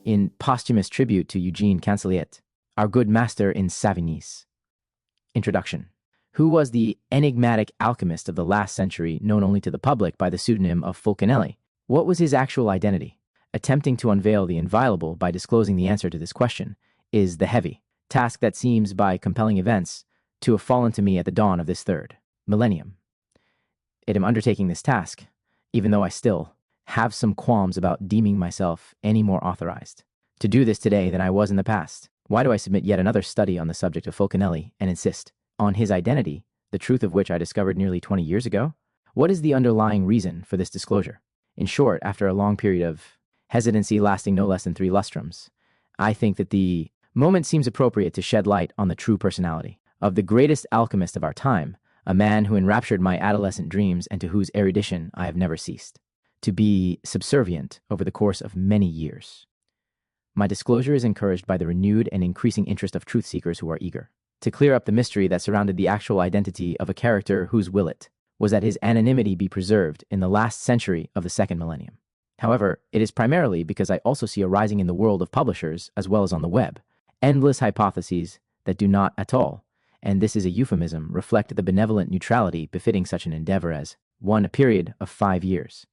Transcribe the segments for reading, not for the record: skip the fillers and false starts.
in posthumous tribute to E.CANSELIET, our good master in Finis. Introduction. Who was the enigmatic alchemist of the last century, known only to the public by the pseudonym of Fulcanelli? What was his actual identity? Attempting to unveil the inviolable by disclosing the answer to this question is the heavy task that seems, by compelling events, to have fallen to me at the dawn of this third millennium. I am undertaking this task, even though I still have some qualms about deeming myself any more authorized to do this today than I was in the past. Why do I submit yet another study on the subject of Fulcanelli and insist on his identity, the truth of which I discovered nearly 20 years ago? What is the underlying reason for this disclosure? In short, after a long period of hesitancy lasting no less than 3 lustrums, I think that the moment seems appropriate to shed light on the true personality of the greatest alchemist of our time, a man who enraptured my adolescent dreams and to whose erudition I have never ceased to be subservient over the course of many years. My disclosure is encouraged by the renewed and increasing interest of truth seekers who are eager to clear up the mystery that surrounded the actual identity of a character whose will it was that his anonymity be preserved in the last century of the second millennium. However, it is primarily because I also see arising in the world of publishers, as well as on the web, endless hypotheses that do not at all, and this is a euphemism, reflect the benevolent neutrality befitting such an endeavor as a period of 5 years.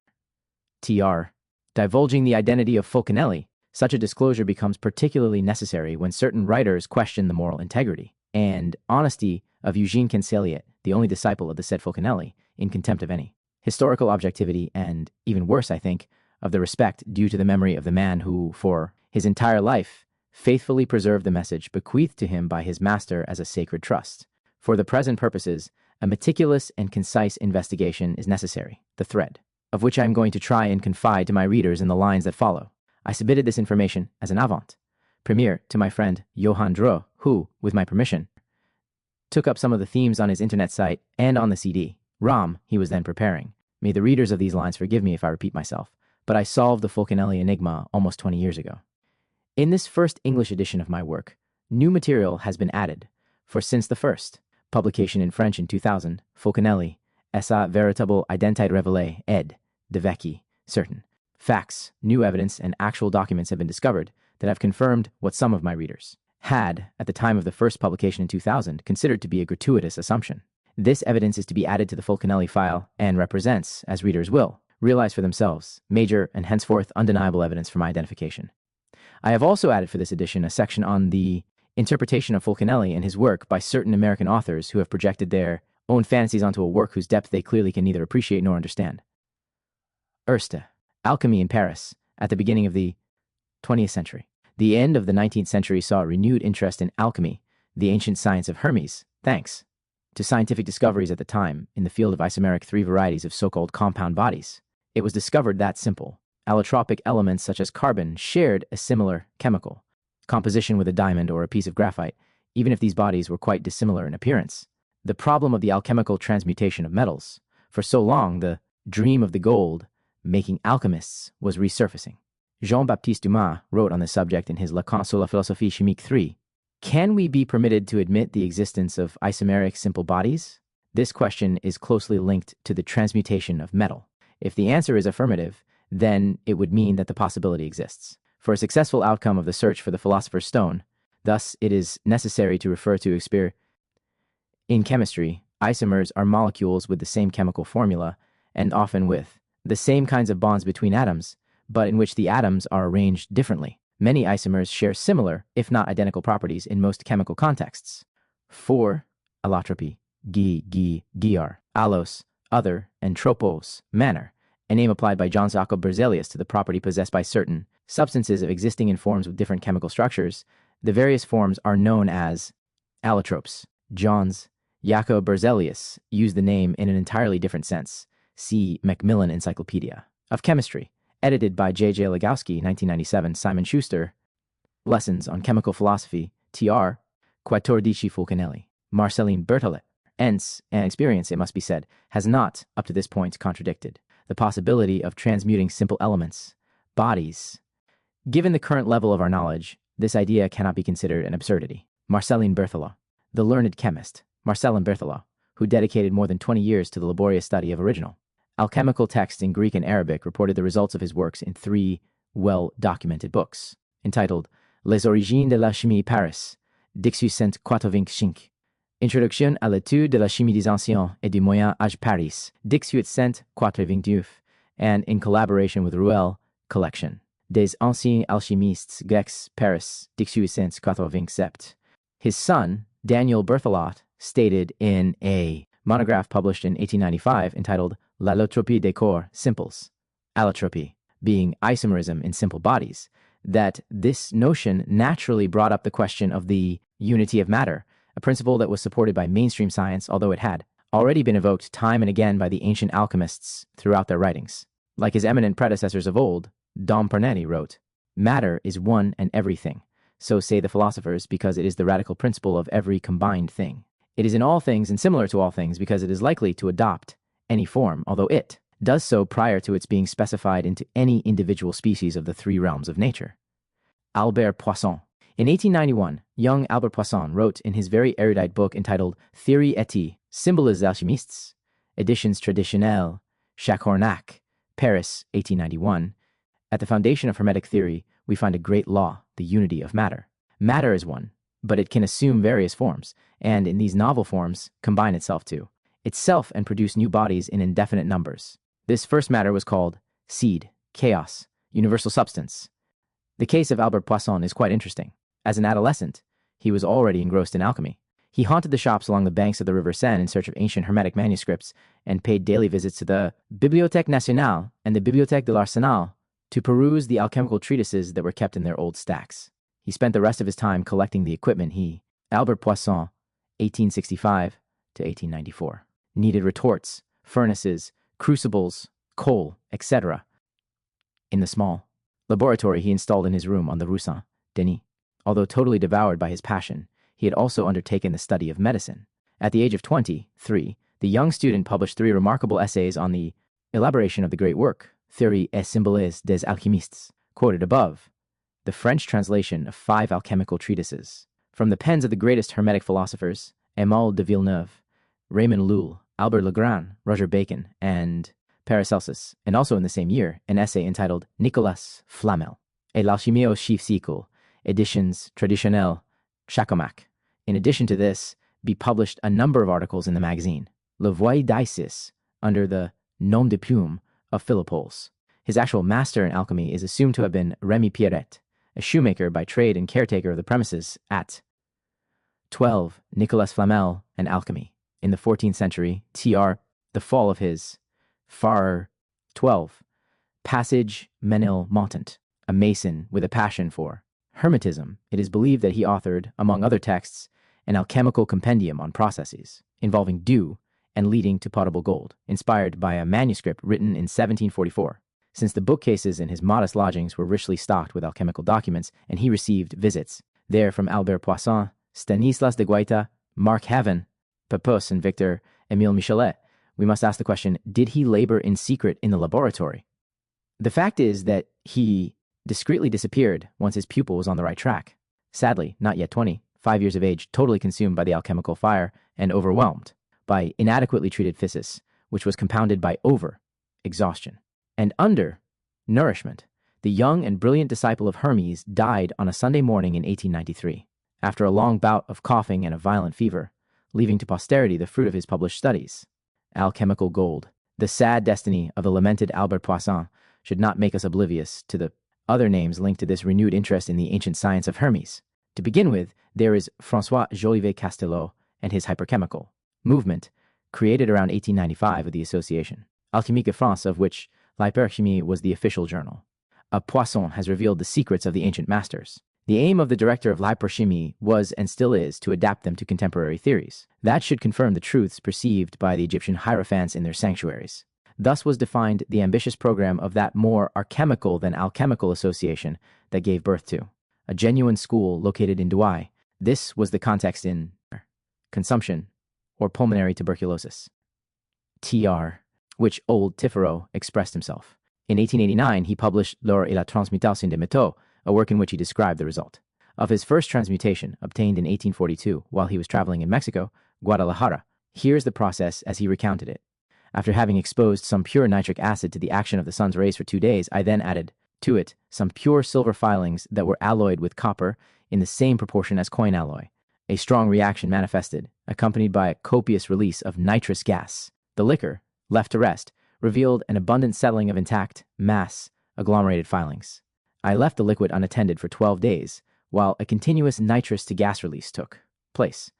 Divulging the identity of Fulcanelli, such a disclosure becomes particularly necessary when certain writers question the moral integrity and honesty of E.CANSELIET, the only disciple of the said Fulcanelli, in contempt of any historical objectivity and, even worse, I think, of the respect due to the memory of the man who, for his entire life, faithfully preserved the message bequeathed to him by his master as a sacred trust. For the present purposes, a meticulous and concise investigation is necessary, the thread of which I am going to try and confide to my readers in the lines that follow. I submitted this information as an avant-premiere to my friend Johann Dro, who, with my permission, took up some of the themes on his internet site and on the CD-ROM he was then preparing. May the readers of these lines forgive me if I repeat myself, but I solved the Fulcanelli enigma almost 20 years ago. In this first English edition of my work, new material has been added, for since the first publication in French in 2000, Fulcanelli, Sa véritable identité révélée, ed. de Vecchi, certain facts, new evidence, and actual documents have been discovered that have confirmed what some of my readers had, at the time of the first publication in 2000, considered to be a gratuitous assumption. This evidence is to be added to the Fulcanelli file and represents, as readers will realize for themselves, major and henceforth undeniable evidence for my identification. I have also added for this edition a section on the interpretation of Fulcanelli and his work by certain American authors who have projected their own fantasies onto a work whose depth they clearly can neither appreciate nor understand. Alchemy in Paris, at the beginning of the 20th century. The end of the 19th century saw a renewed interest in alchemy, the ancient science of Hermes, thanks to scientific discoveries at the time in the field of isomeric 3 varieties of so-called compound bodies. It was discovered that simple allotropic elements such as carbon shared a similar chemical composition with a diamond or a piece of graphite, even if these bodies were quite dissimilar in appearance. The problem of the alchemical transmutation of metals, for so long the dream of the gold-making alchemists, was resurfacing. Jean-Baptiste Dumas wrote on the subject in his Leçons sur la philosophie chimique 3. Can we be permitted to admit the existence of isomeric simple bodies? This question is closely linked to the transmutation of metal. If the answer is affirmative, then it would mean that the possibility exists for a successful outcome of the search for the philosopher's stone. Thus, it is necessary to refer to experience. In chemistry, isomers are molecules with the same chemical formula and often with the same kinds of bonds between atoms, but in which the atoms are arranged differently. Many isomers share similar, if not identical, properties in most chemical contexts. For allotropy, gr, allos, other, and tropos, manner, a name applied by John Jacob Berzelius to the property possessed by certain substances of existing in forms with different chemical structures. The various forms are known as allotropes. Johns Jacob Berzelius used the name in an entirely different sense. See Macmillan Encyclopedia of Chemistry, edited by J.J. Legowski, 1997, Simon Schuster, Lessons on Chemical Philosophy, Tr. 14 Fulcanelli, Marceline Berthollet. Hence, an experience, it must be said, has not, up to this point, contradicted the possibility of transmuting simple elements, bodies. Given the current level of our knowledge, this idea cannot be considered an absurdity. Marceline Berthelot, the learned chemist, Marcellin Berthelot, who dedicated more than 20 years to the laborious study of original alchemical texts in Greek and Arabic, reported the results of his works in 3 well-documented books. entitled Les origines de la chimie Paris, 1885. Introduction à l'étude de la chimie des anciens et du Moyen Âge Paris, 1889, and in collaboration with Ruel, collection des anciens alchimistes grecs Paris, 1887. His son, Daniel Berthelot, stated in a monograph published in 1895 entitled L'allotropie des corps simples, allotropy being isomerism in simple bodies, that this notion naturally brought up the question of the unity of matter, a principle that was supported by mainstream science, although it had already been evoked time and again by the ancient alchemists throughout their writings. Like his eminent predecessors of old, Dom Pernety wrote, "Matter is one and everything, so say the philosophers, because it is the radical principle of every combined thing. It is in all things and similar to all things because it is likely to adopt any form, although it does so prior to its being specified into any individual species of the three realms of nature." Albert Poisson. In 1891, young Albert Poisson wrote in his very erudite book entitled Théorie éthique, Symboles d'Alchimistes, Editions Traditionnelles, Chacornac, Paris, 1891, "At the foundation of Hermetic theory, we find a great law, the unity of matter. Matter is one, but it can assume various forms, and in these novel forms, combine itself to itself and produce new bodies in indefinite numbers. This first matter was called seed, chaos, universal substance." The case of Albert Poisson is quite interesting. As an adolescent, he was already engrossed in alchemy. He haunted the shops along the banks of the River Seine in search of ancient Hermetic manuscripts and paid daily visits to the Bibliothèque Nationale and the Bibliothèque de l'Arsenal to peruse the alchemical treatises that were kept in their old stacks. He spent the rest of his time collecting the equipment Albert Poisson, 1865 to 1894, needed retorts, furnaces, crucibles, coal, etc. in the small laboratory he installed in his room on the Rue Saint-Denis. Although totally devoured by his passion, he had also undertaken the study of medicine. At the age of 23, the young student published 3 remarkable essays on the elaboration of the great work, Théorie et Symboles des Alchimistes, quoted above, the French translation of 5 alchemical treatises. From the pens of the greatest Hermetic philosophers, Aimé de Villeneuve, Raymond Lull, Albert Legrand, Roger Bacon, and Paracelsus, and also in the same year, an essay entitled Nicolas Flamel, et l'alchimie au chiffre siècle, Editions Traditionnelles, Chacomac. In addition to this, be published a number of articles in the magazine, Le Voie d'Isis, under the nom de plume of Philippols. His actual master in alchemy is assumed to have been Rémy Pierret, a shoemaker by trade and caretaker of the premises at 12 Nicolas Flamel and Alchemy. In the 14th century, tr. the fall of his Far 12, Passage Menil Montant, a mason with a passion for Hermetism. It is believed that he authored, among other texts, an alchemical compendium on processes involving dew and leading to potable gold, inspired by a manuscript written in 1744. Since the bookcases in his modest lodgings were richly stocked with alchemical documents, and he received visits there from Albert Poisson, Stanislas de Guaita, Mark Haven, Pepus, and Victor Émile Michelet, we must ask the question, did he labor in secret in the laboratory? The fact is that he discreetly disappeared once his pupil was on the right track. Sadly, not yet 20, 5 years of age, totally consumed by the alchemical fire and overwhelmed by inadequately treated physis, which was compounded by over-exhaustion and under-nourishment. The young and brilliant disciple of Hermes died on a Sunday morning in 1893, after a long bout of coughing and a violent fever, leaving to posterity the fruit of his published studies. Alchemical gold. The sad destiny of the lamented Albert Poisson should not make us oblivious to the other names linked to this renewed interest in the ancient science of Hermes. To begin with, there is François Jolivet-Castelot and his hyperchemical movement, created around 1895 with the association Alchimique France, of which L'Hyperchimie was the official journal. A Poisson has revealed the secrets of the ancient masters. The aim of the director of L'Hyperchimie was and still is to adapt them to contemporary theories. That should confirm the truths perceived by the Egyptian hierophants in their sanctuaries. Thus was defined the ambitious program of that more archemical than alchemical association that gave birth to a genuine school located in Douai. This was the context in consumption or pulmonary tuberculosis, TR, which old Tifero expressed himself. In 1889, he published L'or et la transmutation des métaux, a work in which he described the result of his first transmutation, obtained in 1842 while he was traveling in Mexico, Guadalajara. Here's the process as he recounted it. After having exposed some pure nitric acid to the action of the sun's rays for 2 days, I then added To it, some pure silver filings that were alloyed with copper in the same proportion as coin alloy. A strong reaction manifested, accompanied by a copious release of nitrous gas. The liquor, left to rest, revealed an abundant settling of intact, mass, agglomerated filings. I left the liquid unattended for 12 days, while a continuous nitrous to gas release took place,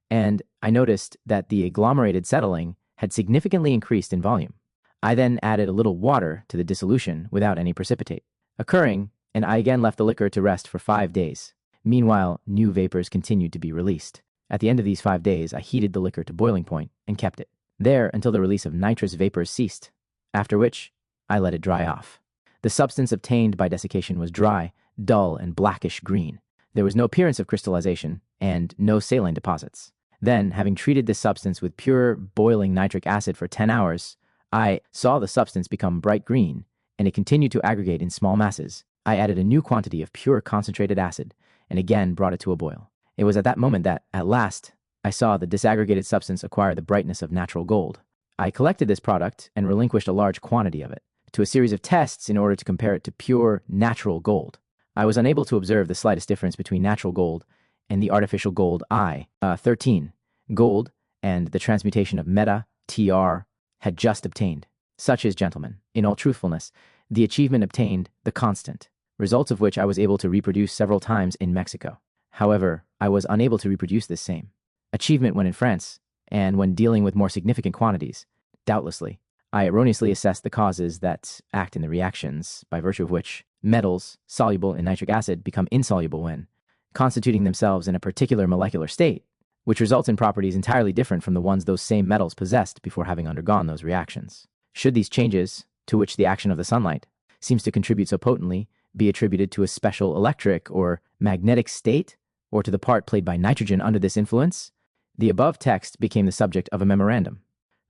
and I noticed that the agglomerated settling had significantly increased in volume. I then added a little water to the dissolution without any precipitate occurring, and I again left the liquor to rest for 5 days. Meanwhile, new vapors continued to be released. At the end of these 5 days, I heated the liquor to boiling point and kept it there until the release of nitrous vapors ceased, after which I let it dry off. The substance obtained by desiccation was dry, dull, and blackish green. There was no appearance of crystallization and no saline deposits. Then, having treated this substance with pure boiling nitric acid for 10 hours, I saw the substance become bright green, and it continued to aggregate in small masses. I added a new quantity of pure concentrated acid, and again brought it to a boil. It was at that moment that, at last, I saw the disaggregated substance acquire the brightness of natural gold. I collected this product and relinquished a large quantity of it to a series of tests in order to compare it to pure natural gold. I was unable to observe the slightest difference between natural gold and the artificial gold I-13. Gold and the transmutation of meta-TR had just obtained. Such is, gentlemen, in all truthfulness, the achievement obtained, the constant, results of which I was able to reproduce several times in Mexico. However, I was unable to reproduce this same achievement when in France, and when dealing with more significant quantities. Doubtlessly, I erroneously assessed the causes that act in the reactions, by virtue of which metals soluble in nitric acid become insoluble when constituting themselves in a particular molecular state, which results in properties entirely different from the ones those same metals possessed before having undergone those reactions. Should these changes, to which the action of the sunlight seems to contribute so potently, be attributed to a special electric or magnetic state, or to the part played by nitrogen under this influence, the above text became the subject of a memorandum,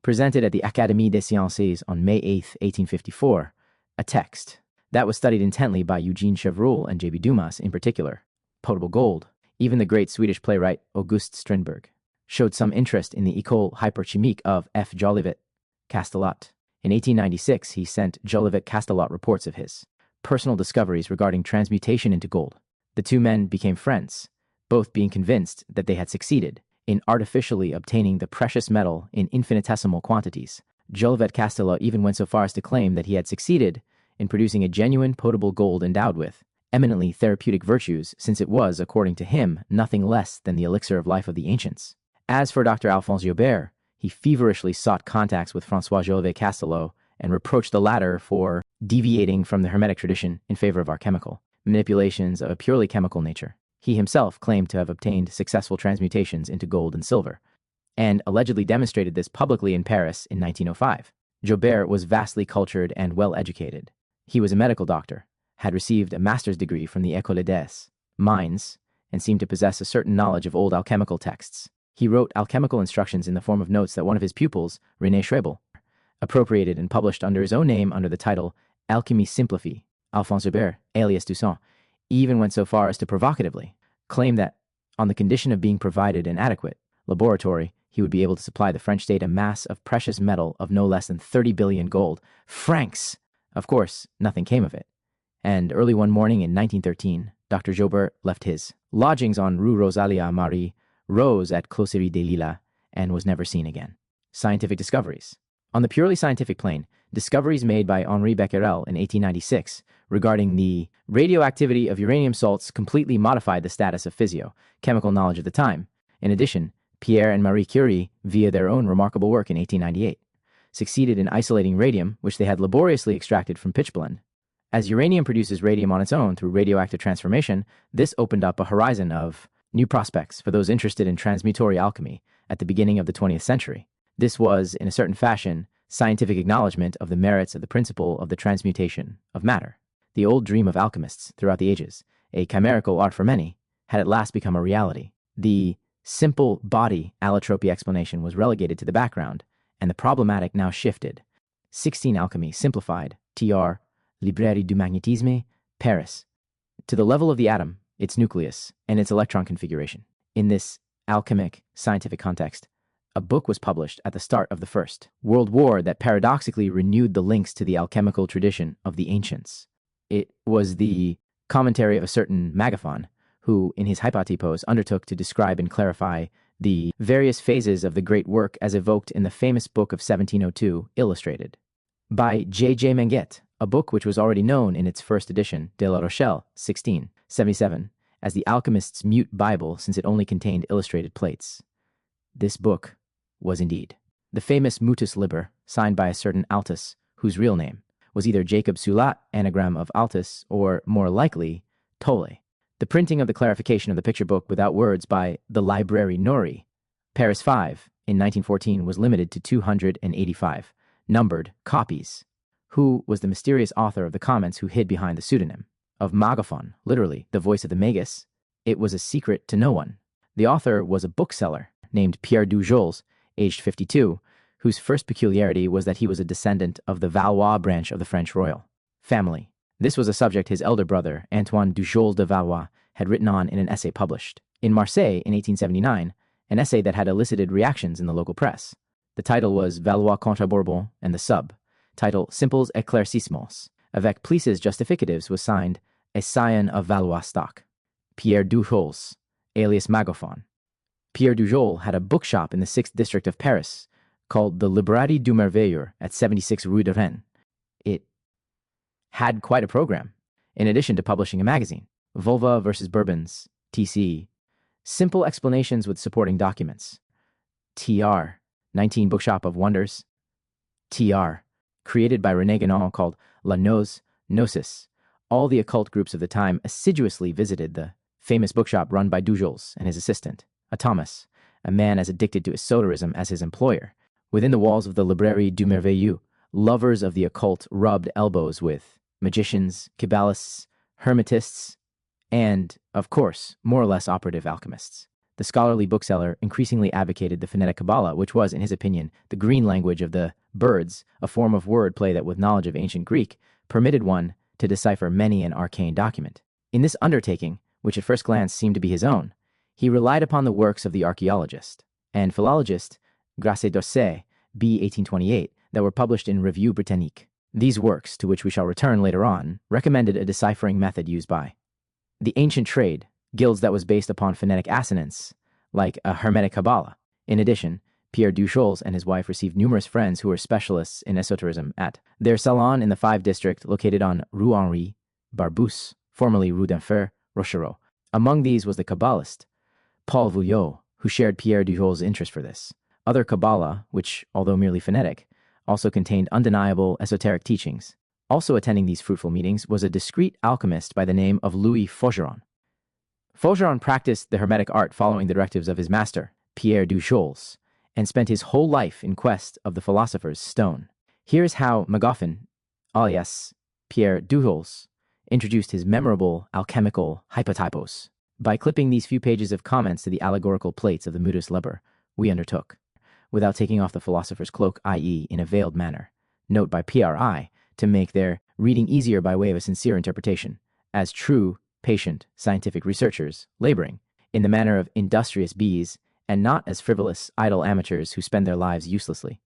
presented at the Académie des Sciences on May 8, 1854, a text that was studied intently by Eugene Chevreul and J.B. Dumas in particular. Potable gold. Even the great Swedish playwright August Strindberg showed some interest in the École hyperchimique of F. Jolivet-Castellot. In 1896, he sent Jolivet-Castellot reports of his personal discoveries regarding transmutation into gold. The two men became friends, both being convinced that they had succeeded in artificially obtaining the precious metal in infinitesimal quantities. Jolivet-Castellot even went so far as to claim that he had succeeded in producing a genuine potable gold endowed with eminently therapeutic virtues, since it was, according to him, nothing less than the elixir of life of the ancients. As for Dr. Alphonse Joubert, he feverishly sought contacts with François Jolivet-Castellot and reproached the latter for deviating from the Hermetic tradition in favor of alchemical manipulations of a purely chemical nature. He himself claimed to have obtained successful transmutations into gold and silver, and allegedly demonstrated this publicly in Paris in 1905. Joubert was vastly cultured and well-educated. He was a medical doctor, had received a master's degree from the École des Mines, and seemed to possess a certain knowledge of old alchemical texts. He wrote alchemical instructions in the form of notes that one of his pupils, René Schrebel, appropriated and published under his own name under the title Alchemy Simplifiée. Alphonse Joubert, alias Toussaint, even went so far as to provocatively claim that, on the condition of being provided an adequate laboratory, he would be able to supply the French state a mass of precious metal of no less than 30 billion gold francs. Of course, nothing came of it, and early one morning in 1913, Dr. Joubert left his lodgings on Rue Rosalia Marie Rose at Closerie des Lilas and was never seen again. Scientific discoveries. On the purely scientific plane, discoveries made by Henri Becquerel in 1896 regarding the radioactivity of uranium salts completely modified the status of physio-chemical knowledge of the time. In addition, Pierre and Marie Curie, via their own remarkable work in 1898, succeeded in isolating radium, which they had laboriously extracted from pitchblende. As uranium produces radium on its own through radioactive transformation, this opened up a horizon of new prospects for those interested in transmutory alchemy at the beginning of the 20th century. This was, in a certain fashion, scientific acknowledgement of the merits of the principle of the transmutation of matter. The old dream of alchemists throughout the ages, a chimerical art for many, had at last become a reality. The simple body allotropy explanation was relegated to the background, and the problematic now shifted. 16 Alchemy Simplified, TR, Librairie du Magnétisme, Paris, to the level of the atom, its nucleus, and its electron configuration. In this alchemic scientific context, a book was published at the start of the First World War that paradoxically renewed the links to the alchemical tradition of the ancients. It was the commentary of a certain Magaphon, who, in his Hypotypos, undertook to describe and clarify the various phases of the great work as evoked in the famous book of 1702, illustrated by J.J. Manguet, a book which was already known in its first edition, de La Rochelle, 1677, as the Alchemist's mute Bible, since it only contained illustrated plates. This book was indeed the famous Mutus Liber, signed by a certain Altus, whose real name was either Jacob Sulat, anagram of Altus, or, more likely, Tolle. The printing of the clarification of the picture book without words by the Library Nori, Paris 5, in 1914 was limited to 285, numbered copies. Who was the mysterious author of the comments who hid behind the pseudonym of Magaphon, literally, the voice of the Magus? It was a secret to no one. The author was a bookseller named Pierre Dujols, aged 52, whose first peculiarity was that he was a descendant of the Valois branch of the French royal family. This was a subject his elder brother, Antoine Dujols de Valois, had written on in an essay published in Marseille in 1879, an essay that had elicited reactions in the local press. The title was Valois contre Bourbon, and the sub-title Simples Éclaircissements, avec Plices Justificatives, was signed a scion of Valois stock, Pierre Dujols, alias Magaphon. Pierre Dujols had a bookshop in the 6th district of Paris called the Librairie du Merveilleur at 76 Rue de Rennes. It had quite a program, in addition to publishing a magazine, Vulva versus Bourbons, TC, simple explanations with supporting documents, TR, 19 Bookshop of Wonders, TR, created by René Guénon, called La Nose, Gnosis. All the occult groups of the time assiduously visited the famous bookshop run by Dujols and his assistant, a Thomas, a man as addicted to esotericism as his employer. Within the walls of the Librairie du Merveilleux, lovers of the occult rubbed elbows with magicians, Kabbalists, Hermetists, and, of course, more or less operative alchemists. The scholarly bookseller increasingly advocated the phonetic Kabbalah, which was, in his opinion, the green language of the birds, a form of word play that, with knowledge of ancient Greek, permitted one to decipher many an arcane document. In this undertaking, which at first glance seemed to be his own, he relied upon the works of the archaeologist and philologist Grasset d'Orsay, B. 1828, that were published in Revue Britannique. These works, to which we shall return later on, recommended a deciphering method used by the ancient trade, guilds that was based upon phonetic assonance, like a Hermetic Kabbalah. In addition, Pierre Dujols and his wife received numerous friends who were specialists in esotericism at their salon in the 5 district located on Rue Henri Barbus, formerly Rue d'Enfer, Rochereau. Among these was the Kabbalist Paul Vouillot, who shared Pierre Dujols' interest for this. Other Kabbalah, which, although merely phonetic, also contained undeniable esoteric teachings. Also attending these fruitful meetings was a discreet alchemist by the name of Louis Faugeron. Faugeron practiced the Hermetic art following the directives of his master, Pierre Dujols, and spent his whole life in quest of the philosopher's stone. Here is how Magaphon, alias Pierre Dujols, introduced his memorable alchemical hypotypos. By clipping these few pages of comments to the allegorical plates of the Mutus Liber, we undertook, without taking off the philosopher's cloak, i.e. in a veiled manner, note by PRI, to make their reading easier by way of a sincere interpretation, as true, patient, scientific researchers, laboring in the manner of industrious bees, and not as frivolous, idle amateurs who spend their lives uselessly.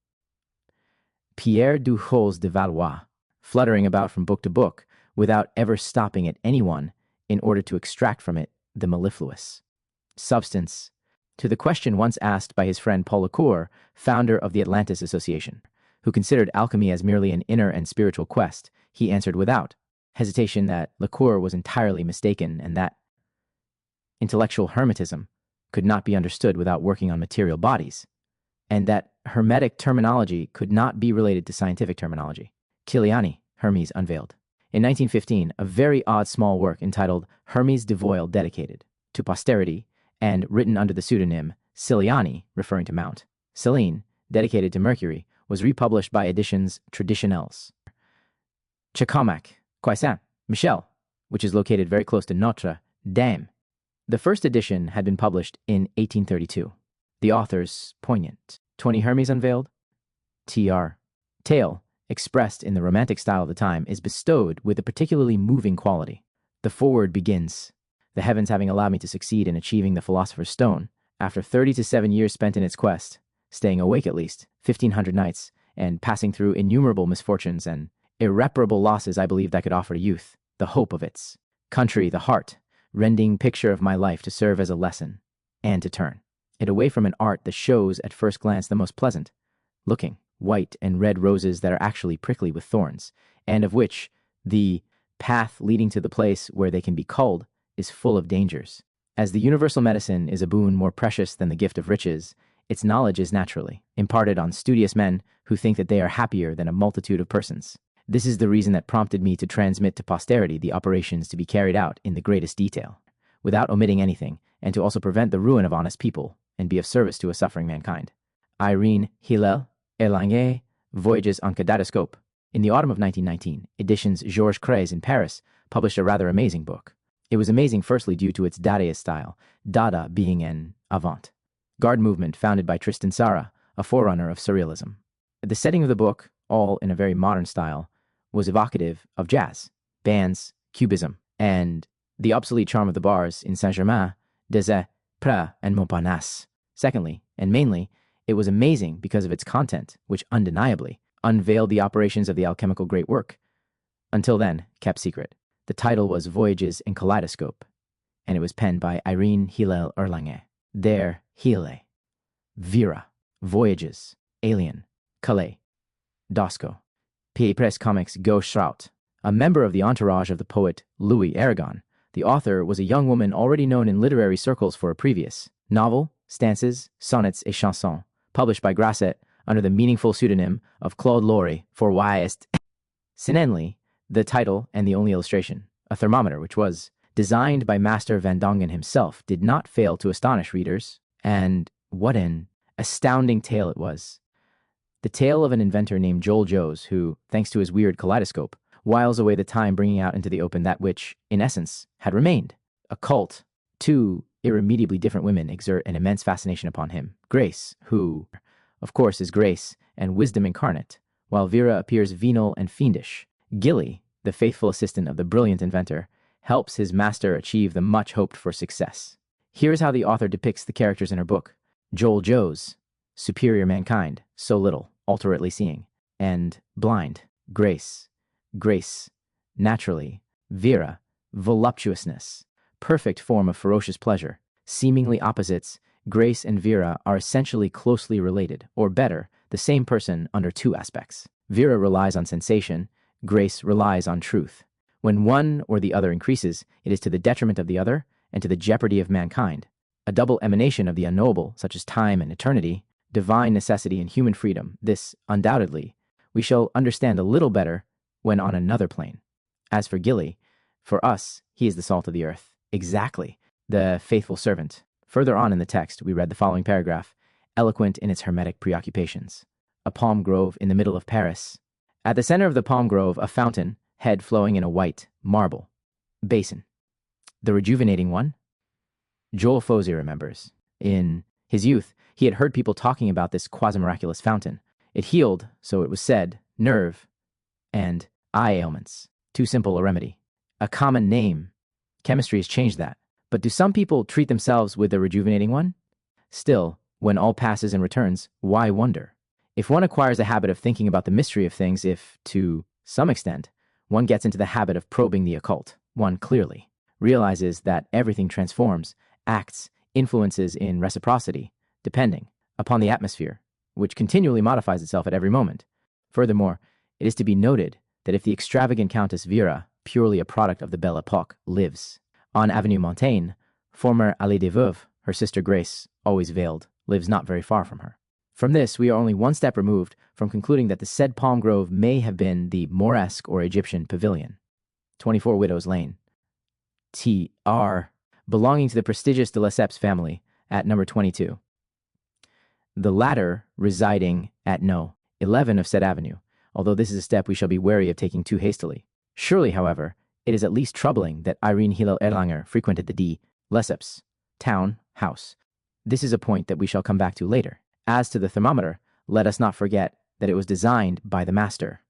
Pierre Dujols de Valois, fluttering about from book to book, without ever stopping at any one in order to extract from it the mellifluous substance. To the question once asked by his friend Paul Lecour, founder of the Atlantis Association, who considered alchemy as merely an inner and spiritual quest, he answered without hesitation that Lecour was entirely mistaken and that intellectual hermetism could not be understood without working on material bodies, and that hermetic terminology could not be related to scientific terminology. Kiliani, Hermes, unveiled in 1915 a very odd small work entitled Hermes de Voile, dedicated to posterity and written under the pseudonym Ciliani, referring to Mount Selene, dedicated to Mercury, was republished by editions Traditionnels. Chacamac, Saint Michel, which is located very close to Notre Dame. The first edition had been published in 1832. The author's poignant 20 Hermes unveiled. Tr. Tale, expressed in the romantic style of the time, is bestowed with a particularly moving quality. The foreword begins, "The heavens having allowed me to succeed in achieving the philosopher's stone, after 37 years spent in its quest, staying awake at least 1,500 nights, and passing through innumerable misfortunes and irreparable losses I believed I could offer to youth, the hope of its country, the heart, rending picture of my life to serve as a lesson, and to turn it away from an art that shows at first glance the most pleasant looking white and red roses that are actually prickly with thorns, and of which the path leading to the place where they can be culled is full of dangers. As the universal medicine is a boon more precious than the gift of riches, its knowledge is naturally imparted on studious men who think that they are happier than a multitude of persons. This is the reason that prompted me to transmit to posterity the operations to be carried out in the greatest detail, without omitting anything, and to also prevent the ruin of honest people, and be of service to a suffering mankind. Irene Hillel Erlanger, Voyages en Kaleidoscope. In the autumn of 1919, editions Georges Créz in Paris published a rather amazing book. It was amazing firstly due to its Dadaist style, Dada being an avant-garde movement founded by Tristan Tzara, a forerunner of surrealism. The setting of the book, all in a very modern style, was evocative of jazz, bands, cubism, and the obsolete charm of the bars in Saint-Germain, Des-Prés, and Montparnasse. Secondly, and mainly, it was amazing because of its content, which undeniably unveiled the operations of the alchemical great work, until then kept secret. The title was Voyages in Kaleidoscope, and it was penned by Irene Hillel Erlanger. Der Hele, Vera, Voyages, Alien, Calais, Dosco, Press Comics Gauche Schraut. A member of the entourage of the poet Louis Aragon, the author was a young woman already known in literary circles for a previous novel, stances, sonnets et chansons, published by Grasset under the meaningful pseudonym of Claude Lorry for Wyest. Sinenly, the title and the only illustration, a thermometer which was designed by Master Van Dongen himself, did not fail to astonish readers, and what an astounding tale it was. The tale of an inventor named Joel Joes who, thanks to his weird kaleidoscope, whiles away the time bringing out into the open that which, in essence, had remained. A cult. Two irremediably different women exert an immense fascination upon him. Grace, who, of course, is grace and wisdom incarnate, while Vera appears venal and fiendish. Gilly, the faithful assistant of the brilliant inventor, helps his master achieve the much hoped-for success. Here's how the author depicts the characters in her book. Joel Joes, superior mankind, so little, alternately seeing, and blind. Grace, naturally. Vera, voluptuousness, perfect form of ferocious pleasure. Seemingly opposites, Grace and Vera are essentially closely related, or better, the same person under two aspects. Vera relies on sensation, Grace relies on truth. When one or the other increases, it is to the detriment of the other and to the jeopardy of mankind. A double emanation of the unknowable, such as time and eternity, divine necessity and human freedom, this, undoubtedly, we shall understand a little better when on another plane. As for Gilly, for us, he is the salt of the earth. Exactly, the faithful servant. Further on in the text, we read the following paragraph, eloquent in its hermetic preoccupations. A palm grove in the middle of Paris. At the center of the palm grove, a fountain, head flowing in a white marble basin. The rejuvenating one? Joel Fosey remembers. In his youth, he had heard people talking about this quasi-miraculous fountain. It healed, so it was said, nerve and eye ailments. Too simple a remedy. A common name. Chemistry has changed that. But do some people treat themselves with the rejuvenating one? Still, when all passes and returns, why wonder? If one acquires a habit of thinking about the mystery of things, if, to some extent, one gets into the habit of probing the occult, one clearly realizes that everything transforms, acts, influences in reciprocity, depending upon the atmosphere, which continually modifies itself at every moment. Furthermore, it is to be noted that if the extravagant Countess Vera, purely a product of the Belle Époque, lives on Avenue Montaigne, former Allée des Veuves, her sister Grace, always veiled, lives not very far from her. From this, we are only one step removed from concluding that the said palm grove may have been the Moresque or Egyptian pavilion, 24 Widows Lane, T.R., belonging to the prestigious de Lesseps family at number 22. The latter residing at No. 11 of said avenue, although this is a step we shall be wary of taking too hastily. Surely, however, it is at least troubling that Irene Hillel Erlanger frequented the de Lesseps town house. This is a point that we shall come back to later. As to the thermometer, let us not forget that it was designed by the master,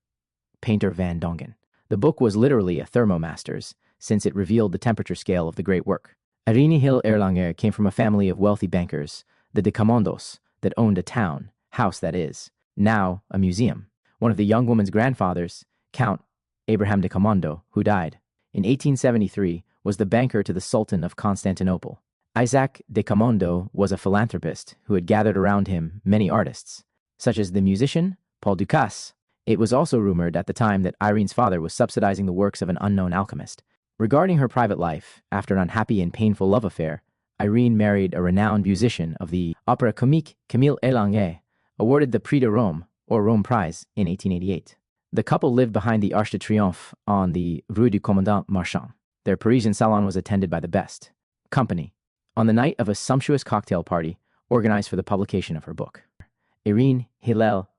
painter Van Dongen. The book was literally a thermomaster's, since it revealed the temperature scale of the great work. Irene Hillel Erlanger came from a family of wealthy bankers, the de Commandos, that owned a town, house that is, now a museum. One of the young woman's grandfathers, Count Abraham de Commando, who died. in 1873, was the banker to the Sultan of Constantinople. Isaac de Camondo was a philanthropist who had gathered around him many artists, such as the musician Paul Ducasse. It was also rumored at the time that Irene's father was subsidizing the works of an unknown alchemist. Regarding her private life, after an unhappy and painful love affair, Irene married a renowned musician of the Opéra Comique, Camille Erlanger, awarded the Prix de Rome, or Rome Prize, in 1888. The couple lived behind the Arc de Triomphe on the Rue du Commandant Marchand. Their Parisian salon was attended by the best company on the night of a sumptuous cocktail party organized for the publication of her book. Irene Hillel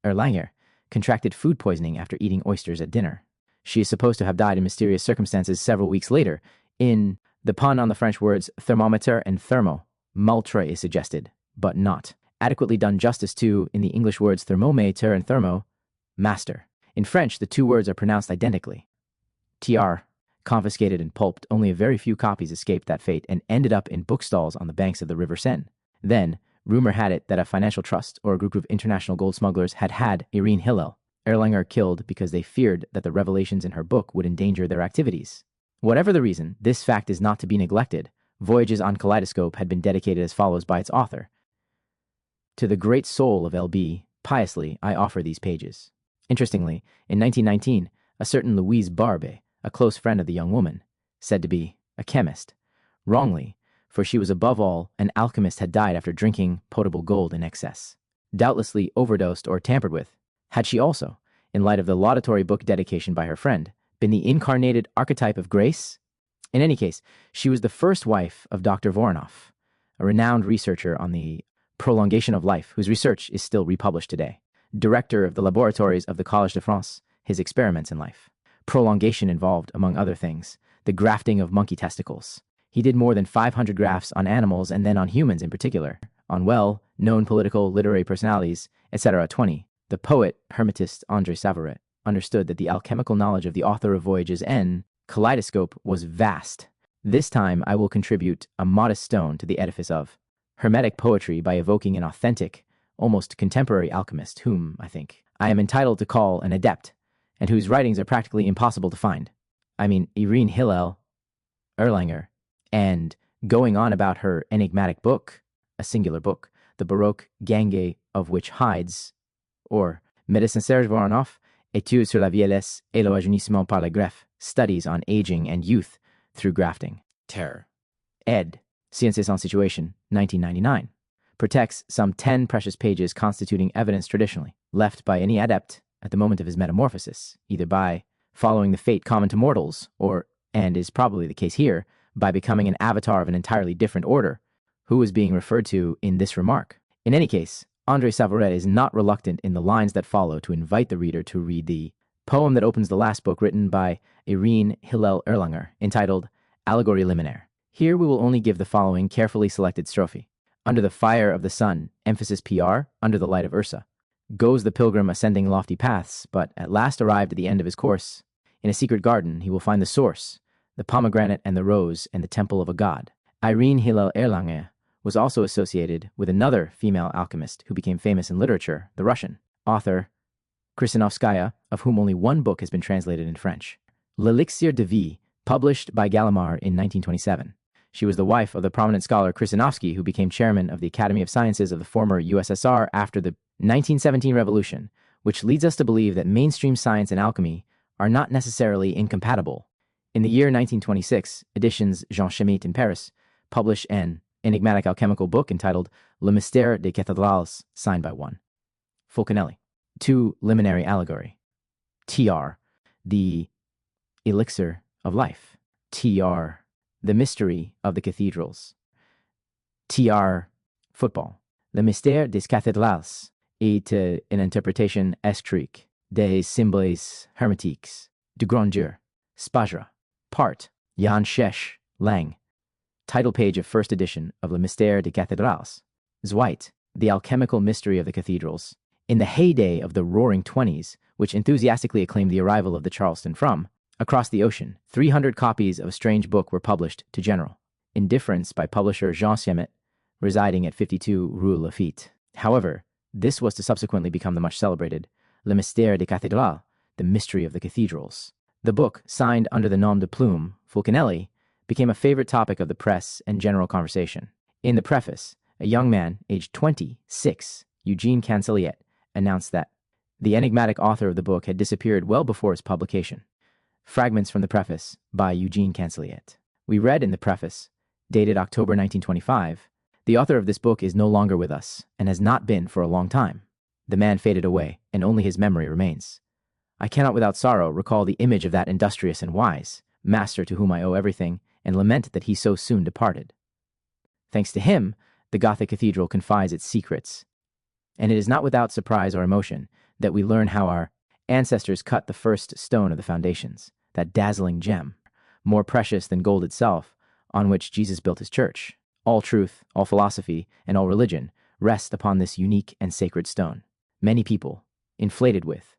Erlanger contracted food poisoning after eating oysters at dinner. She is supposed to have died in mysterious circumstances several weeks later. In the pun on the French words thermometer and thermo, maltre is suggested, but not adequately done justice to in the English words thermometer and thermo, master. In French, the two words are pronounced identically. TR, confiscated and pulped, only a very few copies escaped that fate and ended up in bookstalls on the banks of the River Seine. Then, rumor had it that a financial trust or a group of international gold smugglers had Irene Hillel Erlanger killed because they feared that the revelations in her book would endanger their activities. Whatever the reason, this fact is not to be neglected. Voyages on Kaleidoscope had been dedicated as follows by its author. To the great soul of L.B., piously I offer these pages. Interestingly, in 1919, a certain Louise Barbe, a close friend of the young woman, said to be a chemist, wrongly, for she was above all an alchemist, had died after drinking potable gold in excess, doubtlessly overdosed or tampered with. Had she also, in light of the laudatory book dedication by her friend, been the incarnated archetype of grace? In any case, she was the first wife of Dr. Voronoff, a renowned researcher on the prolongation of life, whose research is still republished today. Director of the laboratories of the Collège de France, his experiments in life. Prolongation involved, among other things, the grafting of monkey testicles. He did more than 500 grafts on animals and then on humans in particular, on well-known political, literary personalities, etc. 20. The poet, hermetist André Savaret understood that the alchemical knowledge of the author of Voyages N, Kaleidoscope, was vast. This time I will contribute a modest stone to the edifice of Hermetic poetry by evoking an authentic, almost contemporary alchemist whom, I think, I am entitled to call an adept, and whose writings are practically impossible to find. I mean, Irene Hillel Erlanger, and going on about her enigmatic book, a singular book, the Baroque Gange of which hides, or Médecin Serge Voronoff, Études sur la vieillesse et le rajeunissement par la greffe, studies on aging and youth through grafting. Terror. Ed. Sciences en Situation, 1999. Protects some 10 precious pages constituting evidence traditionally left by any adept at the moment of his metamorphosis, either by following the fate common to mortals, or, and is probably the case here, by becoming an avatar of an entirely different order, who is being referred to in this remark. In any case, André Savaret is not reluctant in the lines that follow to invite the reader to read the poem that opens the last book written by Irene Hillel Erlanger, entitled Allegorie Liminaire. Here we will only give the following carefully selected strophe. Under the fire of the sun, emphasis PR, under the light of Ursa, goes the pilgrim ascending lofty paths, but at last arrived at the end of his course. In a secret garden he will find the source, the pomegranate and the rose and the temple of a god. Irene Hillel Erlanger was also associated with another female alchemist who became famous in literature, the Russian author Krysanovskaya, of whom only one book has been translated in French. L'Elixir de Vie, published by Gallimard in 1927. She was the wife of the prominent scholar Krysanovsky, who became chairman of the Academy of Sciences of the former USSR after the 1917 revolution, which leads us to believe that mainstream science and alchemy are not necessarily incompatible. In the year 1926, editions Jean Schmitt in Paris published an enigmatic alchemical book entitled Le Mystère des Cathédrals, signed by one Fulcanelli. 2. Liminary Allegory. TR. The Elixir of Life. TR. The Mystery of the Cathedrals. TR. Football. Le Mystère des Cathédrals est une interprétation estrique des symboles hermétiques de grandeur. Spajra. Part. Jan Shesh. Lang. Title page of first edition of Le Mystère des Cathédrals. Zweit. The Alchemical Mystery of the Cathedrals. In the heyday of the Roaring Twenties, which enthusiastically acclaimed the arrival of the Charleston from across the ocean, 300 copies of a strange book were published to general indifference by publisher Jean Schmitt, residing at 52 Rue Lafitte. However, this was to subsequently become the much celebrated Le Mystère des Cathédrals, the Mystery of the Cathedrals. The book, signed under the nom de plume, Fulcanelli, became a favorite topic of the press and general conversation. In the preface, a young man, aged 26, JEAN-JULIEN, announced that the enigmatic author of the book had disappeared well before its publication. Fragments from the preface by E.CANSELIET. We read in the preface, dated October 1925, "The author of this book is no longer with us, and has not been for a long time. The man faded away, and only his memory remains. I cannot without sorrow recall the image of that industrious and wise master to whom I owe everything, and lament that he so soon departed. Thanks to him, the Gothic cathedral confides its secrets, and it is not without surprise or emotion that we learn how our ancestors cut the first stone of the foundations, that dazzling gem, more precious than gold itself, on which Jesus built his church. All truth, all philosophy, and all religion rest upon this unique and sacred stone. Many people, inflated with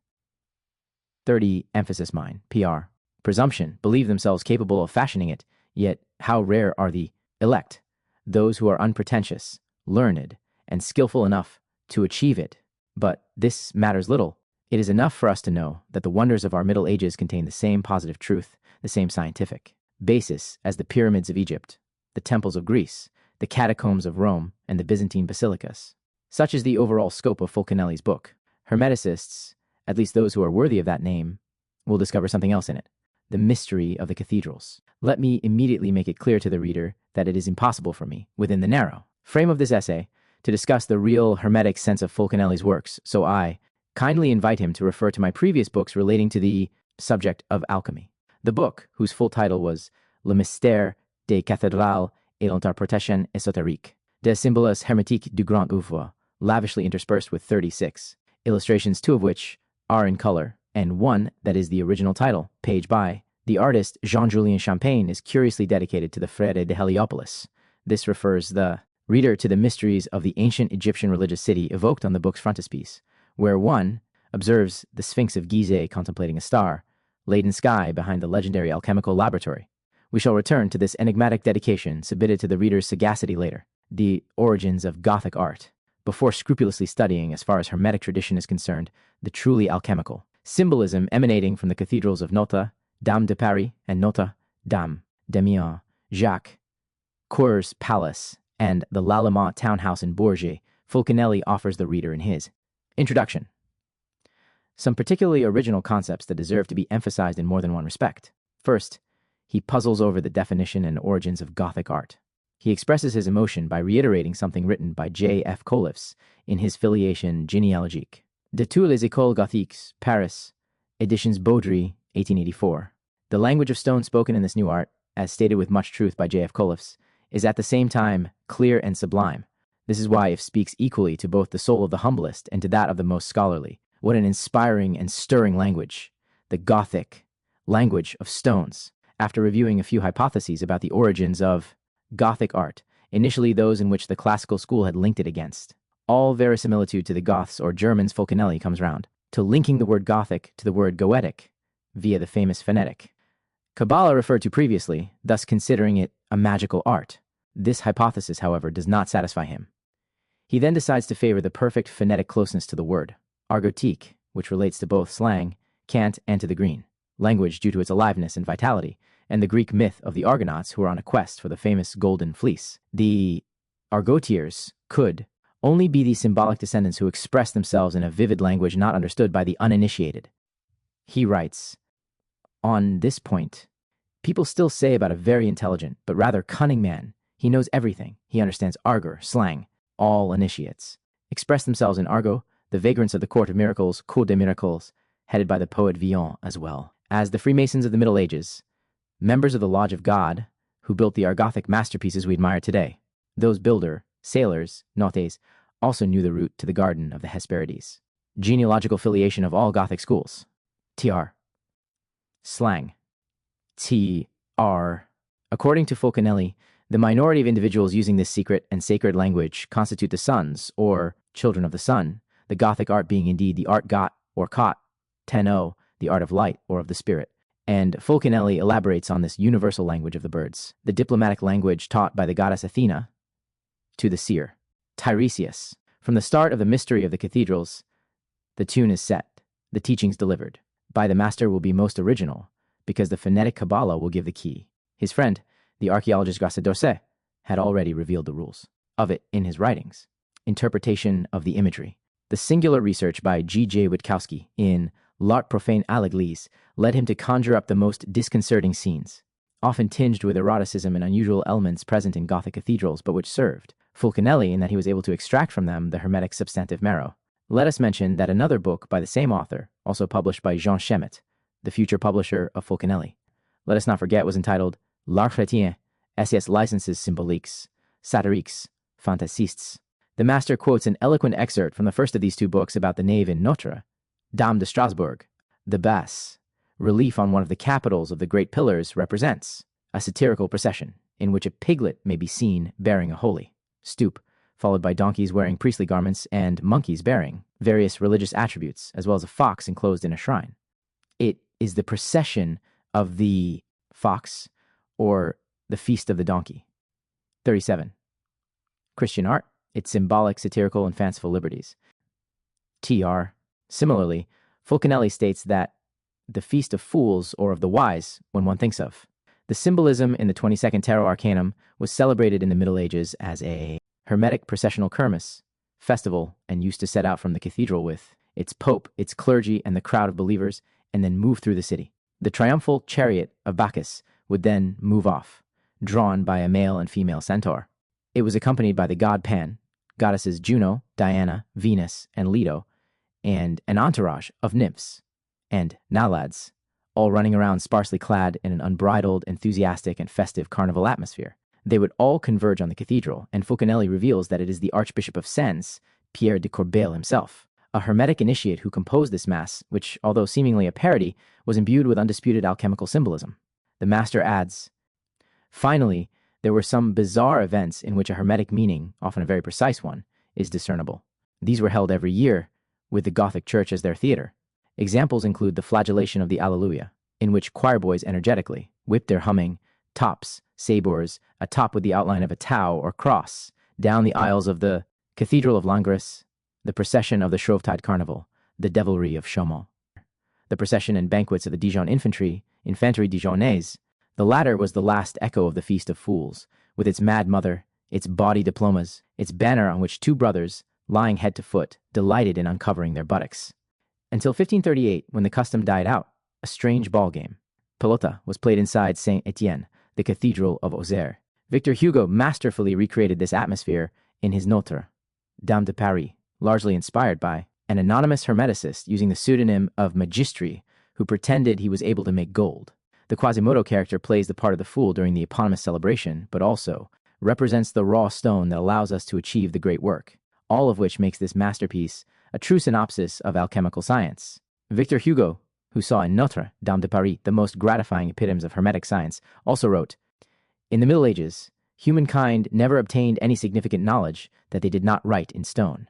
30 emphasis mine, PR, presumption, believe themselves capable of fashioning it, yet how rare are the elect, those who are unpretentious, learned, and skillful enough to achieve it. But this matters little. It is enough for us to know that the wonders of our Middle Ages contain the same positive truth, the same scientific basis as the pyramids of Egypt, the temples of Greece, the catacombs of Rome, and the Byzantine basilicas. Such is the overall scope of Fulcanelli's book. Hermeticists, at least those who are worthy of that name, will discover something else in it: the mystery of the cathedrals. Let me immediately make it clear to the reader that it is impossible for me, within the narrow frame of this essay, to discuss the real hermetic sense of Fulcanelli's works, so I kindly invite him to refer to my previous books relating to the subject of alchemy. The book, whose full title was Le Mystère des Cathédrales et l'interprétation ésotérique des symboles hermétiques du grand oeuvre, lavishly interspersed with 36 illustrations, 2 of which are in color, and 1 that is the original title, page by the artist Jean-Julien Champagne, is curiously dedicated to the Frere de Heliopolis. This refers the reader to the mysteries of the ancient Egyptian religious city evoked on the book's frontispiece, where one observes the Sphinx of Gizeh contemplating a star-laden sky behind the legendary alchemical laboratory. We shall return to this enigmatic dedication submitted to the reader's sagacity later, the origins of Gothic art, before scrupulously studying, as far as Hermetic tradition is concerned, the truly alchemical symbolism emanating from the cathedrals of Notre Dame de Paris and Notre Dame d'Amiens, Jacques Coeur's Palace, and the L'Allemand townhouse in Bourges. Fulcanelli offers the reader in his introduction some particularly original concepts that deserve to be emphasized in more than one respect. First, he puzzles over the definition and origins of Gothic art. He expresses his emotion by reiterating something written by J.F. Colliffs in his Filiation généalogique. De toutes les écoles gothiques, Paris, Editions Baudry, 1884. The language of stone spoken in this new art, as stated with much truth by J.F. Colliffs, is at the same time clear and sublime. This is why it speaks equally to both the soul of the humblest and to that of the most scholarly. What an inspiring and stirring language, the Gothic language of stones. After reviewing a few hypotheses about the origins of Gothic art, initially those in which the classical school had linked it against all verisimilitude to the Goths or Germans, Fulcanelli comes round to linking the word Gothic to the word Goetic via the famous phonetic Kabbalah referred to previously, thus considering it a magical art. This hypothesis, however, does not satisfy him. He then decides to favor the perfect phonetic closeness to the word argotique, which relates to both slang, cant, and to the green language due to its aliveness and vitality, and the Greek myth of the Argonauts who are on a quest for the famous golden fleece. The Argotiers could only be the symbolic descendants who express themselves in a vivid language not understood by the uninitiated. He writes, on this point, people still say about a very intelligent, but rather cunning man, he knows everything. He understands argot, slang. All initiates express themselves in argot, the vagrants of the court of miracles, Cour des Miracles, headed by the poet Villon as well. As the Freemasons of the Middle Ages, members of the Lodge of God, who built the Argothic masterpieces we admire today, those builder, sailors, notes, also knew the route to the Garden of the Hesperides. Genealogical filiation of all Gothic schools. TR. Slang. TR. According to Fulcanelli, the minority of individuals using this secret and sacred language constitute the sons, or children of the sun, the Gothic art being indeed the art got, or cot, ten-o, the art of light, or of the spirit. And Fulcanelli elaborates on this universal language of the birds, the diplomatic language taught by the goddess Athena to the seer, Tiresias. From the start of the mystery of the cathedrals, the tune is set, the teachings delivered by the master will be most original, because the phonetic Kabbalah will give the key. His friend, the archaeologist Grasset d'Orsay, had already revealed the rules of it in his writings. Interpretation of the imagery. The singular research by G.J. Witkowski in L'Art Profane à l'Église led him to conjure up the most disconcerting scenes, often tinged with eroticism and unusual elements present in Gothic cathedrals, but which served Fulcanelli in that he was able to extract from them the hermetic substantive marrow. Let us mention that another book by the same author, also published by Jean Chemet, the future publisher of Fulcanelli, let us not forget, was entitled L'Art Chrétien, SS Licences Symboliques, Satiriques, Fantaisistes. The master quotes an eloquent excerpt from the first of these two books about the nave in Notre Dame de Strasbourg. The bas relief on one of the capitals of the great pillars represents a satirical procession in which a piglet may be seen bearing a holy stoop, followed by donkeys wearing priestly garments and monkeys bearing various religious attributes, as well as a fox enclosed in a shrine. It is the procession of the fox or the feast of the donkey. 37. Christian art, its symbolic, satirical, and fanciful liberties. Tr. Similarly, Fulcanelli states that the Feast of Fools, or of the Wise, when one thinks of the symbolism in the 22nd Tarot Arcanum, was celebrated in the Middle Ages as a Hermetic processional kermis festival, and used to set out from the cathedral with its pope, its clergy, and the crowd of believers, and then move through the city. The triumphal chariot of Bacchus would then move off, drawn by a male and female centaur. It was accompanied by the god Pan, goddesses Juno, Diana, Venus, and Leto, and an entourage of nymphs and naiads, all running around sparsely clad in an unbridled, enthusiastic, and festive carnival atmosphere. They would all converge on the cathedral, and Fulcanelli reveals that it is the Archbishop of Sens, Pierre de Corbeil himself, a Hermetic initiate who composed this mass, which, although seemingly a parody, was imbued with undisputed alchemical symbolism. The master adds, finally, there were some bizarre events in which a Hermetic meaning, often a very precise one, is discernible. These were held every year, with the Gothic Church as their theater. Examples include the flagellation of the Alleluia, in which choir boys energetically whipped their humming tops, sabors, a top with the outline of a tau or cross, down the aisles of the Cathedral of Langres, the procession of the Shrovetide Carnival, the Devilry of Chaumont, the procession and banquets of the Dijon Infantry, Infanterie Dijonnaise. The latter was the last echo of the Feast of Fools, with its Mad Mother, its bawdy diplomas, its banner on which two brothers, lying head to foot, delighted in uncovering their buttocks. Until 1538, when the custom died out, a strange ball game, pelota, was played inside Saint-Étienne, the Cathedral of Auxerre. Victor Hugo masterfully recreated this atmosphere in his Notre Dame de Paris, largely inspired by an anonymous hermeticist using the pseudonym of Magistri, who pretended he was able to make gold. The Quasimodo character plays the part of the fool during the eponymous celebration, but also represents the raw stone that allows us to achieve the great work, all of which makes this masterpiece a true synopsis of alchemical science. Victor Hugo, who saw in Notre Dame de Paris the most gratifying epitomes of Hermetic science, also wrote, in the Middle Ages, humankind never obtained any significant knowledge that they did not write in stone.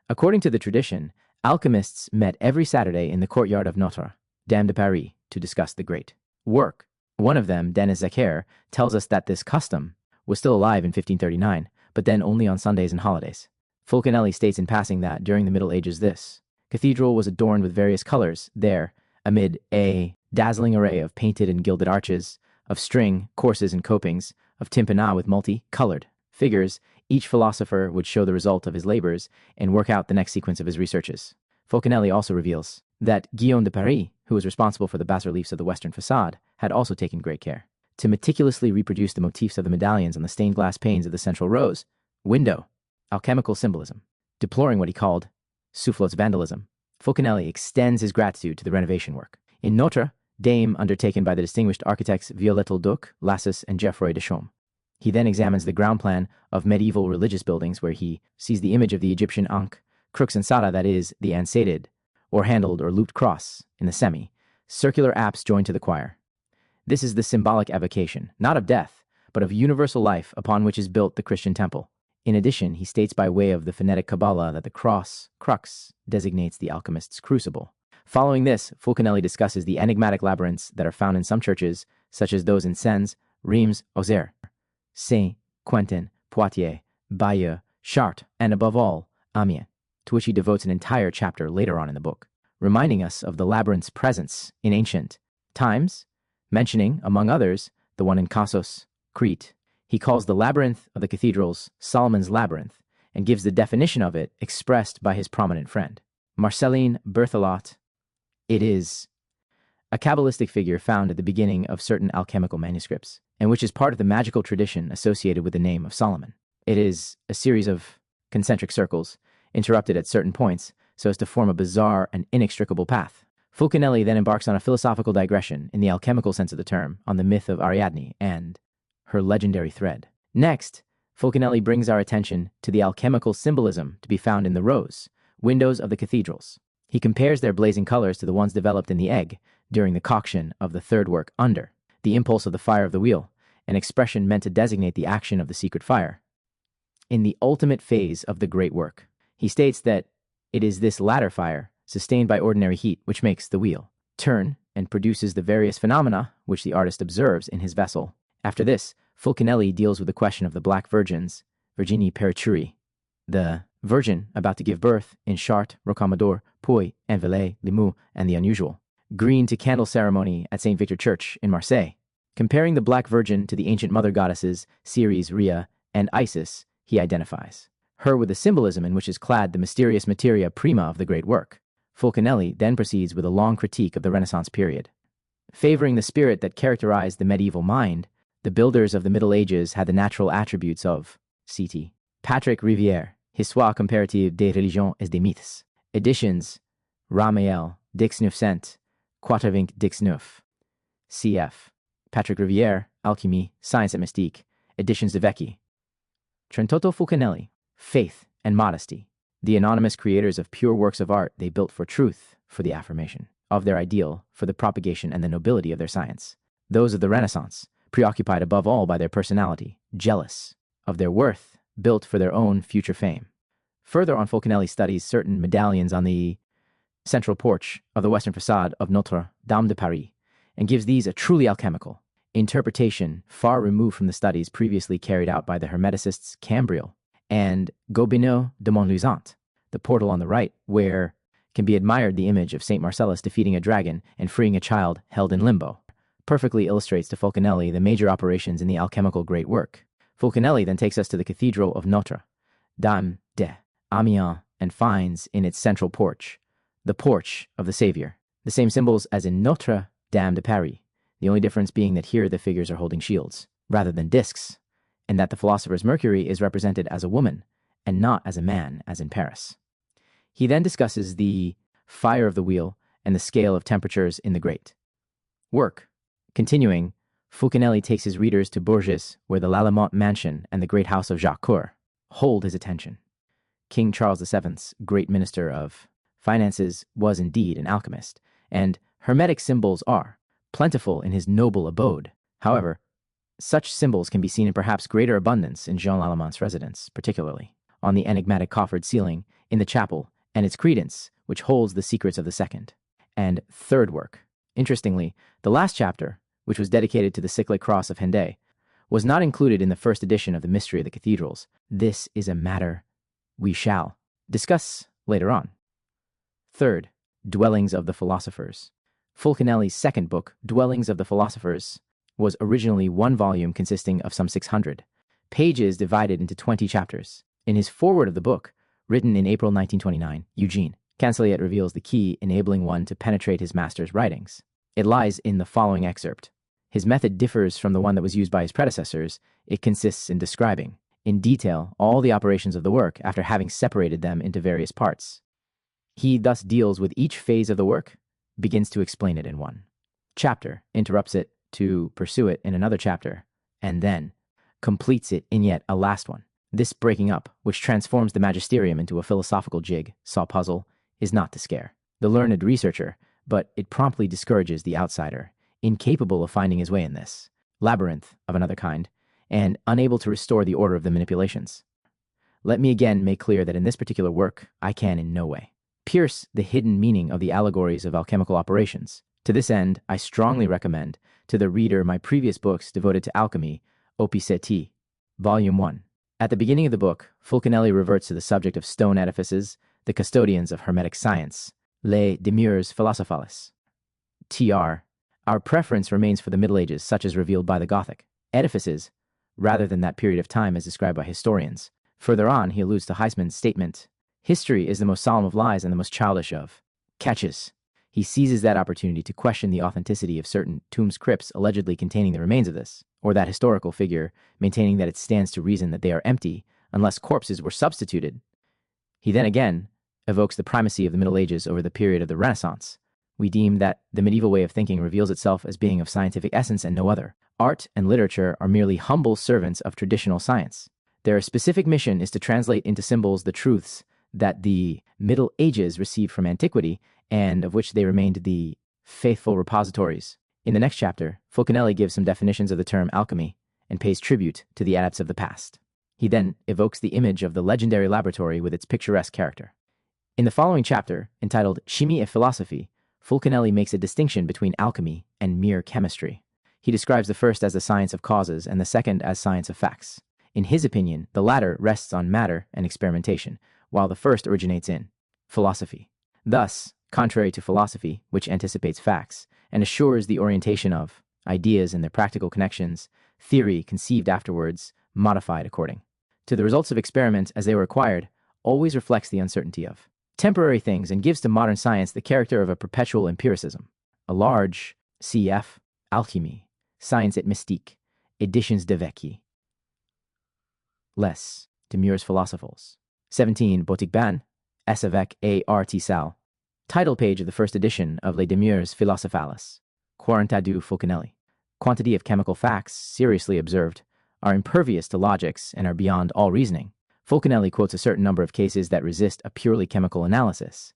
According to the tradition, alchemists met every Saturday in the courtyard of Notre Dame de Paris to discuss the great work. One of them, Denis Zacher, tells us that this custom was still alive in 1539, but then only on Sundays and holidays. Fulcanelli states in passing that, during the Middle Ages, this cathedral was adorned with various colors there, amid a dazzling array of painted and gilded arches, of string, courses, and copings, of tympanum with multi-colored figures. Each philosopher would show the result of his labors and work out the next sequence of his researches. Fulcanelli also reveals that Guillaume de Paris, who was responsible for the bas-reliefs of the western facade, had also taken great care to meticulously reproduce the motifs of the medallions on the stained glass panes of the central rose window. Alchemical symbolism. Deploring what he called Soufflot's vandalism, Fulcanelli extends his gratitude to the renovation work. In Notre Dame, undertaken by the distinguished architects Viollet-le-Duc, Lassus, and Geoffroy de Chaume, he then examines the ground plan of medieval religious buildings, where he sees the image of the Egyptian Ankh, crux ansata, that is, the ansated, or handled or looped cross, in the circular apse joined to the choir. This is the symbolic evocation, not of death, but of universal life upon which is built the Christian temple. In addition, he states by way of the phonetic Kabbalah that the crux, designates the alchemist's crucible. Following this, Fulcanelli discusses the enigmatic labyrinths that are found in some churches, such as those in Sens, Reims, Auxerre, Saint, Quentin, Poitiers, Bayeux, Chartres, and above all, Amiens, to which he devotes an entire chapter later on in the book, reminding us of the labyrinth's presence in ancient times, mentioning, among others, the one in Knossos, Crete. He calls the labyrinth of the cathedrals Solomon's Labyrinth and gives the definition of it expressed by his prominent friend, Marcelline Berthelot. It is a Kabbalistic figure found at the beginning of certain alchemical manuscripts, and which is part of the magical tradition associated with the name of Solomon. It is a series of concentric circles, interrupted at certain points, so as to form a bizarre and inextricable path. Fulcanelli then embarks on a philosophical digression, in the alchemical sense of the term, on the myth of Ariadne and her legendary thread. Next, Fulcanelli brings our attention to the alchemical symbolism to be found in the rose, windows of the cathedrals. He compares their blazing colors to the ones developed in the egg during the coction of the third work under, the impulse of the fire of the wheel, an expression meant to designate the action of the secret fire. In the ultimate phase of the great work, he states that it is this latter fire, sustained by ordinary heat, which makes the wheel turn and produces the various phenomena which the artist observes in his vessel. After this, Fulcanelli deals with the question of the black virgins, Virginie Perituri, the virgin about to give birth in Chartres, Rocamadour, Puy, Envelay, Limoux, and the unusual green to candle ceremony at St. Victor Church in Marseille. Comparing the black virgin to the ancient mother goddesses Ceres, Rhea, and Isis, he identifies her with the symbolism in which is clad the mysterious materia prima of the great work. Fulcanelli then proceeds with a long critique of the Renaissance period. Favoring the spirit that characterized the medieval mind, the builders of the Middle Ages had the natural attributes of C.T. Patrick Rivière, Histoire comparative des religions et des mythes, editions Ramael, Dix Neufcent, Quatrevingt Dix Neuf, cf. Patrick Rivière, Alchemy, Science et Mystique, editions de Vecchi. Trentotto Fulcanelli, Faith and Modesty. The anonymous creators of pure works of art they built for truth, for the affirmation of their ideal, for the propagation and the nobility of their science. Those of the Renaissance, preoccupied above all by their personality, jealous of their worth, built for their own future fame. Further on, Fulcanelli studies certain medallions on the central porch of the western facade of Notre Dame de Paris, and gives these a truly alchemical interpretation far removed from the studies previously carried out by the Hermeticists Cambriel and Gobineau de Montluisant. The portal on the right, where can be admired the image of St. Marcellus defeating a dragon and freeing a child held in limbo, perfectly illustrates to Fulcanelli the major operations in the alchemical great work. Fulcanelli then takes us to the Cathedral of Notre Dame de Amiens and finds in its central porch the porch of the Savior, the same symbols as in Notre Dame de Paris, the only difference being that here the figures are holding shields rather than discs, and that the philosopher's Mercury is represented as a woman and not as a man as in Paris. He then discusses the fire of the wheel and the scale of temperatures in the great work. Continuing, Fulcanelli takes his readers to Bourges, where the Lalemant mansion and the great house of Jacques Coeur hold his attention. King Charles VII's great minister of finances was indeed an alchemist, and hermetic symbols are plentiful in his noble abode. However, such symbols can be seen in perhaps greater abundance in Jean Lalemant's residence, particularly on the enigmatic coffered ceiling in the chapel and its credence, which holds the secrets of the second and third work. Interestingly, the last chapter, which was dedicated to the cyclic cross of Henday, was not included in the first edition of the Mystery of the Cathedrals. This is a matter we shall discuss later on. Third, Dwellings of the Philosophers. Fulcanelli's second book, Dwellings of the Philosophers, was originally one volume consisting of some 600 pages divided into 20 chapters. In his foreword of the book, written in April 1929, E.CANSELIET reveals the key enabling one to penetrate his master's writings. It lies in the following excerpt. His method differs from the one that was used by his predecessors. It consists in describing, in detail, all the operations of the work after having separated them into various parts. He thus deals with each phase of the work, begins to explain it in one chapter, interrupts it to pursue it in another chapter, and then completes it in yet a last one. This breaking up, which transforms the magisterium into a philosophical jigsaw puzzle, is not to scare the learned researcher, but it promptly discourages the outsider, incapable of finding his way in this labyrinth of another kind, and unable to restore the order of the manipulations. Let me again make clear that in this particular work, I can in no way pierce the hidden meaning of the allegories of alchemical operations. To this end, I strongly recommend to the reader my previous books devoted to alchemy, Opus 7, Volume 1. At the beginning of the book, Fulcanelli reverts to the subject of stone edifices, the custodians of hermetic science, les demeures philosophales, tr. Our preference remains for the Middle Ages, such as revealed by the Gothic edifices, rather than that period of time as described by historians. Further on, he alludes to Heisman's statement, "History is the most solemn of lies and the most childish of catches." He seizes that opportunity to question the authenticity of certain tombs crypts allegedly containing the remains of this, or that historical figure, maintaining that it stands to reason that they are empty unless corpses were substituted. He then again evokes the primacy of the Middle Ages over the period of the Renaissance. We deem that the medieval way of thinking reveals itself as being of scientific essence and no other. Art and literature are merely humble servants of traditional science. Their specific mission is to translate into symbols the truths that the Middle Ages received from antiquity and of which they remained the faithful repositories. In the next chapter, Fulcanelli gives some definitions of the term alchemy and pays tribute to the adepts of the past. He then evokes the image of the legendary laboratory with its picturesque character. In the following chapter, entitled Chimie et Philosophie, Fulcanelli makes a distinction between alchemy and mere chemistry. He describes the first as the science of causes and the second as science of facts. In his opinion, the latter rests on matter and experimentation, while the first originates in philosophy. Thus, contrary to philosophy, which anticipates facts and assures the orientation of ideas and their practical connections, theory conceived afterwards, modified according to the results of experiment as they were acquired, always reflects the uncertainty of temporary things and gives to modern science the character of a perpetual empiricism. A large cf. Alchemy, Science et Mystique, Editions de Vecchi. Les Demures Philosophers. 17 Boutique Ban, S. avec A.R.T. Sal. Title page of the first edition of Les Demures Philosophales. 42 Fulcanelli. Quantity of chemical facts, seriously observed, are impervious to logics and are beyond all reasoning. Fulcanelli quotes a certain number of cases that resist a purely chemical analysis.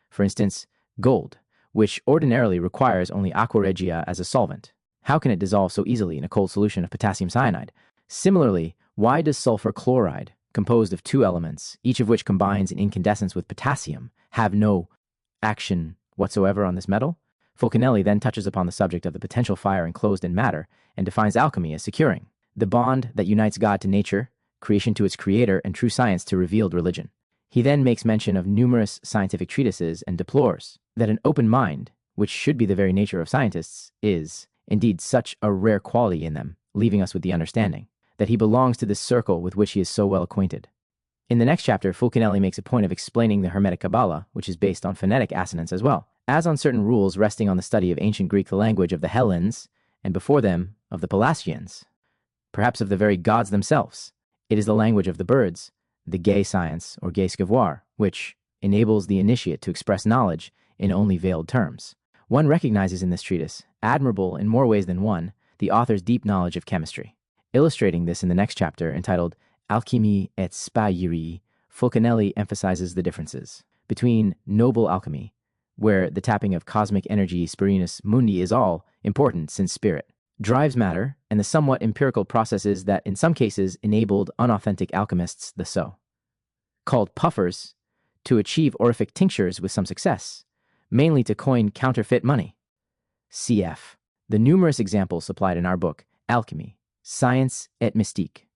For instance, gold, which ordinarily requires only aqua regia as a solvent. How can it dissolve so easily in a cold solution of potassium cyanide? Similarly, why does sulfur chloride, composed of two elements, each of which combines in incandescence with potassium, have no action whatsoever on this metal? Fulcanelli then touches upon the subject of the potential fire enclosed in matter and defines alchemy as securing the bond that unites God to nature, creation to its creator, and true science to revealed religion. He then makes mention of numerous scientific treatises and deplores that an open mind, which should be the very nature of scientists, is indeed such a rare quality in them, leaving us with the understanding that he belongs to this circle with which he is so well acquainted. In the next chapter, Fulcanelli makes a point of explaining the Hermetic Kabbalah, which is based on phonetic assonance as well, as on certain rules resting on the study of ancient Greek, the language of the Hellenes, and before them, of the Pelasgians, perhaps of the very gods themselves. It is the language of the birds, the gay science, or gay savoir, which enables the initiate to express knowledge in only veiled terms. One recognizes in this treatise, admirable in more ways than one, the author's deep knowledge of chemistry. Illustrating this in the next chapter, entitled Alchemy et Spaieri, Fulcanelli emphasizes the differences between noble alchemy, where the tapping of cosmic energy spiritus mundi is all important since spirit drives matter, and the somewhat empirical processes that in some cases enabled unauthentic alchemists, the so-called puffers, to achieve orific tinctures with some success, mainly to coin counterfeit money. Cf. the numerous examples supplied in our book, Alchemy, Science et Mystique.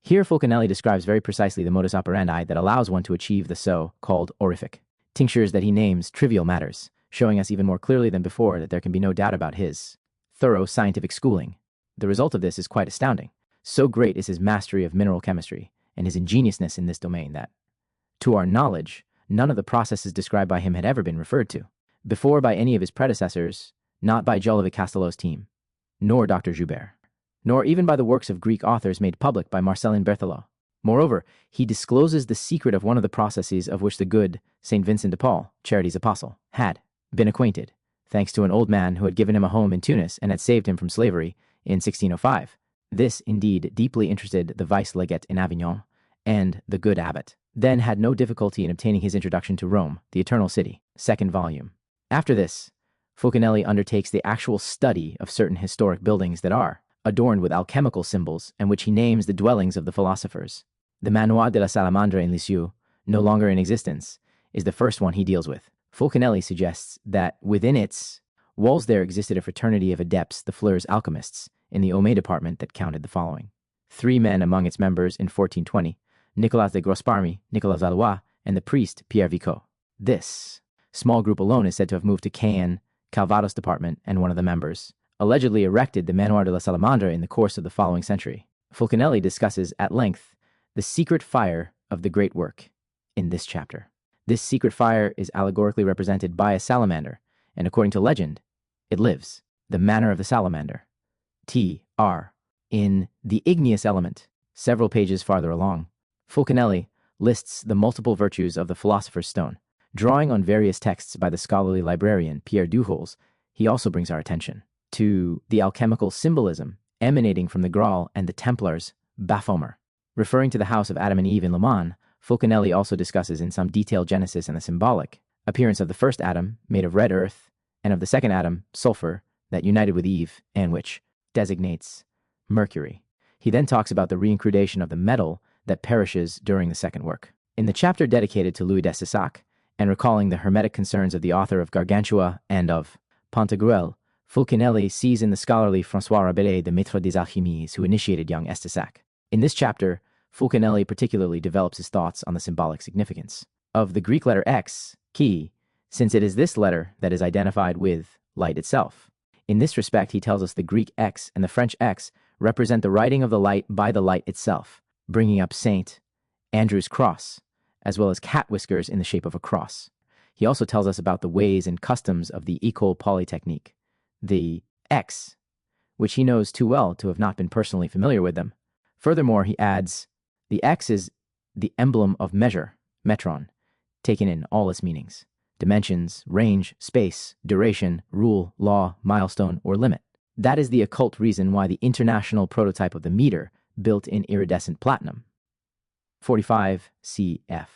Here Fulcanelli describes very precisely the modus operandi that allows one to achieve the so-called orific tinctures that he names trivial matters, showing us even more clearly than before that there can be no doubt about his thorough scientific schooling. The result of this is quite astounding. So great is his mastery of mineral chemistry and his ingeniousness in this domain that, to our knowledge, none of the processes described by him had ever been referred to before by any of his predecessors, not by Jolivet-Castelot's team, nor Dr. Joubert, nor even by the works of Greek authors made public by Marcellin Berthelot. Moreover, he discloses the secret of one of the processes of which the good St. Vincent de Paul, Charity's apostle, had been acquainted, thanks to an old man who had given him a home in Tunis and had saved him from slavery in 1605. This, indeed, deeply interested the vice-legate in Avignon, and the good abbot then had no difficulty in obtaining his introduction to Rome, the Eternal City, 2nd volume. After this, Fulcanelli undertakes the actual study of certain historic buildings that are adorned with alchemical symbols and which he names the dwellings of the philosophers. The Manoir de la Salamandre in Lisieux, no longer in existence, is the first one he deals with. Fulcanelli suggests that within its walls there existed a fraternity of adepts, the Fleurs alchemists, in the Aume department that counted the following: 3 men among its members in 1420, Nicolas de Grosparmy, Nicolas Valois, and the priest Pierre Vicot. This small group alone is said to have moved to Caen, Calvados department, and one of the members, allegedly erected the Manoir de la Salamandre in the course of the following century. Fulcanelli discusses at length the secret fire of the great work in this chapter. This secret fire is allegorically represented by a salamander, and according to legend, it lives. The manner of the salamander. T.R. In the igneous element, several pages farther along, Fulcanelli lists the multiple virtues of the philosopher's stone. Drawing on various texts by the scholarly librarian Pierre Duhal's, he also brings our attention to the alchemical symbolism emanating from the Graal and the Templars' Baphomer. Referring to the house of Adam and Eve in Le Mans, Fulcanelli also discusses in some detail Genesis and the symbolic appearance of the first Adam, made of red earth, and of the second Adam, sulfur, that united with Eve, and which designates Mercury. He then talks about the reincrudation of the metal that perishes during the second work. In the chapter dedicated to Louis d'Estissac, and recalling the hermetic concerns of the author of Gargantua and of Pantagruel, Fulcanelli sees in the scholarly François Rabelais the maître des alchimies who initiated young Estissac. In this chapter, Fulcanelli particularly develops his thoughts on the symbolic significance of the Greek letter X, chi, since it is this letter that is identified with light itself. In this respect, he tells us the Greek X and the French X represent the writing of the light by the light itself, bringing up St. Andrew's cross, as well as cat whiskers in the shape of a cross. He also tells us about the ways and customs of the École Polytechnique, the X, which he knows too well to have not been personally familiar with them. Furthermore, he adds, the X is the emblem of measure, metron, taken in all its meanings: dimensions, range, space, duration, rule, law, milestone, or limit. That is the occult reason why the international prototype of the meter built in iridescent platinum. 45 cf.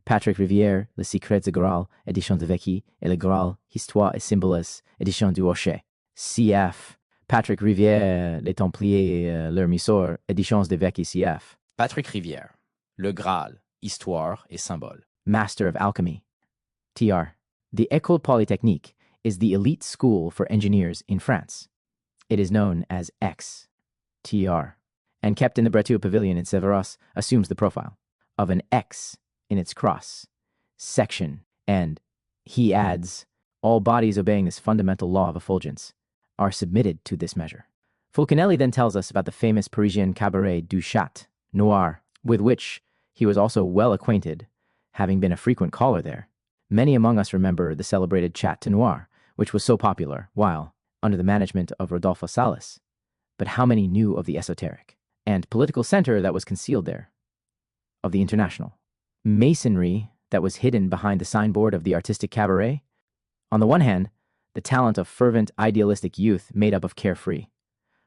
Patrick Rivière, Le Secret du Graal, édition de Vecchi, et le Graal, Histoire et Symboles, édition du Rocher. Cf. Patrick Rivière, Les Templiers et leur Missor, éditions de Vecchi cf. Patrick Rivière, Le Graal, Histoire et Symboles. Master of Alchemy. Tr. The École Polytechnique is the elite school for engineers in France. It is known as X. Tr. And kept in the Breteuil Pavilion in Severos, assumes the profile of an X in its cross section, and he adds, all bodies obeying this fundamental law of effulgence are submitted to this measure. Fulcanelli then tells us about the famous Parisian cabaret du Chat Noir, with which he was also well acquainted, having been a frequent caller there. Many among us remember the celebrated Chat Noir, which was so popular while under the management of Rodolphe Salas. But how many knew of the esoteric and political center that was concealed there, of the international masonry that was hidden behind the signboard of the artistic cabaret? On the one hand, the talent of fervent, idealistic youth made up of carefree,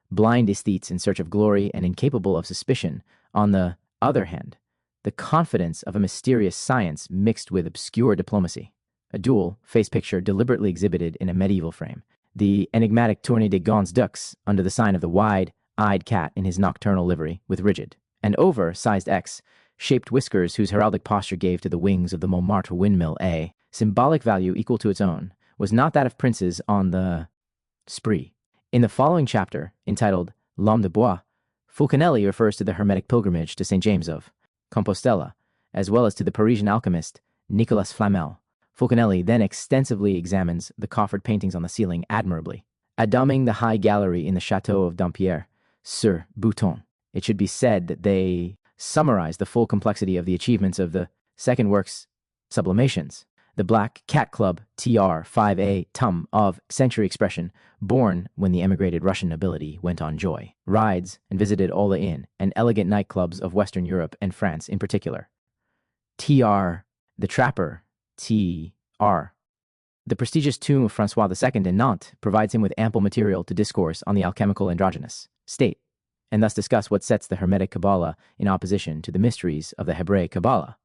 blind aesthetes in search of glory and incapable of suspicion. On the other hand, the confidence of a mysterious science mixed with obscure diplomacy. A dual face picture deliberately exhibited in a medieval frame. The enigmatic Tournée des Grands Ducs under the sign of the wide-eyed cat in his nocturnal livery with rigid and oversized X-shaped whiskers whose heraldic posture gave to the wings of the Montmartre windmill a symbolic value equal to its own, was not that of princes on the spree. In the following chapter, entitled L'Homme de Bois, Fulcanelli refers to the Hermetic pilgrimage to St. James of Compostela, as well as to the Parisian alchemist Nicolas Flamel. Fulcanelli then extensively examines the coffered paintings on the ceiling admirably. Adorning the high gallery in the Chateau of Dampierre, sur Bouton, it should be said that they summarize the full complexity of the achievements of the second work's sublimations. The Black Cat Club TR 5A Tum of century expression, born when the emigrated Russian nobility went on joy rides and visited Ola Inn and elegant nightclubs of Western Europe and France in particular. TR the Trapper TR. The prestigious tomb of François II in Nantes provides him with ample material to discourse on the alchemical androgynous state, and thus discuss what sets the Hermetic Kabbalah in opposition to the mysteries of the Hebraic Kabbalah.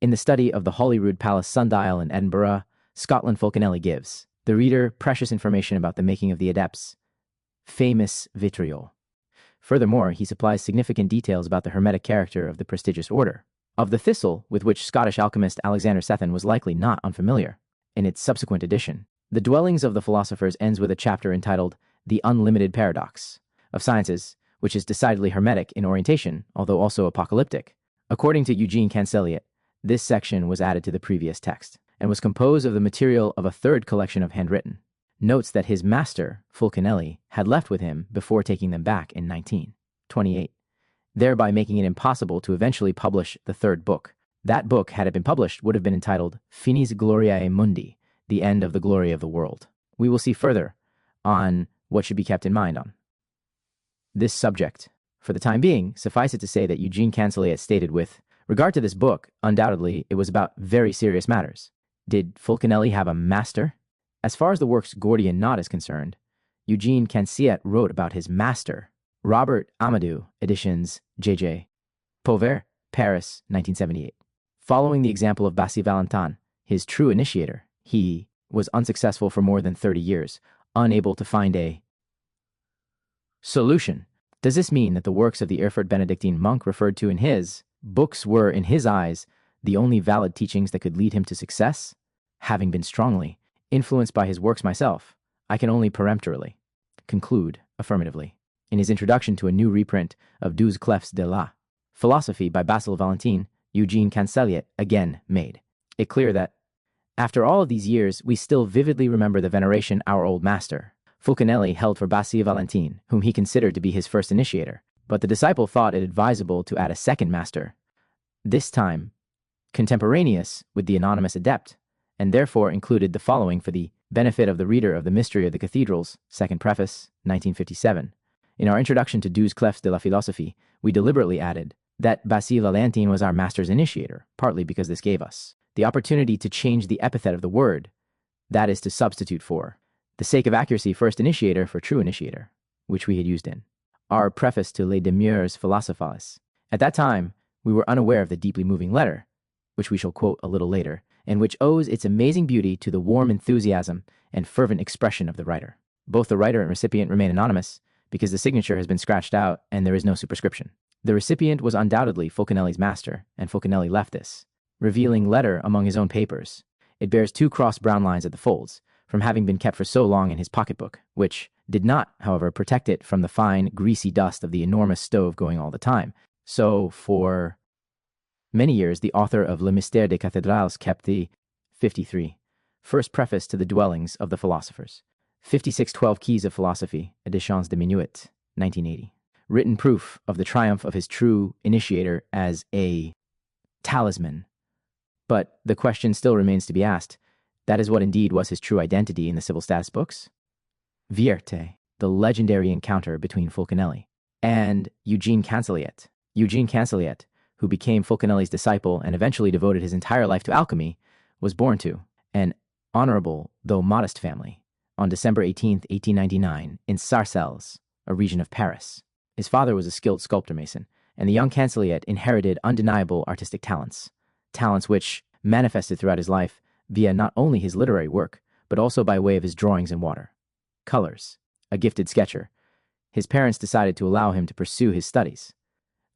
In the study of the Holyrood Palace sundial in Edinburgh, Scotland, Fulcanelli gives the reader precious information about the making of the adept's famous vitriol. Furthermore, he supplies significant details about the hermetic character of the prestigious order of the thistle, with which Scottish alchemist Alexander Sethen was likely not unfamiliar. In its subsequent edition, The Dwellings of the Philosophers ends with a chapter entitled The Unlimited Paradox of Sciences, which is decidedly hermetic in orientation, although also apocalyptic. According to E.CANSELIET, this section was added to the previous text and was composed of the material of a third collection of handwritten notes that his master, Fulcanelli, had left with him before taking them back in 1928, thereby making it impossible to eventually publish the third book. That book, had it been published, would have been entitled Finis GLORIAE MUNDI, the end of the glory of the world. We will see further on what should be kept in mind on this subject. For the time being, suffice it to say that JEAN-JULIEN stated with regard to this book, undoubtedly it was about very serious matters. Did Fulcanelli have a master? As far as the work's Gordian knot is concerned, E.CANSELIET wrote about his master, Robert Amadou, editions J.J. Pauvert, Paris, 1978. Following the example of Bassi Valentin, his true initiator, he was unsuccessful for more than 30 years, unable to find a solution. Does this mean that the works of the Erfurt Benedictine monk referred to in his books were, in his eyes, the only valid teachings that could lead him to success? Having been strongly influenced by his works myself, I can only peremptorily conclude affirmatively. In his introduction to a new reprint of Douze Clefs de la Philosophy by Basil Valentin, E.CANSELIET again made it clear that, after all of these years, we still vividly remember the veneration our old master, Fulcanelli, held for Basil Valentin, whom he considered to be his first initiator. But the disciple thought it advisable to add a second master, this time contemporaneous with the anonymous adept, and therefore included the following for the benefit of the reader of The Mystery of the Cathedrals, second preface, 1957. In our introduction to Douze Clefs de la Philosophie, we deliberately added that Basil Valentin was our master's initiator, partly because this gave us the opportunity to change the epithet of the word, that is to substitute for the sake of accuracy first initiator for true initiator, which we had used in our preface to Les Demeures Philosophales. At that time, we were unaware of the deeply moving letter, which we shall quote a little later, and which owes its amazing beauty to the warm enthusiasm and fervent expression of the writer. Both the writer and recipient remain anonymous because the signature has been scratched out and there is no superscription. The recipient was undoubtedly Fulcanelli's master, and Fulcanelli left this revealing letter among his own papers. It bears 2 crossed brown lines at the folds, from having been kept for so long in his pocketbook, which did not, however, protect it from the fine, greasy dust of the enormous stove going all the time. So, for many years, the author of Le Mystère des Cathédrales kept the 53 first preface to the dwellings of the philosophers. 56 12 Keys of Philosophy, Editions de Minuit, 1980. Written proof of the triumph of his true initiator as a talisman. But the question still remains to be asked, that is what indeed was his true identity in the civil status books? Vierté, the legendary encounter between Fulcanelli and E.CANSELIET. E.CANSELIET, who became Fulcanelli's disciple and eventually devoted his entire life to alchemy, was born to an honorable, though modest family on December 18, 1899, in Sarcelles, a region of Paris. His father was a skilled sculptor-mason, and the young Canseliet inherited undeniable artistic talents which manifested throughout his life via not only his literary work, but also by way of his drawings in water colors. A gifted sketcher, his parents decided to allow him to pursue his studies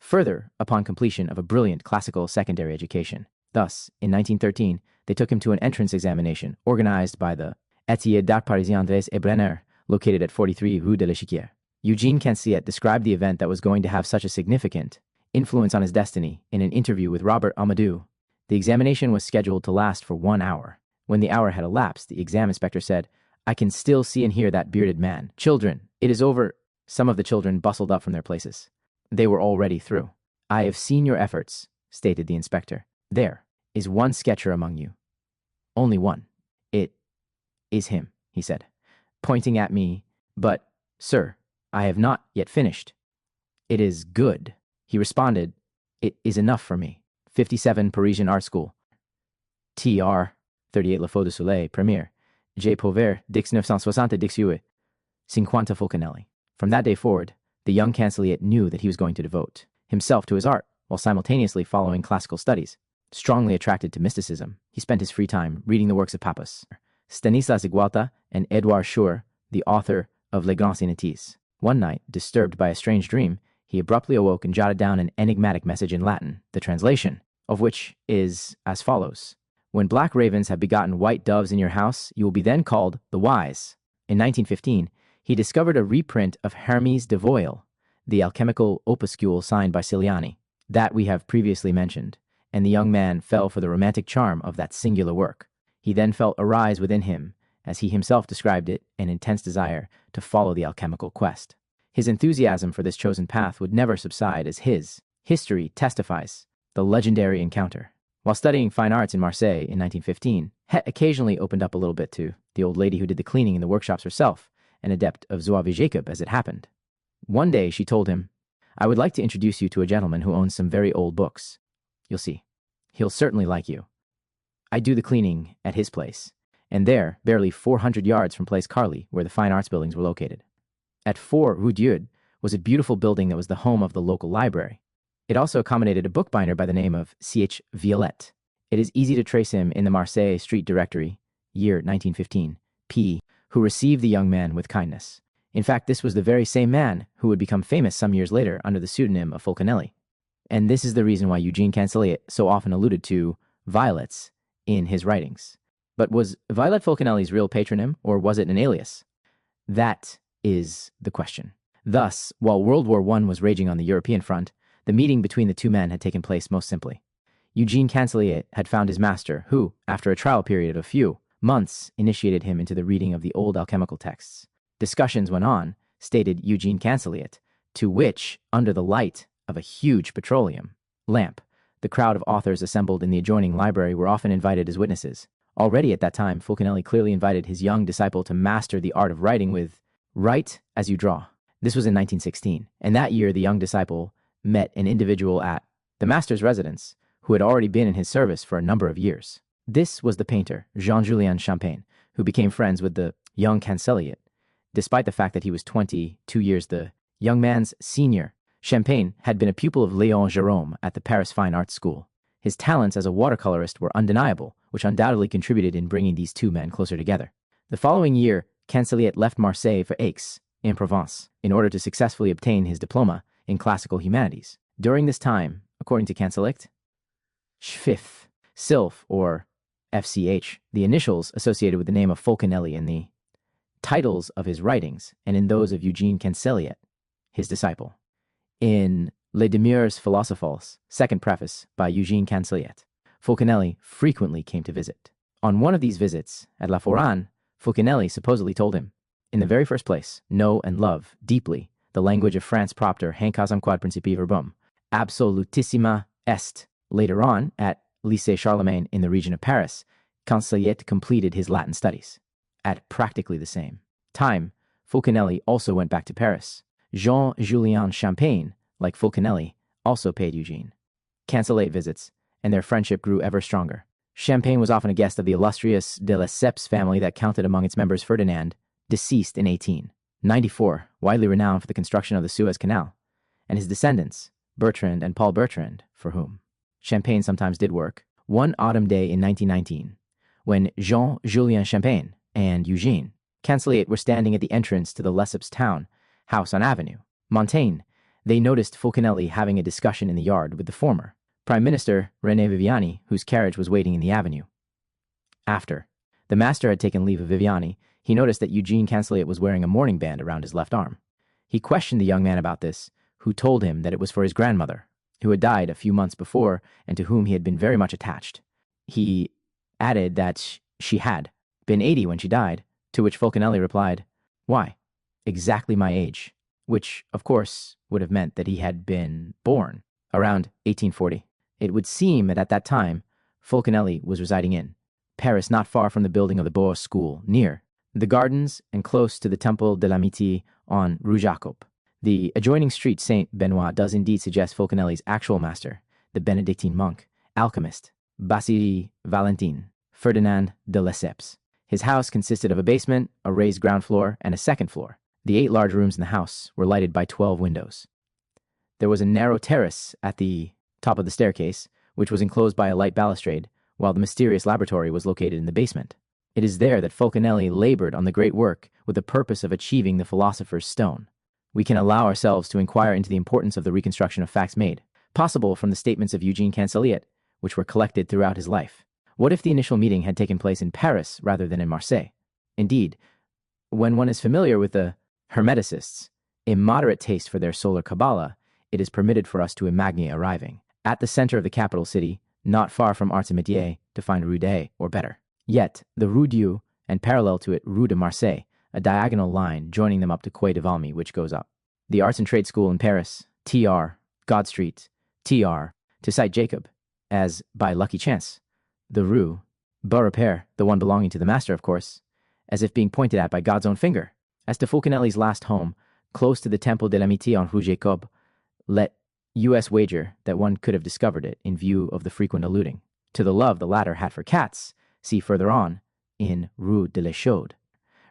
further upon completion of a brilliant classical secondary education. Thus, in 1913, they took him to an entrance examination organized by the Études d'Art Parisien Dres et Brenner, located at 43 Rue de l'Échiquier. E.CANSELIET described the event that was going to have such a significant influence on his destiny in an interview with Robert Amadou. The examination was scheduled to last for 1 hour. When the hour had elapsed, the exam inspector said, "I can still see and hear that bearded man. Children, it is over." Some of the children bustled up from their places. They were already through. "I have seen your efforts," stated the inspector. "There is one sketcher among you. Only one. It is him," he said, pointing at me. "But, sir, I have not yet finished." "It is good," he responded. "It is enough for me." 57 Parisian Art School. Tr. 38 La Faux de Soleil, Premier. J. Pauvert, Dix 960 Dix 50 Fulcanelli. From that day forward, the young Canseliet knew that he was going to devote himself to his art, while simultaneously following classical studies. Strongly attracted to mysticism, he spent his free time reading the works of Papas, Stanislas Igualta, and Edouard Schur, the author of Les Grands Initiés. One night, disturbed by a strange dream, he abruptly awoke and jotted down an enigmatic message in Latin, the translation of which is as follows: "When black ravens have begotten white doves in your house, you will be then called the wise." In 1915, he discovered a reprint of Hermes de Voile, the alchemical opuscule signed by Ciliani, that we have previously mentioned, and the young man fell for the romantic charm of that singular work. He then felt arise within him as he himself described it, an intense desire to follow the alchemical quest. His enthusiasm for this chosen path would never subside as his history testifies the legendary encounter. While studying fine arts in Marseille in 1915, Het occasionally opened up a little bit to the old lady who did the cleaning in the workshops herself, an adept of Zouave Jacob as it happened. One day she told him, "I would like to introduce you to a gentleman who owns some very old books. You'll see. He'll certainly like you. I do the cleaning at his place, and there, barely 400 yards from Place Carly, where the fine arts buildings were located. At 4 Rue Dieu was a beautiful building that was the home of the local library. It also accommodated a bookbinder by the name of C.H. Violet. It is easy to trace him in the Marseille Street Directory, year 1915, P., who received the young man with kindness. In fact, this was the very same man who would become famous some years later under the pseudonym of Fulcanelli. And this is the reason why Eugene Canseliet so often alluded to violets in his writings. But was Violet Fulcanelli's real patronym, or was it an alias? That is the question. Thus, while World War I was raging on the European front, the meeting between the two men had taken place most simply. Eugene Canseliet had found his master, who, after a trial period of a few months, initiated him into the reading of the old alchemical texts. Discussions went on, stated Eugene Canseliet, to which, under the light of a huge petroleum lamp, the crowd of authors assembled in the adjoining library were often invited as witnesses. Already at that time, Fulcanelli clearly invited his young disciple to master the art of writing with "Write as you draw." This was in 1916, and that year the young disciple met an individual at the master's residence who had already been in his service for a number of years. This was the painter, JEAN-JULIEN Champagne, who became friends with the young Canseliet, despite the fact that he was 22 years the young man's senior. Champagne had been a pupil of Léon Gérôme at the Paris Fine Arts School. His talents as a watercolorist were undeniable, which undoubtedly contributed in bringing these two men closer together. The following year, Canseliet left Marseille for Aix, in Provence, in order to successfully obtain his diploma in classical humanities. During this time, according to Canseliet, Schfif, Sylph, or FCH, the initials associated with the name of Fulcanelli in the titles of his writings and in those of Eugene Canseliet, his disciple. In Les Demeures Philosophales, second preface by Eugene Canseliet, Fulcanelli frequently came to visit. On one of these visits, at La Forane, Fulcanelli supposedly told him, "In the very first place, know and love deeply the language of France propter, hanc casam quad principii verbum, absolutissima est." Later on, at Lycée Charlemagne in the region of Paris, Canseliet completed his Latin studies. At practically the same time, Fulcanelli also went back to Paris. Jean-Julien Champagne, like Fulcanelli, also paid Eugene Canseliet visits, and their friendship grew ever stronger. Champagne was often a guest of the illustrious de Lesseps family that counted among its members Ferdinand, deceased in 1894, widely renowned for the construction of the Suez Canal, and his descendants, Bertrand and Paul Bertrand, for whom Champagne sometimes did work. One autumn day in 1919, when Jean-Julien Champagne and Eugene Canseliet were standing at the entrance to the Lesseps town house on Avenue Montaigne, they noticed Fulcanelli having a discussion in the yard with the former Prime Minister René Viviani, whose carriage was waiting in the avenue. After the master had taken leave of Viviani, he noticed that Eugene Canseliet was wearing a mourning band around his left arm. He questioned the young man about this, who told him that it was for his grandmother, who had died a few months before and to whom he had been very much attached. He added that she had been 80 when she died, to which Fulcanelli replied, "Why? Exactly my age," which, of course, would have meant that he had been born around 1840. It would seem that at that time, Fulcanelli was residing in Paris, not far from the building of the Beaux School, near the gardens and close to the Temple de l'Amitié on Rue Jacob. The adjoining street Saint-Benoît does indeed suggest Fulcanelli's actual master, the Benedictine monk, alchemist, Basile Valentin Ferdinand de Lesseps. His house consisted of a basement, a raised ground floor, and a second floor. The 8 large rooms in the house were lighted by 12 windows. There was a narrow terrace at the top of the staircase, which was enclosed by a light balustrade, while the mysterious laboratory was located in the basement. It is there that Fulcanelli labored on the great work with the purpose of achieving the philosopher's stone. We can allow ourselves to inquire into the importance of the reconstruction of facts made, possible from the statements of Eugene Canseliet, which were collected throughout his life. What if the initial meeting had taken place in Paris rather than in Marseille? Indeed, when one is familiar with the Hermeticists' immoderate taste for their solar Kabbalah, it is permitted for us to imagine arriving at the center of the capital city, not far from Arts et Métiers, to find Rue Day, or better yet, the Rue Dieu and parallel to it Rue de Marseille, a diagonal line joining them up to Quai de Valmy, which goes up. The Arts and Trade School in Paris, TR, God Street, TR, to cite Jacob, as by lucky chance, the Rue, Beaurepaire, the one belonging to the master, of course, as if being pointed at by God's own finger. As to Fulcanelli's last home, close to the Temple de l'Amitié on Rue Jacob, let U.S. wager that one could have discovered it in view of the frequent alluding to the love the latter had for cats, see further on in Rue de l'Echaude,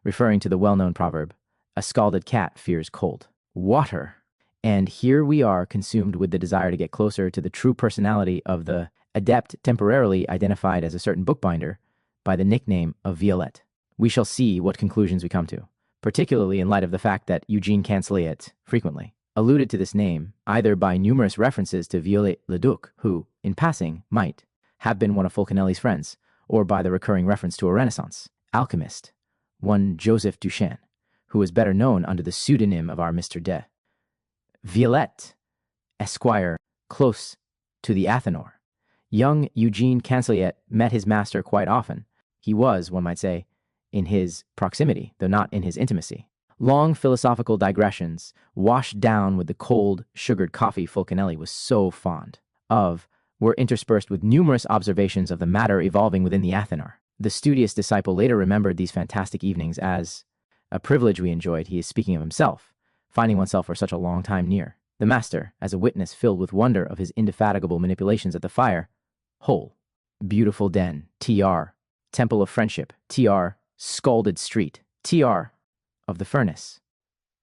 referring to the well-known proverb, a scalded cat fears cold water. And here we are consumed with the desire to get closer to the true personality of the adept temporarily identified as a certain bookbinder by the nickname of Violette. We shall see what conclusions we come to, particularly in light of the fact that Eugene-Canseliet frequently alluded to this name, either by numerous references to Viollet-le-Duc, who, in passing, might have been one of Fulcanelli's friends, or by the recurring reference to a Renaissance alchemist, one Joseph Duchesne, who was better known under the pseudonym of our Mr. de Violette, Esquire, close to the Athanor. Young Eugene-Canseliet met his master quite often. He was, one might say, in his proximity, though not in his intimacy. Long philosophical digressions, washed down with the cold, sugared coffee Fulcanelli was so fond of, were interspersed with numerous observations of the matter evolving within the Athanor. The studious disciple later remembered these fantastic evenings as a privilege we enjoyed. He is speaking of himself, finding oneself for such a long time near the master, as a witness filled with wonder of his indefatigable manipulations at the fire. Whole, beautiful den, TR, Temple of Friendship, TR, Scalded Street, TR, of the furnace.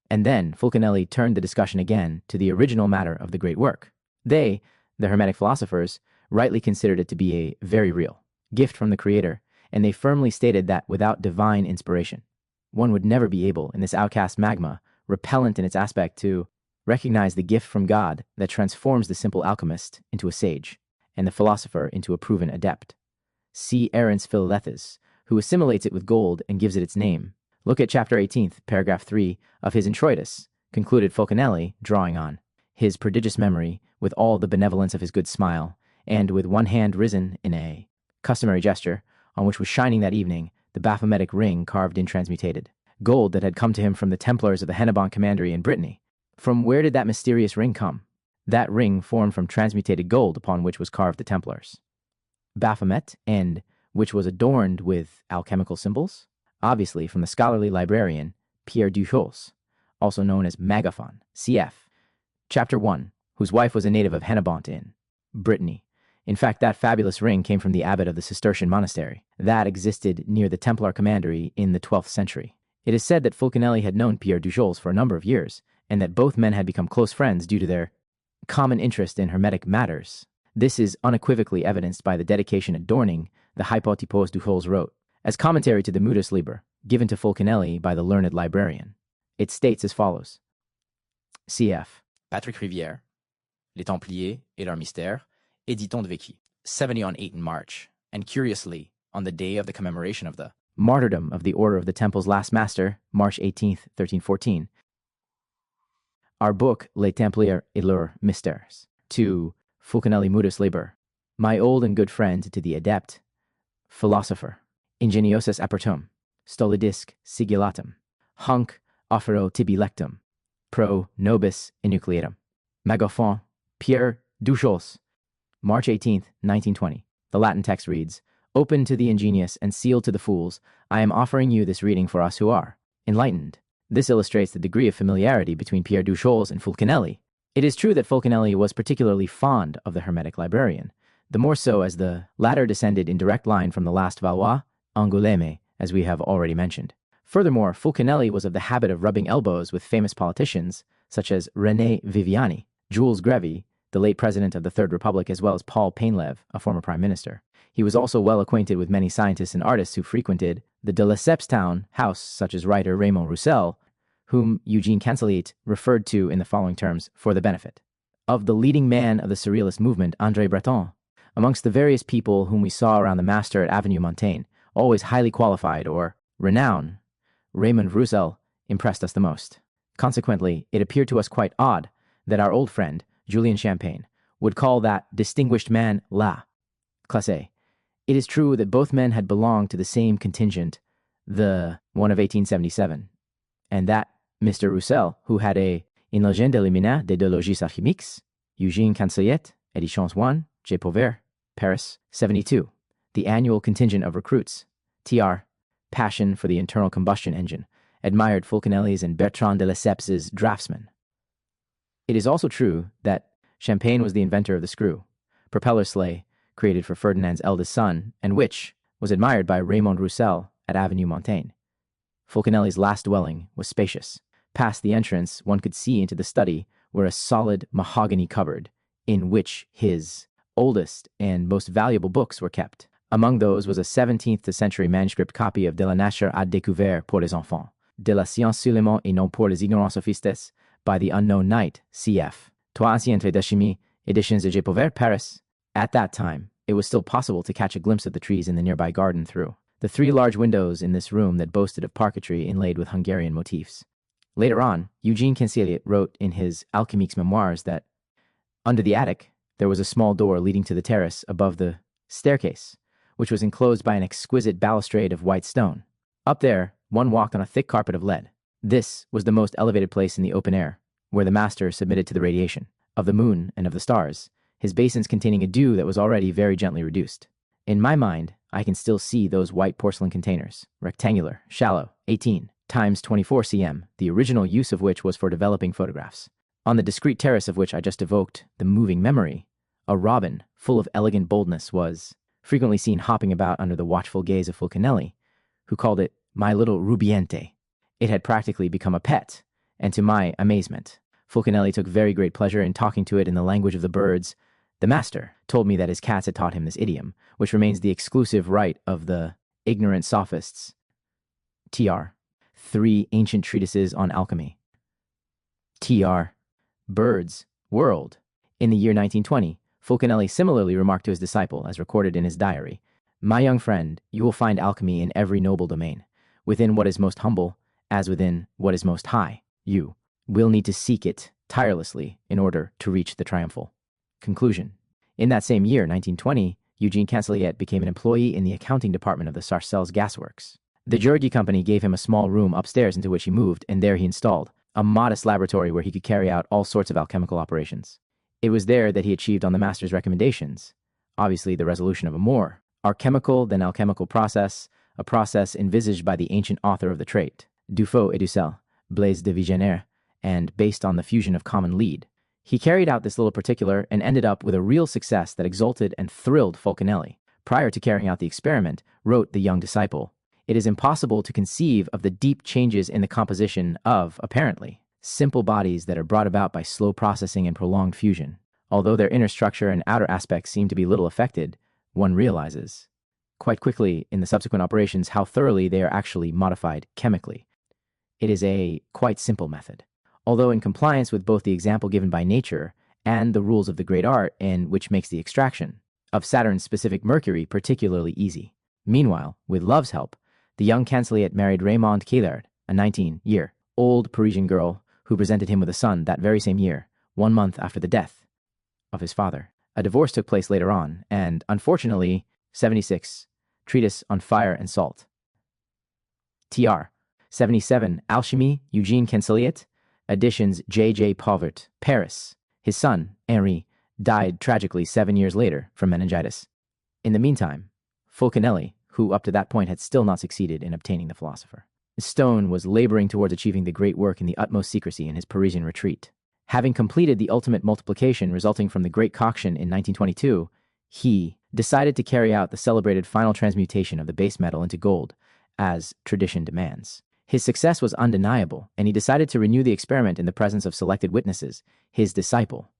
And then Fulcanelli turned the discussion again to the original matter of the great work. They, the Hermetic philosophers, rightly considered it to be a very real gift from the Creator, and they firmly stated that without divine inspiration, one would never be able, in this outcast magma, repellent in its aspect, to recognize the gift from God that transforms the simple alchemist into a sage, and the philosopher into a proven adept. See Aaron's Philolethes, who assimilates it with gold and gives it its name. Look at chapter 18th, paragraph 3 of his Introitus, concluded Fulcanelli, drawing on his prodigious memory, with all the benevolence of his good smile, and with one hand risen in a customary gesture, on which was shining that evening the Baphometic ring carved in transmutated gold that had come to him from the Templars of the Hennebon Commandery in Brittany. From where did that mysterious ring come? That ring formed from transmutated gold upon which was carved the Templars Baphomet, and which was adorned with alchemical symbols? Obviously from the scholarly librarian Pierre Duchos, also known as Magaphon, cf. Chapter 1, whose wife was a native of Hennebont in Brittany. In fact, that fabulous ring came from the abbot of the Cistercian monastery that existed near the Templar commandery in the 12th century. It is said that Fulcanelli had known Pierre Duchos for a number of years, and that both men had become close friends due to their common interest in hermetic matters. This is unequivocally evidenced by the dedication adorning the Hypotypos Duchos wrote, as commentary to the Mudus Liber, given to Fulcanelli by the learned librarian. It states as follows. Cf. Patrick Rivière, Les Templiers et leurs mystères, Editon de Véqui, 70 on 8 in March, and curiously, on the day of the commemoration of the martyrdom of the Order of the Temple's last master, March 18th, 1314, our book Les Templiers et leurs mystères, to Fulcanelli Mudus Liber, my old and good friend to the adept, philosopher, ingeniosus apertum, stolidisque sigillatum, hunc offero tibi lectum, pro nobis enucleatum. Magaphon, Pierre Duchos, March 18th, 1920. The Latin text reads, "Open to the ingenious and sealed to the fools, I am offering you this reading for us who are enlightened." This illustrates the degree of familiarity between Pierre Duchos and Fulcanelli. It is true that Fulcanelli was particularly fond of the Hermetic librarian, the more so as the latter descended in direct line from the last Valois, Angoulême, as we have already mentioned. Furthermore, Fulcanelli was of the habit of rubbing elbows with famous politicians such as René Viviani, Jules Grevy, the late president of the Third Republic, as well as Paul Painlevé, a former prime minister. He was also well acquainted with many scientists and artists who frequented the de Lesseps town house, such as writer Raymond Roussel, whom Eugene-Canseliet referred to in the following terms for the benefit of the leading man of the Surrealist movement, André Breton. Amongst the various people whom we saw around the master at Avenue Montaigne, always highly qualified or renowned, Raymond Roussel impressed us the most. Consequently, it appeared to us quite odd that our old friend, Julien Champagne, would call that distinguished man la classe. It is true that both men had belonged to the same contingent, the one of 1877, and that Mr. Roussel, who had a Une légende éliminaire des deux logis alchimiques, JEAN-JULIEN, Editions 1, J. Pauvert, Paris, 72. The annual contingent of recruits, TR, passion for the internal combustion engine, admired Fulcanelli's and Bertrand de Lesseps' draftsman. It is also true that Champagne was the inventor of the screw, propeller sleigh created for Ferdinand's eldest son, and which was admired by Raymond Roussel at Avenue Montaigne. Fulcanelli's last dwelling was spacious. Past the entrance, one could see into the study where a solid mahogany cupboard in which his oldest and most valuable books were kept. Among those was a 17th century manuscript copy of De la nature à découvert pour les enfants, De la science seulement et non pour les ignorants sophistes, by the unknown knight, C.F. Trois anciennes de chimie, Editions de J. Pauvert, Paris. At that time, it was still possible to catch a glimpse of the trees in the nearby garden through the 3 large windows in this room that boasted of parquetry inlaid with Hungarian motifs. Later on, E.CANSELIET wrote in his Alchemic's memoirs that under the attic, there was a small door leading to the terrace above the staircase, which was enclosed by an exquisite balustrade of white stone. Up there, one walked on a thick carpet of lead. This was the most elevated place in the open air, where the master submitted to the radiation of the moon and of the stars, his basins containing a dew that was already very gently reduced. In my mind, I can still see those white porcelain containers, rectangular, shallow, 18 times 24 cm, the original use of which was for developing photographs. On the discreet terrace of which I just evoked the moving memory, a robin, full of elegant boldness, was frequently seen hopping about under the watchful gaze of Fulcanelli, who called it my little rubiente. It had practically become a pet, and to my amazement, Fulcanelli took very great pleasure in talking to it in the language of the birds. The master told me that his cats had taught him this idiom, which remains the exclusive right of the ignorant sophists. TR. 3 ancient treatises on alchemy. TR. Birds, world. In the year 1920, Fulcanelli similarly remarked to his disciple, as recorded in his diary, "My young friend, you will find alchemy in every noble domain. Within what is most humble, as within what is most high, you will need to seek it tirelessly in order to reach the triumphal." Conclusion. In that same year, 1920, E.CANSELIET became an employee in the accounting department of the Sarcelles gasworks. The Georgi company gave him a small room upstairs into which he moved, and there he installed a modest laboratory where he could carry out all sorts of alchemical operations. It was there that he achieved on the master's recommendations, obviously the resolution of a more alchemical than alchemical process, a process envisaged by the ancient author of the trait, Dufault et Dussel, Blaise de Vigenère, and based on the fusion of common lead. He carried out this little particular and ended up with a real success that exalted and thrilled Fulcanelli. Prior to carrying out the experiment, wrote the young disciple, "It is impossible to conceive of the deep changes in the composition of, apparently, simple bodies that are brought about by slow processing and prolonged fusion. Although their inner structure and outer aspects seem to be little affected, one realizes quite quickly in the subsequent operations how thoroughly they are actually modified chemically. It is a quite simple method, although in compliance with both the example given by nature and the rules of the great art, and which makes the extraction of Saturn's specific mercury particularly easy." Meanwhile, with love's help, the young Canseliet married Raymonde Keillard, a 19-year-old Parisian girl who presented him with a son that very same year, 1 month after the death of his father. A divorce took place later on, and unfortunately, 76, Treatise on Fire and Salt. TR. 77, Alchemy, E.CANSELIET, Editions J. Pauvert, Paris. His son, Henri, died tragically 7 years later from meningitis. In the meantime, Fulcanelli, who up to that point had still not succeeded in obtaining the philosopher, Stone was laboring towards achieving the great work in the utmost secrecy in his Parisian retreat. Having completed the ultimate multiplication resulting from the Great Coction in 1922, he decided to carry out the celebrated final transmutation of the base metal into gold, as tradition demands. His success was undeniable, and he decided to renew the experiment in the presence of selected witnesses, his disciple,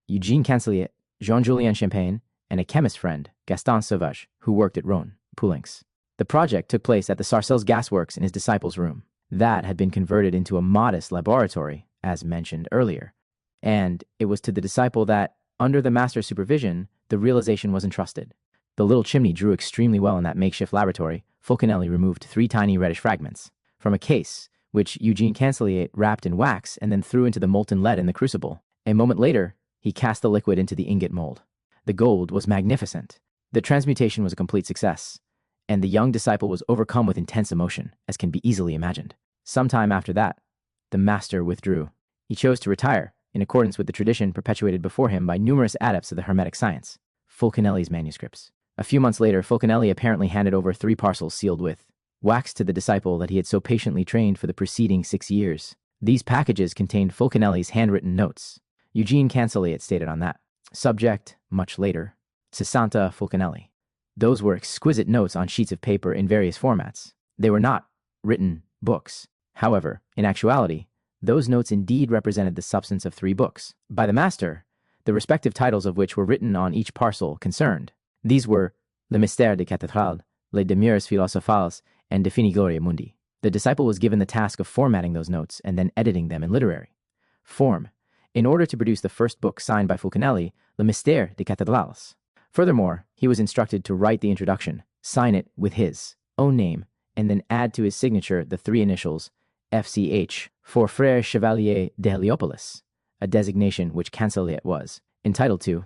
E.CANSELIET, Jean-Julien Champagne, and a chemist friend, Gaston Sauvage, who worked at Rhône, Poulenc. The project took place at the Sarcelles gasworks in his disciple's room. That had been converted into a modest laboratory, as mentioned earlier, and it was to the disciple that, under the master's supervision, the realization was entrusted. The little chimney drew extremely well in that makeshift laboratory. Fulcanelli removed 3 tiny reddish fragments from a case, which E.CANSELIET wrapped in wax and then threw into the molten lead in the crucible. A moment later, he cast the liquid into the ingot mold. The gold was magnificent. The transmutation was a complete success, and the young disciple was overcome with intense emotion, as can be easily imagined. Sometime after that, the master withdrew. He chose to retire, in accordance with the tradition perpetuated before him by numerous adepts of the Hermetic science, Fulcanelli's manuscripts. A few months later, Fulcanelli apparently handed over 3 parcels sealed with wax to the disciple that he had so patiently trained for the preceding 6 years. These packages contained Fulcanelli's handwritten notes. Eugene CANSELIET stated on that. Subject, much later, 60 Fulcanelli. Those were exquisite notes on sheets of paper in various formats. They were not written books. However, in actuality, those notes indeed represented the substance of 3 books, by the master, the respective titles of which were written on each parcel concerned. These were Le Mystère des Cathédrales, Les Demeures Philosophales, and De Fini Gloria Mundi. The disciple was given the task of formatting those notes and then editing them in literary form, in order to produce the first book signed by Fulcanelli, Le Mystère des Cathédrales. Furthermore, he was instructed to write the introduction, sign it with his own name, and then add to his signature the 3 initials FCH for Frère Chevalier de Heliopolis, a designation which CANSELIET was entitled to,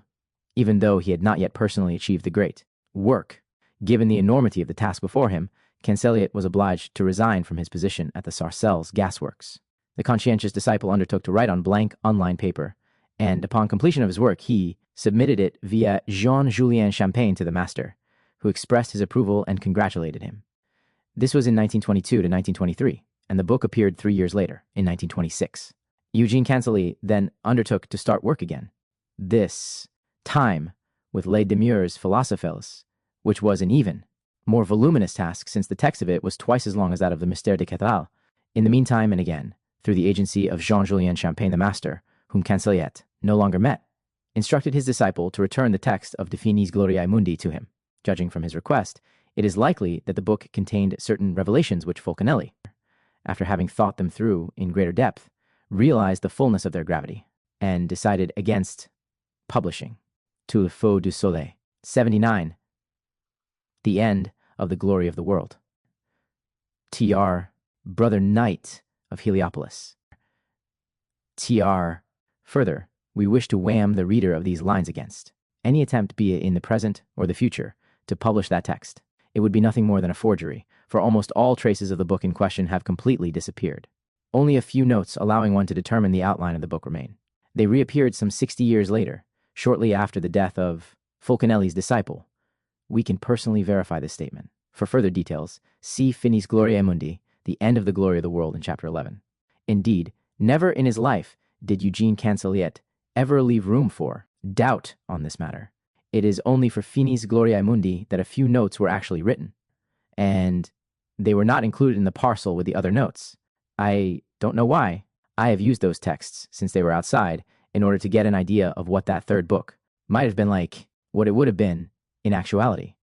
even though he had not yet personally achieved the great work. Given the enormity of the task before him, CANSELIET was obliged to resign from his position at the Sarcelles gasworks. The conscientious disciple undertook to write on blank, unlined paper, and upon completion of his work, he submitted it via Jean-Julien Champagne to the master, who expressed his approval and congratulated him. This was in 1922 to 1923, and the book appeared 3 years later, in 1926. Eugene CANSELIET then undertook to start work again, this time with Les Demeures Philosophales, which was an even more voluminous task since the text of it was twice as long as that of the Mystère des Cathédrales. In the meantime, and again, through the agency of Jean-Julien Champagne the master, whom CANSELIET no longer met, instructed his disciple to return the text of De Finis Gloriae Mundi to him. Judging from his request, it is likely that the book contained certain revelations which Fulcanelli, after having thought them through in greater depth, realized the fullness of their gravity, and decided against publishing. Tout le feu du soleil. 79. The end of the glory of the world. Tr. Brother Knight of Heliopolis. Tr. Further, we wish to wham the reader of these lines against any attempt, be it in the present or the future, to publish that text. It would be nothing more than a forgery, for almost all traces of the book in question have completely disappeared. Only a few notes allowing one to determine the outline of the book remain. They reappeared some 60 years later, shortly after the death of Fulcanelli's disciple. We can personally verify this statement. For further details, see Finis Gloriae Mundi, The End of the Glory of the World in Chapter 11. Indeed, never in his life did Eugene CANSELIET ever leave room for doubt on this matter. It is only for Finis Gloriae Mundi that a few notes were actually written, and they were not included in the parcel with the other notes. I don't know why. I have used those texts since they were outside in order to get an idea of what that third book might have been like, what it would have been in actuality.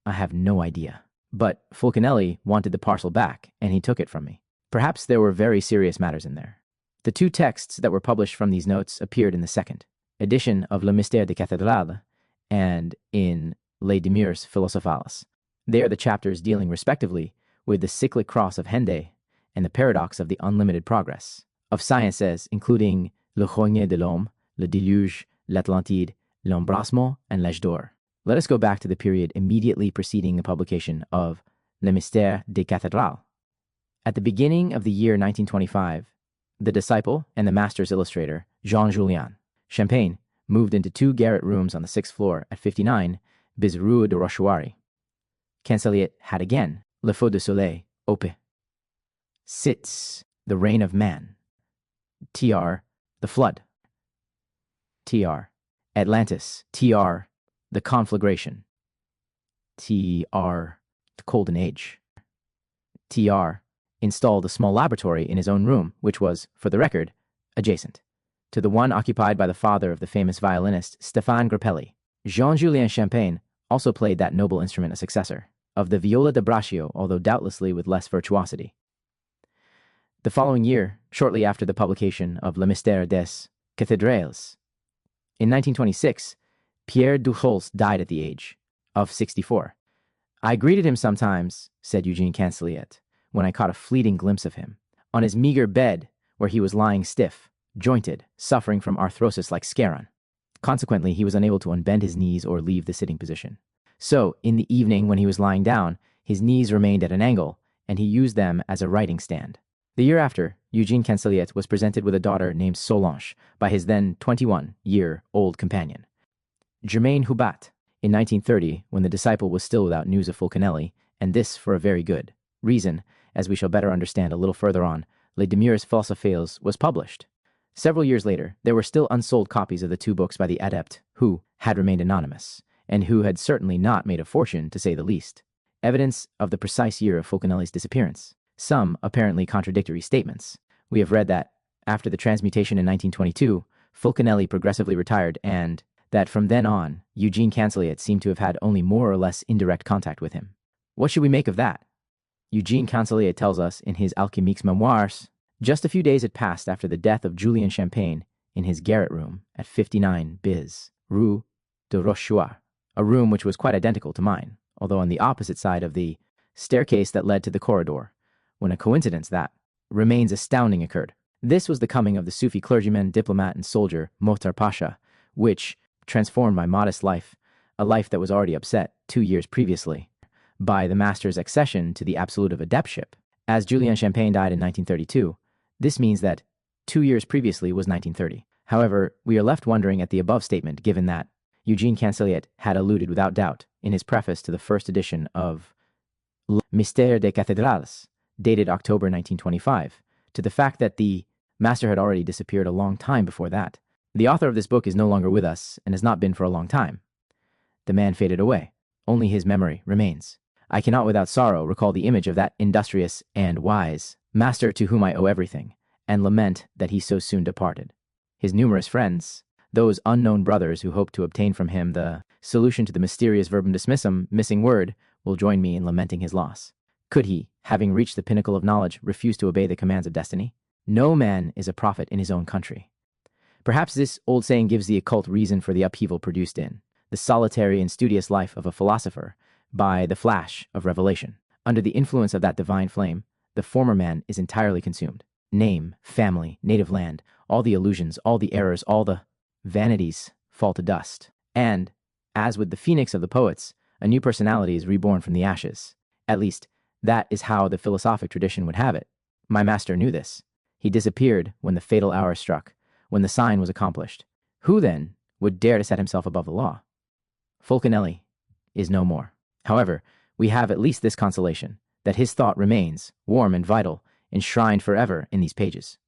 I have no idea. But Fulcanelli wanted the parcel back, and he took it from me. Perhaps there were very serious matters in there. The 2 texts that were published from these notes appeared in the second edition of Le Mystère des Cathédrales and in Les Demeures Philosophales. They are the chapters dealing respectively with the cyclic cross of Henday and the paradox of the unlimited progress of sciences, including Le Grenier de l'Homme, Le Déluge, L'Atlantide, L'Embrassement, and L'Âge d'Or. Let us go back to the period immediately preceding the publication of Le Mystère des Cathédrales. At the beginning of the year 1925, the disciple and the master's illustrator, Jean-Julien Champagne, moved into 2 garret rooms on the 6th floor at 59 bis Rue de Rochouari. CANSELIET had again Le Feu du Soleil, Op. Sits, the reign of man. Tr. The flood. Tr. Atlantis. Tr. The conflagration. Tr. The golden age. Tr. Installed a small laboratory in his own room, which was, for the record, adjacent to the one occupied by the father of the famous violinist Stéphane Grappelli. Jean-Julien Champagne also played that noble instrument a successor of the viola da braccio, although doubtlessly with less virtuosity. The following year, shortly after the publication of Le Mystère des Cathédrals, in 1926, Pierre Duholz died at the age of 64. I greeted him sometimes, said Eugene CANSELIET, when I caught a fleeting glimpse of him, on his meager bed where he was lying stiff, jointed, suffering from arthrosis like Scarron. Consequently, he was unable to unbend his knees or leave the sitting position. So, in the evening when he was lying down, His knees remained at an angle, and he used them as a writing stand. The year after, Eugene Canseliet was presented with a daughter named Solange by his then 21-year-old companion, Germaine Hubat, in 1930, when the disciple was still without news of Fulcanelli, and this for a very good reason, as we shall better understand a little further on. Les Demures Philosophales was published. Several years later, there were still unsold copies of the two books by the adept, who had remained anonymous, and who had certainly not made a fortune, to say the least. Evidence of the precise year of Fulcanelli's disappearance. Some apparently contradictory statements. We have read that, after the transmutation in 1922, Fulcanelli progressively retired and that from then on, Eugene Canseliet seemed to have had only more or less indirect contact with him. What should we make of that? Eugene Canseliet tells us in his Alchemique's Memoirs, just a few days had passed after the death of Julien Champagne in his garret room at 59 Bis, Rue de Rochechouart, a room which was quite identical to mine, although on the opposite side of the staircase that led to the corridor, when a coincidence that remains astounding occurred. This was the coming of the Sufi clergyman, diplomat, and soldier Mohtar Pasha, which transformed my modest life, a life that was already upset 2 years previously, by the master's accession to the absolute of adeptship. As Julien Champagne died in 1932, this means that 2 years previously was 1930. However, we are left wondering at the above statement, given that Eugene Canseliet had alluded without doubt in his preface to the first edition of Le Mystère des Cathédrales, dated October 1925, to the fact that the master had already disappeared a long time before that. The author of this book is no longer with us and has not been for a long time. The man faded away. Only his memory remains. I cannot without sorrow recall the image of that industrious and wise master to whom I owe everything, and lament that he so soon departed. His numerous friends, those unknown brothers who hoped to obtain from him the solution to the mysterious verbum dismissum missing word, will join me in lamenting his loss. Could he, having reached the pinnacle of knowledge, refuse to obey the commands of destiny? No man is a prophet in his own country. Perhaps this old saying gives the occult reason for the upheaval produced in the solitary and studious life of a philosopher by the flash of revelation. Under the influence of that divine flame, the former man is entirely consumed. Name, family, native land, all the illusions, all the errors, all the vanities fall to dust. And, as with the phoenix of the poets, a new personality is reborn from the ashes. At least, that is how the philosophic tradition would have it. My master knew this. He disappeared when the fatal hour struck, when the sign was accomplished. Who, then, would dare to set himself above the law? Fulcanelli is no more. However, we have at least this consolation, that his thought remains, warm and vital, enshrined forever in these pages.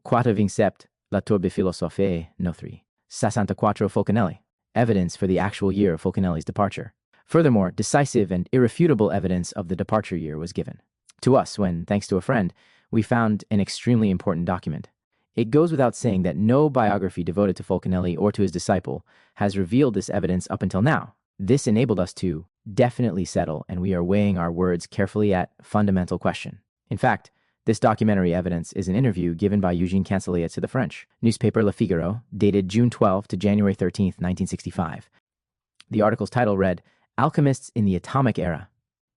Quatre vincept la turbe philosophie notre, 64 Fulcanelli, evidence for the actual year of Fulcanelli's departure. Furthermore, decisive and irrefutable evidence of the departure year was given to us when, thanks to a friend, we found an extremely important document. It goes without saying that no biography devoted to Fulcanelli or to his disciple has revealed this evidence up until now. This enabled us to definitely settle, and we are weighing our words carefully at fundamental question. In fact, this documentary evidence is an interview given by Eugene Canseliet to the French newspaper Le Figaro, dated June 12 to January 13, 1965. The article's title read, Alchemists in the Atomic Era.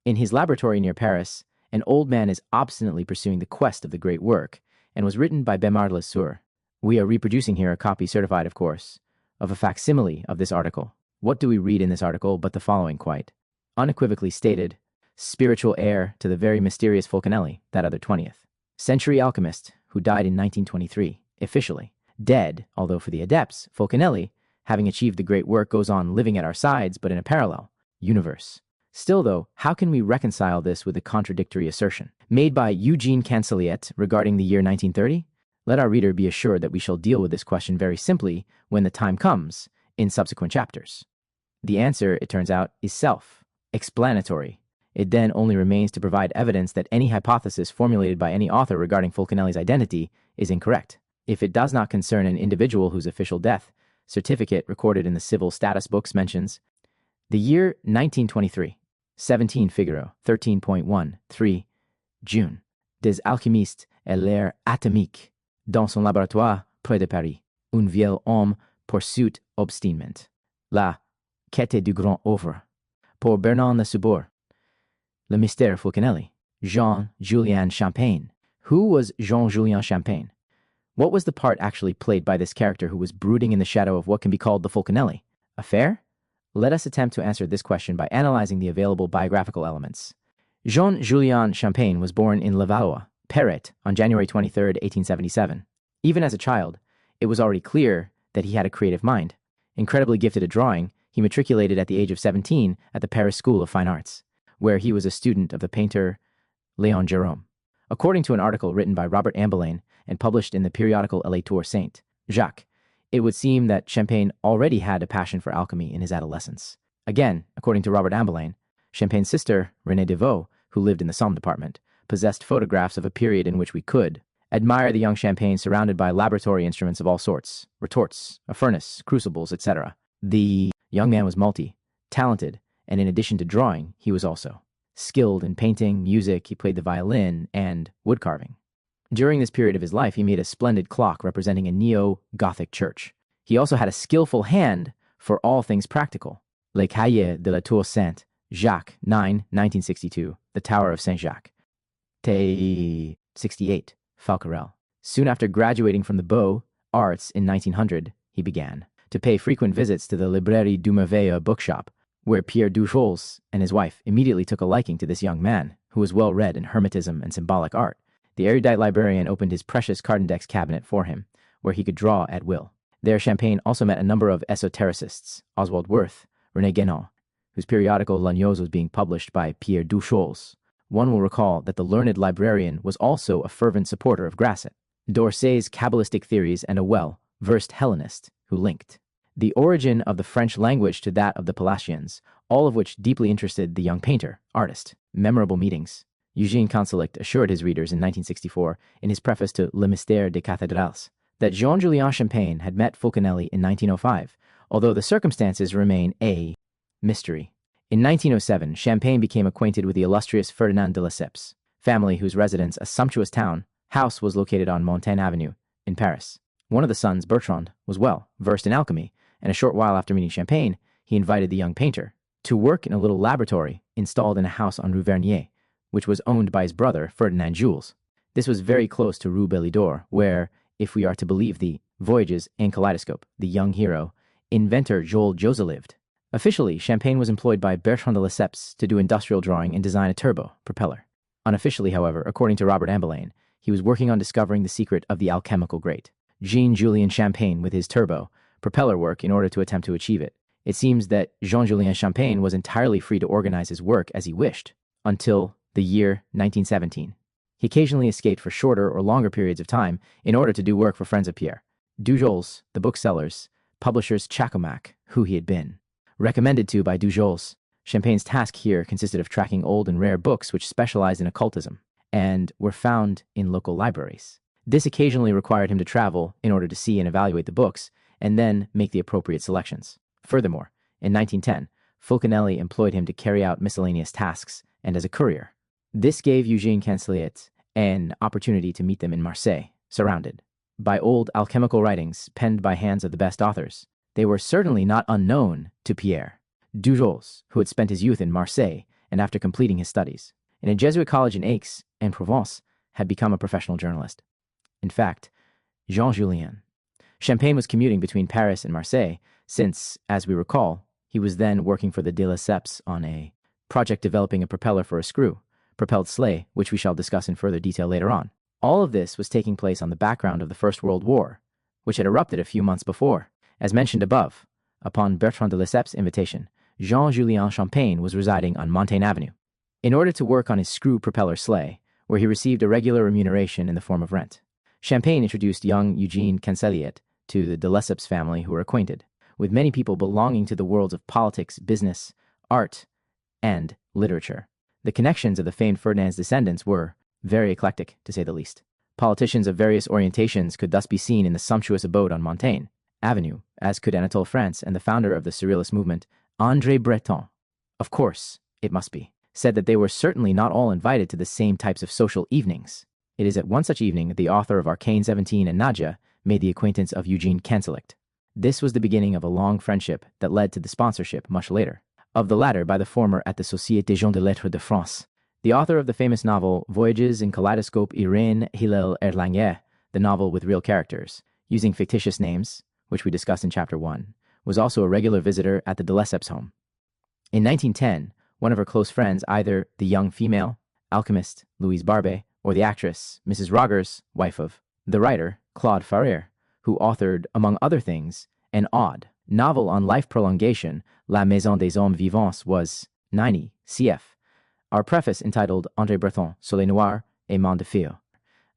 In his laboratory near Paris, an old man is obstinately pursuing the quest of the great work, and was written by Bernard Lesueur. We are reproducing here a copy certified, of course, of a facsimile of this article. What do we read in this article but the following quite unequivocally stated spiritual heir to the very mysterious Fulcanelli, that other 20th century alchemist who died in 1923, officially dead, although for the adepts, Fulcanelli, having achieved the great work, goes on living at our sides but in a parallel universe. Still, though, how can we reconcile this with the contradictory assertion made by Eugene Canseliet regarding the year 1930? Let our reader be assured that we shall deal with this question very simply when the time comes in subsequent chapters. The answer, it turns out, is self-explanatory. It then only remains to provide evidence that any hypothesis formulated by any author regarding Fulcanelli's identity is incorrect. If it does not concern an individual whose official death certificate recorded in the civil status books mentions the year 1923, 17 Figaro, 13.1, 3, June, des alchimistes et l'air atomique, dans son laboratoire près de Paris, un vieil homme poursuit obstinement. La quête du grand œuvre, pour Bernard Lesueur. Le mystère Fulcanelli, Jean-Julien Champagne. Who was Jean-Julien Champagne? What was the part actually played by this character who was brooding in the shadow of what can be called the Fulcanelli affair? Let us attempt to answer this question by analyzing the available biographical elements. Jean-Julien Champagne was born in Levallois, Perret, on January 23, 1877. Even as a child, it was already clear that he had a creative mind. Incredibly gifted at drawing, he matriculated at the age of 17 at the Paris School of Fine Arts, where he was a student of the painter Léon Gérôme. According to an article written by Robert Ambelain and published in the periodical Électeur Saint Jacques, it would seem that Champagne already had a passion for alchemy in his adolescence. Again, according to Robert Ambelain, Champagne's sister, Renée Deveau, who lived in the Somme department, possessed photographs of a period in which we could admire the young Champagne surrounded by laboratory instruments of all sorts, retorts, a furnace, crucibles, etc. The young man was multi-talented, and in addition to drawing, he was also skilled in painting, music, he played the violin, and woodcarving. During this period of his life, he made a splendid clock representing a neo-Gothic church. He also had a skillful hand for all things practical. Les Cahiers de la Tour Saint Jacques 9, 1962, the Tower of Saint Jacques. T. 68, Fulcanelli. Soon after graduating from the Beaux Arts in 1900, he began to pay frequent visits to the Librairie du Merveilleux bookshop, where Pierre Dujols and his wife immediately took a liking to this young man, who was well read in hermetism and symbolic art. The erudite librarian opened his precious card-index cabinet for him, where he could draw at will. There Champagne also met a number of esotericists, Oswald Wirth, René Guénon, whose periodical L'Agneau was being published by Pierre Dujols. One will recall that the learned librarian was also a fervent supporter of Grasset, d'Orsay's Kabbalistic theories, and a well-versed Hellenist who linked the origin of the French language to that of the Parisien, all of which deeply interested the young painter, artist. Memorable meetings. E.CANSELIET assured his readers in 1964, in his preface to Le Mystère des Cathédrals, that Jean-Julien Champagne had met Fulcanelli in 1905, although the circumstances remain a mystery. In 1907, Champagne became acquainted with the illustrious Ferdinand de Lesseps family, whose residence, a sumptuous house, was located on Montaigne Avenue in Paris. One of the sons, Bertrand, was well versed in alchemy, and a short while after meeting Champagne, he invited the young painter to work in a little laboratory installed in a house on Rue Vernier, which was owned by his brother, Ferdinand Jules. This was very close to Rue Belidor, where, if we are to believe the Voyages and Kaleidoscope, the young hero, inventor Joel Joseph lived. Officially, Champagne was employed by Bertrand de Lesseps to do industrial drawing and design a turbo propeller. Unofficially, however, according to Robert Ambelain, he was working on discovering the secret of the alchemical great Jean-Julien Champagne with his turbo propeller work in order to attempt to achieve it. It seems that Jean-Julien Champagne was entirely free to organize his work as he wished, until the year 1917. He occasionally escaped for shorter or longer periods of time in order to do work for friends of Pierre Dujols, the booksellers, publishers Chacomac, who he had been recommended to by Dujols. Champagne's task here consisted of tracking old and rare books which specialized in occultism and were found in local libraries. This occasionally required him to travel in order to see and evaluate the books and then make the appropriate selections. Furthermore, in 1910, Fulcanelli employed him to carry out miscellaneous tasks and as a courier. This gave E.CANSELIET an opportunity to meet them in Marseille, surrounded by old alchemical writings penned by hands of the best authors. They were certainly not unknown to Pierre Dujols, who had spent his youth in Marseille and after completing his studies in a Jesuit college in Aix and Provence had become a professional journalist. In fact, Jean-Julien Champagne was commuting between Paris and Marseille since, as we recall, he was then working for the de Lesseps on a project developing a propeller for a screw-propelled sleigh, which we shall discuss in further detail later on. All of this was taking place on the background of the First World War, which had erupted a few months before. As mentioned above, upon Bertrand de Lesseps' invitation, Jean-Julien Champagne was residing on Montaigne Avenue in order to work on his screw-propeller sleigh, where he received a regular remuneration in the form of rent. Champagne introduced young E.CANSELIET to the de Lesseps family, who were acquainted with many people belonging to the worlds of politics, business, art, and literature. The connections of the famed Ferdinand's descendants were very eclectic, to say the least. Politicians of various orientations could thus be seen in the sumptuous abode on Montaigne Avenue, as could Anatole France and the founder of the Surrealist movement, André Breton. Of course, it must be said that they were certainly not all invited to the same types of social evenings. It is at one such evening that the author of Arcane 17 and Nadia made the acquaintance of E.CANSELIET. This was the beginning of a long friendship that led to the sponsorship, much later, of the latter by the former at the Société Jean de Lettres de France. The author of the famous novel Voyages in Kaleidoscope, Irene Hillel Erlanger, the novel with real characters, using fictitious names, which we discussed in Chapter 1, was also a regular visitor at the de Lesseps home. In 1910, One of her close friends, either the young female alchemist Louise Barbet or the actress Mrs. Rogers, wife of the writer Claude Farrier, who authored, among other things, an odd novel on life prolongation, La Maison des Hommes Vivants, was 90 cf. Our preface entitled André Breton, Soleil Noir et Monde de Feu,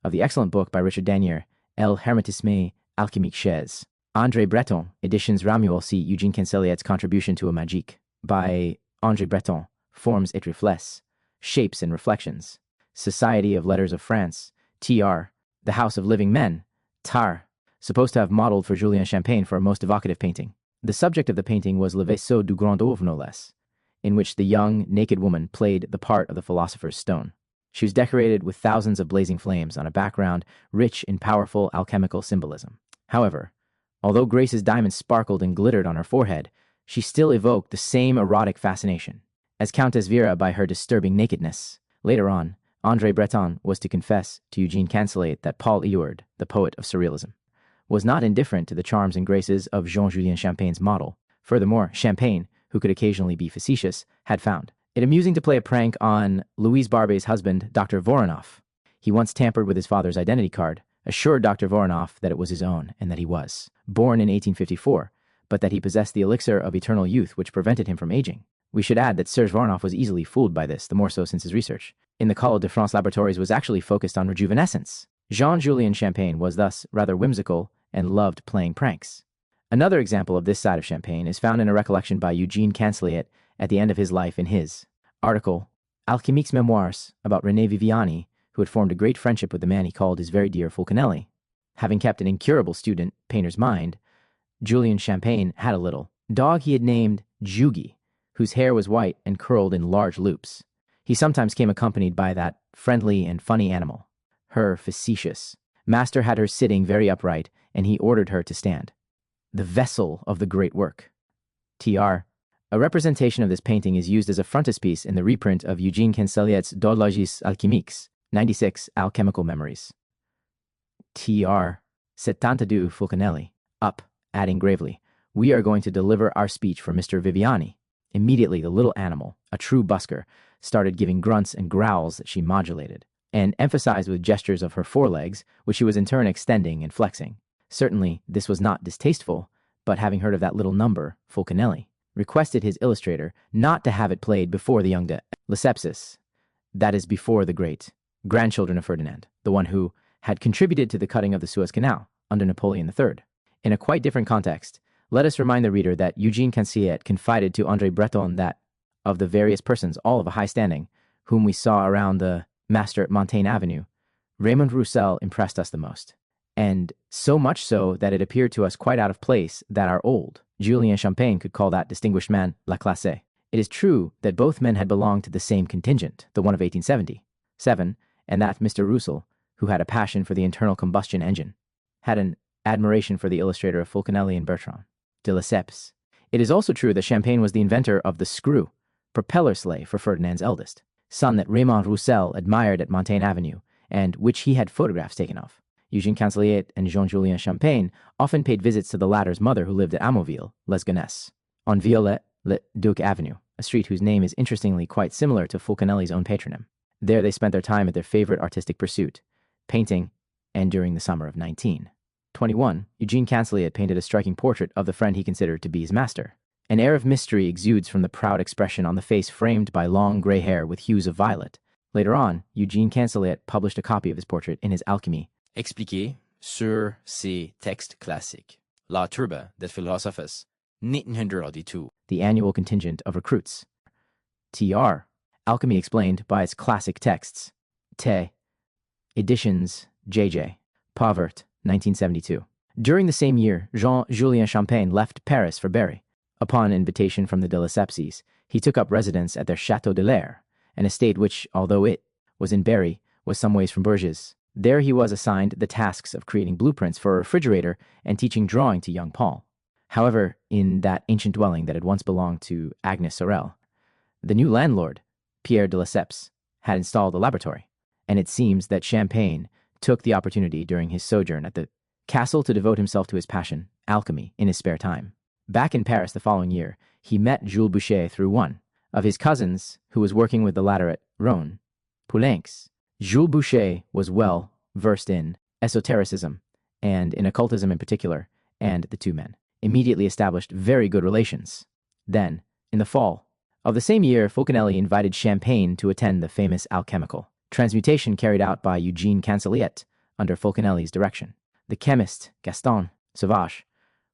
of the excellent book by Richard Danier, El Hermétisme Alchimiques. André Breton, Editions Ramuel C. Eugene Canseliet's Contribution to a Magique, by André Breton, Formes et Reflets, Shapes and Reflections, Society of Letters of France, TR, The House of Living Men, TAR, supposed to have modeled for Julien Champagne for a most evocative painting. The subject of the painting was Le Vaisseau du Grand Oeuvre, no less, in which the young, naked woman played the part of the philosopher's stone. She was decorated with thousands of blazing flames on a background rich in powerful alchemical symbolism. However, although Grace's diamonds sparkled and glittered on her forehead, she still evoked the same erotic fascination as Countess Vera by her disturbing nakedness. Later on, André Breton was to confess to Eugene Canseliet that Paul Éluard, the poet of surrealism, was not indifferent to the charms and graces of Jean-Julien Champagne's model. Furthermore, Champagne, who could occasionally be facetious, had found it amusing to play a prank on Louise Barbet's husband, Dr. Voronoff. He once tampered with his father's identity card, assured Dr. Voronoff that it was his own and that he was born in 1854, but that he possessed the elixir of eternal youth which prevented him from aging. We should add that Serge Voronoff was easily fooled by this, the more so since his research in the Collège de France laboratories was actually focused on rejuvenescence. Jean-Julien Champagne was thus rather whimsical and loved playing pranks. Another example of this side of Champagne is found in a recollection by Eugene Canseliet at the end of his life in his article, Alchemique's Memoirs, about René Viviani, who had formed a great friendship with the man he called his very dear Fulcanelli. Having kept an incurable student painter's mind, Julien Champagne had a little dog he had named Jugi, whose hair was white and curled in large loops. He sometimes came accompanied by that friendly and funny animal, her facetious master had her sitting very upright, and he ordered her to stand. The vessel of the great work. TR. A representation of this painting is used as a frontispiece in the reprint of Eugene Canseliet's D'Horloges Alchimiques, 96 Alchemical Memories. TR. 72 Fulcanelli. Up, adding gravely, we are going to deliver our speech for Mr. Viviani. Immediately the little animal, a true busker, started giving grunts and growls that she modulated, and emphasized with gestures of her forelegs, which she was in turn extending and flexing. Certainly, this was not distasteful, but having heard of that little number, Fulcanelli requested his illustrator not to have it played before the young de Lesseps, that is, before the great grandchildren of Ferdinand, the one who had contributed to the cutting of the Suez Canal under Napoleon III. In a quite different context, let us remind the reader that Eugene Canseliet confided to André Breton that, of the various persons, all of a high standing, whom we saw around the master at Montaigne Avenue, Raymond Roussel impressed us the most. And so much so that it appeared to us quite out of place that our old Julien Champagne could call that distinguished man La Classe. It is true that both men had belonged to the same contingent, the one of 1877, and that Mr. Roussel, who had a passion for the internal combustion engine, had an admiration for the illustrator of Fulcanelli and Bertrand de Lesseps. It is also true that Champagne was the inventor of the screw, propeller sleigh for Ferdinand's eldest son that Raymond Roussel admired at Montaigne Avenue, and which he had photographs taken of. Eugene Canseliet and Jean-Julien Champagne often paid visits to the latter's mother, who lived at Amoville, Les Gonesse, on Viollet-le-Duc Avenue, a street whose name is interestingly quite similar to Fulcanelli's own patronym. There they spent their time at their favorite artistic pursuit, painting, and during the summer of 1921, Eugene Canseliet painted a striking portrait of the friend he considered to be his master. An air of mystery exudes from the proud expression on the face framed by long gray hair with hues of violet. Later on, Eugene Canseliet published a copy of his portrait in his Alchemy, Expliqué sur ses textes classiques. La Turba des Philosophers, 1982. The annual contingent of recruits. TR. Alchemy explained by its classic texts. T. Editions JJ. Pauvert, 1972. During the same year, Jean-Julien Champagne left Paris for Berry. Upon invitation from the de Lesseps, he took up residence at their Château de l'Air, an estate which, although it was in Berry, was some ways from Bourges. There he was assigned the tasks of creating blueprints for a refrigerator and teaching drawing to young Paul. However, in that ancient dwelling that had once belonged to Agnes Sorel, the new landlord, Pierre de Lesseps, had installed a laboratory, and it seems that Champagne took the opportunity during his sojourn at the castle to devote himself to his passion, alchemy, in his spare time. Back in Paris the following year, he met Jules Boucher through one Of his cousins, who was working with the latter at Rhône, Poulencs, Jules Boucher was well versed in esotericism and in occultism in particular, and the two men immediately established very good relations. Then, in the fall of the same year, Fulcanelli invited Champagne to attend the famous alchemical transmutation carried out by E.CANSELIET under Fulcanelli's direction. The chemist Gaston Sauvage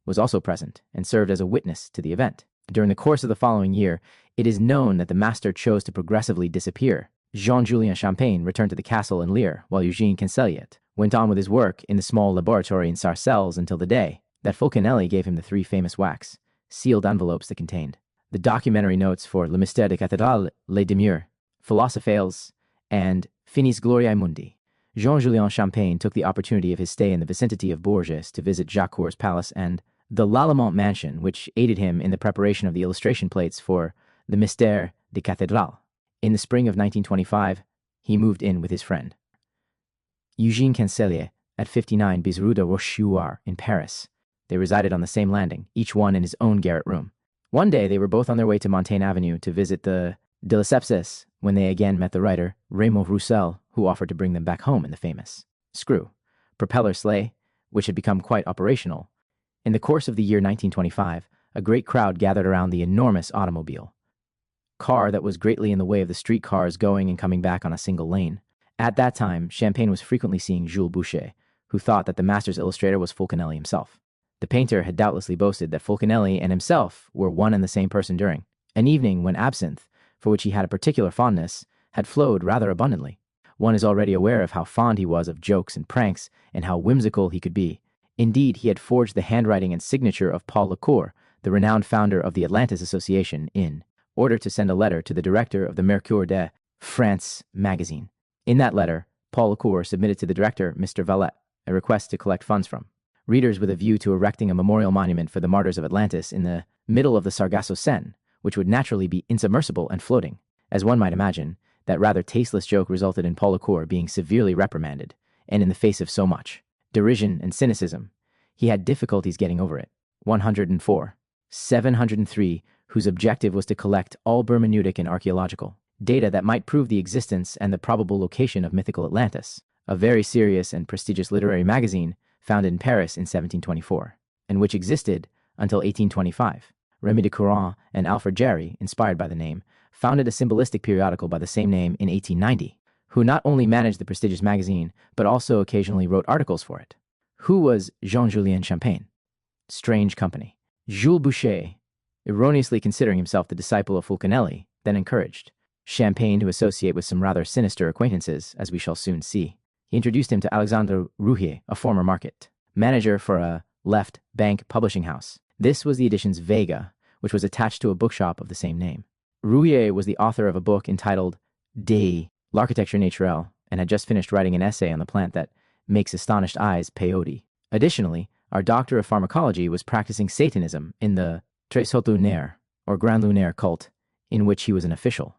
was also present and served as a witness to the event. During the course of the following year, it is known that the master chose to progressively disappear. Jean-Julien Champagne returned to the castle in Lear, while E.CANSELIET went on with his work in the small laboratory in Sarcelles until the day that Fulcanelli gave him the 3 famous wax, sealed envelopes that contained the documentary notes for Le Mystère des Cathédrales, Les Demures, Philosophers, and Finis GLORIAE Mundi. Jean-Julien Champagne took the opportunity of his stay in the vicinity of Bourges to visit Jacques Coeur's palace and the Lallemand mansion, which aided him in the preparation of the illustration plates for Le Mystère des Cathédrales. In the spring of 1925, he moved in with his friend E.CANSELIET at 59 bis Rue de Rochechouart in Paris. They resided on the same landing, each one in his own garret room. One day, they were both on their way to Montaigne Avenue to visit the de Lesseps when they again met the writer Raymond Roussel, who offered to bring them back home in the famous screw propeller sleigh, which had become quite operational. In the course of the year 1925, a great crowd gathered around the enormous automobile car that was greatly in the way of the streetcars going and coming back on a single lane. At that time, Champagne was frequently seeing Jules Boucher, who thought that the master's illustrator was Fulcanelli himself. The painter had doubtlessly boasted that Fulcanelli and himself were one and the same person during an evening when absinthe, for which he had a particular fondness, had flowed rather abundantly. One is already aware of how fond he was of jokes and pranks, and how whimsical he could be. Indeed, he had forged the handwriting and signature of Paul Lecour, the renowned founder of the Atlantis Association, in order to send a letter to the director of the Mercure de France magazine. In that letter, Paul Lecour submitted to the director, Mr. Valette, a request to collect funds from readers with a view to erecting a memorial monument for the martyrs of Atlantis in the middle of the Sargasso Seine, which would naturally be insubmersible and floating. As one might imagine, that rather tasteless joke resulted in Paul Lecour being severely reprimanded, and in the face of so much derision and cynicism, he had difficulties getting over it. 104. 703, whose objective was to collect all hermeneutic and archaeological data that might prove the existence and the probable location of mythical Atlantis, a very serious and prestigious literary magazine founded in Paris in 1724, and which existed until 1825. Remy de Courant and Alfred Jarry, inspired by the name, founded a symbolistic periodical by the same name in 1890, who not only managed the prestigious magazine, but also occasionally wrote articles for it. Who was Jean-Julien Champagne? Strange company. Jules Boucher, erroneously considering himself the disciple of Fulcanelli, then encouraged Champagne to associate with some rather sinister acquaintances, as we shall soon see. He introduced him to Alexandre Rouhier, a former market manager for a left bank publishing house. This was the edition's Vega, which was attached to a bookshop of the same name. Rouhier was the author of a book entitled De l'Architecture Naturelle, and had just finished writing an essay on the plant that makes astonished eyes peyote. Additionally, our doctor of pharmacology was practicing Satanism in the Tres Hautes Lunaires, or Grand Lunaire cult, in which he was an official.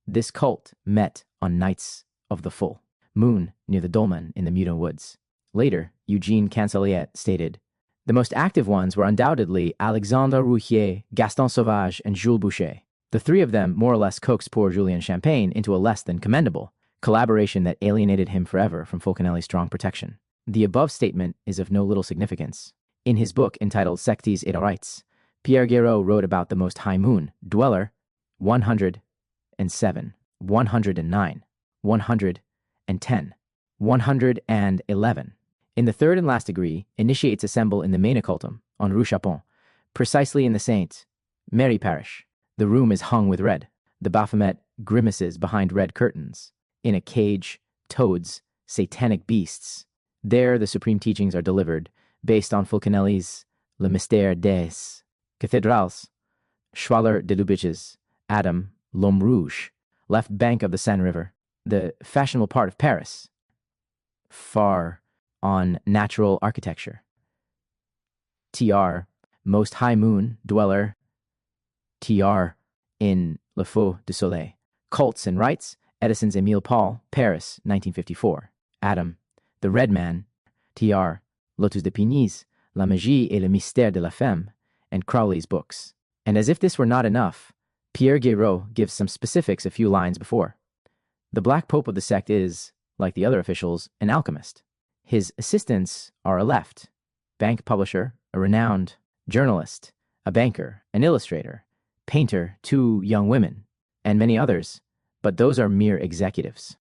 This cult met on nights of the full moon near the dolmen in the Meudon woods. Later, E.CANSELIET stated, "The most active ones were undoubtedly Alexandre Rouhier, Gaston Sauvage, and Jules Boucher. The 3 of them more or less coaxed poor Julien Champagne into a less than commendable collaboration that alienated him forever from Fulcanelli's strong protection." The above statement is of no little significance. In his book entitled Sectes et Rites, Pierre Guéraud wrote about the Most High Moon, Dweller 107, 109, 110, 111. In the 3rd and last degree, initiates assemble in the main occultum, on Rue Chapon, precisely in the Saint Mary parish. The room is hung with red. The Baphomet grimaces behind red curtains. In a cage, toads, satanic beasts. There the supreme teachings are delivered, based on Fulcanelli's Le Mystère des Cathédrals, Schwaller de Lubitsch's Adam, L'Homme Rouge, left bank of the Seine River, the fashionable part of Paris, far on natural architecture. TR, Most High Moon, Dweller, TR, in Le Feu du Soleil, Cults and Rites, Edison's Émile Paul, Paris, 1954. Adam, The Red Man, TR, Lotus de Finis, La Magie et le Mystère de la Femme, and Crowley's books. And as if this were not enough, Pierre Guéraud gives some specifics a few lines before. The Black Pope of the sect is, like the other officials, an alchemist. His assistants are a left, bank publisher, a renowned journalist, a banker, an illustrator, painter, 2 young women, and many others, but those are mere executives.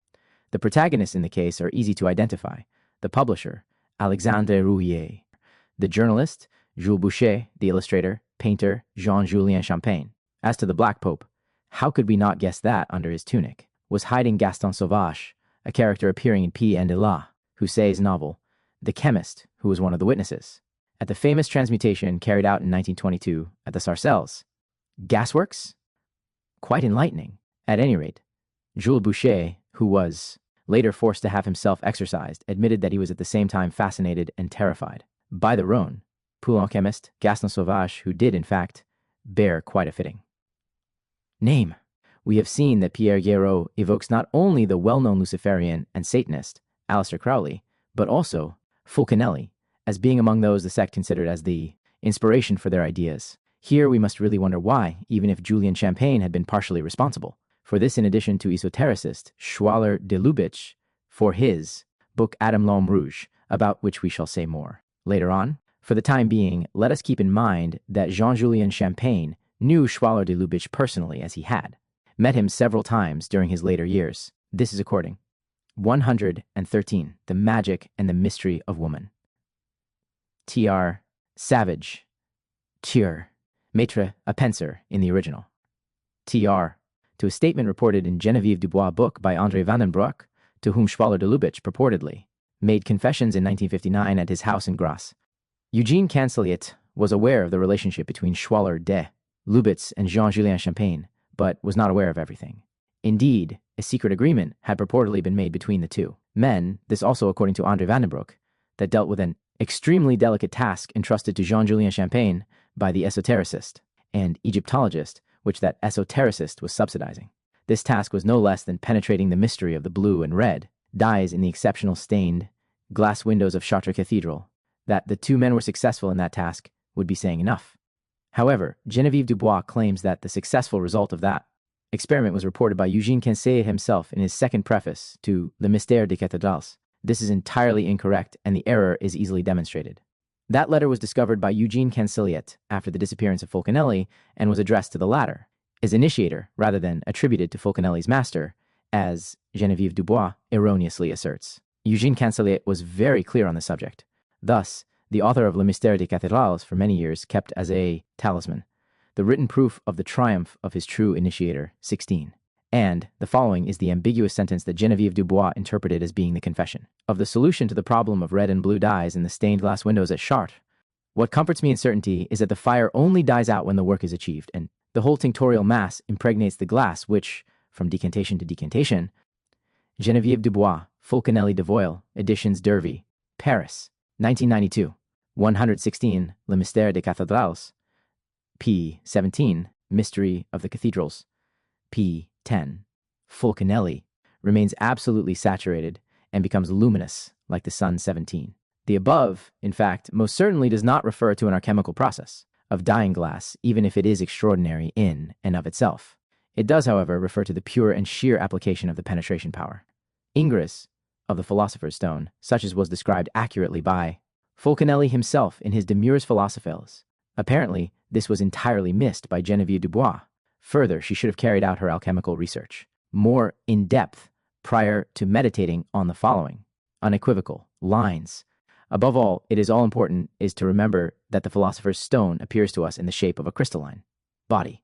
The protagonists in the case are easy to identify. The publisher, Alexandre Rouillet. The journalist, Jules Boucher. The illustrator, painter, Jean-Julien Champagne. As to the Black Pope, how could we not guess that under his tunic was hiding Gaston Sauvage, a character appearing in P. and Delas, Houssaye's novel, The Chemist, who was one of the witnesses at the famous transmutation carried out in 1922 at the Sarcelles. Gasworks? Quite enlightening. At any rate, Jules Boucher, who was later forced to have himself exorcised, admitted that he was at the same time fascinated and terrified by the Rhone, An Alchemist, Gaston Sauvage, who did, in fact, bear quite a fitting name. We have seen that Pierre Guéraud evokes not only the well-known Luciferian and Satanist, Aleister Crowley, but also Fulcanelli, as being among those the sect considered as the inspiration for their ideas. Here we must really wonder why, even if Julien Champagne had been partially responsible for this, in addition to esotericist Schwaller de Lubitsch for his book Adam L'Homme Rouge, about which we shall say more later on. For the time being, let us keep in mind that Jean-Julien Champagne knew Schwaller de Lubitsch personally, as he had met him several times during his later years. This is according 113, The Magic and the Mystery of Woman. T.R. Savage, Tier, Maître à penser in the original. T.R. to a statement reported in Geneviève Dubois' book by André Van den Broek, to whom Schwaller de Lubitsch purportedly made confessions in 1959 at his house in Grasse. Eugene Canseliet was aware of the relationship between Schwaller de Lubitsch and Jean-Julien Champagne, but was not aware of everything. Indeed, a secret agreement had purportedly been made between the two men, this also according to André Van den Broek, that dealt with an extremely delicate task entrusted to Jean-Julien Champagne by the esotericist and Egyptologist, which that esotericist was subsidizing. This task was no less than penetrating the mystery of the blue and red dyes in the exceptional stained glass windows of Chartres Cathedral. That the 2 men were successful in that task would be saying enough. However, Geneviève Dubois claims that the successful result of that experiment was reported by Eugene Canseliet himself in his second preface to Le Mystère des Cathédrals. This is entirely incorrect, and the error is easily demonstrated. That letter was discovered by Eugene Canseliet after the disappearance of Fulcanelli and was addressed to the latter, as initiator rather than attributed to Fulcanelli's master, as Geneviève Dubois erroneously asserts. Eugene Canseliet was very clear on the subject. Thus, the author of Le Mystère des Cathédrals for many years kept as a talisman the written proof of the triumph of his true initiator, 16. And the following is the ambiguous sentence that Geneviève Dubois interpreted as being the confession of the solution to the problem of red and blue dyes in the stained glass windows at Chartres. What comforts me in certainty is that the fire only dies out when the work is achieved, and the whole tinctorial mass impregnates the glass, which, from decantation to decantation, Geneviève Dubois, Fulcanelli de Voile, Editions d'Ervy, Paris, 1992, 116, Le Mystère des Cathédrals, p. 17, Mystery of the Cathedrals, p. 10, Fulcanelli, remains absolutely saturated and becomes luminous like the sun 17. The above, in fact, most certainly does not refer to an alchemical process of dyeing glass, even if it is extraordinary in and of itself. It does, however, refer to the pure and sheer application of the penetration power. Ingres, of the Philosopher's Stone, such as was described accurately by Fulcanelli himself in his Demures Philosophales. Apparently, this was entirely missed by Geneviève Dubois. Further, she should have carried out her alchemical research more in depth prior to meditating on the following unequivocal lines. Above all, it is all important is to remember that the Philosopher's Stone appears to us in the shape of a crystalline body,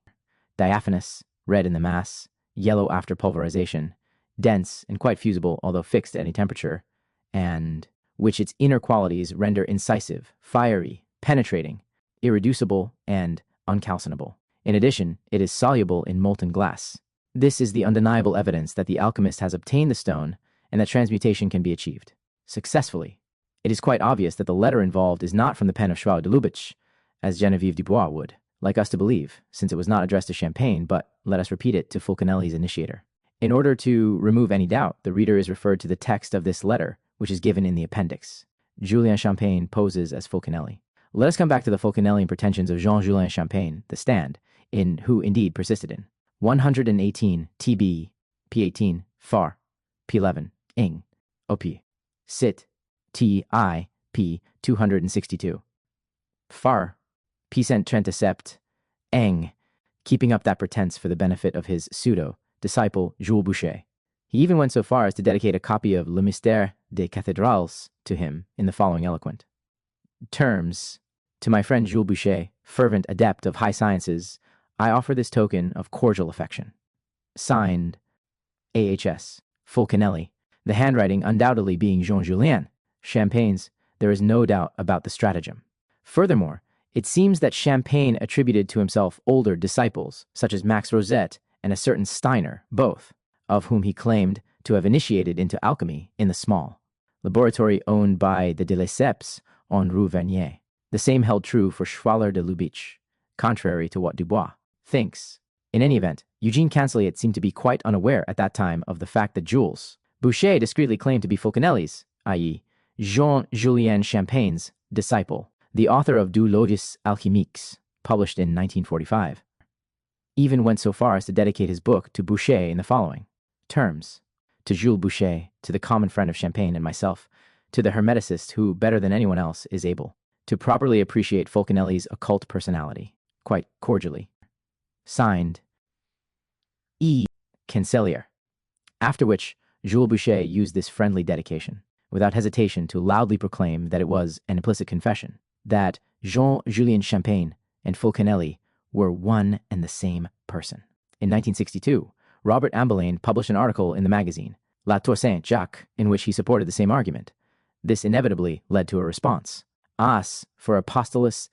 diaphanous, red in the mass, yellow after pulverization, dense and quite fusible although fixed at any temperature, and which its inner qualities render incisive, fiery, penetrating, irreducible, and uncalcinable. In addition, it is soluble in molten glass. This is the undeniable evidence that the alchemist has obtained the stone and that transmutation can be achieved successfully. It is quite obvious that the letter involved is not from the pen of Schwaller de Lubitsch, as Geneviève Dubois would like us to believe, since it was not addressed to Champagne, but, let us repeat it, to Fulcanelli's initiator. In order to remove any doubt, the reader is referred to the text of this letter, which is given in the appendix. Julien Champagne poses as Fulcanelli. Let us come back to the Fulcanellian pretensions of Jean-Julien Champagne, the stand, in who indeed persisted in 118 TB, P18, FAR, P11, ING, OP, SIT, TI, P 262. FAR, P37, ENG, keeping up that pretense for the benefit of his pseudo-disciple Jules Boucher. He even went so far as to dedicate a copy of Le Mystère des Cathédrals to him in the following eloquent terms. To my friend Jules Boucher, fervent adept of high sciences, I offer this token of cordial affection. Signed, AHS, Fulcanelli, the handwriting undoubtedly being JEAN-JULIEN, Champagne's. There is no doubt about the stratagem. Furthermore, it seems that Champagne attributed to himself older disciples, such as Max Rosette and a certain Steiner, both of whom he claimed to have initiated into alchemy in the small laboratory owned by the de Lesseps on Rue Vernier. The same held true for Schwaller de Lubitsch, contrary to what Dubois thinks. In any event, Eugene Canseliet seemed to be quite unaware at that time of the fact that Jules Boucher discreetly claimed to be Fulcanelli's, i.e., Jean-Julien Champagne's, disciple, the author of Du Logis Alchemiques, published in 1945. Even went so far as to dedicate his book to Boucher in the following terms. To Jules Boucher, to the common friend of Champagne and myself, to the hermeticist who, better than anyone else, is able to properly appreciate Fulcanelli's occult personality, quite cordially. Signed, E.CANSELIET. After which, Jules Boucher used this friendly dedication, without hesitation, to loudly proclaim that it was an implicit confession that Jean-Julien Champagne and Fulcanelli were one and the same person. In 1962, Robert Ambelain published an article in the magazine La Tour Saint-Jacques in which he supported the same argument. This inevitably led to a response. As for Apostolus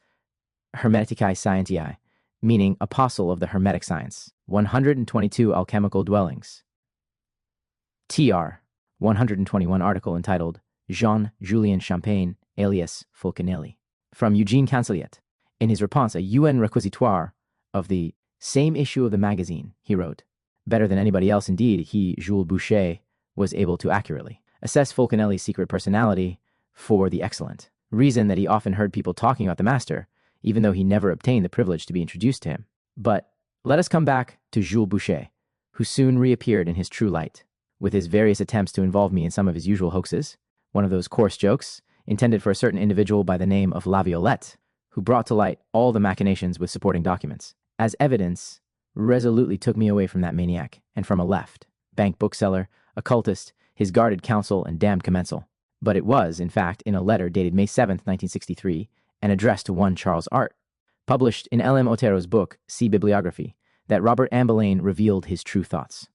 Hermeticae Scientiae, meaning apostle of the Hermetic science, 122 alchemical dwellings. TR, 121 article entitled Jean-Julien Champagne alias Fulcanelli. From Eugene Canseliet. In his response, a UN requisitoire of the same issue of the magazine, he wrote, better than anybody else indeed, he, Jules Boucher, was able to accurately assess Fulcanelli's secret personality for the excellent reason that he often heard people talking about the master, even though he never obtained the privilege to be introduced to him. But let us come back to Jules Boucher, who soon reappeared in his true light, with his various attempts to involve me in some of his usual hoaxes, one of those coarse jokes intended for a certain individual by the name of La Violette, who brought to light all the machinations with supporting documents. As evidence, resolutely took me away from that maniac, and from a left, bank bookseller, occultist, his guarded counsel, and damned commensal. But it was, in fact, in a letter dated May 7th, 1963, and addressed to one Charles Art, published in L.M. Otero's book, See Bibliography, that Robert Ambelain revealed his true thoughts.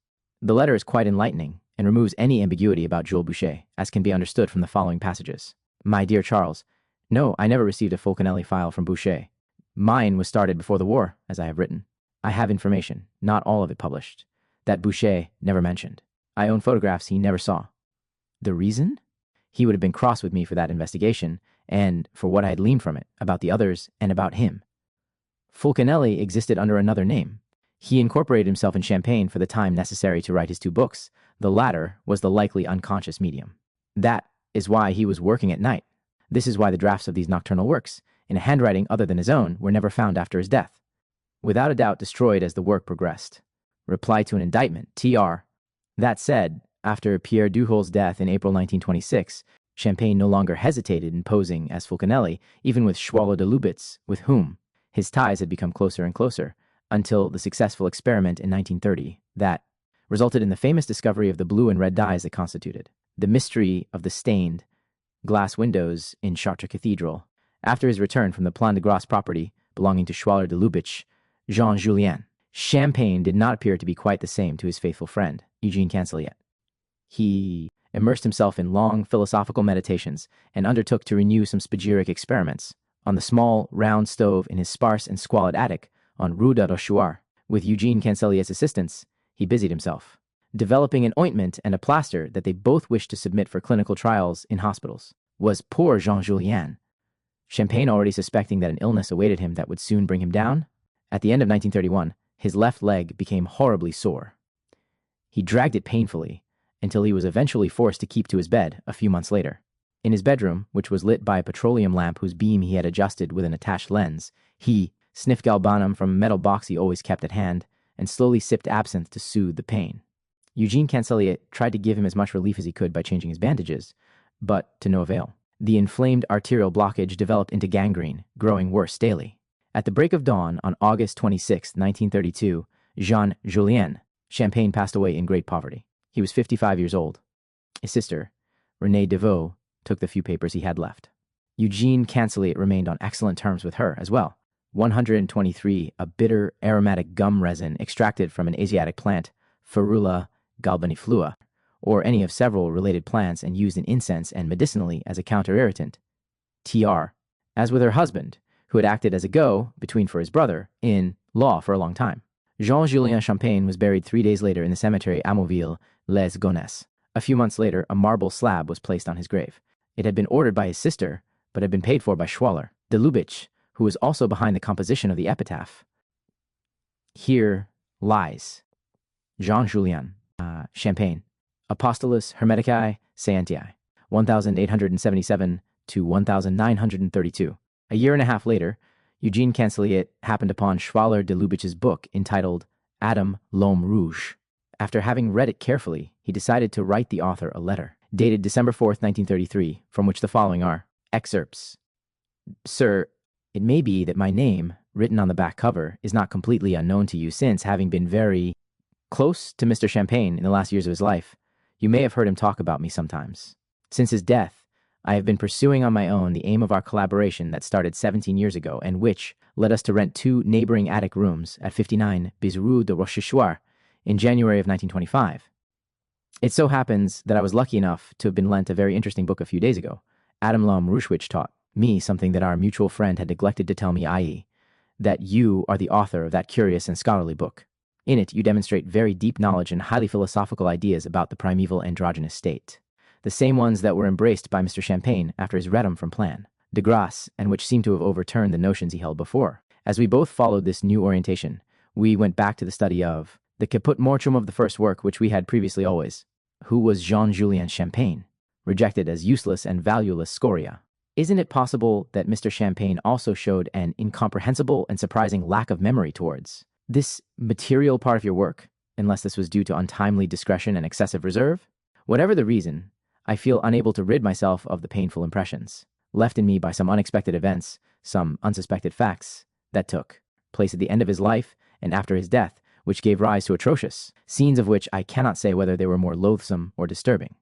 The letter is quite enlightening, and removes any ambiguity about Jules Boucher, as can be understood from the following passages. My dear Charles, no, I never received a Fulcanelli file from Boucher. Mine was started before the war, as I have written. I have information, not all of it published, that Boucher never mentioned. I own photographs he never saw. The reason? He would have been cross with me for that investigation, and for what I had gleaned from it, about the others, and about him. Fulcanelli existed under another name. He incorporated himself in Champagne for the time necessary to write his two books. The latter was the likely unconscious medium. That is why he was working at night. This is why the drafts of these nocturnal works, in a handwriting other than his own, were never found after his death. Without a doubt destroyed as the work progressed. Reply to an indictment, TR. That said, after Pierre Duhal's death in April 1926, Champagne no longer hesitated in posing as Fulcanelli, even with Schwaller de Lubitsch, with whom his ties had become closer and closer, until the successful experiment in 1930 that resulted in the famous discovery of the blue and red dyes that constituted the mystery of the stained glass windows in Chartres Cathedral. After his return from the Plan de Grace property belonging to Schwaller de Lubitsch, Jean-Julien, Champagne did not appear to be quite the same to his faithful friend, Eugene Canseliet. He immersed himself in long philosophical meditations and undertook to renew some spagyric experiments on the small, round stove in his sparse and squalid attic on Rue de Rochouart. With Eugene Canseliet's assistance, he busied himself, developing an ointment and a plaster that they both wished to submit for clinical trials in hospitals. Was poor Jean-Julien, Champagne already suspecting that an illness awaited him that would soon bring him down? At the end of 1931, his left leg became horribly sore. He dragged it painfully until he was eventually forced to keep to his bed a few months later. In his bedroom, which was lit by a petroleum lamp whose beam he had adjusted with an attached lens, he sniffed galbanum from a metal box he always kept at hand, and slowly sipped absinthe to soothe the pain. Eugene Canseliet tried to give him as much relief as he could by changing his bandages, but to no avail. The inflamed arterial blockage developed into gangrene, growing worse daily. At the break of dawn on August 26, 1932, JEAN-JULIEN, Champagne passed away in great poverty. He was 55 years old. His sister, Renée Deveau, took the few papers he had left. Eugene Canseliet remained on excellent terms with her as well. 123, a bitter aromatic gum resin extracted from an Asiatic plant, Ferula galbaniflua, or any of several related plants and used in incense and medicinally as a counter-irritant, TR. As with her husband, who had acted as a go-between for his brother, in law for a long time. Jean-Julien Champagne was buried 3 days later in the cemetery Amouville-les-Gonesse. A few months later, a marble slab was placed on his grave. It had been ordered by his sister, but had been paid for by Schwaller de Lubitsch, who was also behind the composition of the epitaph. Here lies Jean-Julien Champagne, Apostolus Hermeticae Scientiae, 1877 to 1932. A year and a half later, Eugene Canseliet happened upon Schwaller de Lubitsch's book entitled Adam l'Homme Rouge. After having read it carefully, he decided to write the author a letter, dated December 4th, 1933, from which the following are excerpts. Sir, it may be that my name, written on the back cover, is not completely unknown to you since, having been very close to Mr. Champagne in the last years of his life, you may have heard him talk about me sometimes. Since his death, I have been pursuing on my own the aim of our collaboration that started 17 years ago and which led us to rent 2 neighboring attic rooms at 59 bis Rue de Rochechouart in January of 1925. It so happens that I was lucky enough to have been lent a very interesting book a few days ago. Adam l'Homme Rouge, which taught me something that our mutual friend had neglected to tell me, i.e., that you are the author of that curious and scholarly book. In it, you demonstrate very deep knowledge and highly philosophical ideas about the primeval androgynous state, the same ones that were embraced by Mr. Champagne after his retum from Plan de Grasse, and which seemed to have overturned the notions he held before. As we both followed this new orientation, we went back to the study of the caput mortuum of the first work, which we had previously always. Who was Jean-Julien Champagne, rejected as useless and valueless scoria? Isn't it possible that Mr. Champagne also showed an incomprehensible and surprising lack of memory towards this material part of your work, unless this was due to untimely discretion and excessive reserve? Whatever the reason, I feel unable to rid myself of the painful impressions left in me by some unexpected events, some unsuspected facts that took place at the end of his life and after his death, which gave rise to atrocious scenes of which I cannot say whether they were more loathsome or disturbing.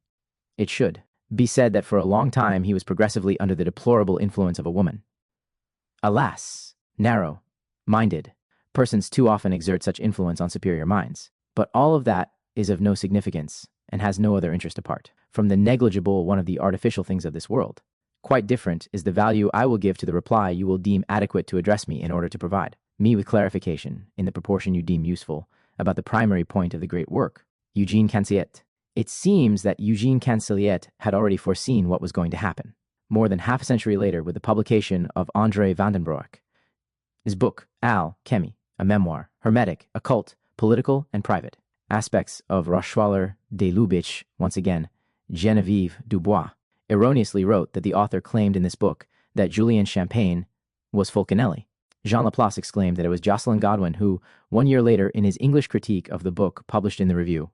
It should be said that for a long time he was progressively under the deplorable influence of a woman. Alas, narrow-minded persons too often exert such influence on superior minds. But all of that is of no significance and has no other interest apart from the negligible one of the artificial things of this world. Quite different is the value I will give to the reply you will deem adequate to address me in order to provide me with clarification, in the proportion you deem useful, about the primary point of the great work, Eugene Canseliet. It seems that Eugene Canseliet had already foreseen what was going to happen. More than half a century later, with the publication of André van den Broek, his book, Alchemy, a memoir, hermetic, occult, political, and private, aspects of Schwaller de Lubitsch, once again, Geneviève Dubois, erroneously wrote that the author claimed in this book that Julien Champagne was Fulcanelli. Jean Laplace exclaimed that it was Jocelyn Godwin who, 1 year later, in his English critique of the book published in the review,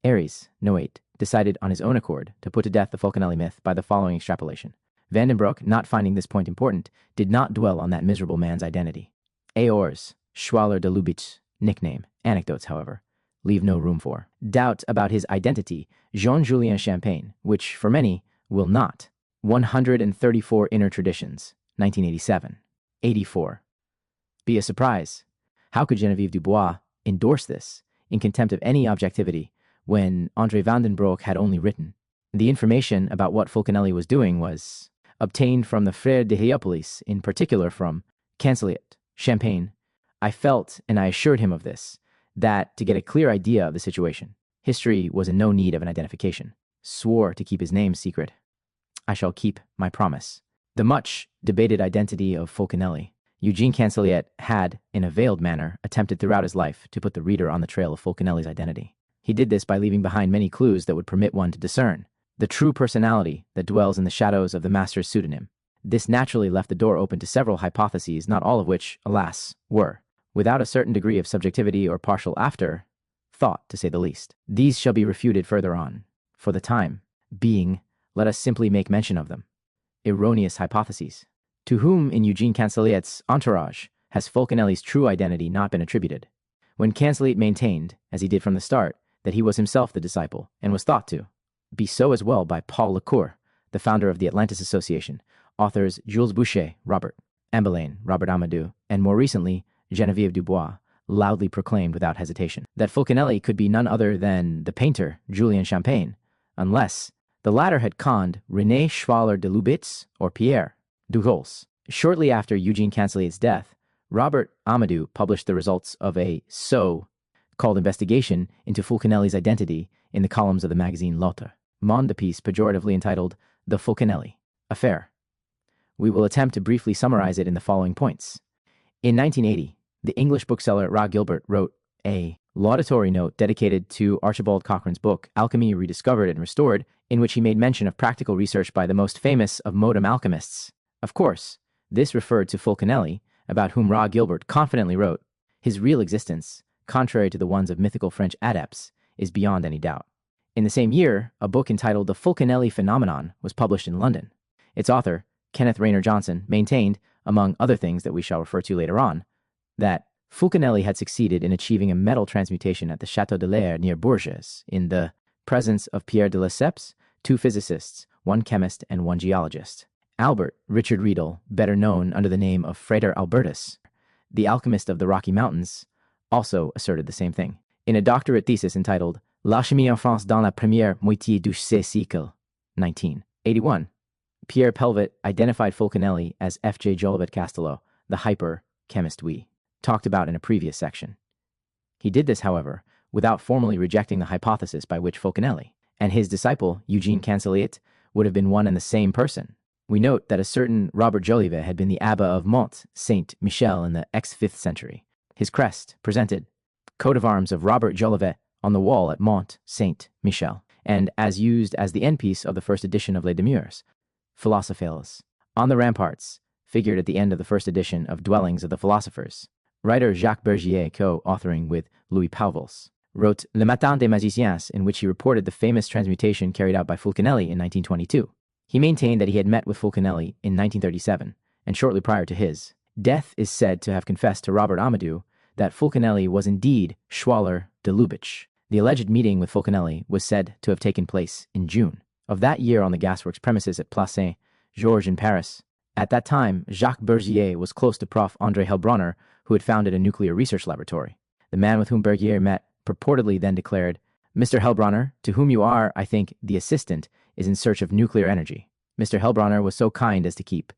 Aries, Noate, decided on his own accord to put to death the Fulcanelli myth by the following extrapolation. Van den Broek, not finding this point important, did not dwell on that miserable man's identity. Eors, Schwaller de Lubitsch, nickname. Anecdotes, however, leave no room for doubt about his identity. Jean-Julien Champagne, which, for many, will not. 134 Inner Traditions, 1987. 84. Be a surprise. How could Geneviève Dubois endorse this, in contempt of any objectivity, when André van den Broek had only written? The information about what Fulcanelli was doing was obtained from the Frère de Hieropolis, in particular from Canseliet, Champagne. I felt, and I assured him of this, that to get a clear idea of the situation, history was in no need of an identification. Swore to keep his name secret. I shall keep my promise. The much debated identity of Fulcanelli. Eugene Canseliet had, in a veiled manner, attempted throughout his life to put the reader on the trail of Fulcanelli's identity. He did this by leaving behind many clues that would permit one to discern the true personality that dwells in the shadows of the master's pseudonym. This naturally left the door open to several hypotheses, not all of which, alas, were without a certain degree of subjectivity or partial after thought, to say the least. These shall be refuted further on. For the time being, let us simply make mention of them. Erroneous hypotheses. To whom in Eugene Canseliet's entourage has Fulcanelli's true identity not been attributed? When Canseliet maintained, as he did from the start, that he was himself the disciple, and was thought to be so as well by Paul Lecour, the founder of the Atlantis Association, authors Jules Boucher, Robert Ambelain, Robert Amadou, and more recently, Geneviève Dubois, loudly proclaimed without hesitation that Fulcanelli could be none other than the painter Julien Champagne, unless the latter had conned René Schwaller de Lubitz or Pierre Dugols. Shortly after Eugene Canseliet's death, Robert Amadou published the results of a so-called investigation into Fulcanelli's identity in the columns of the magazine L'Autre. Monde, a piece pejoratively entitled The Fulcanelli Affair. We will attempt to briefly summarize it in the following points. In 1980, the English bookseller Ra Gilbert wrote a laudatory note dedicated to Archibald Cochrane's book, Alchemy Rediscovered and Restored, in which he made mention of practical research by the most famous of modern alchemists. Of course, this referred to Fulcanelli, about whom Ra Gilbert confidently wrote, "His real existence, contrary to the ones of mythical French adepts, is beyond any doubt." In the same year, a book entitled The Fulcanelli Phenomenon was published in London. Its author, Kenneth Rayner Johnson, maintained, among other things that we shall refer to later on, that Fulcanelli had succeeded in achieving a metal transmutation at the Château de l'Air near Bourges, in the presence of Pierre de Lesseps, two physicists, one chemist, and one geologist. Albert Richard Riedel, better known under the name of Frater Albertus, the alchemist of the Rocky Mountains, also asserted the same thing. In a doctorate thesis entitled L'Alchimie en France dans la première moitié du siècle, 1981, Pierre Pelvet identified Fulcanelli as F.J. Jolivet Castelot, the hyper-chemist we talked about in a previous section. He did this, however, without formally rejecting the hypothesis by which Fulcanelli and his disciple, Eugene Canseliet, would have been one and the same person. We note that a certain Robert Jolivet had been the abbot of Mont Saint-Michel in the ex-5th century. His crest presented coat of arms of Robert Jolivet on the wall at Mont Saint-Michel, and as used as the end-piece of the first edition of Les Demures, Philosophales. On the ramparts, figured at the end of the first edition of Dwellings of the Philosophers. Writer Jacques Bergier, co-authoring with Louis Pauwels, wrote Le Matin des Magiciens, in which he reported the famous transmutation carried out by Fulcanelli in 1922. He maintained that he had met with Fulcanelli in 1937, and shortly prior to his death is said to have confessed to Robert Amadou that Fulcanelli was indeed Schwaller de Lubitsch. The alleged meeting with Fulcanelli was said to have taken place in June of that year on the gasworks premises at Place Saint-Georges in Paris. At that time, Jacques Bergier was close to Prof. André Hellbronner, who had founded a nuclear research laboratory. The man with whom Bergier met purportedly then declared, "Mr. Hellbronner, to whom you are, I think, the assistant, is in search of nuclear energy." Mr. Hellbronner was so kind as to keep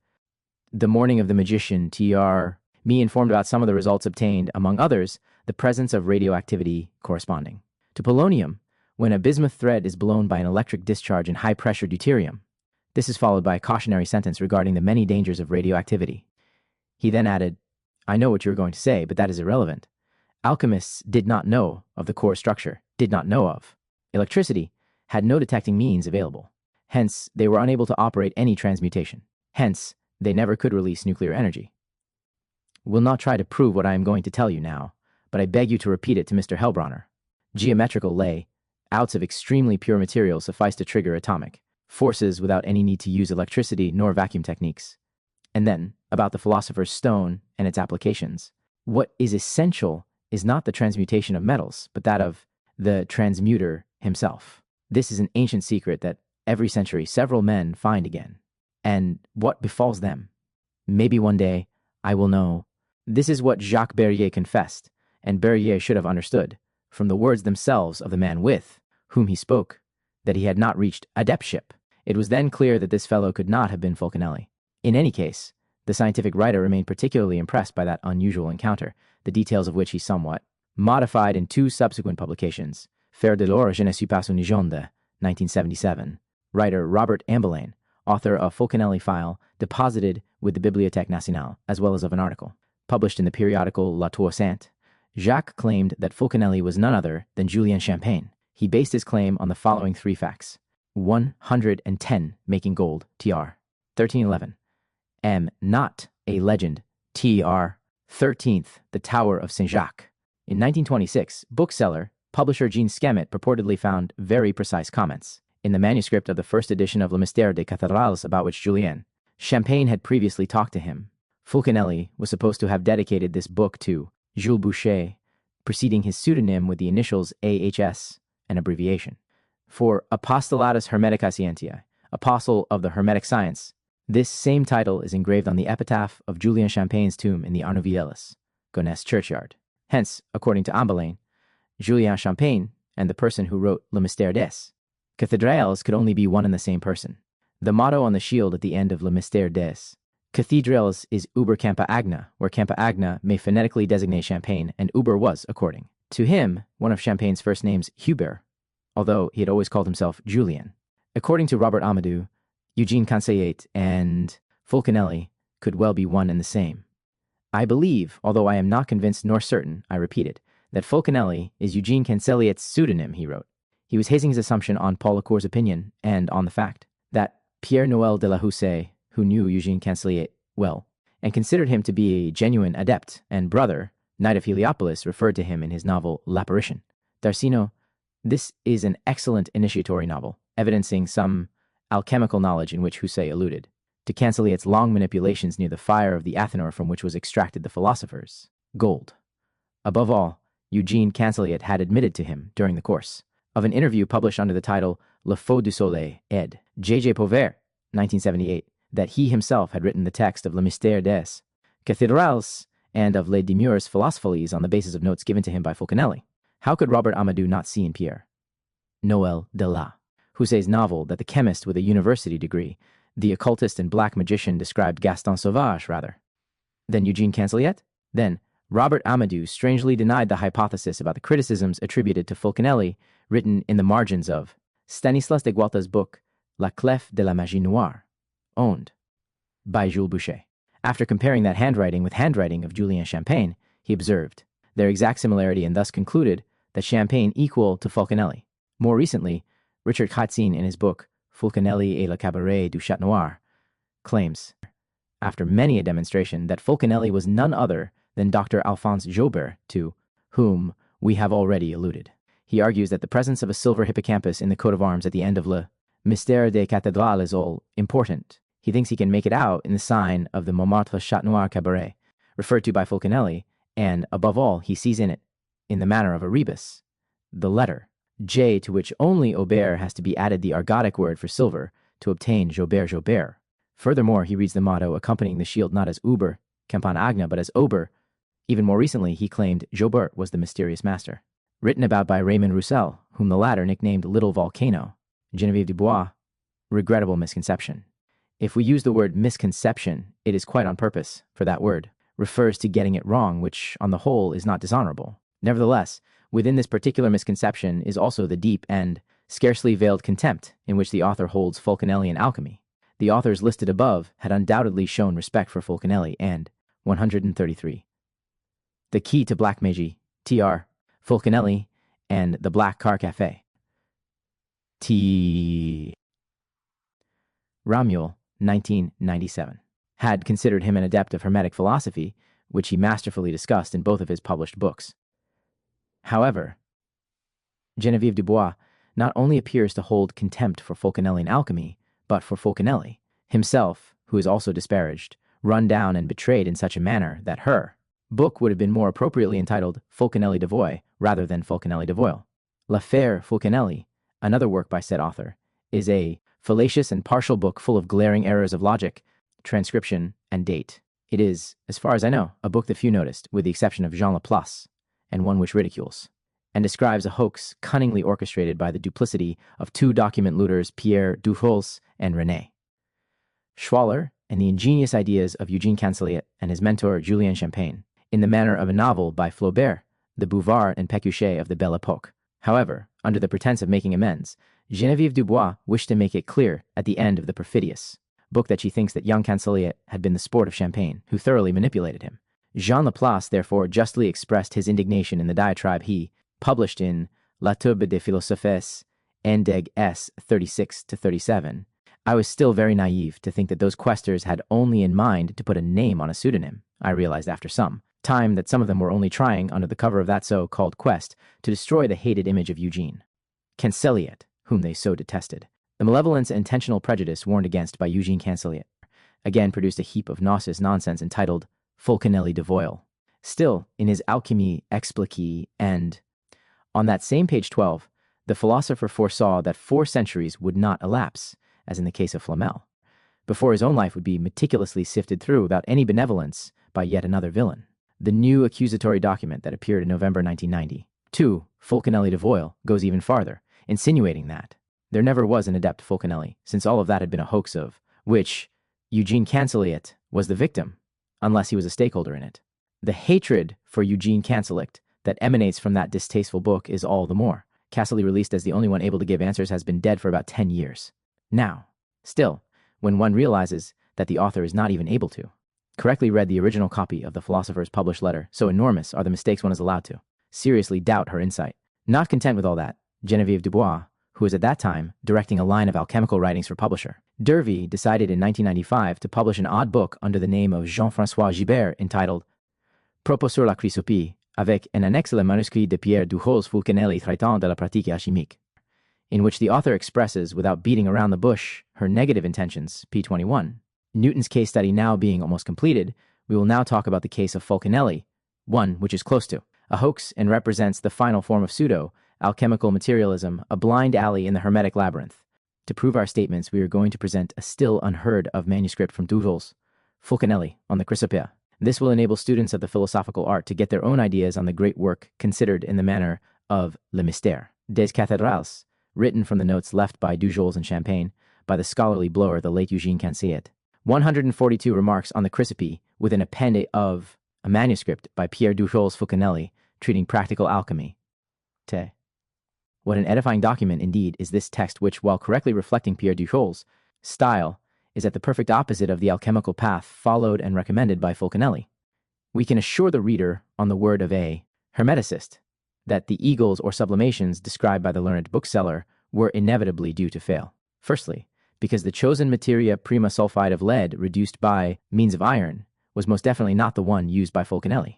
the morning of the magician Tr. me informed about some of the results obtained, among others, the presence of radioactivity corresponding to polonium when a bismuth thread is blown by an electric discharge in high-pressure deuterium. This is followed by a cautionary sentence regarding the many dangers of radioactivity. He then added, "I know what you are going to say, but that is irrelevant. Alchemists did not know of the core structure, did not know of electricity, had no detecting means available. Hence, they were unable to operate any transmutation. Hence, they never could release nuclear energy. Will not try to prove what I am going to tell you now, but I beg you to repeat it to Mr. Hellbronner. Geometrical layouts of extremely pure materials suffice to trigger atomic forces without any need to use electricity nor vacuum techniques. And then, about the philosopher's stone and its applications. What is essential is not the transmutation of metals, but that of the transmuter himself. This is an ancient secret that every century several men find again. And what befalls them? Maybe one day I will know. This is what Jacques Bergier confessed, and Bergier should have understood, from the words themselves of the man with whom he spoke, that he had not reached adeptship. It was then clear that this fellow could not have been Fulcanelli. In any case, the scientific writer remained particularly impressed by that unusual encounter, the details of which he somewhat modified in two subsequent publications. Faire de l'or, je ne suis pas une légende, 1977. Writer Robert Ambelain, author of Fulcanelli file, deposited with the Bibliothèque Nationale, as well as of an article published in the periodical La Tour Sainte. Jacques claimed that Fulcanelli was none other than Julien Champagne. He based his claim on the following three facts. 110 making gold, tr. 1311. Not a legend, tr. 13th, The Tower of Saint-Jacques. In 1926, bookseller, publisher Jean Skemet purportedly found very precise comments in the manuscript of the first edition of Le Mystère des Cathédrales about which Julien Champagne had previously talked to him. Fulcanelli was supposed to have dedicated this book to Jules Boucher, preceding his pseudonym with the initials AHS, an abbreviation, for Apostolatus Hermetica Scientiae, Apostle of the Hermetic Science. This same title is engraved on the epitaph of Julien Champagne's tomb in the Arnouvillelis, Gonesse churchyard. Hence, according to Ambelain, Julien Champagne and the person who wrote Le Mystère des Cathédrals could only be one and the same person. The motto on the shield at the end of Le Mystère des Cathedrals is Uber Campa Agna, where Campa Agna may phonetically designate Champagne, and Uber was, according to him, one of Champagne's first names, Hubert, although he had always called himself Julien. According to Robert Amadou, E.CANSELIET and Fulcanelli could well be one and the same. I believe, although I am not convinced nor certain, I repeat it, that Fulcanelli is E.CANSELIET'S pseudonym, he wrote. He was hazing his assumption on Paul Lecour's opinion and on the fact that Pierre Noël de la Houssaye, who knew E.CANSELIET well, and considered him to be a genuine adept and brother, Knight of Heliopolis, referred to him in his novel L'Apparition. D'Arsino, this is an excellent initiatory novel, evidencing some alchemical knowledge in which Houssaye alluded to CANSELIET'S long manipulations near the fire of the Athanor from which was extracted the philosophers, gold. Above all, E.CANSELIET had admitted to him, during the course of an interview published under the title Le Faux du Soleil, ed. J.J. Pauvert, 1978, that he himself had written the text of Le Mystère des Cathédrales and of Les Demures Philosophies on the basis of notes given to him by Fulcanelli. How could Robert Amadou not see in Pierre Noël de la Houssaye's novel that the chemist with a university degree, the occultist and black magician described Gaston Sauvage rather than E.CANSELIET? Then, Robert Amadou strangely denied the hypothesis about the criticisms attributed to Fulcanelli written in the margins of Stanislas de Gualta's book La Clef de la Magie Noire, owned by Jules Boucher. After comparing that handwriting with handwriting of Julien Champagne, he observed their exact similarity and thus concluded that Champagne equal to Fulcanelli. More recently, Richard Katzin, in his book Fulcanelli et le Cabaret du Chat Noir, claims, after many a demonstration, that Fulcanelli was none other than Dr. Alphonse Joubert, to whom we have already alluded. He argues that the presence of a silver hippocampus in the coat of arms at the end of Le Mystère des Cathédrales is all important. He thinks he can make it out in the sign of the Montmartre Chat Noir Cabaret, referred to by Fulcanelli, and, above all, he sees in it, in the manner of a rebus, the letter J, to which only Aubert has to be added the argotic word for silver to obtain Joubert. Furthermore, he reads the motto accompanying the shield not as Uber, Campan Agna, but as Ober. Even more recently, he claimed Joubert was the mysterious master. Written about by Raymond Roussel, whom the latter nicknamed Little Volcano, Geneviève Dubois, regrettable misconception. If we use the word misconception, it is quite on purpose, for that word refers to getting it wrong, which, on the whole, is not dishonorable. Nevertheless, within this particular misconception is also the deep and scarcely veiled contempt in which the author holds Fulcanelli and alchemy. The authors listed above had undoubtedly shown respect for Fulcanelli and 133. The Key to Black Magie, Tr. Fulcanelli and the Black Car Café. T. Ramuel, 1997, had considered him an adept of Hermetic philosophy, which he masterfully discussed in both of his published books. However, Geneviève Dubois not only appears to hold contempt for Fulcanelli and alchemy, but for Fulcanelli himself, who is also disparaged, run down and betrayed in such a manner that her book would have been more appropriately entitled Fulcanelli de Voix rather than Fulcanelli de Voile. L'Affaire Fulcanelli, another work by said author, is a fallacious and partial book full of glaring errors of logic, transcription, and date. It is, as far as I know, a book that few noticed, with the exception of Jean Laplace, and one which ridicules, and describes a hoax cunningly orchestrated by the duplicity of two document looters, Pierre Dufols and René Schwaller, and the ingenious ideas of E.CANSELIET and his mentor Julien Champagne, in the manner of a novel by Flaubert, the Bouvard and Pécuchet of the Belle Époque. However, under the pretense of making amends, Geneviève Dubois wished to make it clear at the end of the Perfidious book that she thinks that young Canseliet had been the sport of Champagne, who thoroughly manipulated him. Jean Laplace therefore justly expressed his indignation in the diatribe he published in La Tourbe des Philosophers, Indeg S. 36-37. I was still very naive to think that those questers had only in mind to put a name on a pseudonym, I realized after some time that some of them were only trying, under the cover of that so-called quest, to destroy the hated image of Eugene CANSELIET, whom they so detested. The malevolence and intentional prejudice warned against by Eugene CANSELIET again produced a heap of nauseous nonsense entitled Fulcanelli de Voile. Still, in his Alchemy Expliquée and on that same page 12, the philosopher foresaw that 4 centuries would not elapse, as in the case of Flamel, before his own life would be meticulously sifted through without any benevolence by yet another villain. The new accusatory document that appeared in November 1990, to Fulcanelli de Voile, goes even farther, insinuating that there never was an adept Fulcanelli, since all of that had been a hoax of which Eugene CANSELIET was the victim, unless he was a stakeholder in it. The hatred for Eugene CANSELIET that emanates from that distasteful book is all the more. CANSELIET, released as the only one able to give answers, has been dead for about 10 years. Now, still, when one realizes that the author is not even able to correctly read the original copy of the philosopher's published letter, so enormous are the mistakes one is allowed to seriously doubt her insight. Not content with all that, Geneviève Dubois, who was at that time directing a line of alchemical writings for publisher, Rivie, decided in 1995 to publish an odd book under the name of Jean-François Gibert entitled Propos sur la chrysopie, avec un annexe le manuscrit de Pierre Duhol's Fulcanelli traitant de la pratique alchimique, in which the author expresses, without beating around the bush, her negative intentions, p. 21. Newton's case study now being almost completed, we will now talk about the case of Fulcanelli, one which is close to a hoax and represents the final form of pseudo-alchemical materialism, a blind alley in the Hermetic labyrinth. To prove our statements, we are going to present a still unheard of manuscript from Duhol's Fulcanelli on the Chrysopea. This will enable students of the philosophical art to get their own ideas on the great work considered in the manner of Le Mystère des Cathédrals, written from the notes left by Dujols and Champagne by the scholarly blower, the late Eugene CANSELIET. 142 remarks on the Chrysopea with an append of a manuscript by Pierre Dujols Fulcanelli treating practical alchemy. What an edifying document indeed is this text, which, while correctly reflecting Pierre Dujols' style, is at the perfect opposite of the alchemical path followed and recommended by Fulcanelli. We can assure the reader, on the word of a hermeticist, that the eagles or sublimations described by the learned bookseller were inevitably due to fail. Firstly, because the chosen materia prima sulfide of lead reduced by means of iron was most definitely not the one used by Fulcanelli.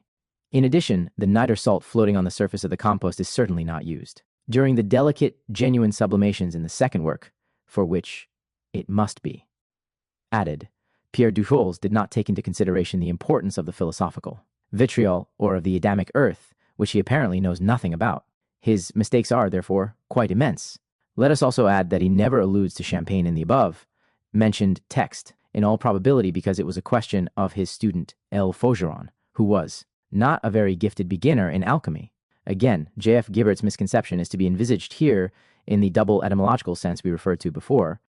In addition, the niter salt floating on the surface of the compost is certainly not used during the delicate, genuine sublimations in the second work, for which it must be added. Pierre Dujols did not take into consideration the importance of the philosophical vitriol or of the Adamic earth, which he apparently knows nothing about. His mistakes are, therefore, quite immense. Let us also add that he never alludes to Champagne in the above mentioned text, in all probability because it was a question of his student L. Faugeron, who was not a very gifted beginner in alchemy. Again, J.F. Gibbert's misconception is to be envisaged here in the double etymological sense we referred to before.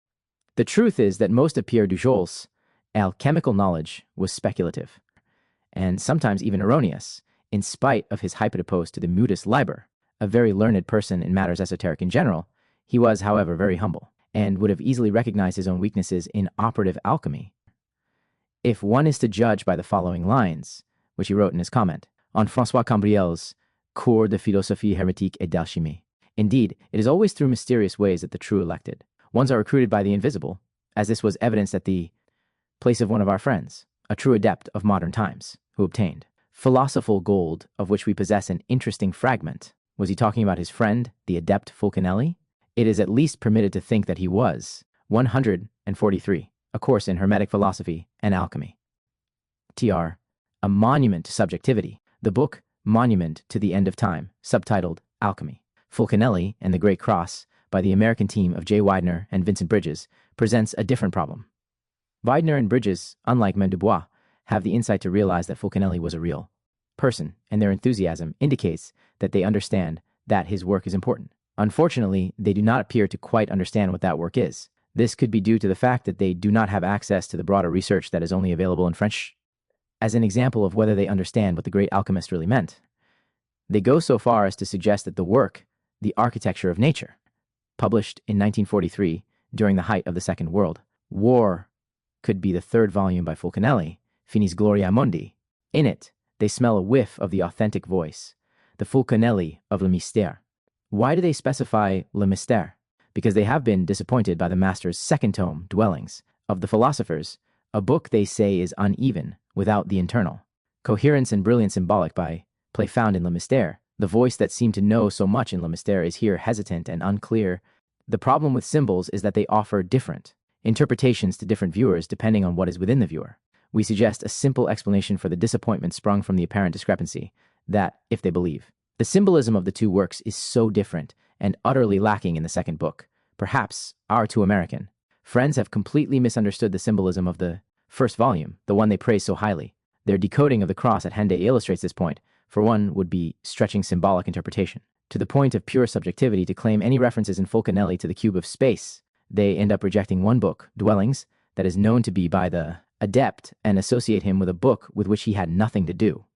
The truth is that most of Pierre Dujols' alchemical knowledge was speculative, and sometimes even erroneous, in spite of his hypotopos to the Mutus Liber, a very learned person in matters esoteric in general. He was, however, very humble, and would have easily recognized his own weaknesses in operative alchemy. If one is to judge by the following lines, which he wrote in his comment on François Cambriel's Cours de philosophie hermétique et d'alchimie. Indeed, it is always through mysterious ways that the true elected ones are recruited by the invisible, as this was evidenced at the place of one of our friends, a true adept of modern times, who obtained philosophical gold, of which we possess an interesting fragment. Was he talking about his friend, the adept Fulcanelli? It is at least permitted to think that he was. 143, A Course in Hermetic Philosophy and Alchemy. Tr. A Monument to Subjectivity. The book, Monument to the End of Time, subtitled Alchemy. Fulcanelli and the Great Cross, by the American team of J. Widener and Vincent Bridges, presents a different problem. Widener and Bridges, unlike Mendubois, have the insight to realize that Fulcanelli was a real person, and their enthusiasm indicates that they understand that his work is important. Unfortunately, they do not appear to quite understand what that work is. This could be due to the fact that they do not have access to the broader research that is only available in French. As an example of whether they understand what the great alchemist really meant, they go so far as to suggest that the work, The Architecture of Nature, published in 1943 during the height of the Second World War, could be the third volume by Fulcanelli, Finis GLORIAE MUNDI. In it, they smell a whiff of the authentic voice, the Fulcanelli of Le Mystère. Why do they specify Le Mystère? Because they have been disappointed by the master's second tome, Dwellings, of the Philosophers, a book they say is uneven, without the internal Coherence and brilliant symbolic by play found in Le Mystère. The voice that seemed to know so much in Le Mystère is here hesitant and unclear. The problem with symbols is that they offer different interpretations to different viewers depending on what is within the viewer. We suggest a simple explanation for the disappointment sprung from the apparent discrepancy, that, if they believe, the symbolism of the two works is so different and utterly lacking in the second book, perhaps our too American. Friends have completely misunderstood the symbolism of the first volume, the one they praise so highly. Their decoding of the cross at Henday illustrates this point, for one would be stretching symbolic interpretation to the point of pure subjectivity to claim any references in Fulcanelli to the cube of space. They end up rejecting one book, Dwellings, that is known to be by the adept and associate him with a book with which he had nothing to do.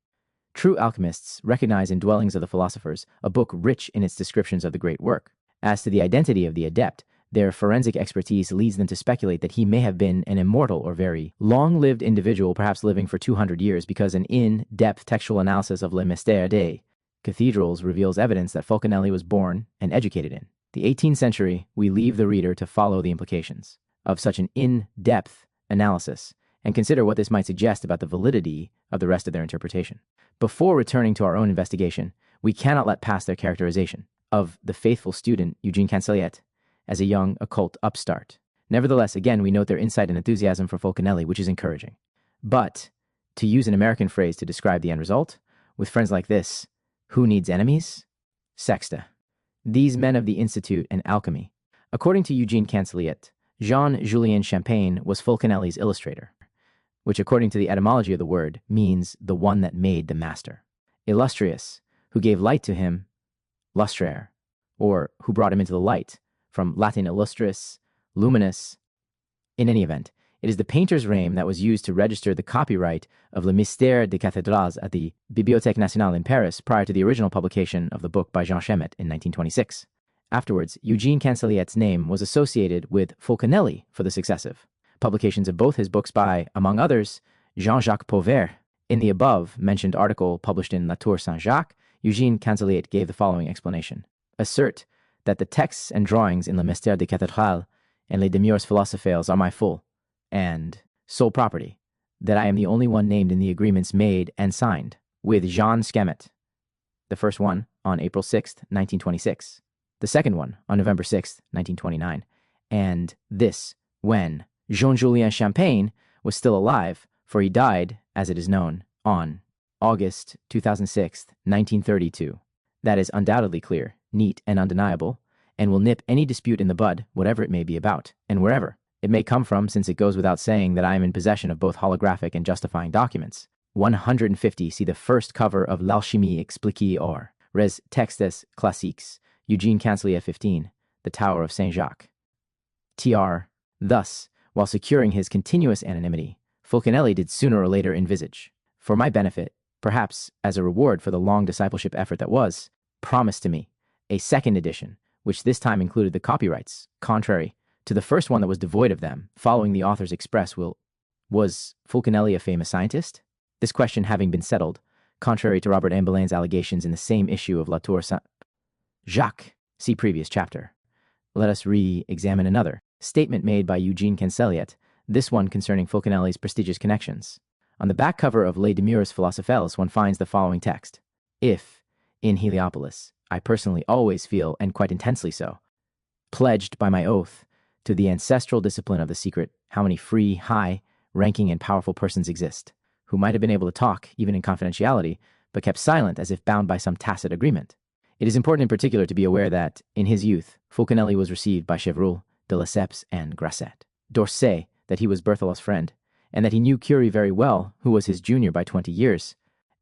True alchemists recognize in Dwellings of the Philosophers a book rich in its descriptions of the great work. As to the identity of the adept, their forensic expertise leads them to speculate that he may have been an immortal or very long-lived individual, perhaps living for 200 years, because an in-depth textual analysis of Le Mystère des Cathedrals reveals evidence that Fulcanelli was born and educated in the 18th century. We leave the reader to follow the implications of such an in-depth analysis and consider what this might suggest about the validity of the rest of their interpretation. Before returning to our own investigation, we cannot let pass their characterization of the faithful student Eugene-Canseliet as a young occult upstart. Nevertheless, again, we note their insight and enthusiasm for Fulcanelli, which is encouraging. But, to use an American phrase to describe the end result, with friends like this, who needs enemies? Sexta. These men of the Institute and Alchemy. According to Eugene-Canseliet, Jean-Julien Champagne was Fulcanelli's illustrator, which according to the etymology of the word means the one that made the master. Illustrious, who gave light to him, lustrare, or who brought him into the light, from Latin illustris, luminous. In any event, it is the painter's name that was used to register the copyright of Le Mystère des Cathédrals at the Bibliothèque Nationale in Paris prior to the original publication of the book by Jean Chemet in 1926. Afterwards, Eugene-Canseliet's name was associated with Fulcanelli for the successive publications of both his books by, among others, Jean-Jacques Pauvert. In the above-mentioned article published in La Tour Saint-Jacques, Eugene-Canseliet gave the following explanation. Assert that the texts and drawings in Le Mystère des Cathédrals and Les Mémoires Philosophales are my full and sole property, that I am the only one named in the agreements made and signed with Jean Chemet, the first one on April 6, 1926, the second one on November 6, 1929, and this when Jean-Julien Champagne was still alive, for he died, as it is known, on August 2006, 1932. That is undoubtedly clear, neat, and undeniable, and will nip any dispute in the bud, whatever it may be about, and wherever it may come from, since it goes without saying that I am in possession of both holographic and justifying documents. 150 see the first cover of L'Alchimie expliquée or Res Textes Classiques, Eugene-Canseliet 15, The Tower of Saint-Jacques. Tr. Thus, while securing his continuous anonymity, Fulcanelli did sooner or later envisage, for my benefit, perhaps as a reward for the long discipleship effort that was, promised to me, a second edition, which this time included the copyrights, contrary to the first one that was devoid of them, following the author's express will. Was Fulcanelli a famous scientist? This question having been settled, contrary to Robert Ambelain's allegations in the same issue of La Tour Saint-Jacques, see previous chapter. Let us re-examine another statement made by Eugene-Canseliet, this one concerning Fulcanelli's prestigious connections. On the back cover of Les Mémoires Philosophales, one finds the following text. If, in Heliopolis, I personally always feel, and quite intensely so, pledged by my oath to the ancestral discipline of the secret, how many free, high, ranking, and powerful persons exist, who might have been able to talk, even in confidentiality, but kept silent as if bound by some tacit agreement. It is important in particular to be aware that, in his youth, Fulcanelli was received by Chevreul, de Lesseps, and Grasset. D'Orsay, that he was Berthelot's friend, and that he knew Curie very well, who was his junior by 20 years.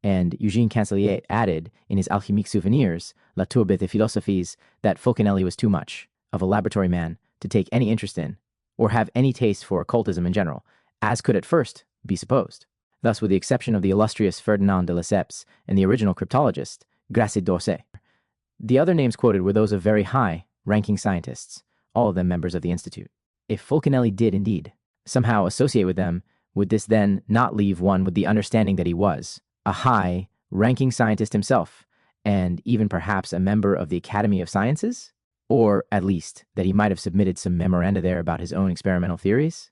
And Eugene-Canseliet added, in his Alchemique Souvenirs, La Tourbe des Philosophes, that Fulcanelli was too much of a laboratory man to take any interest in, or have any taste for occultism in general, as could at first be supposed. Thus, with the exception of the illustrious Ferdinand de Lesseps and the original cryptologist, Grasset d'Orsay, the other names quoted were those of very high, ranking scientists, all of them members of the Institute. If Fulcanelli did indeed somehow associate with them, would this then not leave one with the understanding that he was a high, ranking scientist himself, and even perhaps a member of the Academy of Sciences? Or, at least, that he might have submitted some memoranda there about his own experimental theories?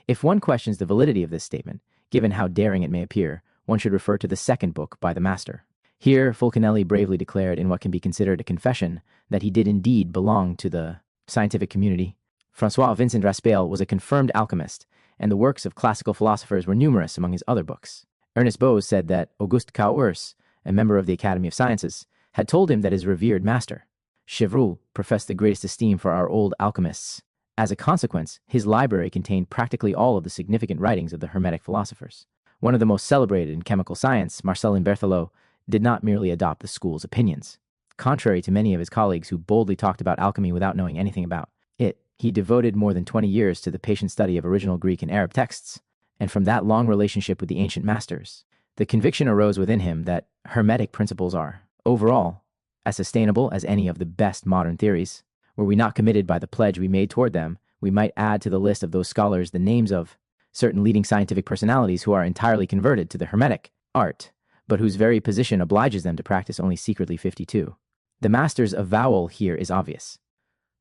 If one questions the validity of this statement, given how daring it may appear, one should refer to the second book by the master. Here, Fulcanelli bravely declared in what can be considered a confession that he did indeed belong to the scientific community. François Vincent Raspail was a confirmed alchemist, and the works of classical philosophers were numerous among his other books. Ernest Bose said that Auguste Cauers, a member of the Academy of Sciences, had told him that his revered master, Chevreul, professed the greatest esteem for our old alchemists. As a consequence, his library contained practically all of the significant writings of the Hermetic philosophers. One of the most celebrated in chemical science, Marcelin Berthelot, did not merely adopt the school's opinions. Contrary to many of his colleagues who boldly talked about alchemy without knowing anything about it, he devoted more than 20 years to the patient study of original Greek and Arab texts, and from that long relationship with the ancient masters, the conviction arose within him that Hermetic principles are, overall, as sustainable as any of the best modern theories. Were we not committed by the pledge we made toward them, we might add to the list of those scholars the names of certain leading scientific personalities who are entirely converted to the Hermetic art, but whose very position obliges them to practice only secretly 52. The master's avowal here is obvious.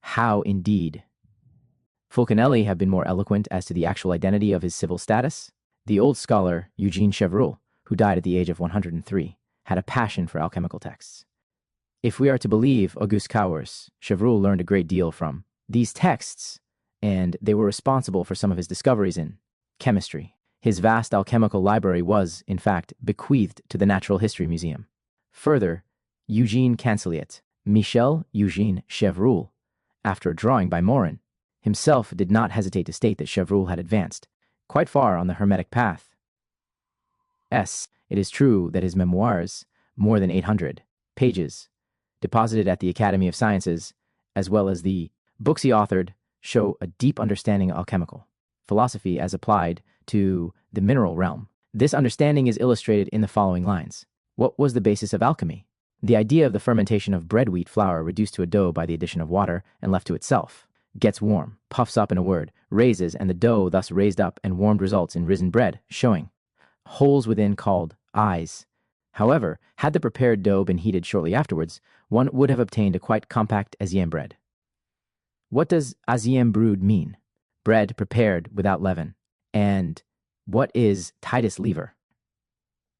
How indeed? Fulcanelli have been more eloquent as to the actual identity of his civil status. The old scholar, Eugene Chevreul, who died at the age of 103, had a passion for alchemical texts. If we are to believe Auguste Cauers, Chevreul learned a great deal from these texts, and they were responsible for some of his discoveries in chemistry. His vast alchemical library was, in fact, bequeathed to the Natural History Museum. Further, E.CANSELIET, Michel Eugene Chevreul, after a drawing by Morin, himself did not hesitate to state that Chevreul had advanced quite far on the Hermetic path. It is true that his memoirs, more than 800 pages, deposited at the Academy of Sciences, as well as the books he authored, show a deep understanding of alchemical philosophy as applied to the mineral realm. This understanding is illustrated in the following lines. What was the basis of alchemy? The idea of the fermentation of bread wheat flour reduced to a dough by the addition of water and left to itself, gets warm, puffs up in a word, raises, and the dough thus raised up and warmed results in risen bread, showing holes within called eyes. However, had the prepared dough been heated shortly afterwards, one would have obtained a quite compact Asian bread. What does Asian brood mean? Bread prepared without leaven. And what is Titus lever?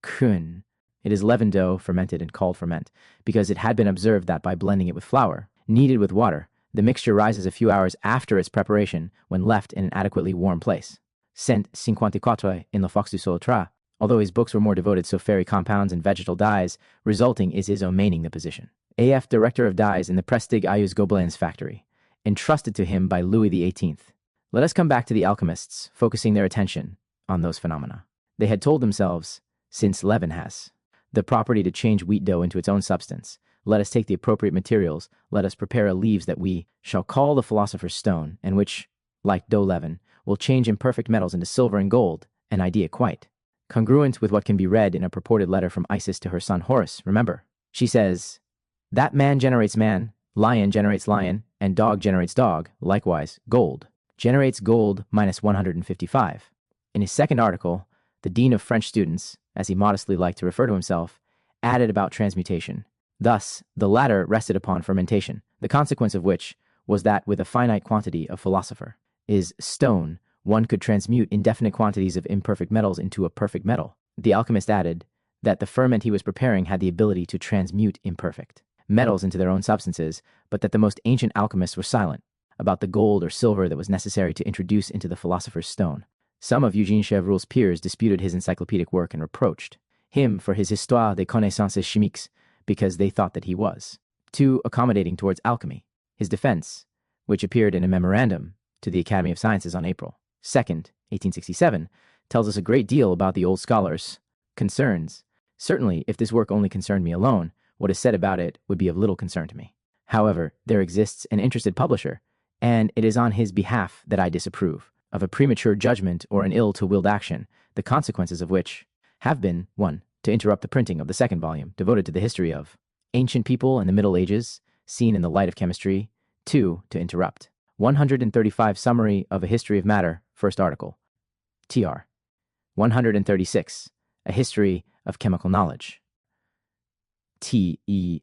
Kun. It is leavened dough, fermented and called ferment, because it had been observed that by blending it with flour, kneaded with water, the mixture rises a few hours after its preparation when left in an adequately warm place. Saint 54 in Le Fox du Sauterre, although his books were more devoted to fairy compounds and vegetal dyes, resulting is his omaining the position. AF Director of Dyes in the Prestig Ayus Gobelins factory, entrusted to him by Louis XVIII. Let us come back to the alchemists, focusing their attention on those phenomena. They had told themselves, since leaven has the property to change wheat dough into its own substance, let us take the appropriate materials, let us prepare a leaves that we shall call the philosopher's stone, and which, like dough leaven, will change imperfect metals into silver and gold, an idea quite congruent with what can be read in a purported letter from Isis to her son Horus. Remember, she says, that man generates man, lion generates lion, and dog generates dog, likewise gold generates gold minus 155. In his second article, the Dean of French Students, as he modestly liked to refer to himself, added about transmutation. Thus, the latter rested upon fermentation, the consequence of which was that with a finite quantity of philosopher is stone, one could transmute indefinite quantities of imperfect metals into a perfect metal. The alchemist added that the ferment he was preparing had the ability to transmute imperfect metals into their own substances, but that the most ancient alchemists were silent about the gold or silver that was necessary to introduce into the philosopher's stone. Some of Eugene Chevreul's peers disputed his encyclopedic work and reproached him for his Histoire des connaissances chimiques because they thought that he was too accommodating towards alchemy. His defense, which appeared in a memorandum to the Academy of Sciences on April 2nd, 1867, tells us a great deal about the old scholar's concerns. Certainly, if this work only concerned me alone, what is said about it would be of little concern to me. However, there exists an interested publisher, and it is on his behalf that I disapprove of a premature judgment or an ill-to-willed action, the consequences of which have been, 1. To interrupt the printing of the second volume, devoted to the history of ancient people and the Middle Ages, seen in the light of chemistry. 2. To interrupt 135 Summary of a History of Matter, first article. Tr. 136. A History of Chemical Knowledge. T.E.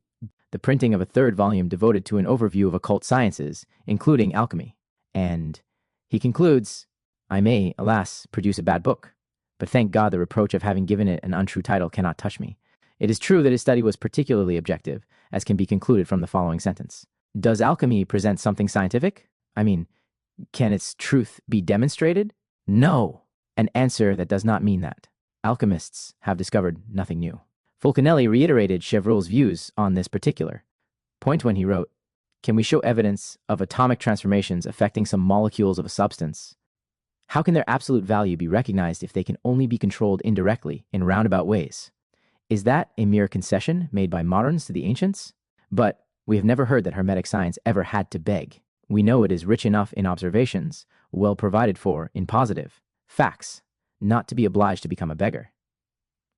The printing of a third volume devoted to an overview of occult sciences, including alchemy. And he concludes, I may, alas, produce a bad book, but thank God the reproach of having given it an untrue title cannot touch me. It is true that his study was particularly objective, as can be concluded from the following sentence. Does alchemy present something scientific? I mean, can its truth be demonstrated? No. An answer that does not mean that. Alchemists have discovered nothing new. Fulcanelli reiterated Chevreul's views on this particular point when he wrote, "Can we show evidence of atomic transformations affecting some molecules of a substance? How can their absolute value be recognized if they can only be controlled indirectly in roundabout ways? Is that a mere concession made by moderns to the ancients? But we have never heard that Hermetic science ever had to beg. We know it is rich enough in observations, well provided for in positive facts, not to be obliged to become a beggar."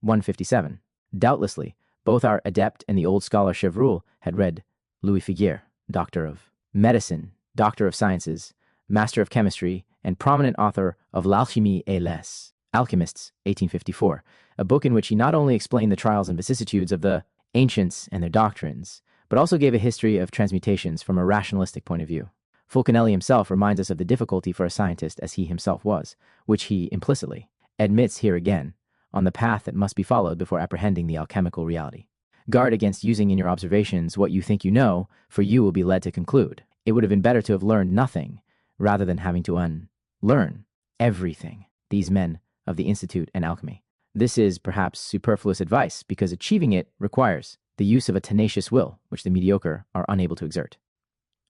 157. Doubtlessly, both our adept and the old scholar Chevreul had read Louis Figuier, Doctor of Medicine, Doctor of Sciences, Master of Chemistry, and prominent author of L'Alchimie et les Alchemists, 1854, a book in which he not only explained the trials and vicissitudes of the ancients and their doctrines, but also gave a history of transmutations from a rationalistic point of view. Fulcanelli himself reminds us of the difficulty for a scientist, as he himself was, which he implicitly admits here again, on the path that must be followed before apprehending the alchemical reality. Guard against using in your observations what you think you know, for you will be led to conclude. It would have been better to have learned nothing, rather than having to unlearn everything. These men of the Institute and Alchemy. This is perhaps superfluous advice, because achieving it requires the use of a tenacious will, which the mediocre are unable to exert.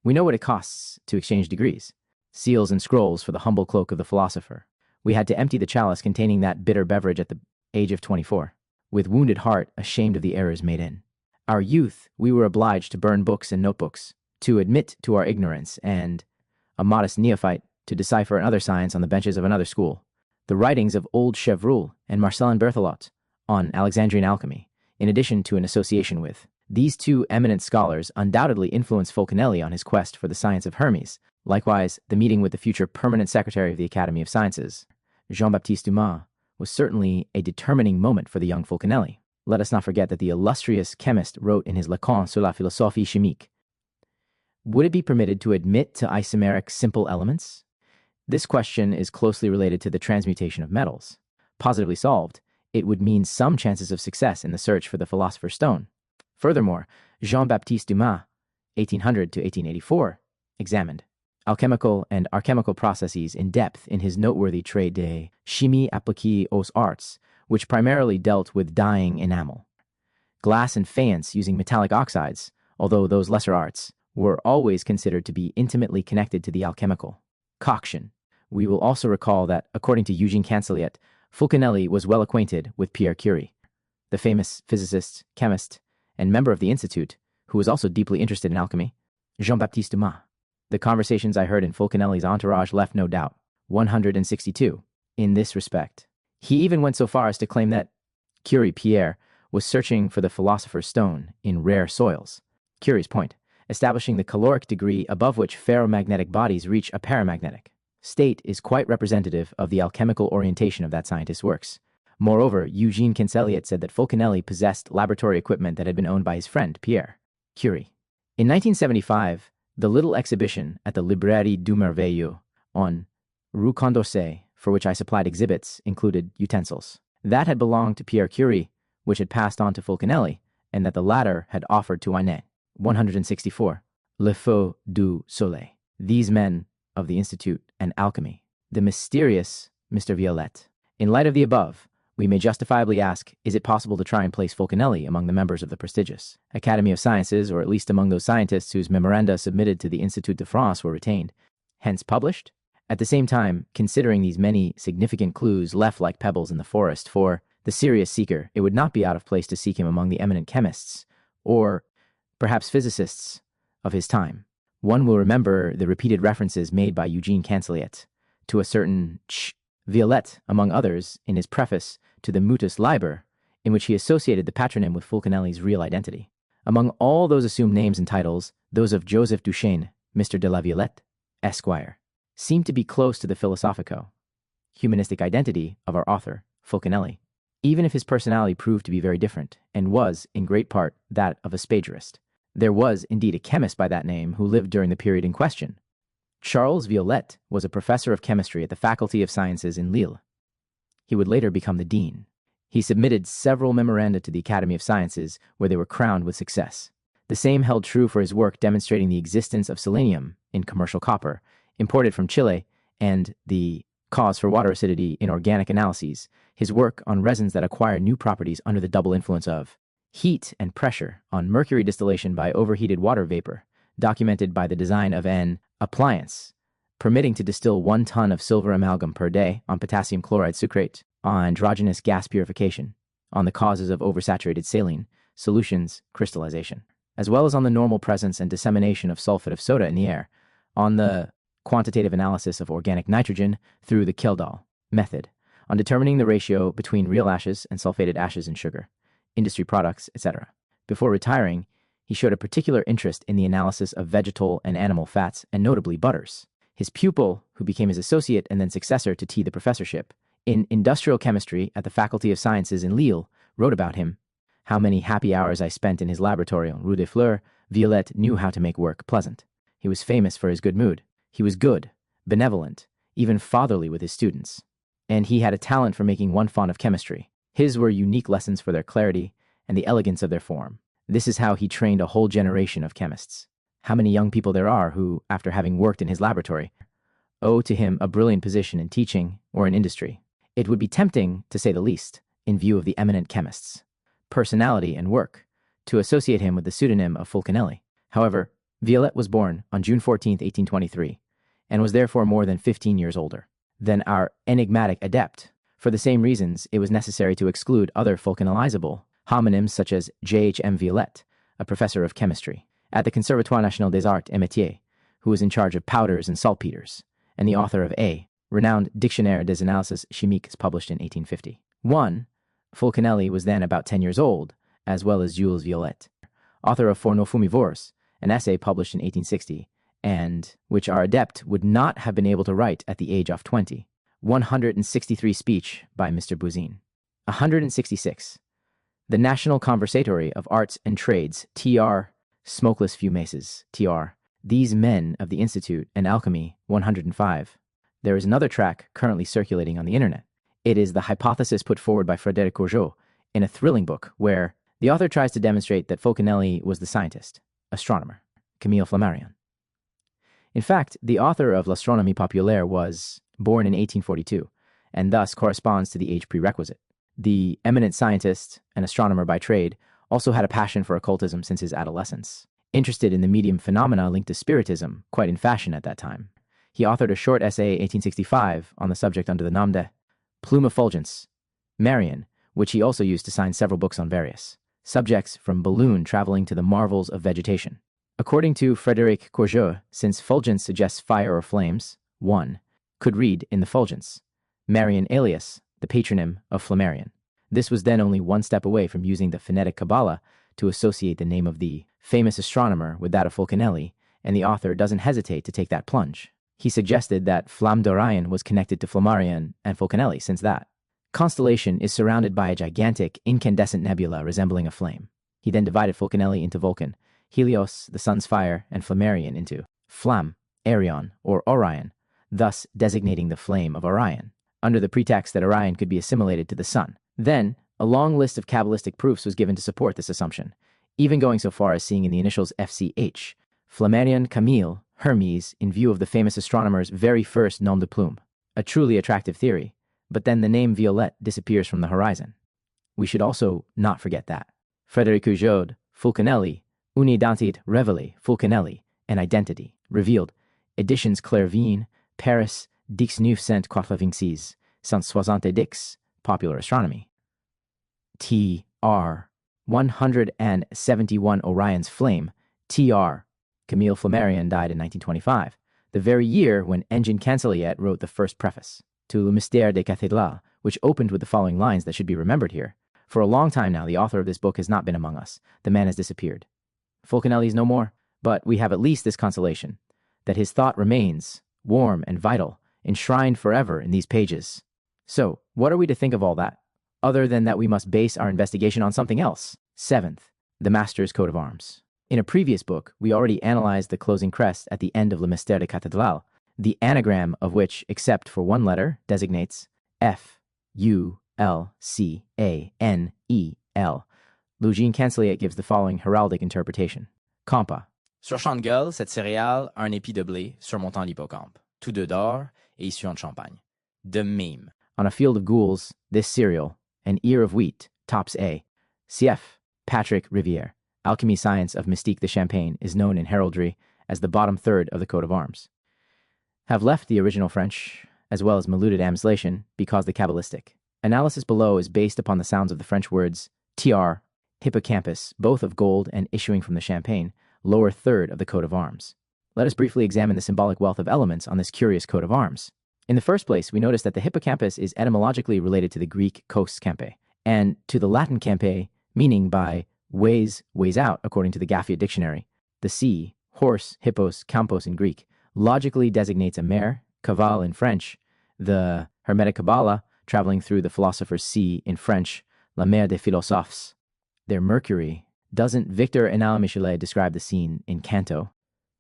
We know what it costs to exchange degrees, seals and scrolls for the humble cloak of the philosopher. We had to empty the chalice containing that bitter beverage at the age of 24, with wounded heart, ashamed of the errors made in our youth. We were obliged to burn books and notebooks, to admit to our ignorance, and a modest neophyte to decipher another science on the benches of another school. The writings of old Chevreul and Marcellin Berthelot on Alexandrian alchemy, in addition to an association with these two eminent scholars, undoubtedly influenced Fulcanelli on his quest for the science of Hermes. Likewise, the meeting with the future permanent secretary of the Academy of Sciences, Jean-Baptiste Dumas, was certainly a determining moment for the young Fulcanelli. Let us not forget that the illustrious chemist wrote in his Leçons sur la philosophie chimique, "Would it be permitted to admit to isomeric simple elements?" This question is closely related to the transmutation of metals. Positively solved, it would mean some chances of success in the search for the philosopher's stone. Furthermore, Jean-Baptiste Dumas, 1800 to 1884, examined alchemical and alchemical processes in depth in his noteworthy Trait de chimie appliquée aux arts, which primarily dealt with dyeing enamel, glass, and faience using metallic oxides, although those lesser arts were always considered to be intimately connected to the alchemical concoction. We will also recall that, according to E.CANSELIET, Fulcanelli was well acquainted with Pierre Curie, the famous physicist, chemist, and member of the Institute, who was also deeply interested in alchemy, Jean-Baptiste Dumas. The conversations I heard in Fulcanelli's entourage left no doubt. 162. In this respect, he even went so far as to claim that Curie Pierre was searching for the philosopher's stone in rare soils. Curie's point, establishing the caloric degree above which ferromagnetic bodies reach a paramagnetic state, is quite representative of the alchemical orientation of that scientist's works. Moreover, E.CANSELIET said that Fulcanelli possessed laboratory equipment that had been owned by his friend Pierre Curie. In 1975, the little exhibition at the Librairie du Merveilleux on Rue Condorcet, for which I supplied exhibits, included utensils that had belonged to Pierre Curie, which had passed on to Fulcanelli, and that the latter had offered to Wynette. 164. Le Feu du Soleil. These men of the Institute and Alchemy. The mysterious Mr. Violet. In light of the above, we may justifiably ask, is it possible to try and place Fulcanelli among the members of the prestigious Academy of Sciences, or at least among those scientists whose memoranda submitted to the Institut de France were retained, hence published? At the same time, considering these many significant clues left like pebbles in the forest for the serious seeker, it would not be out of place to seek him among the eminent chemists, or perhaps physicists, of his time. One will remember the repeated references made by E.CANSELIET to a certain Violet, among others, in his preface to the Mutus Liber, in which he associated the patronym with Fulcanelli's real identity. Among all those assumed names and titles, those of Joseph Duchesne, Mr. de la Violette, Esquire, seem to be close to the philosophico-humanistic identity of our author, Fulcanelli, even if his personality proved to be very different, and was, in great part, that of a spagyarist. There was, indeed, a chemist by that name who lived during the period in question. Charles Violet was a professor of chemistry at the Faculty of Sciences in Lille. He would later become the dean. He submitted several memoranda to the Academy of Sciences, where they were crowned with success. The same held true for his work demonstrating the existence of selenium in commercial copper, imported from Chile, and the cause for water acidity in organic analyses, his work on resins that acquire new properties under the double influence of heat and pressure, on mercury distillation by overheated water vapor, documented by the design of an appliance permitting to distill 1 ton of silver amalgam per day, on potassium chloride sucrate, on androgynous gas purification, on the causes of oversaturated saline solutions crystallization, as well as on the normal presence and dissemination of sulfate of soda in the air, on the quantitative analysis of organic nitrogen through the Kjeldahl method, on determining the ratio between real ashes and sulfated ashes in sugar, industry products, etc. Before retiring, he showed a particular interest in the analysis of vegetal and animal fats, and notably butters. His pupil, who became his associate and then successor to T. the professorship in industrial chemistry at the Faculty of Sciences in Lille, wrote about him, "How many happy hours I spent in his laboratory on Rue des Fleurs. Violette knew how to make work pleasant. He was famous for his good mood. He was good, benevolent, even fatherly with his students. And he had a talent for making one fond of chemistry. His were unique lessons for their clarity and the elegance of their form. This is how he trained a whole generation of chemists. How many young people there are who, after having worked in his laboratory, owe to him a brilliant position in teaching or in industry. It would be tempting, to say the least, in view of the eminent chemist's personality and work, to associate him with the pseudonym of Fulcanelli. However, Violette was born on June 14, 1823, and was therefore more than 15 years older than our enigmatic adept. For the same reasons, it was necessary to exclude other Fulcanelizable homonyms such as J.H.M. Violette, a professor of chemistry at the Conservatoire National des Arts et Métiers, who was in charge of powders and saltpeters, and the author of A. renowned Dictionnaire des Analyses Chimiques published in 1850. 1. Fulcanelli was then about 10 years old, as well as Jules Violette, author of For nos fumivores, an essay published in 1860, and which our adept would not have been able to write at the age of 20. 163 speech by Mr. Bouzin. 166. The National Conversatory of Arts and Trades, Tr. Smokeless Fumaces, Tr. These Men of the Institute and Alchemy, 105. There is another track currently circulating on the internet. It is the hypothesis put forward by Frédéric Courgeot in a thrilling book where the author tries to demonstrate that Fulcanelli was the scientist, astronomer, Camille Flammarion. In fact, the author of L'Astronomie Populaire was born in 1842, and thus corresponds to the age prerequisite. The eminent scientist and astronomer by trade also had a passion for occultism since his adolescence, interested in the medium phenomena linked to spiritism, quite in fashion at that time. He authored a short essay in 1865 on the subject under the nom de Plume Effulgence, Marion, which he also used to sign several books on various subjects, from balloon traveling to the marvels of vegetation. According to Frédéric Courgeot, since fulgence suggests fire or flames, one could read in the fulgence, Marion alias, the patronym of Flammarion. This was then only one step away from using the phonetic Kabbalah to associate the name of the famous astronomer with that of Fulcanelli, and the author doesn't hesitate to take that plunge. He suggested that Flamme d'Orion was connected to Flammarion and Fulcanelli, since that constellation is surrounded by a gigantic incandescent nebula resembling a flame. He then divided Fulcanelli into Vulcan, Helios, the sun's fire, and Flammarion into Flamme, Arion, or Orion, thus designating the flame of Orion, under the pretext that Orion could be assimilated to the sun. Then, a long list of Kabbalistic proofs was given to support this assumption, even going so far as seeing in the initials FCH, Flammarion Camille Hermes, in view of the famous astronomer's very first nom de plume. A truly attractive theory, but then the name Violette disappears from the horizon. We should also not forget that Frédéric Courgeot, Fulcanelli, Une identité révélée, Fulcanelli, an identity revealed, Editions Clairvine, Paris, 1986, 170, Popular Astronomy. Tr. 171 Orion's Flame, Tr. Camille Flammarion died in 1925, the very year when E.CANSELIET wrote the first preface to Le Mystère des Cathédrals, which opened with the following lines that should be remembered here. For a long time now, the author of this book has not been among us. The man has disappeared. Fulcanelli is no more, but we have at least this consolation, that his thought remains, warm and vital, enshrined forever in these pages. So, what are we to think of all that, other than that we must base our investigation on something else? 7th, the Master's Coat of Arms. In a previous book, we already analyzed the closing crest at the end of Le Mystère des Cathédrals, the anagram of which, except for one letter, designates F, U-L-C-A-N-E-L. Le JEAN-JULIEN gives the following heraldic interpretation. Campa. Sur champ de gueule, cette céréale a un épi de blé surmontant l'hippocampe, tous deux d'or et issuant de champagne. De même. On a field of gules, this cereal, an ear of wheat, tops A. Cf. Patrick Rivie. Alchemy Science of Mystique de Champagne is known in heraldry as the bottom third of the coat of arms. Have left the original French, as well as maluded translation, because the Kabbalistic. Analysis below is based upon the sounds of the French words TR, hippocampus, both of gold and issuing from the champagne, lower third of the coat of arms. Let us briefly examine the symbolic wealth of elements on this curious coat of arms. In the first place, we notice that the hippocampus is etymologically related to the Greek kos campe, and to the Latin campe, meaning by ways out, according to the Gaffia dictionary. The C, horse, hippos, campos in Greek, logically designates a mare, cavale in French, the Hermetic Kabbalah, traveling through the philosopher's sea in French, la mer des philosophes. Their Mercury. Doesn't Victor An Alchemist describe the scene in Canto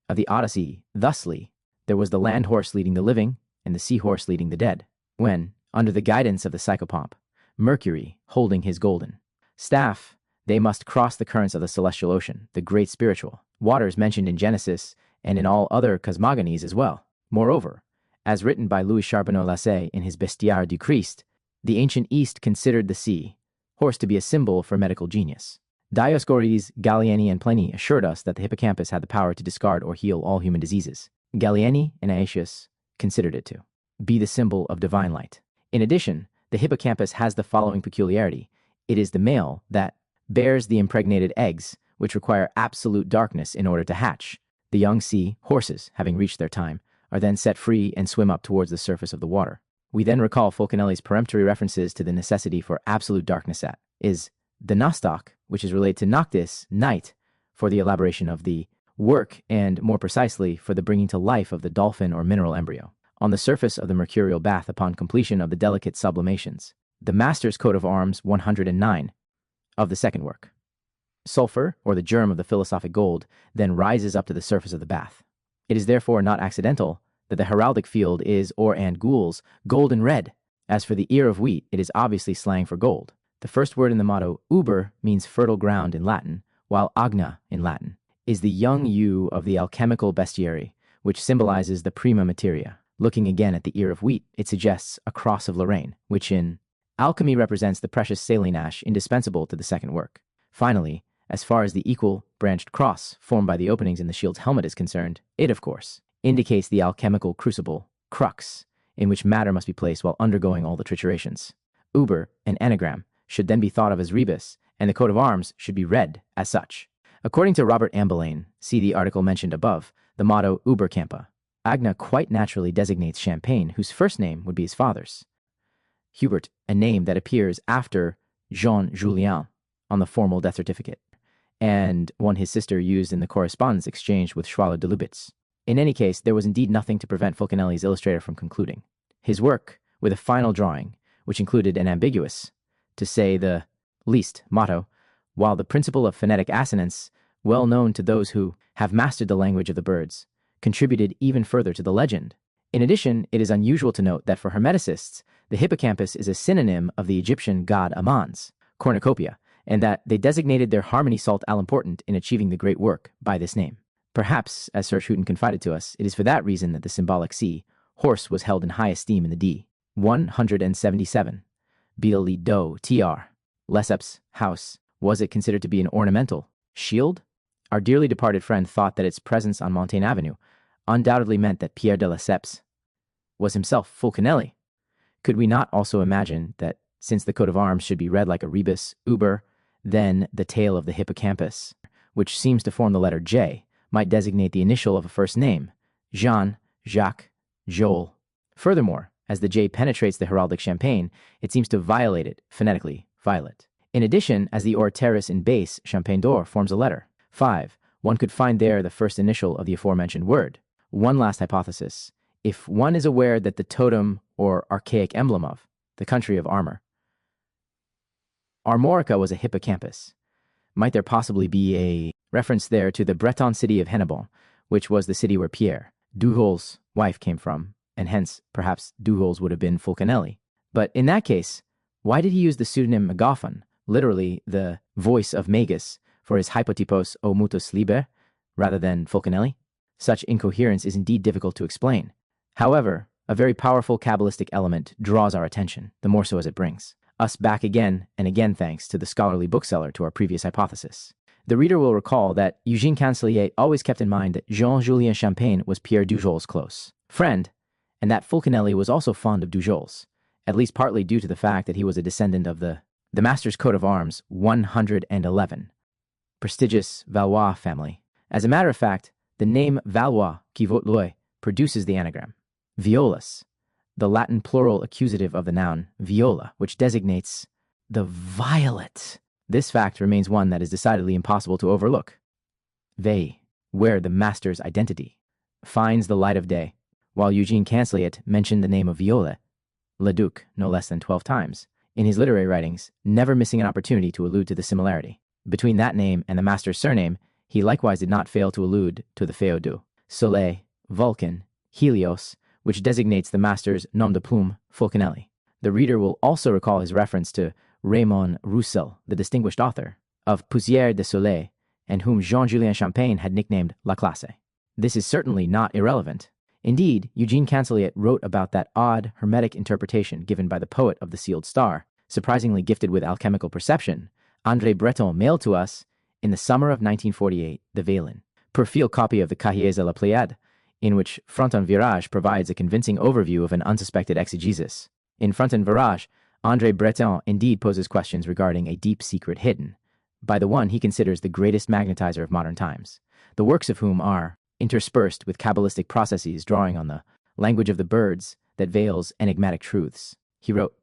of the Odyssey thusly? There was the land horse leading the living, and the seahorse leading the dead, when, under the guidance of the psychopomp, Mercury, holding his golden staff, they must cross the currents of the celestial ocean, the great spiritual waters mentioned in Genesis and in all other cosmogonies as well. Moreover, as written by Louis Charbonneau-Lassalle in his Bestiaire du Christ, the ancient East considered the sea horse to be a symbol for medical genius. Dioscorides, Gallieni, and Pliny assured us that the hippocampus had the power to discard or heal all human diseases. Gallieni and Aetius considered it to be the symbol of divine light. In addition, the hippocampus has the following peculiarity. It is the male that bears the impregnated eggs, which require absolute darkness in order to hatch. The young sea horses, having reached their time, are then set free and swim up towards the surface of the water. We then recall Fulcanelli's peremptory references to the necessity for absolute darkness is the nostoc, which is related to noctis, night, for the elaboration of the work and, more precisely, for the bringing to life of the dolphin or mineral embryo on the surface of the mercurial bath upon completion of the delicate sublimations. The Master's Coat of Arms 109 of the second work. Sulfur, or the germ of the philosophic gold, then rises up to the surface of the bath. It is therefore not accidental that the heraldic field is, or and gules, gold and red. As for the ear of wheat, it is obviously slang for gold. The first word in the motto, uber, means fertile ground in Latin, while agna, in Latin, is the young ewe of the alchemical bestiary, which symbolizes the prima materia. Looking again at the ear of wheat, it suggests a cross of Lorraine, which in alchemy represents the precious saline ash indispensable to the second work. Finally, as far as the equal branched cross formed by the openings in the shield's helmet is concerned, it, of course, indicates the alchemical crucible, crux, in which matter must be placed while undergoing all the triturations. Uber, an anagram, should then be thought of as rebus, and the coat of arms should be read as such. According to Robert Ambelain, see the article mentioned above, the motto Uber Campa. Agna quite naturally designates Champagne, whose first name would be his father's. Hubert, a name that appears after JEAN-JULIEN on the formal death certificate, and one his sister used in the correspondence exchanged with Schwaller de Lubitz. In any case, there was indeed nothing to prevent Fulcanelli's illustrator from concluding his work with a final drawing, which included an ambiguous, to say the least, motto, while the principle of phonetic assonance, well known to those who have mastered the language of the birds, contributed even further to the legend. In addition, it is unusual to note that for Hermeticists, the hippocampus is a synonym of the Egyptian god Amon's cornucopia, and that they designated their harmony salt all-important in achieving the great work by this name. Perhaps, as Sir Houghton confided to us, it is for that reason that the symbolic C, horse, was held in high esteem in the D. 177. Billy Do, tr. Lesseps, house. Was it considered to be an ornamental shield? Our dearly departed friend thought that its presence on Montaigne Avenue undoubtedly meant that Pierre de Lesseps was himself Fulcanelli. Could we not also imagine that, since the coat of arms should be read like a rebus, uber, then the tail of the hippocampus, which seems to form the letter J, might designate the initial of a first name, Jean, Jacques, Joel. Furthermore, as the J penetrates the heraldic champagne, it seems to violate it, phonetically, violet. In addition, as the orteris in base, champagne d'or, forms a letter. 5. One could find there the first initial of the aforementioned word. One last hypothesis. If one is aware that the totem or archaic emblem of the country of armor, Armorica was a hippocampus, might there possibly be a reference there to the Breton city of Hennebon, which was the city where Pierre, Duhal's wife, came from, and hence, perhaps, Duhal's would have been Fulcanelli. But in that case, why did he use the pseudonym Megaphon, literally the voice of Magus, for his hypotypos o mutus liber, rather than Fulcanelli? Such incoherence is indeed difficult to explain. However, a very powerful Kabbalistic element draws our attention, the more so as it brings us back again and again thanks to the scholarly bookseller to our previous hypothesis. The reader will recall that Eugène Canseliet always kept in mind that Jean-Julien Champagne was Pierre Dujol's close friend, and that Fulcanelli was also fond of Dujol's, at least partly due to the fact that he was a descendant of the Master's coat of arms 111, prestigious Valois family. As a matter of fact, the name Valois, qui vaut l'oeil, produces the anagram. Violus, the Latin plural accusative of the noun viola, which designates the violet. This fact remains one that is decidedly impossible to overlook. Vei, where the master's identity finds the light of day, while Eugène Canseliet mentioned the name of Viole, Leduc, no less than 12 times, in his literary writings, never missing an opportunity to allude to the similarity between that name and the master's surname. He likewise did not fail to allude to the Féodou, Soleil, Vulcan, Helios, which designates the master's nom de plume, Fulcanelli. The reader will also recall his reference to Raymond Roussel, the distinguished author of Poussière de Soleil, and whom Jean-Julien Champagne had nicknamed La Classe. This is certainly not irrelevant. Indeed, Eugène Canseliet wrote about that odd, hermetic interpretation given by the poet of the sealed star, surprisingly gifted with alchemical perception, André Breton mailed to us, in the summer of 1948, the Vélin, per field copy of the Cahiers de la Pléiade, in which Fronton Virage provides a convincing overview of an unsuspected exegesis. In Fronton Virage, André Breton indeed poses questions regarding a deep secret hidden by the one he considers the greatest magnetizer of modern times, the works of whom are interspersed with Kabbalistic processes drawing on the language of the birds that veils enigmatic truths. He wrote,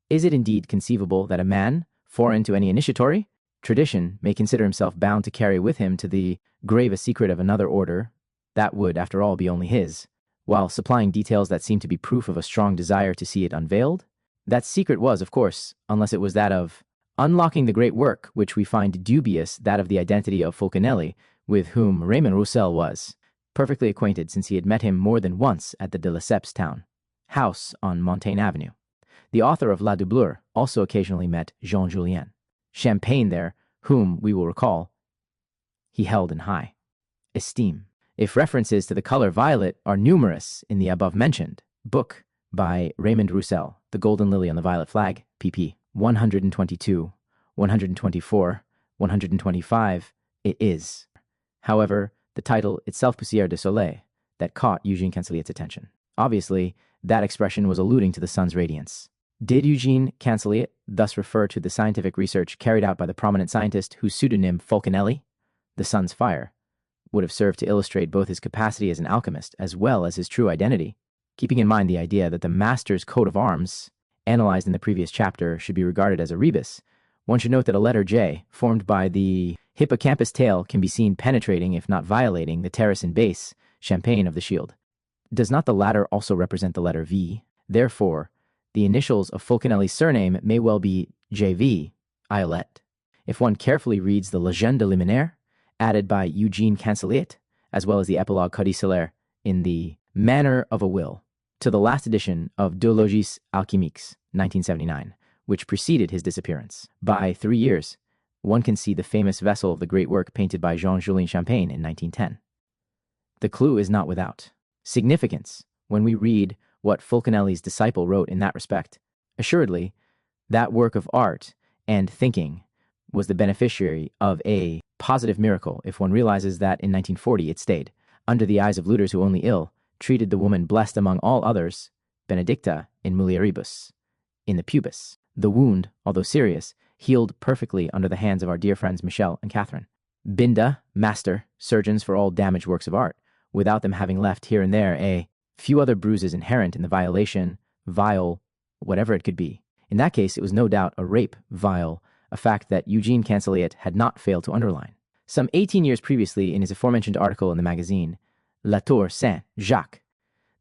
"Is it indeed conceivable that a man, foreign to any initiatory tradition, may consider himself bound to carry with him to the grave a secret of another order that would, after all, be only his, while supplying details that seem to be proof of a strong desire to see it unveiled? That secret was, of course, unless it was that of unlocking the great work, which we find dubious, that of the identity of Fulcanelli, with whom Raymond Roussel was perfectly acquainted, since he had met him more than once at the de Lesseps town house on Montaigne Avenue. The author of La Doublure also occasionally met Jean-Julien Champagne there, whom, we will recall, he held in high esteem. If references to the color violet are numerous in the above-mentioned book by Raymond Roussel, The Golden Lily on the Violet Flag, pp. 122, 124, 125, it is, however, the title itself Poussière de Soleil that caught Eugène Canseliet's attention. Obviously, that expression was alluding to the sun's radiance. Did Eugène Canseliet thus refer to the scientific research carried out by the prominent scientist whose pseudonym Fulcanelli, the sun's fire, would have served to illustrate both his capacity as an alchemist as well as his true identity? Keeping in mind the idea that the master's coat of arms, analyzed in the previous chapter, should be regarded as a rebus, one should note that a letter J, formed by the hippocampus tail, can be seen penetrating, if not violating, the terracin base, champagne of the shield. Does not the latter also represent the letter V? Therefore, the initials of Fulcanelli's surname may well be JV, Iolet. If one carefully reads the Legende liminaire, added by Eugène Canseliet, as well as the epilogue codicilleaire in the Manner of a Will, to the last edition of De Logis Alchemiques, 1979, which preceded his disappearance by 3 years, one can see the famous vessel of the great work painted by Jean-Julien Champagne in 1910. The clue is not without significance when we read what Fulcanelli's disciple wrote in that respect. Assuredly, that work of art and thinking was the beneficiary of a positive miracle if one realizes that in 1940 it stayed, under the eyes of looters who only ill treated the woman blessed among all others, benedicta in mulieribus, in the pubis. The wound, although serious, healed perfectly under the hands of our dear friends Michel and Catherine. Binda, master, surgeons for all damaged works of art, without them having left here and there a few other bruises inherent in the violation, vial, whatever it could be. In that case, it was no doubt a rape vial, a fact that Eugène Canseliet had not failed to underline. Some 18 years previously, in his aforementioned article in the magazine La Tour Saint-Jacques,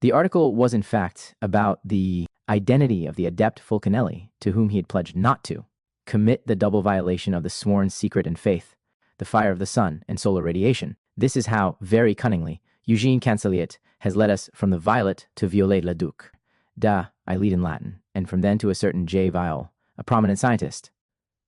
the article was in fact about the identity of the adept Fulcanelli, to whom he had pledged not to commit the double violation of the sworn secret and faith, the fire of the sun and solar radiation. This is how, very cunningly, Eugène Canseliet has led us from the violet to violet le duc. Da, I lead in Latin. and from then to a certain J. Viol, a prominent scientist.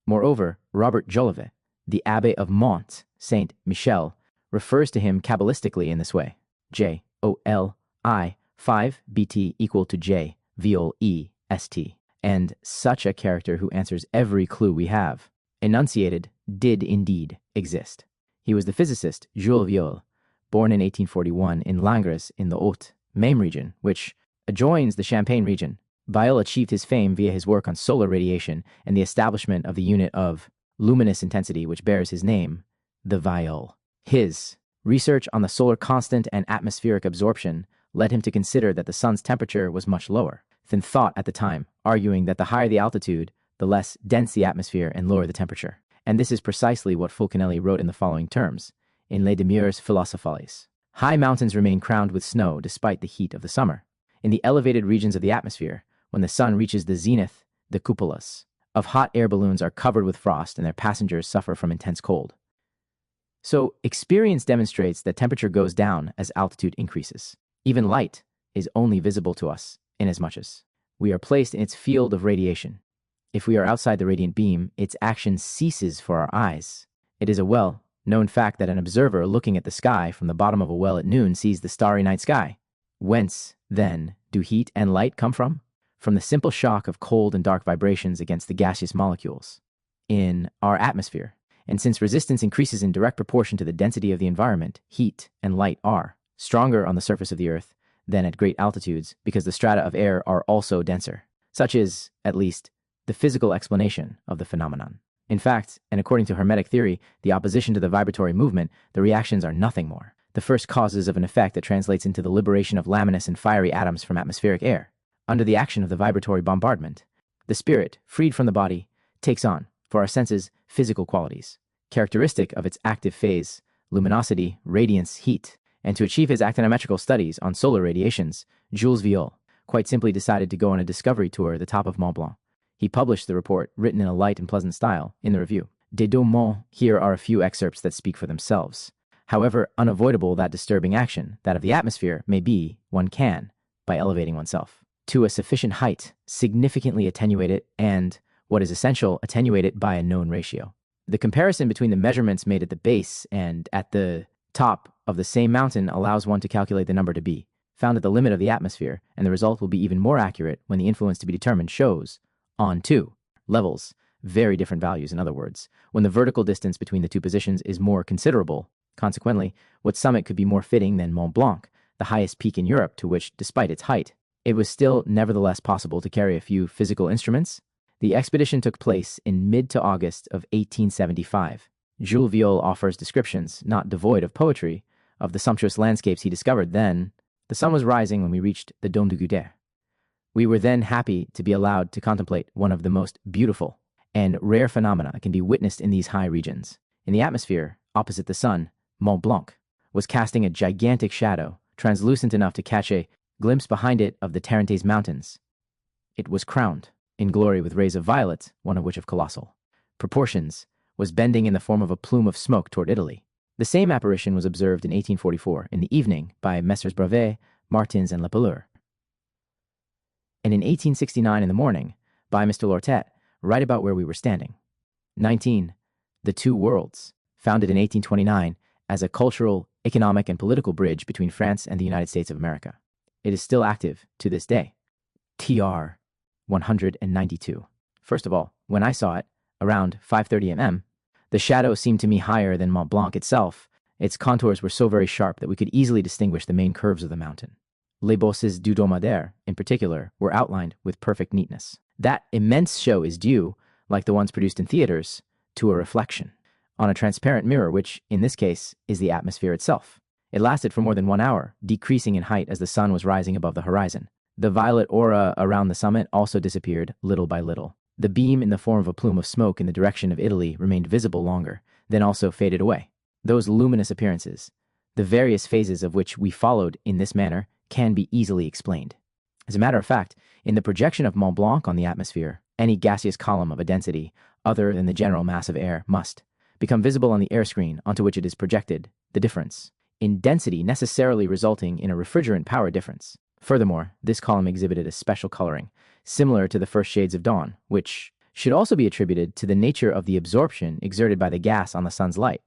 Moreover, Robert Jolivet, the Abbé of Mont, Saint Michel, refers to him Kabbalistically in this way: J-O-L-I 5 BT equal to J Viol E ST. And such a character who answers every clue we have, enunciated, did indeed exist. He was the physicist Jules Viol, born in 1841 in Langres in the Haute-Maine region, which adjoins the Champagne region. Viol achieved his fame via his work on solar radiation and the establishment of the unit of luminous intensity which bears his name, the Viol. His research on the solar constant and atmospheric absorption led him to consider that the sun's temperature was much lower than thought at the time, arguing that the higher the altitude, the less dense the atmosphere and lower the temperature. And this is precisely what Fulcanelli wrote in the following terms, in Les Demeures Philosophales. High mountains remain crowned with snow despite the heat of the summer. In the elevated regions of the atmosphere, when the sun reaches the zenith, the cupolas of hot air balloons are covered with frost and their passengers suffer from intense cold. So, experience demonstrates that temperature goes down as altitude increases. Even light is only visible to us inasmuch as we are placed in its field of radiation. If we are outside the radiant beam, its action ceases for our eyes. It is a well-known fact that an observer looking at the sky from the bottom of a well at noon sees the starry night sky. Whence, then, do heat and light come from? From the simple shock of cold and dark vibrations against the gaseous molecules in our atmosphere. And since resistance increases in direct proportion to the density of the environment, heat and light are stronger on the surface of the Earth than at great altitudes because the strata of air are also denser. Such is, at least, the physical explanation of the phenomenon. In fact, and according to Hermetic theory, the opposition to the vibratory movement, the reactions are nothing more. The first causes of an effect that translates into the liberation of laminous and fiery atoms from atmospheric air. Under the action of the vibratory bombardment, the spirit, freed from the body, takes on, for our senses, physical qualities, characteristic of its active phase, luminosity, radiance, heat. And to achieve his actinometrical studies on solar radiations, Jules Viol quite simply decided to go on a discovery tour at the top of Mont Blanc. He published the report, written in a light and pleasant style, in the review. Des Deux Monts, here are a few excerpts that speak for themselves. However unavoidable that disturbing action, that of the atmosphere, may be, one can, by elevating oneself to a sufficient height, significantly attenuate it, and, what is essential, attenuate it by a known ratio. The comparison between the measurements made at the base and at the top of the same mountain allows one to calculate the number to be found at the limit of the atmosphere, and the result will be even more accurate when the influence to be determined shows, on two levels, very different values. In other words, when the vertical distance between the two positions is more considerable. Consequently, what summit could be more fitting than Mont Blanc, the highest peak in Europe to which, despite its height, it was still nevertheless possible to carry a few physical instruments? The expedition took place in mid to August of 1875. Jules Viol offers descriptions, not devoid of poetry, of the sumptuous landscapes he discovered then. The sun was rising when we reached the Dôme du Goûter. We were then happy to be allowed to contemplate one of the most beautiful and rare phenomena that can be witnessed in these high regions. In the atmosphere, opposite the sun, Mont Blanc was casting a gigantic shadow, translucent enough to catch a glimpse behind it of the Tarentaise Mountains. It was crowned in glory with rays of violet, one of which of colossal proportions, was bending in the form of a plume of smoke toward Italy. The same apparition was observed in 1844 in the evening by Messrs. Brevet, Martins, and Lepelleur, and in 1869 in the morning by Mr. Lortet, right about where we were standing. 19. The Two Worlds, founded in 1829 as a cultural, economic, and political bridge between France and the United States of America. It is still active to this day. TR 192. First of all, when I saw it, around 5:30 m.m., the shadow seemed to me higher than Mont Blanc itself. Its contours were so very sharp that we could easily distinguish the main curves of the mountain. Les bosses du dromadaire, in particular, were outlined with perfect neatness. That immense show is due, like the ones produced in theaters, to a reflection on a transparent mirror, which, in this case, is the atmosphere itself. It lasted for more than 1 hour, decreasing in height as the sun was rising above the horizon. The violet aura around the summit also disappeared little by little. The beam in the form of a plume of smoke in the direction of Italy remained visible longer, then also faded away. Those luminous appearances, the various phases of which we followed in this manner, can be easily explained. As a matter of fact, in the projection of Mont Blanc on the atmosphere, any gaseous column of a density other than the general mass of air must become visible on the air screen onto which it is projected, the difference in density necessarily resulting in a refrigerant power difference. Furthermore, this column exhibited a special coloring, similar to the first shades of dawn, which should also be attributed to the nature of the absorption exerted by the gas on the sun's light.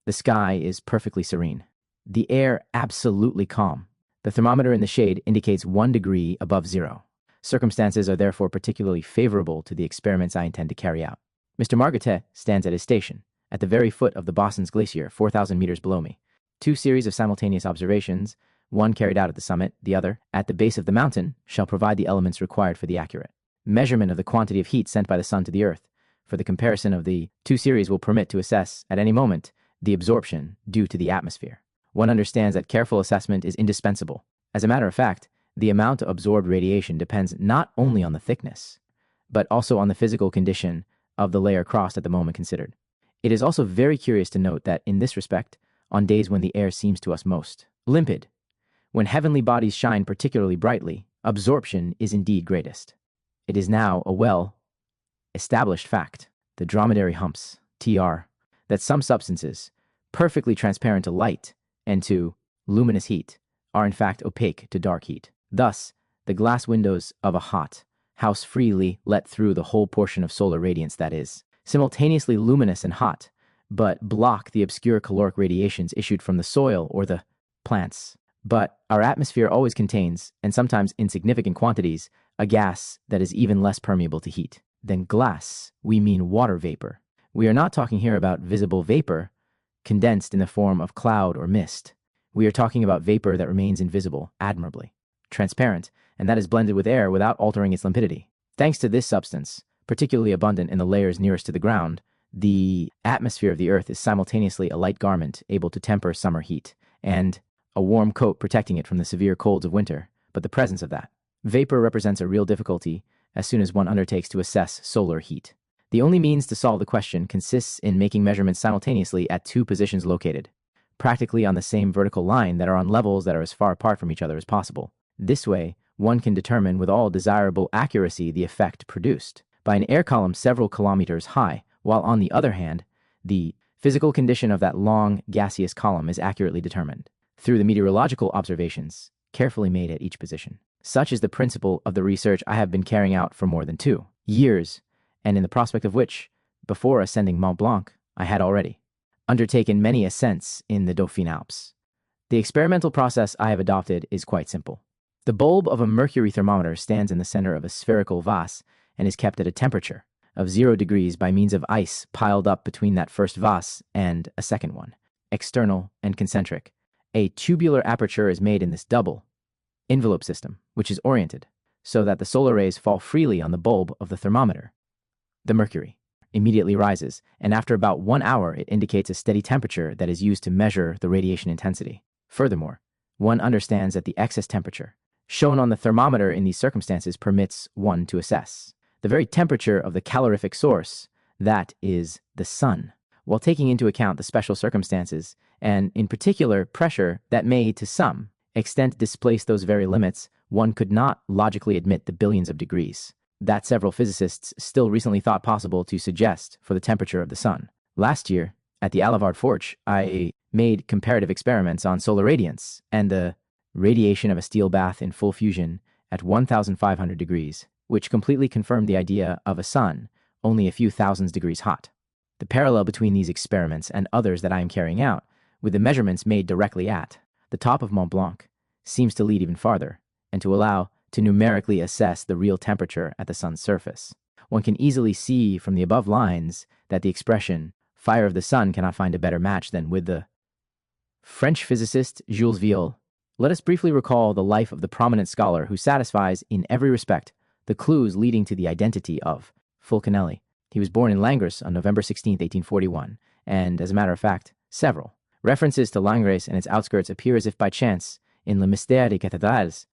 The sky is perfectly serene. The air absolutely calm. The thermometer in the shade indicates 1 degree above zero. Circumstances are therefore particularly favorable to the experiments I intend to carry out. Mr. Margotet stands at his station, at the very foot of the Boston's Glacier, 4,000 meters below me. 2 series of simultaneous observations, one carried out at the summit, the other at the base of the mountain, shall provide the elements required for the accurate measurement of the quantity of heat sent by the sun to the earth. For the comparison of the 2 series will permit to assess, at any moment, the absorption due to the atmosphere. One understands that careful assessment is indispensable. As a matter of fact, the amount of absorbed radiation depends not only on the thickness, but also on the physical condition of the layer crossed at the moment considered. It is also very curious to note that in this respect, on days when the air seems to us most limpid, when heavenly bodies shine particularly brightly, absorption is indeed greatest. It is now a well-established fact, the dromedary humps, TR, that some substances, perfectly transparent to light and to luminous heat, are in fact opaque to dark heat. Thus, the glass windows of a hot house freely let through the whole portion of solar radiance that is simultaneously luminous and hot, but block the obscure caloric radiations issued from the soil or the plants. But our atmosphere always contains, and sometimes in significant quantities, a gas that is even less permeable to heat. Than glass, we mean water vapor. We are not talking here about visible vapor condensed in the form of cloud or mist. We are talking about vapor that remains invisible, admirably transparent, and that is blended with air without altering its limpidity. Thanks to this substance, particularly abundant in the layers nearest to the ground, the atmosphere of the Earth is simultaneously a light garment able to temper summer heat, and a warm coat protecting it from the severe colds of winter. But the presence of that vapor represents a real difficulty as soon as one undertakes to assess solar heat. The only means to solve the question consists in making measurements simultaneously at 2 positions located, practically on the same vertical line, that are on levels that are as far apart from each other as possible. This way, one can determine with all desirable accuracy the effect produced by an air column several kilometers high, while on the other hand, the physical condition of that long gaseous column is accurately determined through the meteorological observations carefully made at each position. Such is the principle of the research I have been carrying out for more than 2 years, and in the prospect of which, before ascending Mont Blanc, I had already undertaken many ascents in the Dauphine Alps. The experimental process I have adopted is quite simple. The bulb of a mercury thermometer stands in the center of a spherical vase and is kept at a temperature of 0 degrees by means of ice piled up between that first vase and a second one, external and concentric. A tubular aperture is made in this double envelope system, which is oriented so that the solar rays fall freely on the bulb of the thermometer. The mercury immediately rises, and after about 1 hour it indicates a steady temperature that is used to measure the radiation intensity. Furthermore, one understands that the excess temperature shown on the thermometer in these circumstances permits one to assess the very temperature of the calorific source, that is, the sun, while taking into account the special circumstances, and in particular pressure that may, to some extent, displace those very limits. One could not logically admit the billions of degrees that several physicists still recently thought possible to suggest for the temperature of the sun. Last year, at the Alevard Forge, I made comparative experiments on solar radiance and the radiation of a steel bath in full fusion at 1,500 degrees, which completely confirmed the idea of a sun only a few thousands degrees hot. The parallel between these experiments and others that I am carrying out, with the measurements made directly at the top of Mont Blanc, seems to lead even farther, and to allow to numerically assess the real temperature at the sun's surface. One can easily see from the above lines that the expression fire of the sun cannot find a better match than with the French physicist Jules Vieille. Let us briefly recall the life of the prominent scholar who satisfies, in every respect, the clues leading to the identity of Fulcanelli. He was born in Langres on November 16, 1841, and, as a matter of fact, several references to Langres and its outskirts appear as if by chance in Le Mystère des Cathédrals.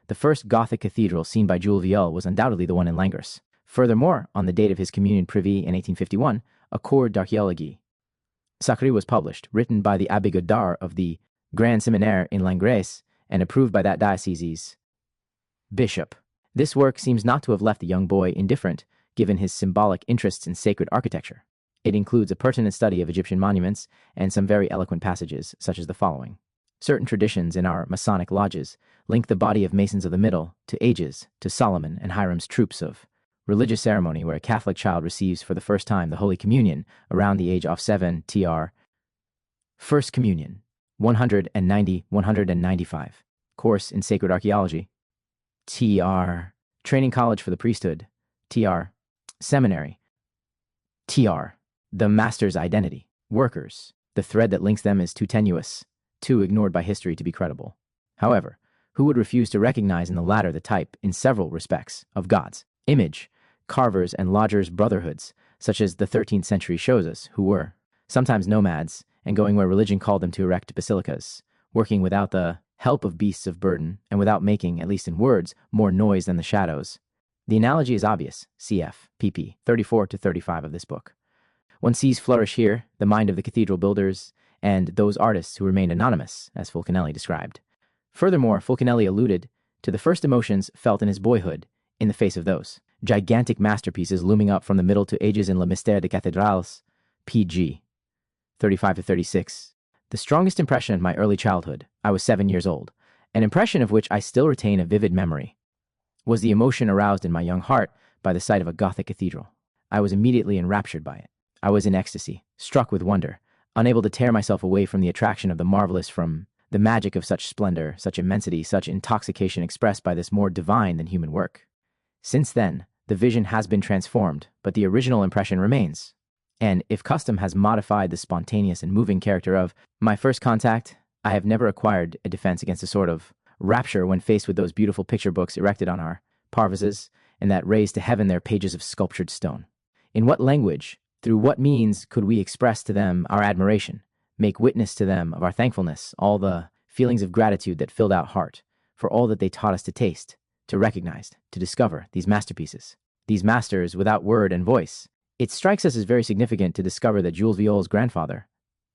The first Gothic cathedral seen by Jules Vieille was undoubtedly the one in Langres. Furthermore, on the date of his communion privy in 1851, a Cours d'Archéologie sacrée was published, written by the Abbé Godard of the Grand Seminaire in Langres and approved by that diocese's bishop. This work seems not to have left the young boy indifferent, given his symbolic interests in sacred architecture. It includes a pertinent study of Egyptian monuments and some very eloquent passages, such as the following. Certain traditions in our Masonic lodges link the body of Masons of the Middle to ages, to Solomon and Hiram's troops of religious ceremony where a Catholic child receives for the first time the Holy Communion around the age of 7 tr. First Communion, 190-195. Course in Sacred Archaeology, tr. Training College for the Priesthood, tr. Seminary, tr. The Master's Identity. Workers, the thread that links them is too tenuous, too ignored by history to be credible. However, who would refuse to recognize in the latter the type, in several respects, of God's image, carvers and lodgers' brotherhoods, such as the 13th century shows us, who were sometimes nomads and going where religion called them to erect basilicas, working without the help of beasts of burden and without making, at least in words, more noise than the shadows. The analogy is obvious, cf. pp. 34-35 of this book. One sees flourish here the mind of the cathedral builders and those artists who remained anonymous, as Fulcanelli described. Furthermore, Fulcanelli alluded to the first emotions felt in his boyhood in the face of those gigantic masterpieces looming up from the Middle to Ages in Le Mystère des Cathédrales, pg. 35-36. The strongest impression of my early childhood, I was 7 years old, an impression of which I still retain a vivid memory, was the emotion aroused in my young heart by the sight of a Gothic cathedral. I was immediately enraptured by it. I was in ecstasy, struck with wonder, unable to tear myself away from the attraction of the marvelous, from the magic of such splendor, such immensity, such intoxication expressed by this more divine than human work. Since then, the vision has been transformed, but the original impression remains. And if custom has modified the spontaneous and moving character of my first contact, I have never acquired a defense against a sort of rapture when faced with those beautiful picture books erected on our parvises and that raised to heaven their pages of sculptured stone. In what language, through what means could we express to them our admiration, make witness to them of our thankfulness, all the feelings of gratitude that filled our heart for all that they taught us to taste, to recognize, to discover these masterpieces, these masters without word and voice? It strikes us as very significant to discover that Jules Viole's grandfather,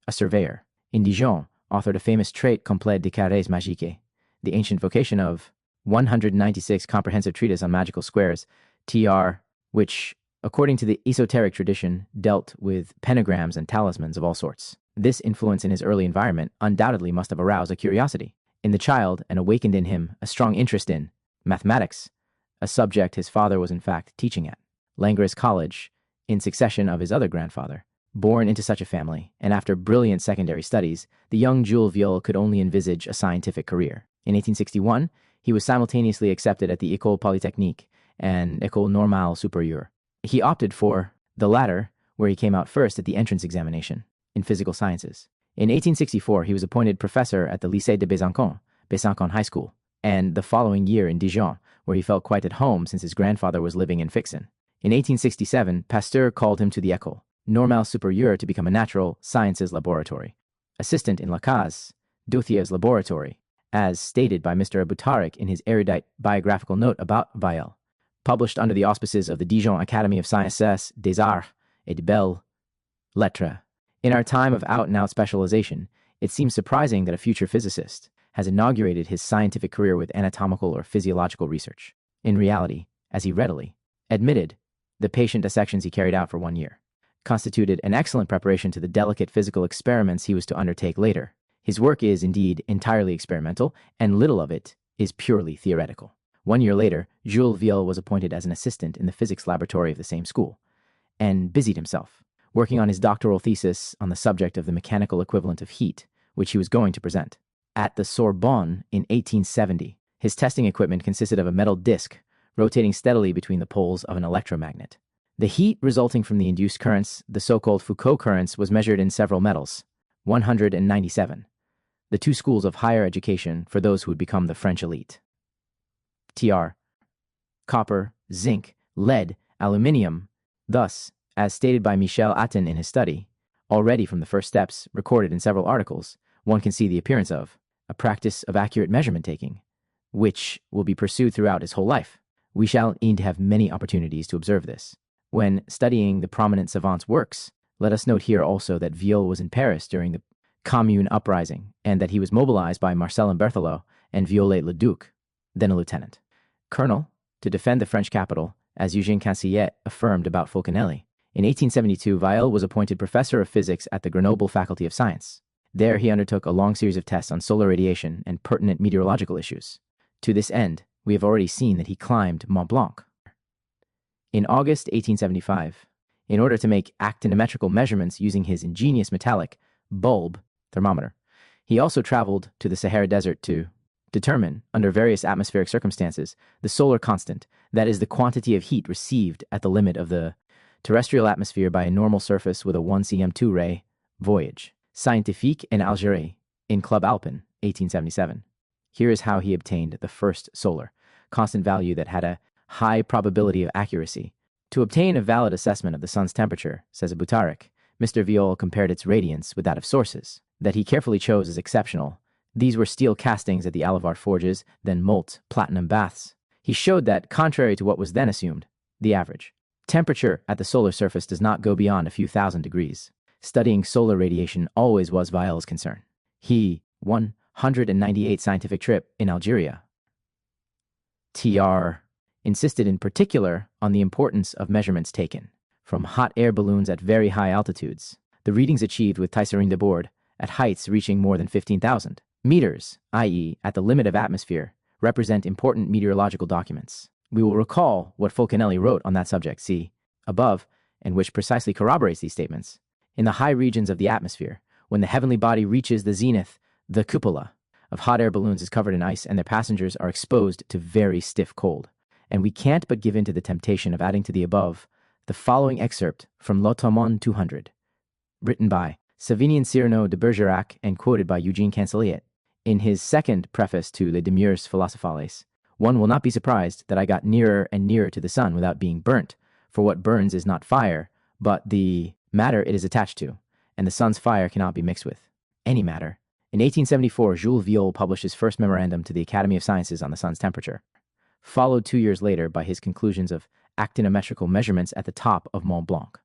a surveyor, in Dijon, authored a famous trait complet des carrés magiques, the ancient vocation of 196 comprehensive treatise on magical squares, tr., which, according to the esoteric tradition, dealt with pentagrams and talismans of all sorts. This influence in his early environment undoubtedly must have aroused a curiosity in the child and awakened in him a strong interest in mathematics, a subject his father was in fact teaching at Langres College, in succession of his other grandfather. Born into such a family, and after brilliant secondary studies, the young Jules Viol could only envisage a scientific career. In 1861, he was simultaneously accepted at the École Polytechnique and École Normale Supérieure. He opted for the latter, where he came out first at the entrance examination in physical sciences. In 1864, he was appointed professor at the Lycée de Besançon High School, and the following year in Dijon, where he felt quite at home since his grandfather was living in Fixin. In 1867, Pasteur called him to the École Normale Supérieure to become a natural sciences laboratory assistant in Lacaze, Douthier's laboratory, as stated by Mr. Aboutarik in his erudite biographical note about Viol, published under the auspices of the Dijon Academy of Sciences, des Arts et des Belles Lettres. In our time of out-and-out specialization, it seems surprising that a future physicist has inaugurated his scientific career with anatomical or physiological research. In reality, as he readily admitted, the patient dissections he carried out for 1 year constituted an excellent preparation to the delicate physical experiments he was to undertake later. His work is, indeed, entirely experimental, and little of it is purely theoretical. 1 year later, Jules Viol was appointed as an assistant in the physics laboratory of the same school, and busied himself, working on his doctoral thesis on the subject of the mechanical equivalent of heat, which he was going to present. At the Sorbonne in 1870, his testing equipment consisted of a metal disc rotating steadily between the poles of an electromagnet. The heat resulting from the induced currents, the so-called Foucault currents, was measured in several metals, 197, the two schools of higher education for those who would become the French elite. Tr. Copper, zinc, lead, aluminium. Thus, as stated by Michel Atten in his study, already from the first steps, recorded in several articles, one can see the appearance of a practice of accurate measurement taking, which will be pursued throughout his whole life. We shall indeed have many opportunities to observe this. When studying the prominent savants' works, let us note here also that Viol was in Paris during the Commune uprising, and that he was mobilized by Marcellin Berthelot and Viollet-le-Duc, then a lieutenant colonel, to defend the French capital, as E.CANSELIET affirmed about Fulcanelli. In 1872, Viol was appointed professor of physics at the Grenoble Faculty of Science. There he undertook a long series of tests on solar radiation and pertinent meteorological issues. To this end, we have already seen that he climbed Mont Blanc. In August 1875, in order to make actinometrical measurements using his ingenious metallic bulb thermometer, he also traveled to the Sahara Desert to determine, under various atmospheric circumstances, the solar constant, that is, the quantity of heat received at the limit of the terrestrial atmosphere by a normal surface with a 1 cm2 ray voyage. Scientifique en Algérie, in Club Alpin, 1877. Here is how he obtained the first solar constant value that had a high probability of accuracy. To obtain a valid assessment of the sun's temperature, says Boutarik, Mr. Viol compared its radiance with that of sources that he carefully chose as exceptional. These were steel castings at the Alivard forges, then molten platinum baths. He showed that, contrary to what was then assumed, the average temperature at the solar surface does not go beyond a few thousand degrees. Studying solar radiation always was Viel's concern. He, 198 scientific trip in Algeria. Tr. insisted in particular on the importance of measurements taken from hot air balloons at very high altitudes. The readings achieved with Tessarine de Bord at heights reaching more than 15,000 meters, i.e. at the limit of atmosphere, represent important meteorological documents. We will recall what Fulcanelli wrote on that subject, see above, and which precisely corroborates these statements. In the high regions of the atmosphere, when the heavenly body reaches the zenith, the cupola of hot air balloons is covered in ice and their passengers are exposed to very stiff cold. And we can't but give in to the temptation of adding to the above the following excerpt from L'Automne 200, written by Savinien Cyrano de Bergerac and quoted by E.CANSELIET in his second preface to Les Demeures Philosophales. One will not be surprised that I got nearer and nearer to the sun without being burnt, for what burns is not fire, but the matter it is attached to, and the sun's fire cannot be mixed with any matter. In 1874, Jules Viol published his first memorandum to the Academy of Sciences on the sun's temperature, followed 2 years later by his conclusions of actinometrical measurements at the top of Mont Blanc.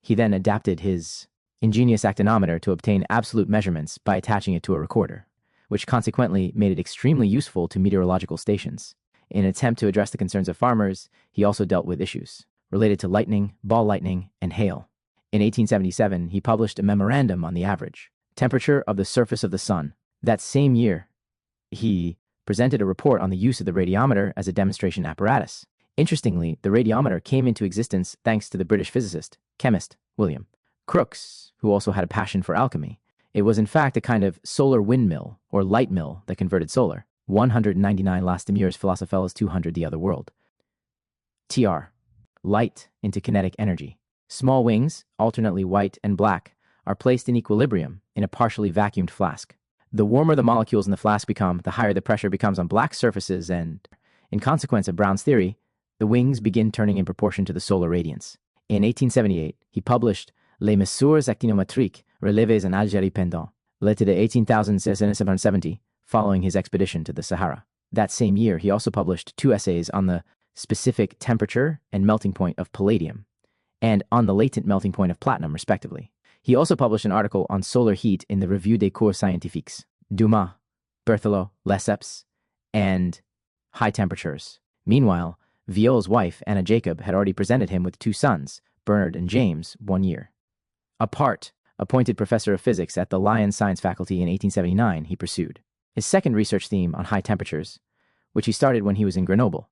He then adapted his ingenious actinometer to obtain absolute measurements by attaching it to a recorder, which consequently made it extremely useful to meteorological stations. In an attempt to address the concerns of farmers, he also dealt with issues related to lightning, ball lightning, and hail. In 1877, he published a memorandum on the average temperature of the surface of the sun. That same year, he presented a report on the use of the radiometer as a demonstration apparatus. Interestingly, the radiometer came into existence thanks to the British physicist, chemist, William Crookes, who also had a passion for alchemy. It was in fact a kind of solar windmill, or light mill, that converted solar. 199 Les Demeures Philosophales 200 The Other World. Tr. Light into kinetic energy. Small wings, alternately white and black, are placed in equilibrium in a partially vacuumed flask. The warmer the molecules in the flask become, the higher the pressure becomes on black surfaces and, in consequence of Brown's theory, the wings begin turning in proportion to the solar radiance. In 1878, he published Les Mesures Actinométriques Relevées en Algérie pendant l'été de 1870, following his expedition to the Sahara. That same year, he also published 2 essays on the specific temperature and melting point of palladium, and on the latent melting point of platinum, respectively. He also published an article on solar heat in the Revue des Cours Scientifiques, Dumas, Berthelot, Lesseps, and high temperatures. Meanwhile, Viol's wife, Anna Jacob, had already presented him with 2 sons, Bernard and James, 1 year apart. Appointed professor of physics at the Lyon Science Faculty in 1879, he pursued his second research theme on high temperatures, which he started when he was in Grenoble.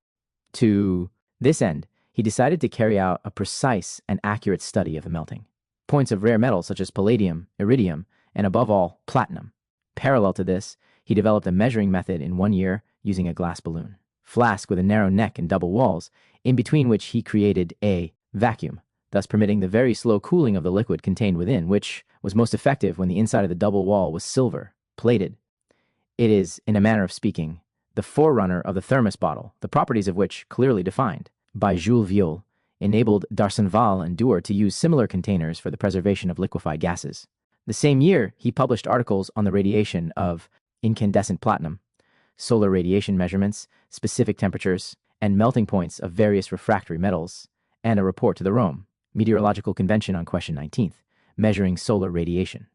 To this end, he decided to carry out a precise and accurate study of the melting points of rare metals such as palladium, iridium, and above all, platinum. Parallel to this, he developed a measuring method in 1 year using a glass balloon flask with a narrow neck and double walls, in between which he created a vacuum, thus permitting the very slow cooling of the liquid contained within, which was most effective when the inside of the double wall was silver, plated. It is, in a manner of speaking, the forerunner of the thermos bottle, the properties of which, clearly defined by Jules Viol, enabled D'Arsonval and Dewar to use similar containers for the preservation of liquefied gases. The same year, he published articles on the radiation of incandescent platinum, solar radiation measurements, specific temperatures, and melting points of various refractory metals, and a report to the Rome Meteorological Convention on Question 19th, measuring solar radiation,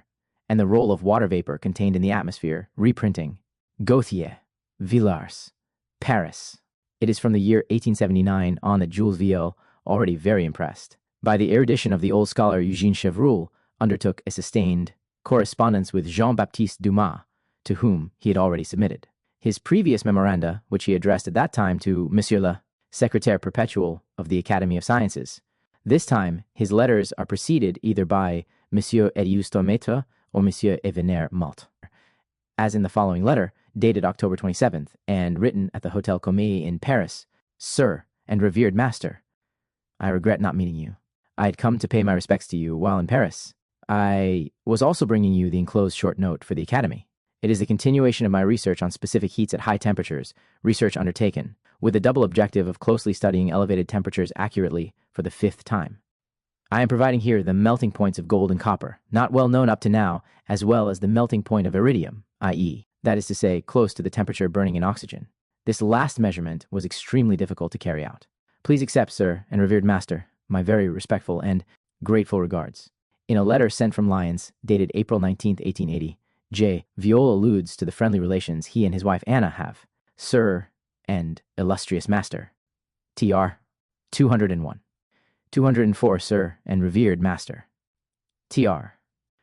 and the role of water vapor contained in the atmosphere, reprinting Gauthier, Villars, Paris. It is from the year 1879 on that Jules Viol, already very impressed by the erudition of the old scholar Eugène Chevreul, undertook a sustained correspondence with Jean-Baptiste Dumas, to whom he had already submitted. His previous memoranda, which he addressed at that time to Monsieur le Secrétaire Perpetuel of the Academy of Sciences. This time, his letters are preceded either by Monsieur Ediusto Maître or Monsieur Evener Malt, as in the following letter, dated October 27th, and written at the Hôtel Comédie in Paris. Sir and revered master, I regret not meeting you. I had come to pay my respects to you while in Paris. I was also bringing you the enclosed short note for the Academy. It is the continuation of my research on specific heats at high temperatures, research undertaken, with the double objective of closely studying elevated temperatures accurately for the 5th time. I am providing here the melting points of gold and copper, not well known up to now, as well as the melting point of iridium, i.e., that is to say, close to the temperature burning in oxygen. This last measurement was extremely difficult to carry out. Please accept, sir and revered master, my very respectful and grateful regards. In a letter sent from Lyons, dated April 19, 1880, J. Viol alludes to the friendly relations he and his wife Anna have. Sir and illustrious master. Tr. 201. 204, sir and revered master. Tr.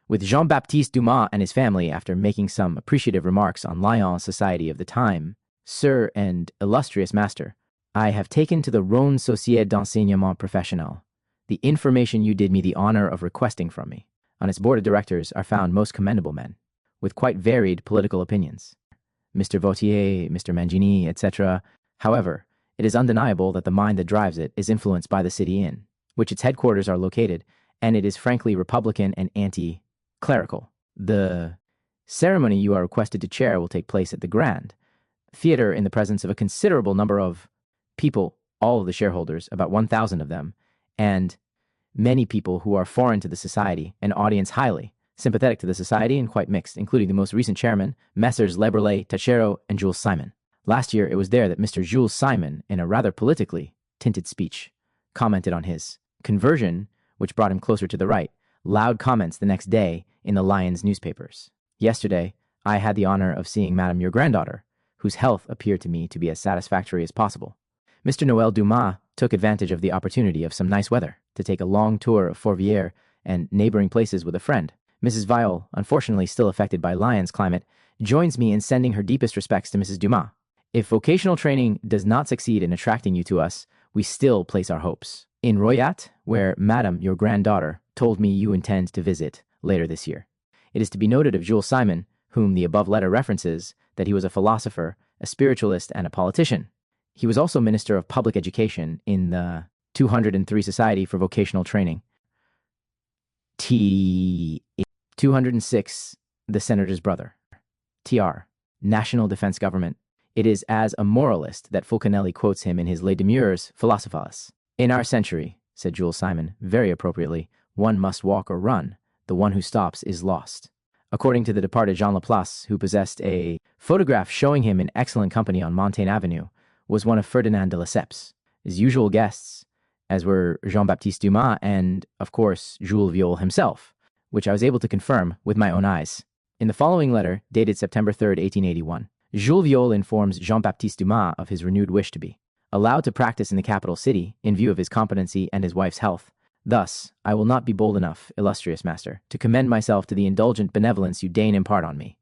With Jean-Baptiste Dumas and his family, after making some appreciative remarks on Lyons society of the time, Sir and illustrious master, I have taken to the Rhône Société d'Enseignement Professionnel the information you did me the honor of requesting from me. On its board of directors are found most commendable men, with quite varied political opinions. Mr. Vautier, Mr. Mangini, etc. However, it is undeniable that the mind that drives it is influenced by the city in which its headquarters are located, and it is frankly Republican and anti-clerical. The ceremony you are requested to chair will take place at the Grand Theater in the presence of a considerable number of people, all of the shareholders, about 1,000 of them, and many people who are foreign to the society, an audience highly sympathetic to the society and quite mixed, including the most recent chairman, Messrs. Lebrelais, Tachero, and Jules Simon. Last year, it was there that Mr. Jules Simon, in a rather politically tinted speech, commented on his conversion, which brought him closer to the right. Loud comments the next day in the Lyons newspapers. Yesterday, I had the honor of seeing Madame your granddaughter, whose health appeared to me to be as satisfactory as possible. Mr. Noel Dumas took advantage of the opportunity of some nice weather to take a long tour of Fourvière and neighboring places with a friend. Mrs. Viol, unfortunately still affected by Lyons' climate, joins me in sending her deepest respects to Mrs. Dumas. If vocational training does not succeed in attracting you to us, we still place our hopes. In Royat, where Madame, your granddaughter, told me you intend to visit later this year. It is to be noted of Jules Simon, whom the above letter references, that he was a philosopher, a spiritualist, and a politician. He was also Minister of Public Education in the 203 Society for Vocational Training. 206, the Senator's brother. Tr. National Defense Government. It is as a moralist that Fulcanelli quotes him in his Les Demures Philosophers. In our century, said Jules Simon, very appropriately, one must walk or run. The one who stops is lost. According to the departed Jean Laplace, who possessed a photograph showing him in excellent company on Montaigne Avenue, was one of Ferdinand de Lesseps. His usual guests, as were Jean-Baptiste Dumas and, of course, Jules Viol himself, which I was able to confirm with my own eyes. In the following letter, dated September 3rd, 1881, Jules Viol informs Jean-Baptiste Dumas of his renewed wish to be allowed to practice in the capital city in view of his competency and his wife's health. Thus, I will not be bold enough, illustrious master, to commend myself to the indulgent benevolence you deign impart on me.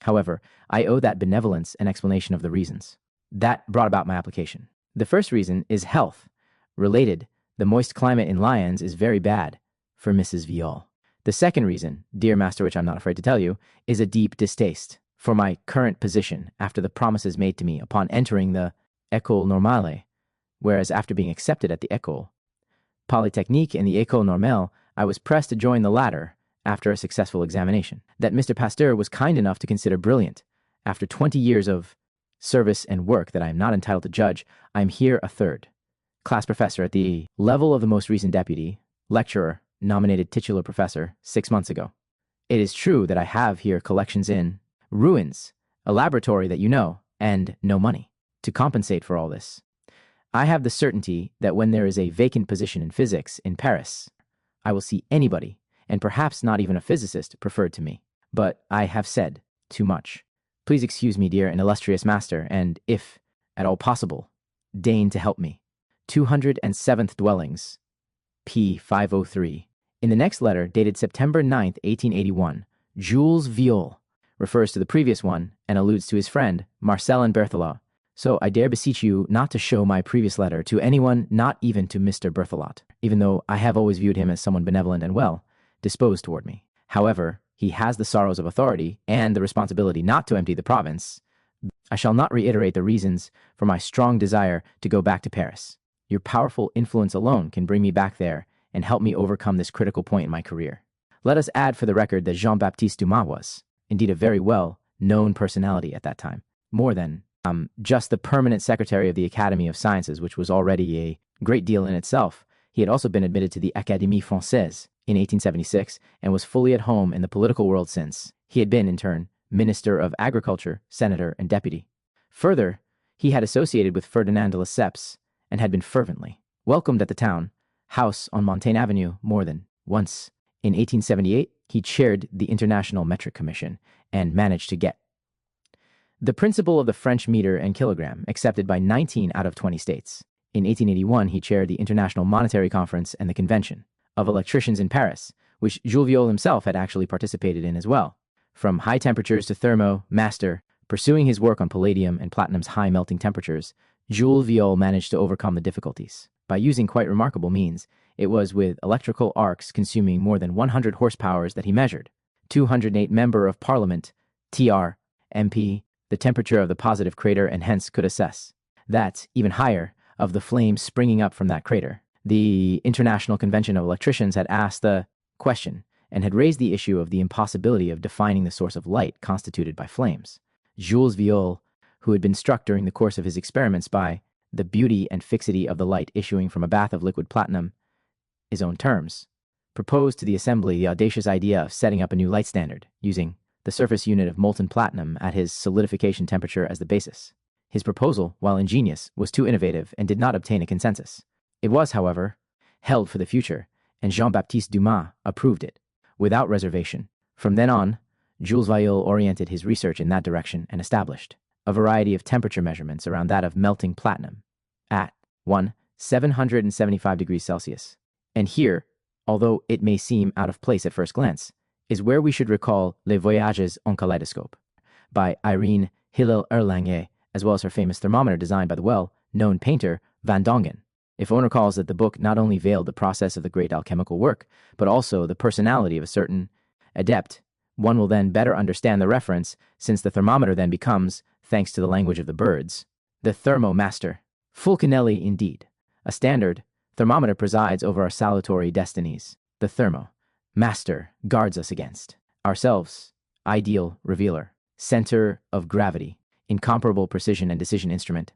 However, I owe that benevolence an explanation of the reasons that brought about my application. The first reason is health. Related, the moist climate in Lyons is very bad for Mrs. Viol. The second reason, dear master, which I'm not afraid to tell you, is a deep distaste for my current position after the promises made to me upon entering the École Normale, whereas after being accepted at the École Polytechnique and the École Normale, I was pressed to join the latter after a successful examination. That Mr. Pasteur was kind enough to consider brilliant. After 20 years of service and work that I am not entitled to judge, I am here a third class professor at the level of the most recent deputy, lecturer, nominated titular professor 6 months ago. It is true that I have here collections in ruins, a laboratory that you know, and no money to compensate for all this. I have the certainty that when there is a vacant position in physics in Paris, I will see anybody, and perhaps not even a physicist, preferred to me. But I have said too much. Please excuse me, dear and illustrious master, and if, at all possible, deign to help me. 207th Dwellings, P. 503. In the next letter, dated September 9th, 1881, Jules Viol refers to the previous one and alludes to his friend, Marcel and Berthelot. So I dare beseech you not to show my previous letter to anyone, not even to Mr. Berthelot, even though I have always viewed him as someone benevolent and well disposed toward me. However, he has the sorrows of authority and the responsibility not to empty the province. I shall not reiterate the reasons for my strong desire to go back to Paris. Your powerful influence alone can bring me back there and help me overcome this critical point in my career. Let us add for the record that Jean-Baptiste Dumas was, indeed, a very well-known personality at that time, more than just the permanent secretary of the Academy of Sciences, which was already a great deal in itself. He had also been admitted to the Académie Française in 1876 and was fully at home in the political world since. He had been, in turn, Minister of Agriculture, Senator, and Deputy. Further, he had associated with Ferdinand de Lesseps and had been fervently welcomed at the town house on Montaigne Avenue more than once. In 1878, he chaired the International Metric Commission and managed to get the principle of the French meter and kilogram accepted by 19 out of 20 states. In 1881, he chaired the International Monetary Conference and the Convention of Electricians in Paris, which Jules Viol himself had actually participated in as well. From high temperatures to thermo-master, pursuing his work on palladium and platinum's high melting temperatures, Jules Viol managed to overcome the difficulties by using quite remarkable means. It was with electrical arcs consuming more than 100 horsepowers that he measured 208 member of Parliament, TR, MP, the temperature of the positive crater, and hence could assess that, even higher, of the flames springing up from that crater. The International Convention of Electricians had asked the question and had raised the issue of the impossibility of defining the source of light constituted by flames. Jules Viol, who had been struck during the course of his experiments by the beauty and fixity of the light issuing from a bath of liquid platinum, his own terms, proposed to the Assembly the audacious idea of setting up a new light standard, using the surface unit of molten platinum at his solidification temperature as the basis. His proposal, while ingenious, was too innovative and did not obtain a consensus. It was, however, held for the future, and Jean-Baptiste Dumas approved it, without reservation. From then on, Jules Viol oriented his research in that direction and established a variety of temperature measurements around that of melting platinum at 775 degrees Celsius. And here, although it may seem out of place at first glance, is where we should recall Les Voyages en Kaleidoscope by Irene Hillel Erlanger, as well as her famous thermometer designed by the well-known painter Van Dongen. If one recalls that the book not only veiled the process of the great alchemical work, but also the personality of a certain adept, one will then better understand the reference, since the thermometer then becomes, thanks to the language of the birds, the thermo-master. Fulcanelli, indeed, a standard thermometer presides over our salutary destinies. The thermo-master guards us against ourselves, ideal revealer, center of gravity, incomparable precision and decision instrument.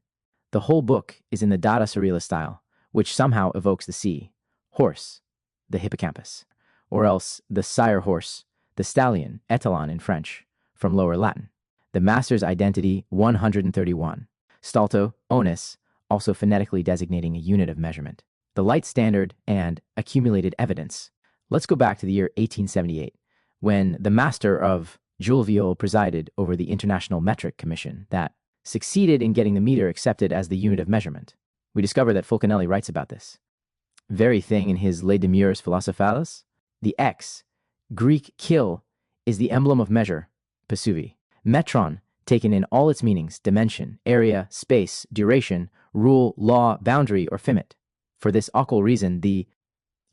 The whole book is in the Dada Surrealist style, which somehow evokes the sea, horse, the hippocampus, or else the sire horse, the stallion, etalon in French, from Lower Latin. The master's identity 131, stalto, onus, also phonetically designating a unit of measurement. The light standard and accumulated evidence. Let's go back to the year 1878, when the master of Jules Viol presided over the International Metric Commission that succeeded in getting the meter accepted as the unit of measurement. We discover that Fulcanelli writes about this very thing in his Les Demures Philosophales. The X, Greek kil, is the emblem of measure, Pasuvi. Metron, taken in all its meanings, dimension, area, space, duration, rule, law, boundary, or fimit. For this occult reason, the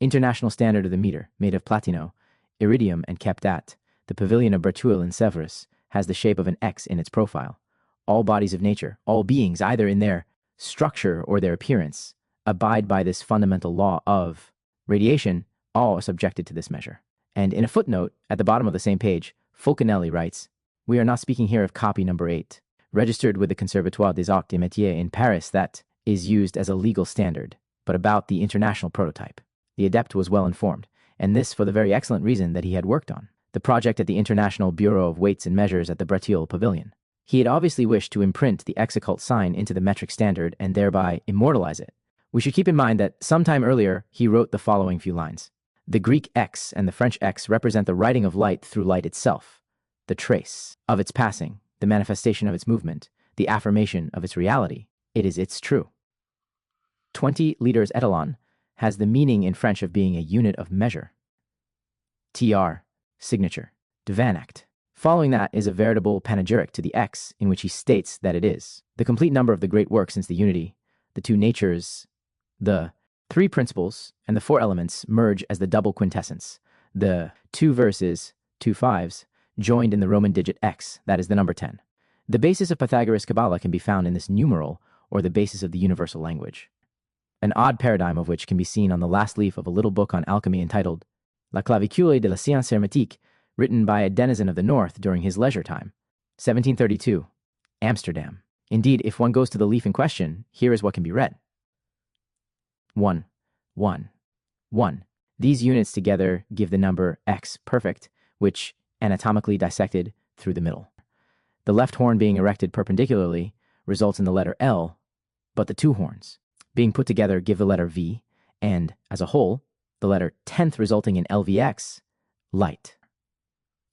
international standard of the meter, made of platino, iridium, and kept at the pavilion of Berthoul in Sèvres, has the shape of an X in its profile. All bodies of nature, all beings, either in their structure or their appearance, abide by this fundamental law of radiation. All are subjected to this measure. And in a footnote at the bottom of the same page, Fulcanelli writes, "We are not speaking here of copy number 8, registered with the Conservatoire des Arts et Métiers in Paris that is used as a legal standard, but about the international prototype." The adept was well informed, and this for the very excellent reason that he had worked on the project at the International Bureau of Weights and Measures at the Berthoul Pavilion. He had obviously wished to imprint the X-occult sign into the metric standard and thereby immortalize it. We should keep in mind that sometime earlier he wrote the following few lines. The Greek X and the French X represent the writing of light through light itself, the trace of its passing, the manifestation of its movement, the affirmation of its reality. It is its true. 20 liters etalon has the meaning in French of being a unit of measure. TR, signature. Devanact. Following that is a veritable panegyric to the X, in which he states that it is the complete number of the great work since the unity, the two natures, the three principles, and the four elements merge as the double quintessence, the two verses, two fives, joined in the Roman digit X, that is the number 10. The basis of Pythagoras' Kabbalah can be found in this numeral, or the basis of the universal language. An odd paradigm of which can be seen on the last leaf of a little book on alchemy entitled La clavicule de la science hermétique, written by a denizen of the North during his leisure time. 1732. Amsterdam. Indeed, if one goes to the leaf in question, here is what can be read. 1, 1, 1. These units together give the number X perfect, which anatomically dissected through the middle. The left horn being erected perpendicularly results in the letter L, but the two horns being put together give the letter V, and, as a whole, the letter 10th resulting in LVX, light,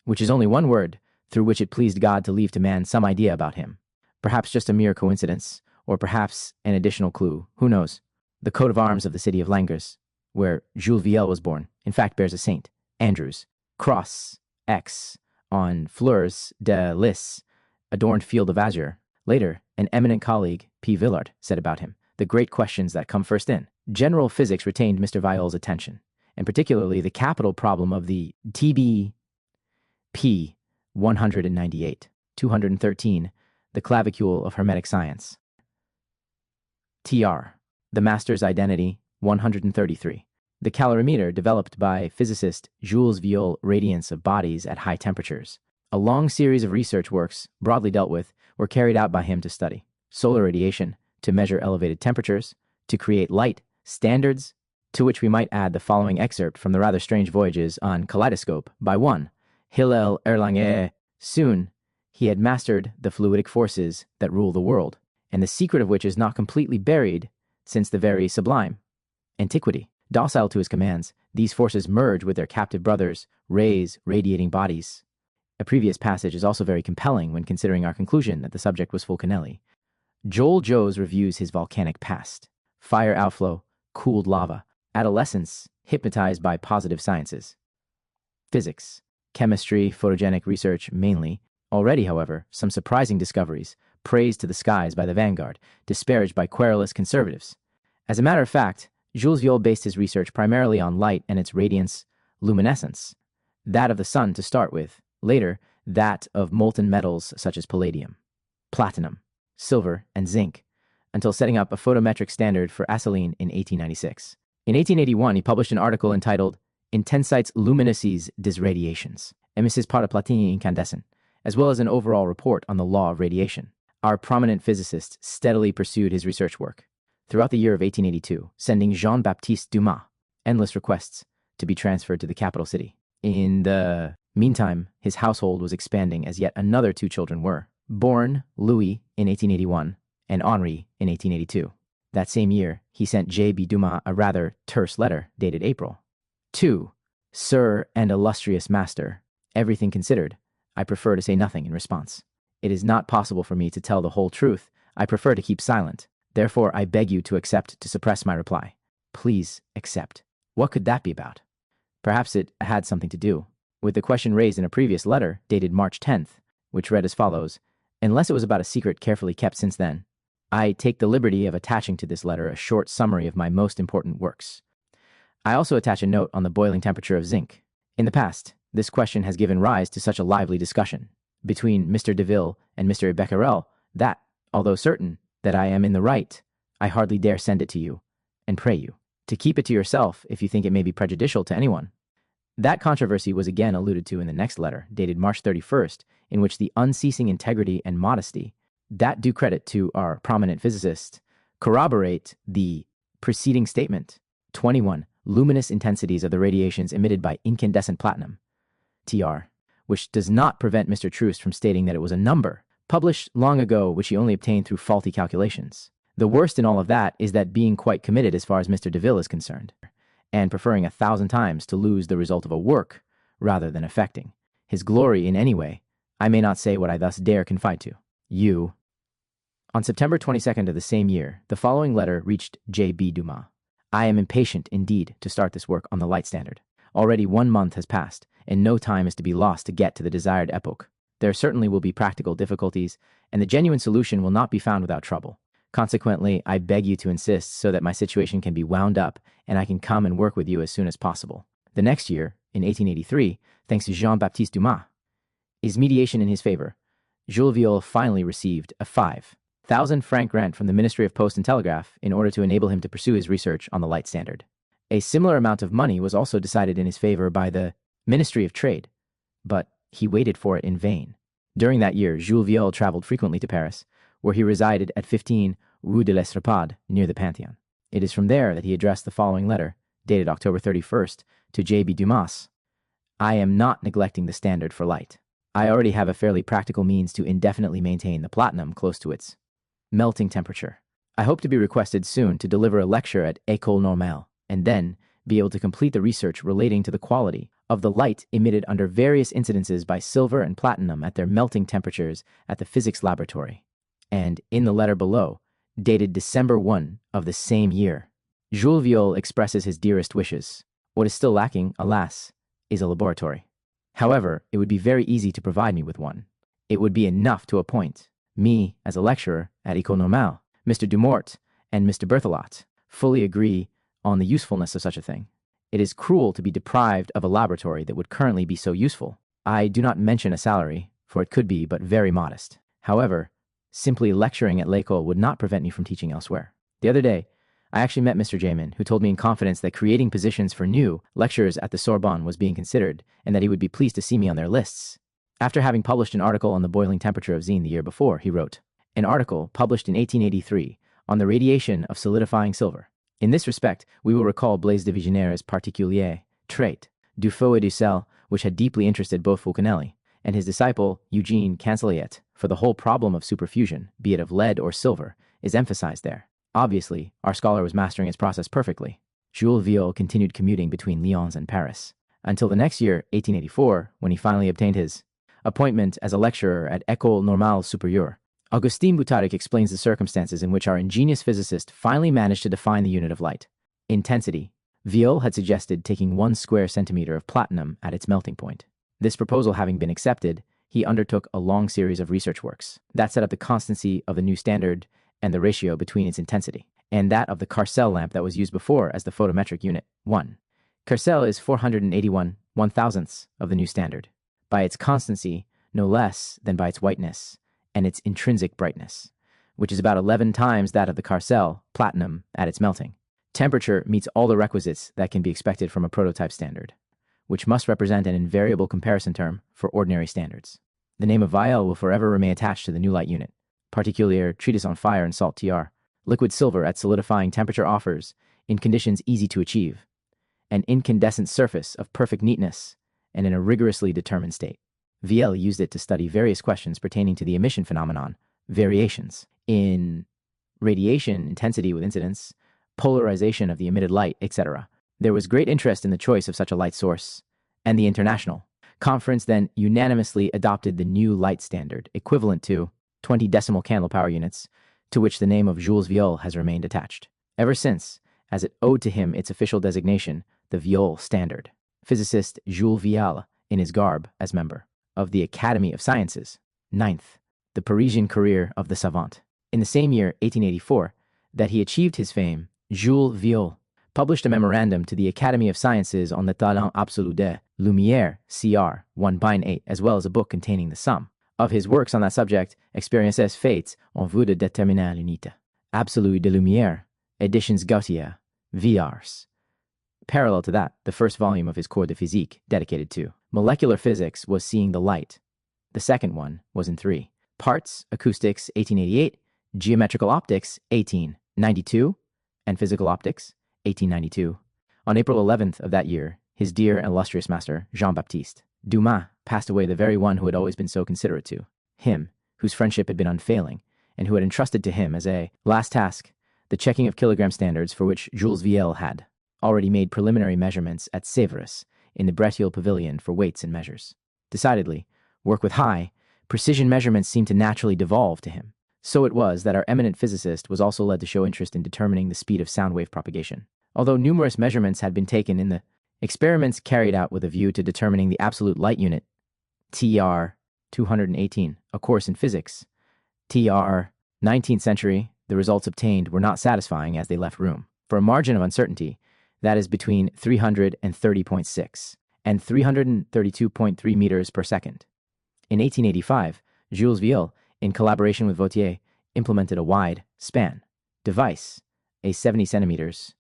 which is only one word through which it pleased God to leave to man some idea about him. Perhaps just a mere coincidence, or perhaps an additional clue, who knows? The coat of arms of the city of Langres, where Jules Viel was born, in fact bears a saint, Andrew's cross, X, on fleurs de lis, adorned field of azure. Later, an eminent colleague, P. Villard, said about him, the great questions that come first in. General physics retained Mr. Viol's attention, and particularly the capital problem of the TB P 198, 213, the clavicule of hermetic science. TR, the master's identity, 133. The calorimeter developed by physicist Jules Viol, radiance of bodies at high temperatures. A long series of research works, broadly dealt with, were carried out by him to study solar radiation, to measure elevated temperatures, to create light, standards, to which we might add the following excerpt from the rather strange voyages on Kaleidoscope by one, Hillel Erlanger. Soon, he had mastered the fluidic forces that rule the world, and the secret of which is not completely buried since the very sublime antiquity. Docile to his commands, these forces merge with their captive brothers, rays, radiating bodies. A previous passage is also very compelling when considering our conclusion that the subject was Fulcanelli. Joel Joes reviews his volcanic past. Fire outflow, cooled lava, adolescence, hypnotized by positive sciences. Physics, chemistry, photogenic research mainly. Already, however, some surprising discoveries, praised to the skies by the vanguard, disparaged by querulous conservatives. As a matter of fact, Jules Viol based his research primarily on light and its radiance, luminescence. That of the sun to start with, later, that of molten metals such as palladium, platinum, silver, and zinc, until setting up a photometric standard for acetylene in 1896. In 1881, he published an article entitled Intensites Luminici's des Radiations, emisses par platini incandescent, as well as an overall report on the law of radiation. Our prominent physicist steadily pursued his research work throughout the year of 1882, sending Jean-Baptiste Dumas endless requests to be transferred to the capital city. In the meantime, his household was expanding as yet another two children were born, Louis in 1881 and Henri in 1882. That same year, he sent J.B. Dumas a rather terse letter dated April. 2. Sir and illustrious master, everything considered, I prefer to say nothing in response. It is not possible for me to tell the whole truth. I prefer to keep silent. Therefore, I beg you to accept to suppress my reply. Please accept. What could that be about? Perhaps it had something to do with the question raised in a previous letter dated March 10th, which read as follows, unless it was about a secret carefully kept since then. I take the liberty of attaching to this letter a short summary of my most important works. I also attach a note on the boiling temperature of zinc. In the past, this question has given rise to such a lively discussion between Mr. Deville and Mr. Becquerel that, although certain that I am in the right, I hardly dare send it to you, and pray you to keep it to yourself if you think it may be prejudicial to anyone. That controversy was again alluded to in the next letter, dated March 31st, in which the unceasing integrity and modesty that do credit to our prominent physicist corroborate the preceding statement. 21. Luminous intensities of the radiations emitted by incandescent platinum, TR, which does not prevent Mr. Troost from stating that it was a number published long ago which he only obtained through faulty calculations. The worst in all of that is that being quite committed as far as Mr. Deville is concerned, and preferring 1,000 times to lose the result of a work rather than affecting his glory in any way, I may not say what I thus dare confide to you. On September 22nd of the same year, the following letter reached J.B. Dumas. I am impatient indeed to start this work on the light standard. Already 1 month has passed, and no time is to be lost to get to the desired epoch. There certainly will be practical difficulties, and the genuine solution will not be found without trouble. Consequently, I beg you to insist so that my situation can be wound up and I can come and work with you as soon as possible. The next year, in 1883, thanks to Jean-Baptiste Dumas, his mediation in his favor, Jules Viol finally received a 5,000 franc grant from the Ministry of Post and Telegraph in order to enable him to pursue his research on the light standard. A similar amount of money was also decided in his favor by the Ministry of Trade, but he waited for it in vain. During that year, Jules Viol traveled frequently to Paris, where he resided at 15 Rue de l'Estrapade, near the Pantheon. It is from there that he addressed the following letter, dated October 31st, to J.B. Dumas. I am not neglecting the standard for light. I already have a fairly practical means to indefinitely maintain the platinum close to its melting temperature. I hope to be requested soon to deliver a lecture at École Normale, and then be able to complete the research relating to the quality of the light emitted under various incidences by silver and platinum at their melting temperatures at the physics laboratory. And in the letter below, dated December 1 of the same year, Jules Viol expresses his dearest wishes. What is still lacking, alas, is a laboratory. However, it would be very easy to provide me with one. It would be enough to appoint me as a lecturer at École Normale. Mr. Dumort and Mr. Berthelot fully agree on the usefulness of such a thing. It is cruel to be deprived of a laboratory that would currently be so useful. I do not mention a salary, for it could be but very modest. However, simply lecturing at l'École would not prevent me from teaching elsewhere. The other day, I actually met Mr. Jamin, who told me in confidence that creating positions for new lecturers at the Sorbonne was being considered, and that he would be pleased to see me on their lists. After having published an article on the boiling temperature of Zine the year before, he wrote, an article published in 1883 on the radiation of solidifying silver. In this respect, we will recall Blaise de Vigenère's particulier trait, du feu et du sel, which had deeply interested both Fulcanelli and his disciple Eugene-Canseliet, for the whole problem of superfusion, be it of lead or silver, is emphasized there. Obviously, our scholar was mastering its process perfectly. Jules Viol continued commuting between Lyons and Paris, until the next year, 1884, when he finally obtained his appointment as a lecturer at École Normale Supérieure. Augustin Boutaric explains the circumstances in which our ingenious physicist finally managed to define the unit of light. Intensity. Viol had suggested taking 1 square centimeter of platinum at its melting point. This proposal having been accepted, he undertook a long series of research works that set up the constancy of the new standard and the ratio between its intensity, and that of the Carcel lamp that was used before as the photometric unit. 1. Carcel is 481 1/1000ths of the new standard, by its constancy no less than by its whiteness and its intrinsic brightness, which is about 11 times that of the Carcel platinum at its melting. Temperature meets all the requisites that can be expected from a prototype standard, which must represent an invariable comparison term for ordinary standards. The name of Viol will forever remain attached to the new light unit. Particulier treatise on fire and salt TR. Liquid silver at solidifying temperature offers, in conditions easy to achieve, an incandescent surface of perfect neatness and in a rigorously determined state. Viol used it to study various questions pertaining to the emission phenomenon, variations in radiation intensity with incidence, polarization of the emitted light, etc. There was great interest in the choice of such a light source, and the International Conference then unanimously adopted the new light standard, equivalent to 20 decimal candle power units, to which the name of Jules Viol has remained attached ever since, as it owed to him its official designation, the Viol Standard. Physicist Jules Viol, in his garb as member of the Academy of Sciences. 9th, the Parisian career of the savant. In the same year, 1884, that he achieved his fame, Jules Viol published a memorandum to the Academy of Sciences on the talent absolu de lumière, cr. 1/8, as well as a book containing the sum of his works on that subject, Expériences faites en vue de déterminer l'unité absolue de lumière, Editions Gautier, Viars. Parallel to that, the first volume of his Cours de Physique, dedicated to molecular physics, was Seeing the Light. The second one was in 3 parts: Acoustics, 1888, Geometrical Optics, 1892, and Physical Optics, 1892. On April 11th of that year, his dear and illustrious master, Jean-Baptiste Dumas, passed away, the very one who had always been so considerate to him, whose friendship had been unfailing, and who had entrusted to him as a last task the checking of kilogram standards, for which Jules Viol had already made preliminary measurements at Sèvres in the Breteul Pavilion for weights and measures. Decidedly, work with high precision measurements seemed to naturally devolve to him. So it was that our eminent physicist was also led to show interest in determining the speed of sound wave propagation. Although numerous measurements had been taken in the Experiments carried out with a view to determining the absolute light unit, TR 218, a course in physics. TR 19th century, the results obtained were not satisfying as they left room for a margin of uncertainty that is between 330.6 and 332.3 meters per second. In 1885, Jules Viol, in collaboration with Vautier, implemented a wide span device, a 70 centimeters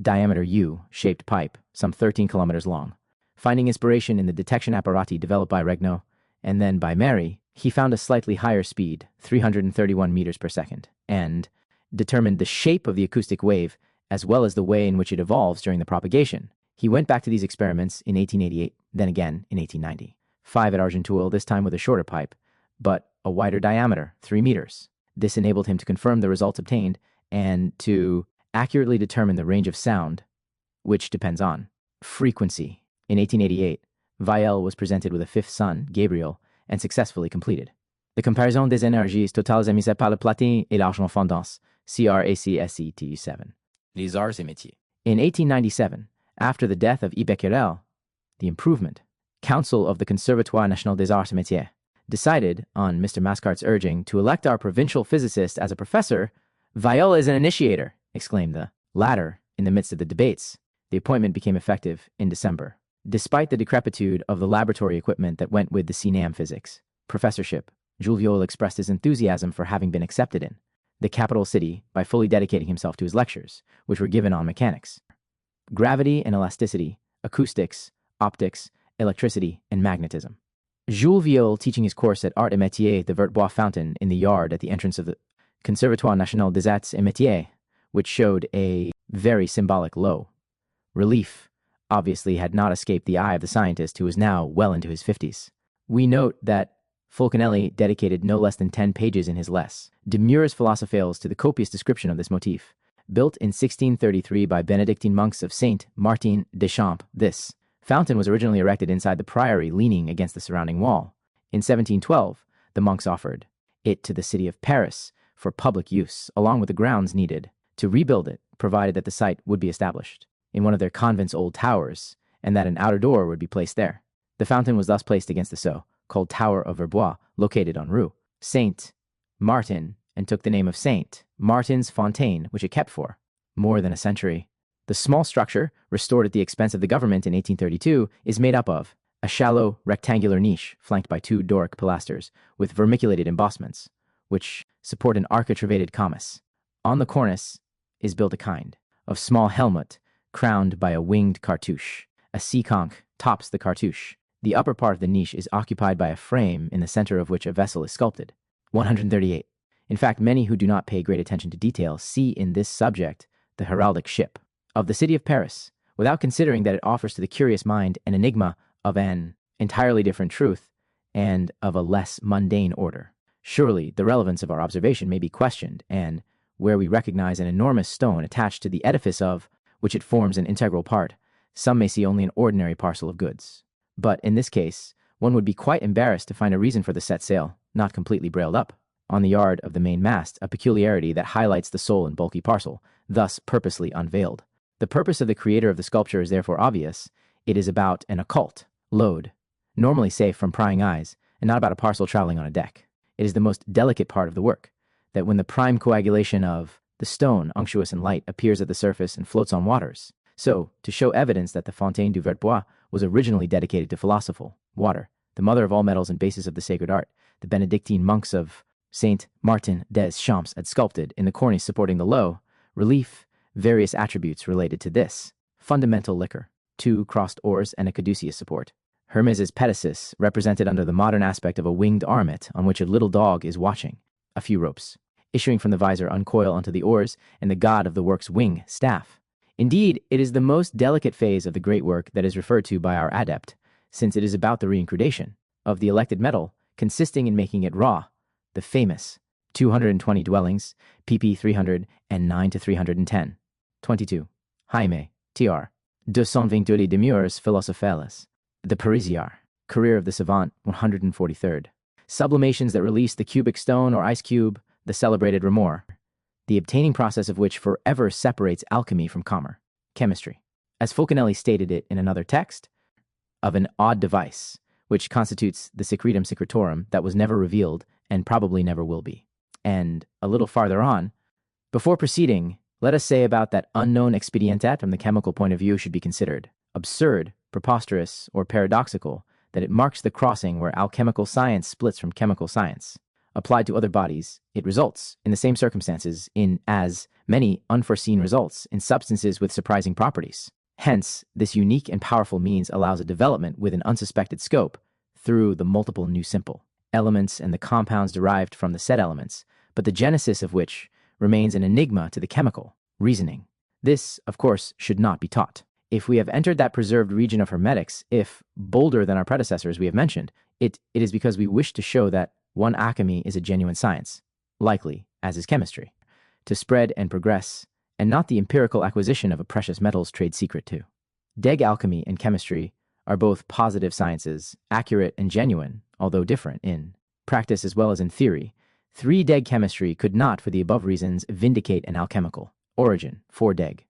diameter U-shaped pipe, some 13 kilometers long. Finding inspiration in the detection apparati developed by Regnault and then by Mary, he found a slightly higher speed, 331 meters per second, and determined the shape of the acoustic wave as well as the way in which it evolves during the propagation. He went back to these experiments in 1888, then again in 1890. 5 at Argenteuil, this time with a shorter pipe, but a wider diameter, 3 meters. This enabled him to confirm the results obtained and to accurately determine the range of sound, which depends on frequency. In 1888, Viol was presented with a fifth son, Gabriel, and successfully completed. The comparaison des énergies totales émises par le platine et l'argent fondance, CRACSET7. Les arts et métiers. In 1897, after the death of E. Becquerel, the Improvement Council of the Conservatoire National des Arts et Métiers decided, on Mr. Mascart's urging, to elect our provincial physicist as a professor. Viol is an initiator, exclaimed the latter in the midst of the debates. The appointment became effective in December. Despite the decrepitude of the laboratory equipment that went with the CNAM physics professorship, Jules Viol expressed his enthusiasm for having been accepted in the capital city by fully dedicating himself to his lectures, which were given on mechanics, gravity and elasticity, acoustics, optics, electricity, and magnetism. Jules Viol, teaching his course at Art et Métiers, the Vertbois fountain in the yard at the entrance of the Conservatoire National des Arts et Métiers, which showed a very symbolic low relief, obviously had not escaped the eye of the scientist, who was now well into his 50s. We note that Fulcanelli dedicated no less than 10 pages in his Les Demures Philosophales to the copious description of this motif. Built in 1633 by Benedictine monks of Saint Martin des Champs, this fountain was originally erected inside the priory, leaning against the surrounding wall. In 1712, the monks offered it to the city of Paris for public use, along with the grounds needed to rebuild it, provided that the site would be established in one of their convent's old towers, and that an outer door would be placed there. The fountain was thus placed against the so-called Tower of Verbois, located on Rue Saint Martin, and took the name of Saint Martin's Fontaine, which it kept for more than a century. The small structure, restored at the expense of the government in 1832, is made up of a shallow rectangular niche flanked by 2 Doric pilasters with vermiculated embossments, which support an architravated cornice. On the cornice is built a kind of small helmet crowned by a winged cartouche. A sea conch tops the cartouche. The upper part of the niche is occupied by a frame in the center of which a vessel is sculpted. 138. In fact, many who do not pay great attention to detail see in this subject the heraldic ship of the city of Paris, without considering that it offers to the curious mind an enigma of an entirely different truth and of a less mundane order. Surely the relevance of our observation may be questioned, and where we recognize an enormous stone attached to the edifice of which it forms an integral part, some may see only an ordinary parcel of goods. But in this case, one would be quite embarrassed to find a reason for the set sail, not completely brailed up, on the yard of the main mast, a peculiarity that highlights the sole and bulky parcel, thus purposely unveiled. The purpose of the creator of the sculpture is therefore obvious. It is about an occult load, normally safe from prying eyes, and not about a parcel traveling on a deck. It is the most delicate part of the work, that when the prime coagulation of the stone, unctuous and light, appears at the surface and floats on waters. So, to show evidence that the Fontaine du Vertbois was originally dedicated to philosophy, water, the mother of all metals and basis of the sacred art, the Benedictine monks of Saint Martin des Champs had sculpted in the cornice supporting the low relief various attributes related to this fundamental liquor, 2 crossed oars and a caduceus support. Hermes's petasis, represented under the modern aspect of a winged armet on which a little dog is watching, a few ropes issuing from the visor uncoil onto the oars, and the god of the work's wing staff. Indeed, it is the most delicate phase of the great work that is referred to by our adept, since it is about the reincrudation of the elected metal, consisting in making it raw, the famous 220 dwellings, pp. 309 to 310. 22. Jaime, tr. 222 les Demures Philosophales. The Parisian, Career of the Savant, 143rd. Sublimations that release the cubic stone or ice cube, the celebrated remor, the obtaining process of which forever separates alchemy from commerce, chemistry. as Fulcanelli stated it in another text, of an odd device, which constitutes the secretum secretorum that was never revealed and probably never will be. And a little farther on, before proceeding, let us say about that unknown expedientat from the chemical point of view should be considered absurd, preposterous, or paradoxical, that it marks the crossing where alchemical science splits from chemical science. Applied to other bodies, it results, in the same circumstances, in as many unforeseen results in substances with surprising properties. Hence, this unique and powerful means allows a development with an unsuspected scope through the multiple new simple elements and the compounds derived from the said elements, but the genesis of which remains an enigma to the chemical reasoning. This, of course, should not be taught. If we have entered that preserved region of hermetics, if bolder than our predecessors we have mentioned, it is because we wish to show that one alchemy is a genuine science, likely, as is chemistry, to spread and progress, and not the empirical acquisition of a precious metals trade secret too. Deg alchemy and chemistry are both positive sciences, accurate and genuine, although different in practice as well as in theory. 3 Deg chemistry could not, for the above reasons, vindicate an alchemical origin, 4 Deg.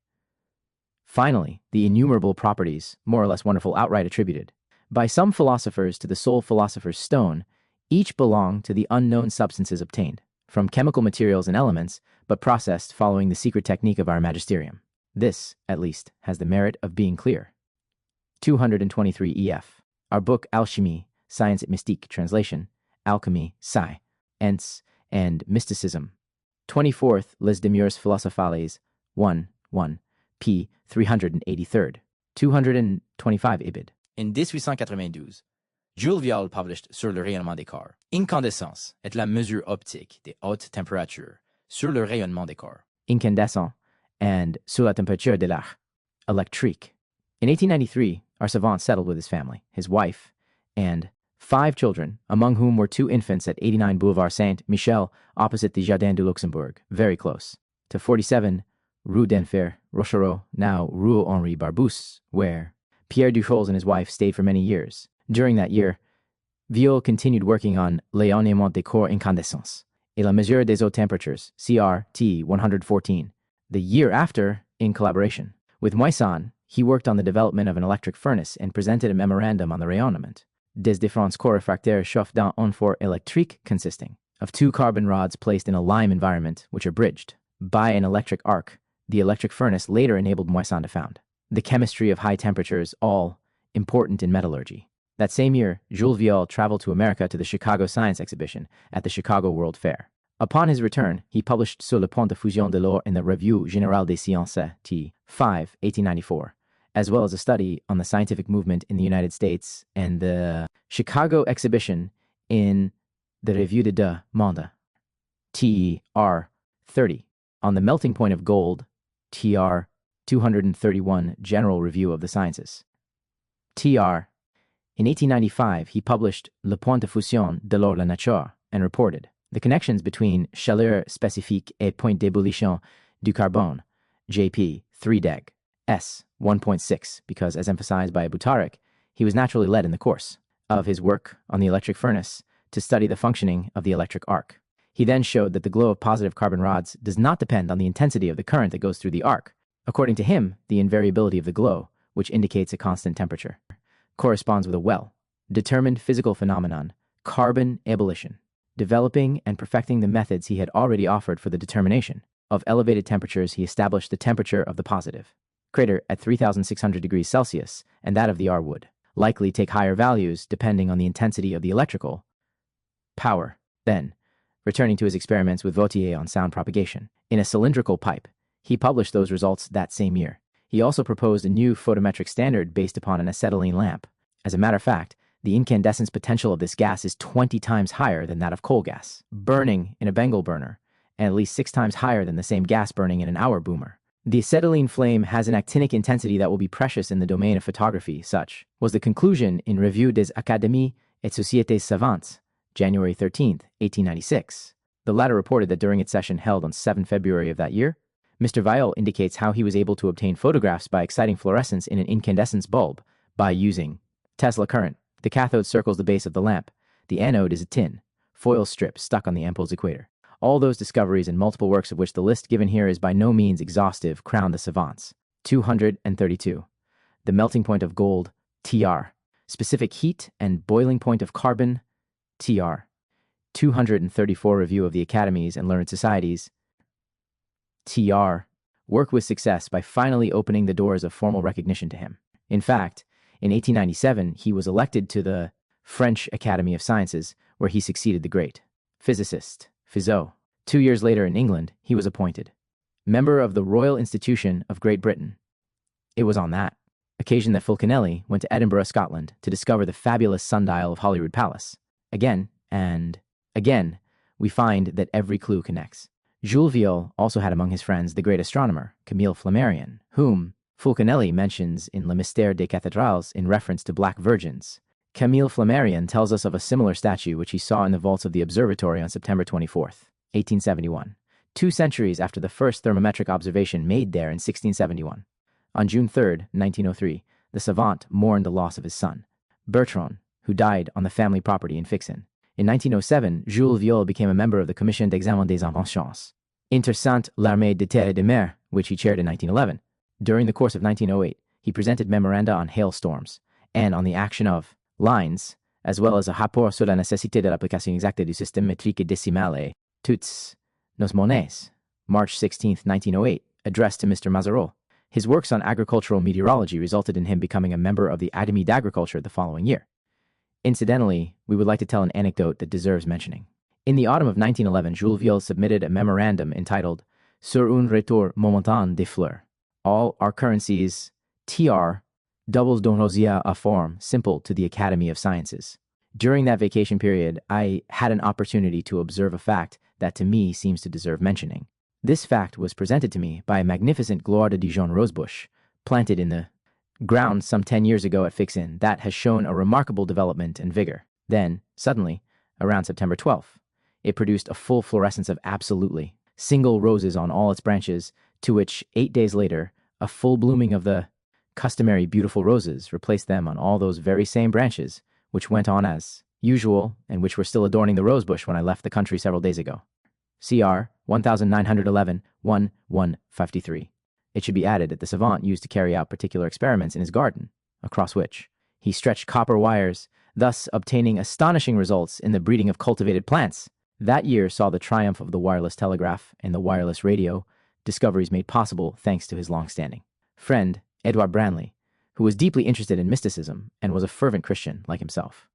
Finally, the innumerable properties, more or less wonderful, outright attributed by some philosophers to the sole philosopher's stone, each belong to the unknown substances obtained from chemical materials and elements, but processed following the secret technique of our magisterium. This, at least, has the merit of being clear. 223 EF. Our book Alchemy, Science et Mystique, translation, Alchemy, Science, and Mysticism. 24th Les Demures Philosophales, 1, p. 383. 225 ibid. In 1892, Jules Viol published sur le rayonnement des corps. Incandescence est la mesure optique des hautes températures sur le rayonnement des corps. Incandescent and sur la température de l'air. Electrique. In 1893, our savant settled with his family, his wife, and 5 children, among whom were 2 infants at 89 Boulevard Saint-Michel, opposite the Jardin du Luxembourg, very close, to 47 Rue d'Enfer, Rochereau, now Rue Henri Barbus, where Pierre Duchols and his wife stayed for many years. During that year, Viol continued working on Rayonnement des corps incandescents et la mesure des hautes temperatures, CRT 114. The year after, in collaboration with Moissan, he worked on the development of an electric furnace and presented a memorandum on the rayonnement des différents corps réfractaires chauffés dans un four électrique, consisting of 2 carbon rods placed in a lime environment, which are bridged by an electric arc. The electric furnace later enabled Moissan to found the chemistry of high temperatures, all important in metallurgy. That same year, Jules Viol traveled to America to the Chicago Science Exhibition at the Chicago World Fair. Upon his return, he published Sur le point de fusion de l'or in the Revue Générale des Sciences, T. 5, 1894, as well as a study on the scientific movement in the United States and the Chicago Exhibition in the Revue de deux Mondes, TR 30, on the melting point of gold, TR 231, General Review of the Sciences. TR. In 1895, he published Le point de fusion de l'or la nature and reported the connections between chaleur spécifique et point d'ébullition du carbone, JP 3 Deg, S 1.6, because, as emphasized by Butarik, he was naturally led in the course of his work on the electric furnace to study the functioning of the electric arc. He then showed that the glow of positive carbon rods does not depend on the intensity of the current that goes through the arc. According to him, the invariability of the glow, which indicates a constant temperature, corresponds with a well-determined physical phenomenon, carbon ebullition. Developing and perfecting the methods he had already offered for the determination of elevated temperatures, he established the temperature of the positive crater at 3,600 degrees Celsius, and that of the R would likely take higher values depending on the intensity of the electrical power. Then, returning to his experiments with Vautier on sound propagation in a cylindrical pipe, he published those results that same year. He also proposed a new photometric standard based upon an acetylene lamp. As a matter of fact, the incandescence potential of this gas is 20 times higher than that of coal gas, burning in a Bengal burner, and at least 6 times higher than the same gas burning in an hour boomer. The acetylene flame has an actinic intensity that will be precious in the domain of photography. Such was the conclusion in Revue des Académies et Sociétés Savantes, January 13, 1896. The latter reported that during its session held on 7 February of that year, Mr. Viol indicates how he was able to obtain photographs by exciting fluorescence in an incandescence bulb by using Tesla current. The cathode circles the base of the lamp. The anode is a tin foil strip stuck on the ampoule's equator. All those discoveries and multiple works of which the list given here is by no means exhaustive crown the savants. 232. the melting point of gold, TR, specific heat and boiling point of carbon, TR, 234 Review of the Academies and Learned Societies, TR, work with success by finally opening the doors of formal recognition to him. In fact, in 1897, he was elected to the French Academy of Sciences, where he succeeded the great physicist, Fizeau. 2 years later in England, he was appointed member of the Royal Institution of Great Britain. It was on that occasion that Fulcanelli went to Edinburgh, Scotland, to discover the fabulous sundial of Holyrood Palace. Again, and again, we find that every clue connects. Jules Vieul also had among his friends the great astronomer, Camille Flammarion, whom Fulcanelli mentions in Le Mystère des Cathédrales in reference to black virgins. Camille Flammarion tells us of a similar statue which he saw in the vaults of the observatory on September 24th, 1871, 2 centuries after the first thermometric observation made there in 1671. On June 3rd, 1903, the savant mourned the loss of his son, Bertrand, who died on the family property in Fixin. In 1907, Jules Vieul became a member of the Commission d'Examen des Inventions, Inter Sainte l'Armée de Terre et de Mer, which he chaired in 1911. During the course of 1908, he presented memoranda on hailstorms and on the action of lines, as well as a rapport sur la nécessité de l'application exacte du système métrique et décimal et toutes nos monnaies, March 16, 1908, addressed to Mr. Mazerolle. His works on agricultural meteorology resulted in him becoming a member of the Académie d'Agriculture the following year. Incidentally, we would like to tell an anecdote that deserves mentioning. In the autumn of 1911, Jules Vieul submitted a memorandum entitled Sur un retour momentan des fleurs. All our currencies, TR, doubles d'un rosier à forme, simple to the Academy of Sciences. During that vacation period, I had an opportunity to observe a fact that to me seems to deserve mentioning. This fact was presented to me by a magnificent Gloire de Dijon rosebush, planted in the ground some 10 years ago at Fixin, that has shown a remarkable development and vigor. Then, suddenly, around September 12th, it produced a full fluorescence of absolutely single roses on all its branches, to which 8 days later, a full blooming of the customary beautiful roses replaced them on all those very same branches, which went on as usual and which were still adorning the rosebush when I left the country several days ago. CR 1911 1153. It should be added that the savant used to carry out particular experiments in his garden, across which he stretched copper wires, thus obtaining astonishing results in the breeding of cultivated plants. That year saw the triumph of the wireless telegraph and the wireless radio, discoveries made possible thanks to his long-standing friend, Edouard Branly, who was deeply interested in mysticism and was a fervent Christian like himself.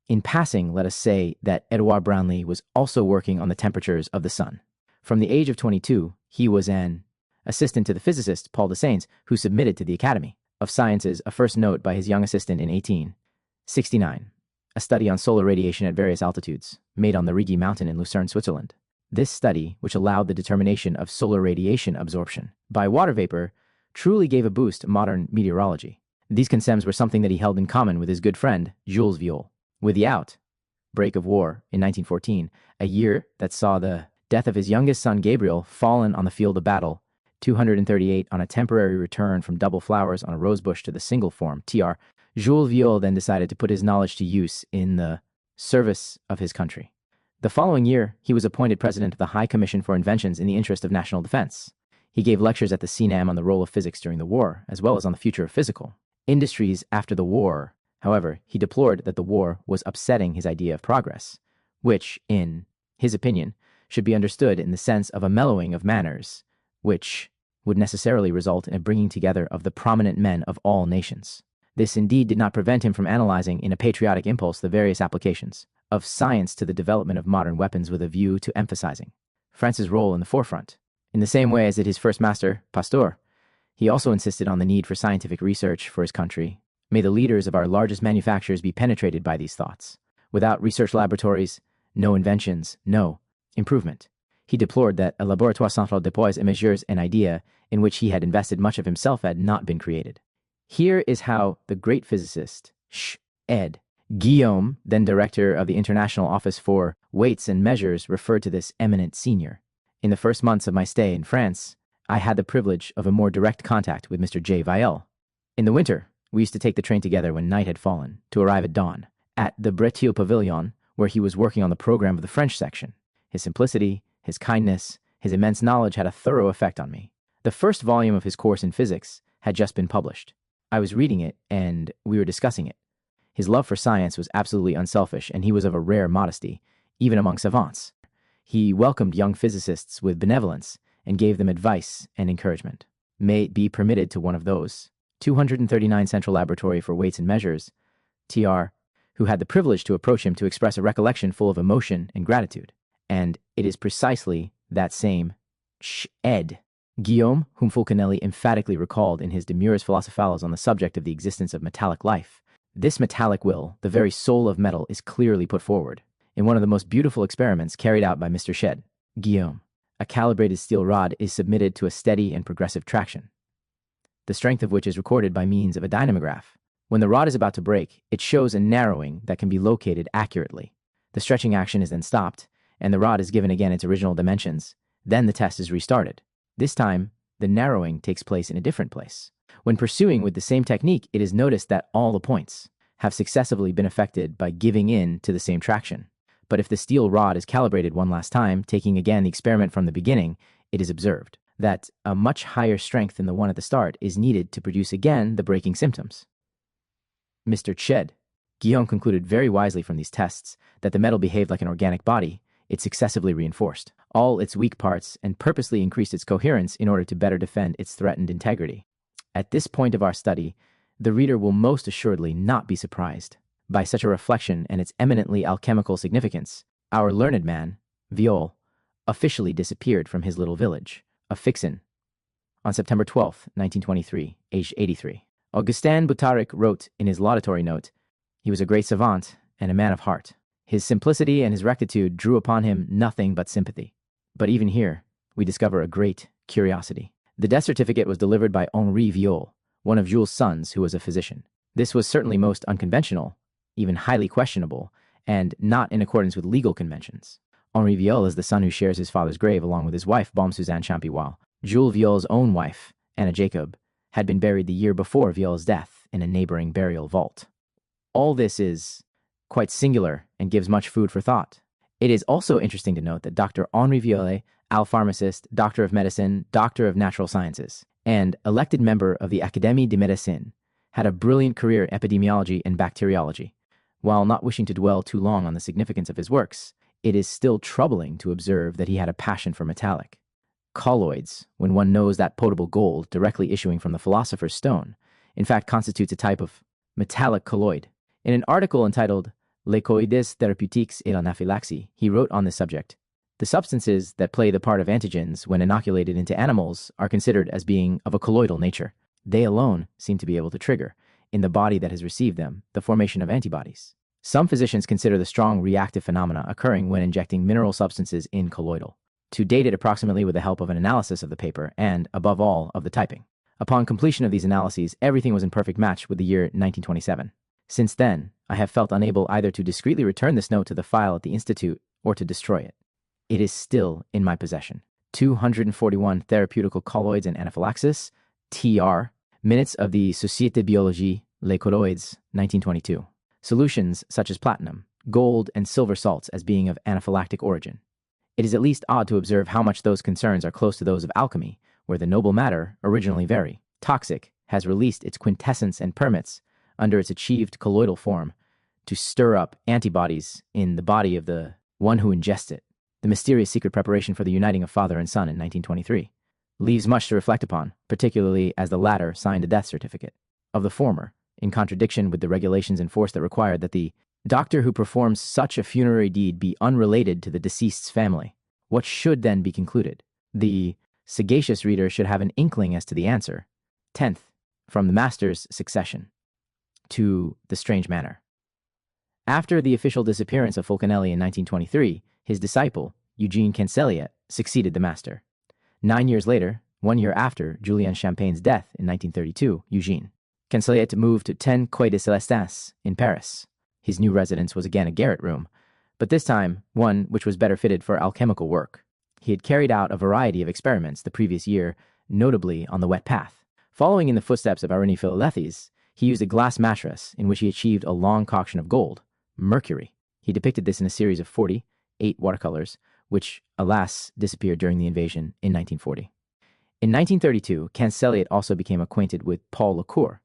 In passing, let us say that Edouard Branly was also working on the temperatures of the sun. From the age of 22, he was an assistant to the physicist Paul Desagnes, who submitted to the Academy of Sciences a first note by his young assistant in 1869, a study on solar radiation at various altitudes, made on the Rivie mountain in Lucerne, Switzerland. This study, which allowed the determination of solar radiation absorption by water vapor, truly gave a boost to modern meteorology. These concepts were something that he held in common with his good friend, Jules Vieul. With the outbreak of war in 1914, a year that saw the death of his youngest son Gabriel fallen on the field of battle, 238 on a temporary return from double flowers on a rosebush to the single form, TR, Jules Vieul then decided to put his knowledge to use in the service of his country. The following year, he was appointed president of the High Commission for Inventions in the interest of national defense. He gave lectures at the CNAM on the role of physics during the war, as well as on the future of physical industries after the war. However, he deplored that the war was upsetting his idea of progress, which, in his opinion, should be understood in the sense of a mellowing of manners, which would necessarily result in a bringing together of the prominent men of all nations. This indeed did not prevent him from analyzing in a patriotic impulse the various applications of science to the development of modern weapons with a view to emphasizing France's role in the forefront. In the same way as did his first master, Pasteur, he also insisted on the need for scientific research for his country. May the leaders of our largest manufacturers be penetrated by these thoughts. Without research laboratories, no inventions, no improvement. He deplored that a laboratoire central des poids et mesures, an idea in which he had invested much of himself, had not been created. Here is how the great physicist, Ed Guillaume, then director of the International Office for Weights and Measures, referred to this eminent senior. In the first months of my stay in France, I had the privilege of a more direct contact with Mr. J. Vieul. In the winter, we used to take the train together when night had fallen, to arrive at dawn, at the Bretil Pavilion, where he was working on the program of the French section. His simplicity, his kindness, his immense knowledge had a thorough effect on me. The first volume of his course in physics had just been published. I was reading it and we were discussing it. His love for science was absolutely unselfish, and he was of a rare modesty, even among savants. He welcomed young physicists with benevolence and gave them advice and encouragement. May it be permitted to one of those 239 Central Laboratory for Weights and Measures, TR, who had the privilege to approach him to express a recollection full of emotion and gratitude. And it is precisely that same Ed Guillaume whom Fulcanelli emphatically recalled in his De Mures Philosophales on the subject of the existence of metallic life. This metallic will, the very soul of metal, is clearly put forward in one of the most beautiful experiments carried out by Mr. Shed. Guillaume. A calibrated steel rod is submitted to a steady and progressive traction, the strength of which is recorded by means of a dynamograph. When the rod is about to break, it shows a narrowing that can be located accurately. The stretching action is then stopped, and the rod is given again its original dimensions. Then the test is restarted. This time, the narrowing takes place in a different place. When pursuing with the same technique, it is noticed that all the points have successively been affected by giving in to the same traction. But if the steel rod is calibrated one last time, taking again the experiment from the beginning, it is observed that a much higher strength than the one at the start is needed to produce again the breaking symptoms. Mr. Ched. Guillaume concluded very wisely from these tests that the metal behaved like an organic body. It successively reinforced all its weak parts and purposely increased its coherence in order to better defend its threatened integrity. At this point of our study, the reader will most assuredly not be surprised by such a reflection and its eminently alchemical significance. Our learned man, Viol, officially disappeared from his little village of Fixin on September 12, 1923, aged 83. Augustin Boutaric wrote in his laudatory note, "He was a great savant and a man of heart. His simplicity and his rectitude drew upon him nothing but sympathy." But even here, we discover a great curiosity. The death certificate was delivered by Henri Viol, one of Jules' sons who was a physician. This was certainly most unconventional, even highly questionable, and not in accordance with legal conventions. Henri Viol is the son who shares his father's grave along with his wife, Baume Suzanne Champy, Jules Viol's own wife, Anna Jacob, had been buried the year before Viol's death in a neighboring burial vault. All this is quite singular and gives much food for thought. It is also interesting to note that Dr. Henri Viol, pharmacist, doctor of medicine, doctor of natural sciences, and elected member of the Académie de Médecine, had a brilliant career in epidemiology and bacteriology. While not wishing to dwell too long on the significance of his works, it is still troubling to observe that he had a passion for metallic colloids, when one knows that potable gold directly issuing from the philosopher's stone, in fact, constitutes a type of metallic colloid. In an article entitled Les colloides thérapeutiques et l'anaphylaxie, he wrote on this subject, "The substances that play the part of antigens when inoculated into animals are considered as being of a colloidal nature. They alone seem to be able to trigger, in the body that has received them, the formation of antibodies. Some physicians consider the strong reactive phenomena occurring when injecting mineral substances in colloidal. To date it approximately with the help of an analysis of the paper and, above all, of the typing. Upon completion of these analyses, everything was in perfect match with the year 1927. Since then, I have felt unable either to discreetly return this note to the file at the Institute or to destroy it. It is still in my possession. 241 Therapeutical Colloids and Anaphylaxis, TR, Minutes of the Société Biologie, Les Colloids, 1922. Solutions such as platinum, gold, and silver salts as being of anaphylactic origin. It is at least odd to observe how much those concerns are close to those of alchemy, where the noble matter, originally very toxic, has released its quintessence and permits, under its achieved colloidal form, to stir up antibodies in the body of the one who ingests it. The mysterious secret preparation for the uniting of father and son in 1923 leaves much to reflect upon, particularly as the latter signed a death certificate. Of the former, in contradiction with the regulations in force that required that the doctor who performs such a funerary deed be unrelated to the deceased's family. What should then be concluded? The sagacious reader should have an inkling as to the answer. 10th, from the master's succession to the strange manor. After the official disappearance of Fulcanelli in 1923, his disciple, Eugene CANSELIET, succeeded the master. 9 years later, 1 year after Julien Champagne's death in 1932, Eugene CANSELIET moved to 10 Quai des Célestins in Paris. His new residence was again a garret room, but this time one which was better fitted for alchemical work. He had carried out a variety of experiments the previous year, notably on the wet path. Following in the footsteps of Irénée Philolethes, he used a glass mattress in which he achieved a long concoction of gold, mercury. He depicted this in a series of 48 watercolors, which, alas, disappeared during the invasion in 1940. In 1932, CANSELIET also became acquainted with Paul Lecour,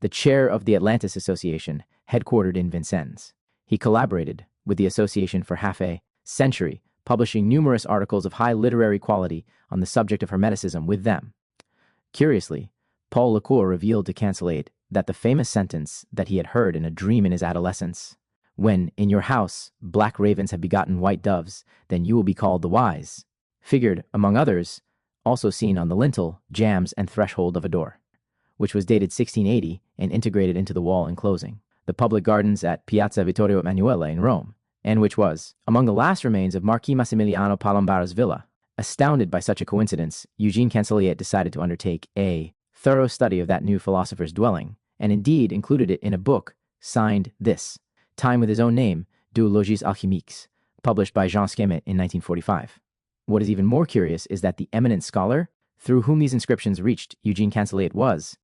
the chair of the Atlantis Association, headquartered in Vincennes. He collaborated with the association for half a century, publishing numerous articles of high literary quality on the subject of Hermeticism with them. Curiously, Paul Lecour revealed to CANSELIET that the famous sentence that he had heard in a dream in his adolescence, "When in your house black ravens have begotten white doves, then you will be called the wise," figured, among others, also seen on the lintel, jambs, and threshold of a door, which was dated 1680 and integrated into the wall enclosing the public gardens at Piazza Vittorio Emanuele in Rome, and which was among the last remains of Marquis Massimiliano Palombara's villa. Astounded by such a coincidence, Eugene CANSELIET decided to undertake a thorough study of that new philosopher's dwelling, and indeed included it in a book signed this time with his own name, Du Logis Alchemiques, published by Jean Skemet in 1945. What is even more curious is that the eminent scholar through whom these inscriptions reached Eugene CANSELIET was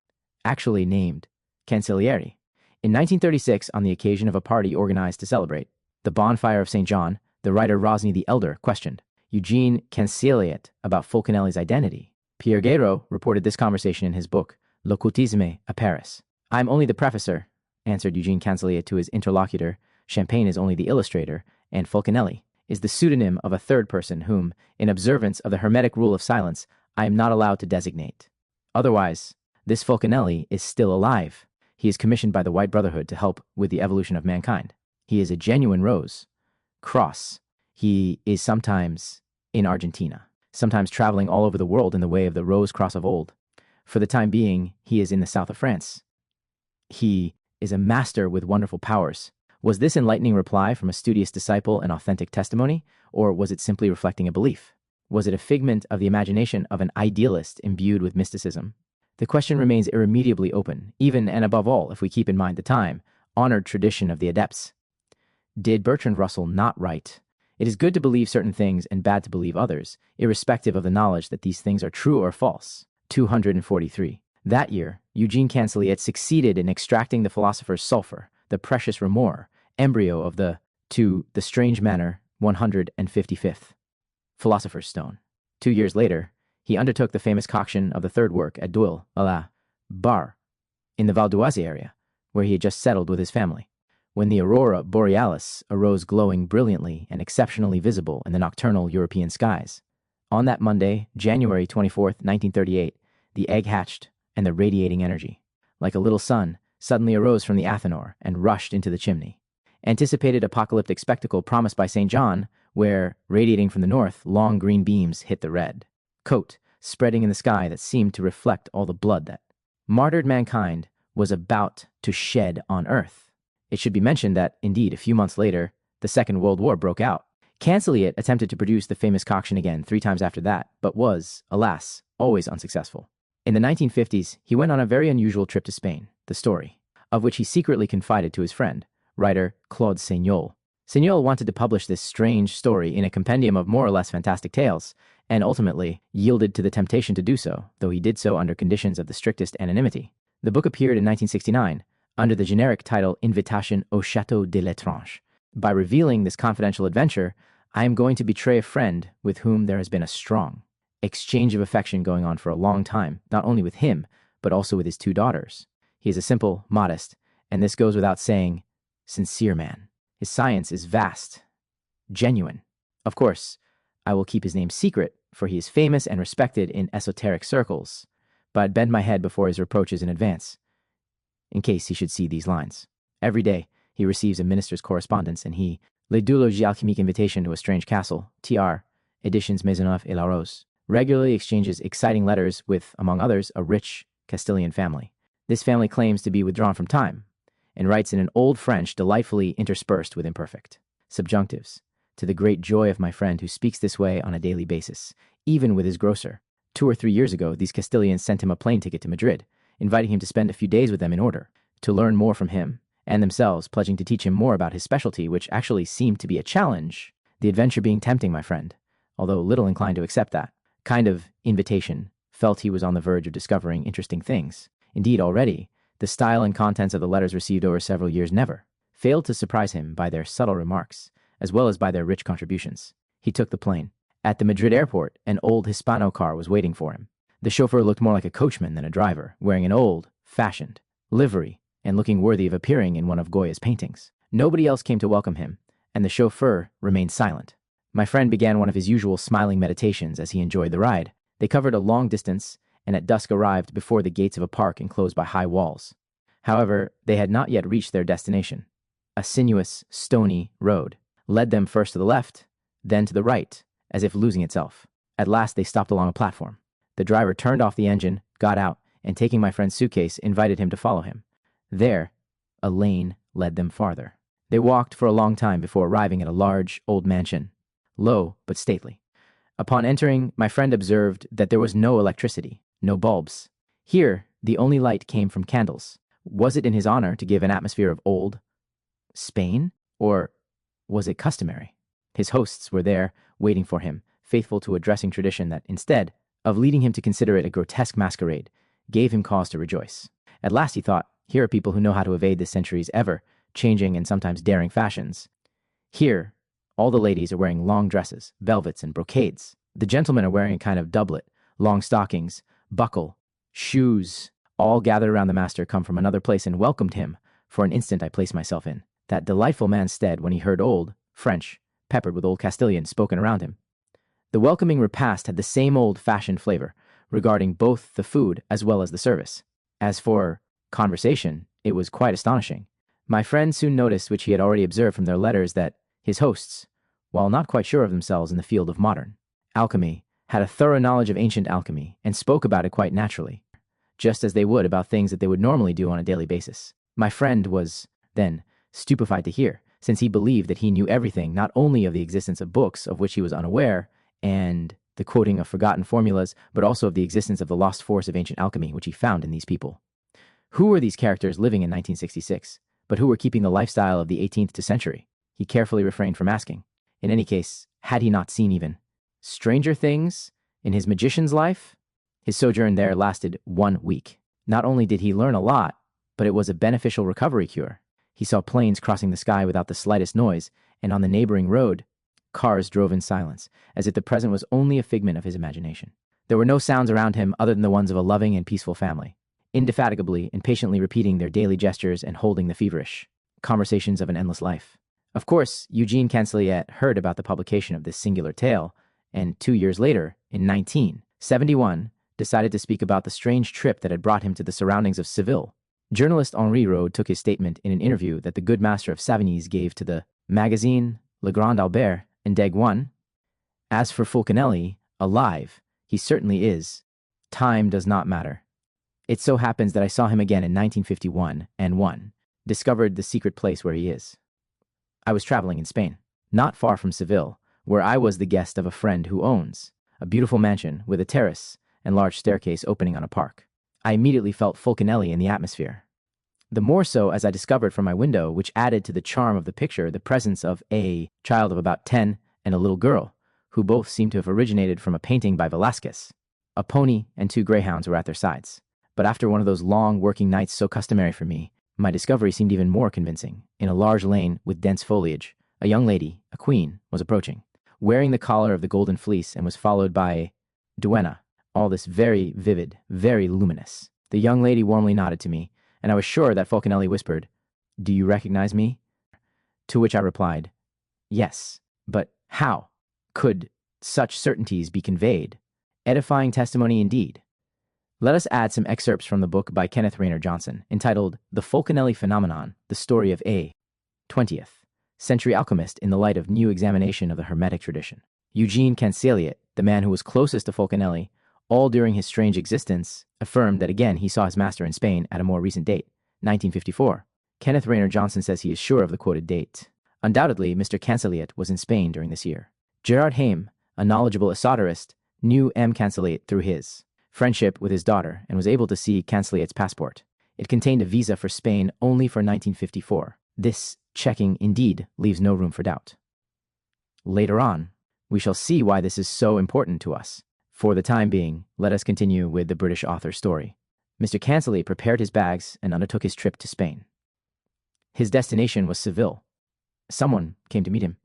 actually named Cancelliere. In 1936, on the occasion of a party organized to celebrate the bonfire of St. John, the writer Rosny the Elder questioned Eugene CANSELIET about Fulcanelli's identity. Pierre Guéraud reported this conversation in his book, L'Occultisme à Paris. "I am only the prefacer," answered Eugene CANSELIET to his interlocutor. "Champagne is only the illustrator, and Fulcanelli is the pseudonym of a third person whom, in observance of the hermetic rule of silence, I am not allowed to designate. Otherwise, this Fulcanelli is still alive. He is commissioned by the White Brotherhood to help with the evolution of mankind. He is a genuine rose cross. He is sometimes in Argentina, sometimes traveling all over the world in the way of the rose cross of old. For the time being, he is in the south of France. He is a master with wonderful powers." Was this enlightening reply from a studious disciple an authentic testimony, or was it simply reflecting a belief? Was it a figment of the imagination of an idealist imbued with mysticism? The question remains irremediably open, even and above all if we keep in mind the time, honored tradition of the adepts. Did Bertrand Russell not write, "It is good to believe certain things and bad to believe others, irrespective of the knowledge that these things are true or false"? 243. That year, Eugene CANSELIET succeeded in extracting the philosopher's sulfur, the precious remor, embryo of the strange manor 155th philosopher's stone. 2 years later, he undertook the famous coction of the third work at Duil à la Bar, in the Val d'Oise area, where he had just settled with his family, when the aurora borealis arose glowing brilliantly and exceptionally visible in the nocturnal European skies. On that Monday, January 24th, 1938, the egg hatched, and the radiating energy, like a little sun, suddenly arose from the Athanor and rushed into the chimney. Anticipated apocalyptic spectacle promised by St. John, where, radiating from the north, long green beams hit the red coat, spreading in the sky that seemed to reflect all the blood that martyred mankind was about to shed on earth. It should be mentioned that, indeed, a few months later, the Second World War broke out. CANSELIET attempted to produce the famous coction again 3 times after that, but was, alas, always unsuccessful. In the 1950s, he went on a very unusual trip to Spain, the story of which he secretly confided to his friend, writer Claude Seignol. Seignol wanted to publish this strange story in a compendium of more or less fantastic tales, and ultimately yielded to the temptation to do so, though he did so under conditions of the strictest anonymity. The book appeared in 1969 under the generic title Invitation au Château de l'Étrange. By revealing this confidential adventure, I am going to betray a friend with whom there has been a strong exchange of affection going on for a long time, not only with him, but also with his 2 daughters. He is a simple, modest, and this goes without saying, sincere man. His science is vast, genuine. Of course, I will keep his name secret, for he is famous and respected in esoteric circles, but bend my head before his reproaches in advance, in case he should see these lines. Every day, he receives a minister's correspondence, and he, Les deux logis alchimiques invitation to a strange castle, TR, Editions Maisonneuve et La Rose, regularly exchanges exciting letters with, among others, a rich Castilian family. This family claims to be withdrawn from time, and writes in an old French delightfully interspersed with imperfect subjunctives, to the great joy of my friend who speaks this way on a daily basis, even with his grocer. 2 or 3 years ago, these Castilians sent him a plane ticket to Madrid, inviting him to spend a few days with them in order to learn more from him, and themselves pledging to teach him more about his specialty, which actually seemed to be a challenge, the adventure being tempting, my friend, although little inclined to accept that kind of invitation, felt he was on the verge of discovering interesting things. Indeed, already, the style and contents of the letters received over several years never failed to surprise him by their subtle remarks, as well as by their rich contributions. He took the plane. At the Madrid airport, an old Hispano car was waiting for him. The chauffeur looked more like a coachman than a driver, wearing an old-fashioned livery, and looking worthy of appearing in one of Goya's paintings. Nobody else came to welcome him, and the chauffeur remained silent. My friend began one of his usual smiling meditations as he enjoyed the ride. They covered a long distance, and at dusk arrived before the gates of a park enclosed by high walls. However, they had not yet reached their destination. A sinuous, stony road led them first to the left, then to the right, as if losing itself. At last they stopped along a platform. The driver turned off the engine, got out, and taking my friend's suitcase, invited him to follow him. There, a lane led them farther. They walked for a long time before arriving at a large, old mansion, low but stately. Upon entering, my friend observed that there was no electricity, no bulbs. Here, the only light came from candles. Was it in his honor to give an atmosphere of old Spain, or was it customary? His hosts were there, waiting for him, faithful to a dressing tradition that, instead of leading him to consider it a grotesque masquerade, gave him cause to rejoice. At last he thought, here are people who know how to evade the century's ever-changing and sometimes daring fashions. Here, all the ladies are wearing long dresses, velvets, and brocades. The gentlemen are wearing a kind of doublet, long stockings, buckle, shoes. All gathered around the master come from another place and welcomed him. For an instant I placed myself in that delightful man's stead when he heard old French, peppered with old Castilian, spoken around him. The welcoming repast had the same old-fashioned flavor, regarding both the food as well as the service. As for conversation, it was quite astonishing. My friend soon noticed, which he had already observed from their letters, that his hosts, while not quite sure of themselves in the field of modern alchemy, had a thorough knowledge of ancient alchemy and spoke about it quite naturally, just as they would about things that they would normally do on a daily basis. My friend was, then, stupefied to hear, since he believed that he knew everything, not only of the existence of books of which he was unaware, and the quoting of forgotten formulas, but also of the existence of the lost force of ancient alchemy, which he found in these people. Who were these characters living in 1966, but who were keeping the lifestyle of the 18th century? He carefully refrained from asking. In any case, had he not seen even stranger things in his magician's life? His sojourn there lasted 1 week. Not only did he learn a lot, but it was a beneficial recovery cure. He saw planes crossing the sky without the slightest noise, and on the neighboring road, cars drove in silence, as if the present was only a figment of his imagination. There were no sounds around him other than the ones of a loving and peaceful family, indefatigably and patiently repeating their daily gestures and holding the feverish conversations of an endless life. Of course, Eugene Canseliet heard about the publication of this singular tale, and 2 years later, in 1971, decided to speak about the strange trip that had brought him to the surroundings of Seville. Journalist Henri Rode took his statement in an interview that the good master of Finis gave to the magazine Le Grand Albert and Deg One. As for Fulcanelli, alive, he certainly is. Time does not matter. It so happens that I saw him again in 1951 and discovered the secret place where he is. I was traveling in Spain, not far from Seville, where I was the guest of a friend who owns a beautiful mansion with a terrace and large staircase opening on a park. I immediately felt Fulcanelli in the atmosphere. The more so as I discovered from my window, which added to the charm of the picture, the presence of a child of about 10 and a little girl, who both seemed to have originated from a painting by Velázquez. A pony and 2 greyhounds were at their sides. But after one of those long working nights so customary for me, my discovery seemed even more convincing. In a large lane with dense foliage, a young lady, a queen, was approaching, wearing the collar of the golden fleece, and was followed by a duenna, all this very vivid, very luminous. The young lady warmly nodded to me, and I was sure that Fulcanelli whispered, "Do you recognize me?" To which I replied, "Yes, but how could such certainties be conveyed?" Edifying testimony indeed. Let us add some excerpts from the book by Kenneth Rayner Johnson, entitled The Fulcanelli Phenomenon, the Story of a 20th Century Alchemist in the Light of New Examination of the Hermetic Tradition. Eugene Canseliet, the man who was closest to Fulcanelli, all during his strange existence, affirmed that again he saw his master in Spain at a more recent date, 1954. Kenneth Rayner Johnson says he is sure of the quoted date. Undoubtedly, Mr. Canseliet was in Spain during this year. Gerard Haim, a knowledgeable esoterist, knew M. Canseliet through his friendship with his daughter and was able to see Canseliet's passport. It contained a visa for Spain only for 1954. This checking indeed leaves no room for doubt. Later on, we shall see why this is so important to us. For the time being, let us continue with the British author's story. Mr. Canseliet prepared his bags and undertook his trip to Spain. His destination was Seville. Someone came to meet him.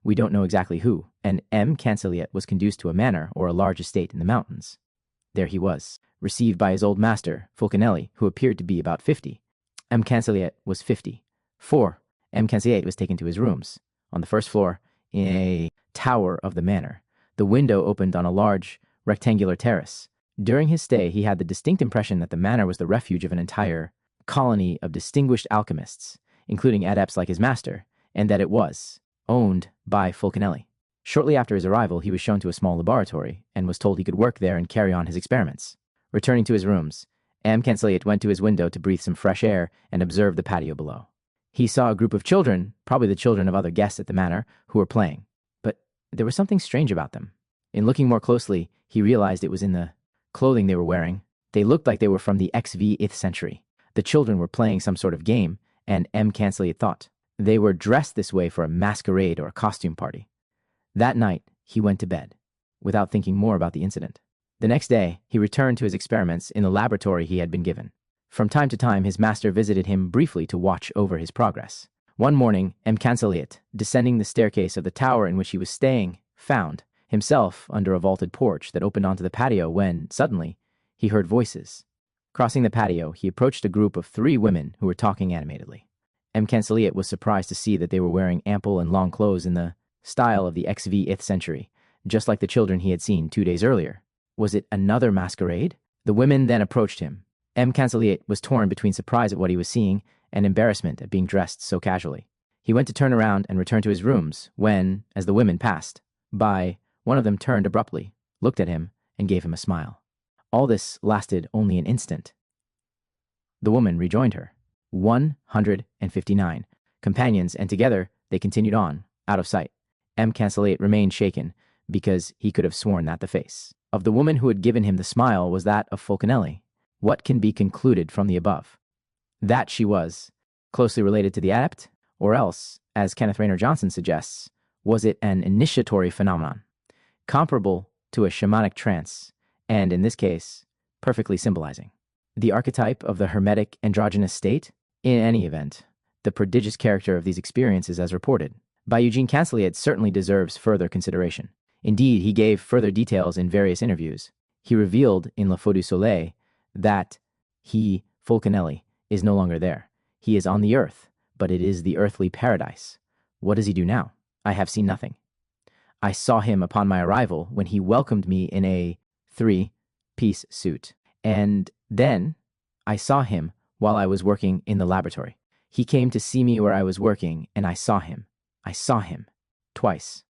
We don't know exactly who, and M. Canseliet was conducted to a manor or a large estate in the mountains. There he was, received by his old master, Fulcanelli, who appeared to be about 50, M.CANSELIET was 50. 4. M.CANSELIET was taken to his rooms. On the first floor, in a tower of the manor, the window opened on a large, rectangular terrace. During his stay, he had the distinct impression that the manor was the refuge of an entire colony of distinguished alchemists, including adepts like his master, and that it was owned by Fulcanelli. Shortly after his arrival, he was shown to a small laboratory and was told he could work there and carry on his experiments. Returning to his rooms, M.CANSELIET went to his window to breathe some fresh air and observe the patio below. He saw a group of children, probably the children of other guests at the manor, who were playing. But there was something strange about them. In looking more closely, he realized it was in the clothing they were wearing. They looked like they were from the XVth century. The children were playing some sort of game, and M.CANSELIET thought they were dressed this way for a masquerade or a costume party. That night, he went to bed, without thinking more about the incident. The next day, he returned to his experiments in the laboratory he had been given. From time to time, his master visited him briefly to watch over his progress. One morning, M.CANSELIET, descending the staircase of the tower in which he was staying, found himself under a vaulted porch that opened onto the patio when, suddenly, he heard voices. Crossing the patio, he approached a group of 3 women who were talking animatedly. M.CANSELIET was surprised to see that they were wearing ample and long clothes in the style of the XVth century, just like the children he had seen 2 days earlier. Was it another masquerade? The women then approached him. M.CANSELIET was torn between surprise at what he was seeing and embarrassment at being dressed so casually. He went to turn around and return to his rooms when, as the women passed by, one of them turned abruptly, looked at him, and gave him a smile. All this lasted only an instant. The woman rejoined her. 159 companions, and together they continued on, out of sight. M.CANSELIET remained shaken, because he could have sworn that the face of the woman who had given him the smile was that of Fulcanelli. What can be concluded from the above? That she was closely related to the adept? Or else, as Kenneth Rayner Johnson suggests, was it an initiatory phenomenon, comparable to a shamanic trance, and in this case, perfectly symbolizing the archetype of the hermetic androgynous state? In any event, the prodigious character of these experiences as reported by Eugene CANSELIET certainly deserves further consideration. Indeed, he gave further details in various interviews. He revealed in La Feu du Soleil that he, Fulcanelli, is no longer there. He is on the earth, but it is the earthly paradise. What does he do now? I have seen nothing. I saw him upon my arrival when he welcomed me in a 3-piece suit. And then I saw him while I was working in the laboratory. He came to see me where I was working, and I saw him. I saw him twice.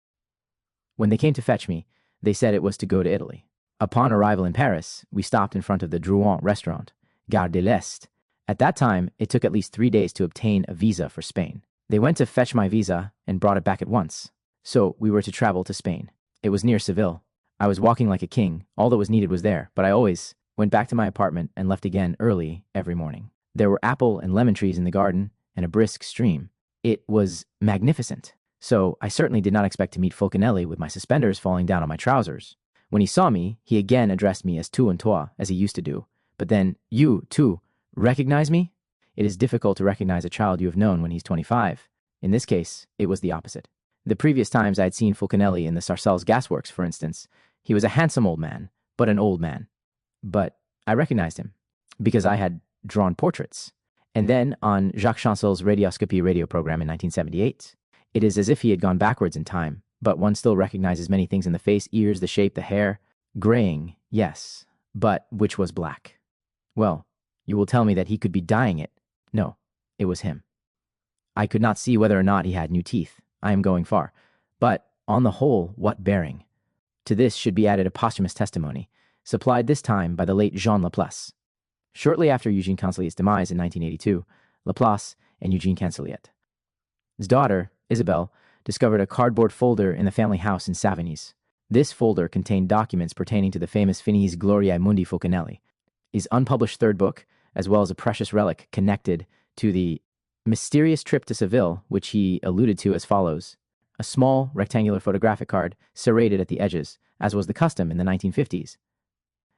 When they came to fetch me, they said it was to go to Italy. Upon arrival in Paris, we stopped in front of the Drouin restaurant, Gare de l'Est. At that time, it took at least 3 days to obtain a visa for Spain. They went to fetch my visa and brought it back at once. So we were to travel to Spain. It was near Seville. I was walking like a king. All that was needed was there, but I always went back to my apartment and left again early every morning. There were apple and lemon trees in the garden and a brisk stream. It was magnificent. So I certainly did not expect to meet Fulcanelli with my suspenders falling down on my trousers. When he saw me, he again addressed me as tu and toi, as he used to do. But then, you, too, recognize me? It is difficult to recognize a child you have known when he's 25. In this case, it was the opposite. The previous times I had seen Fulcanelli in the Sarcelles gasworks, for instance, he was a handsome old man, but an old man. But I recognized him, because I had drawn portraits. And then, on Jacques Chancel's radioscopy radio program in 1978, it is as if he had gone backwards in time, but one still recognizes many things in the face, ears, the shape, the hair. Graying, yes, but which was black? Well, you will tell me that he could be dyeing it. No, it was him. I could not see whether or not he had new teeth. I am going far. But, on the whole, what bearing? To this should be added a posthumous testimony, supplied this time by the late Jean Laplace. Shortly after Eugene CANSELIET'S demise in 1982, Laplace and Eugene CANSELIET's daughter, Isabelle, discovered a cardboard folder in the family house in Finis. This folder contained documents pertaining to the famous Finis GLORIAE Mundi Fulcanelli, his unpublished third book, as well as a precious relic connected to the mysterious trip to Seville, which he alluded to as follows: a small rectangular photographic card serrated at the edges, as was the custom in the 1950s.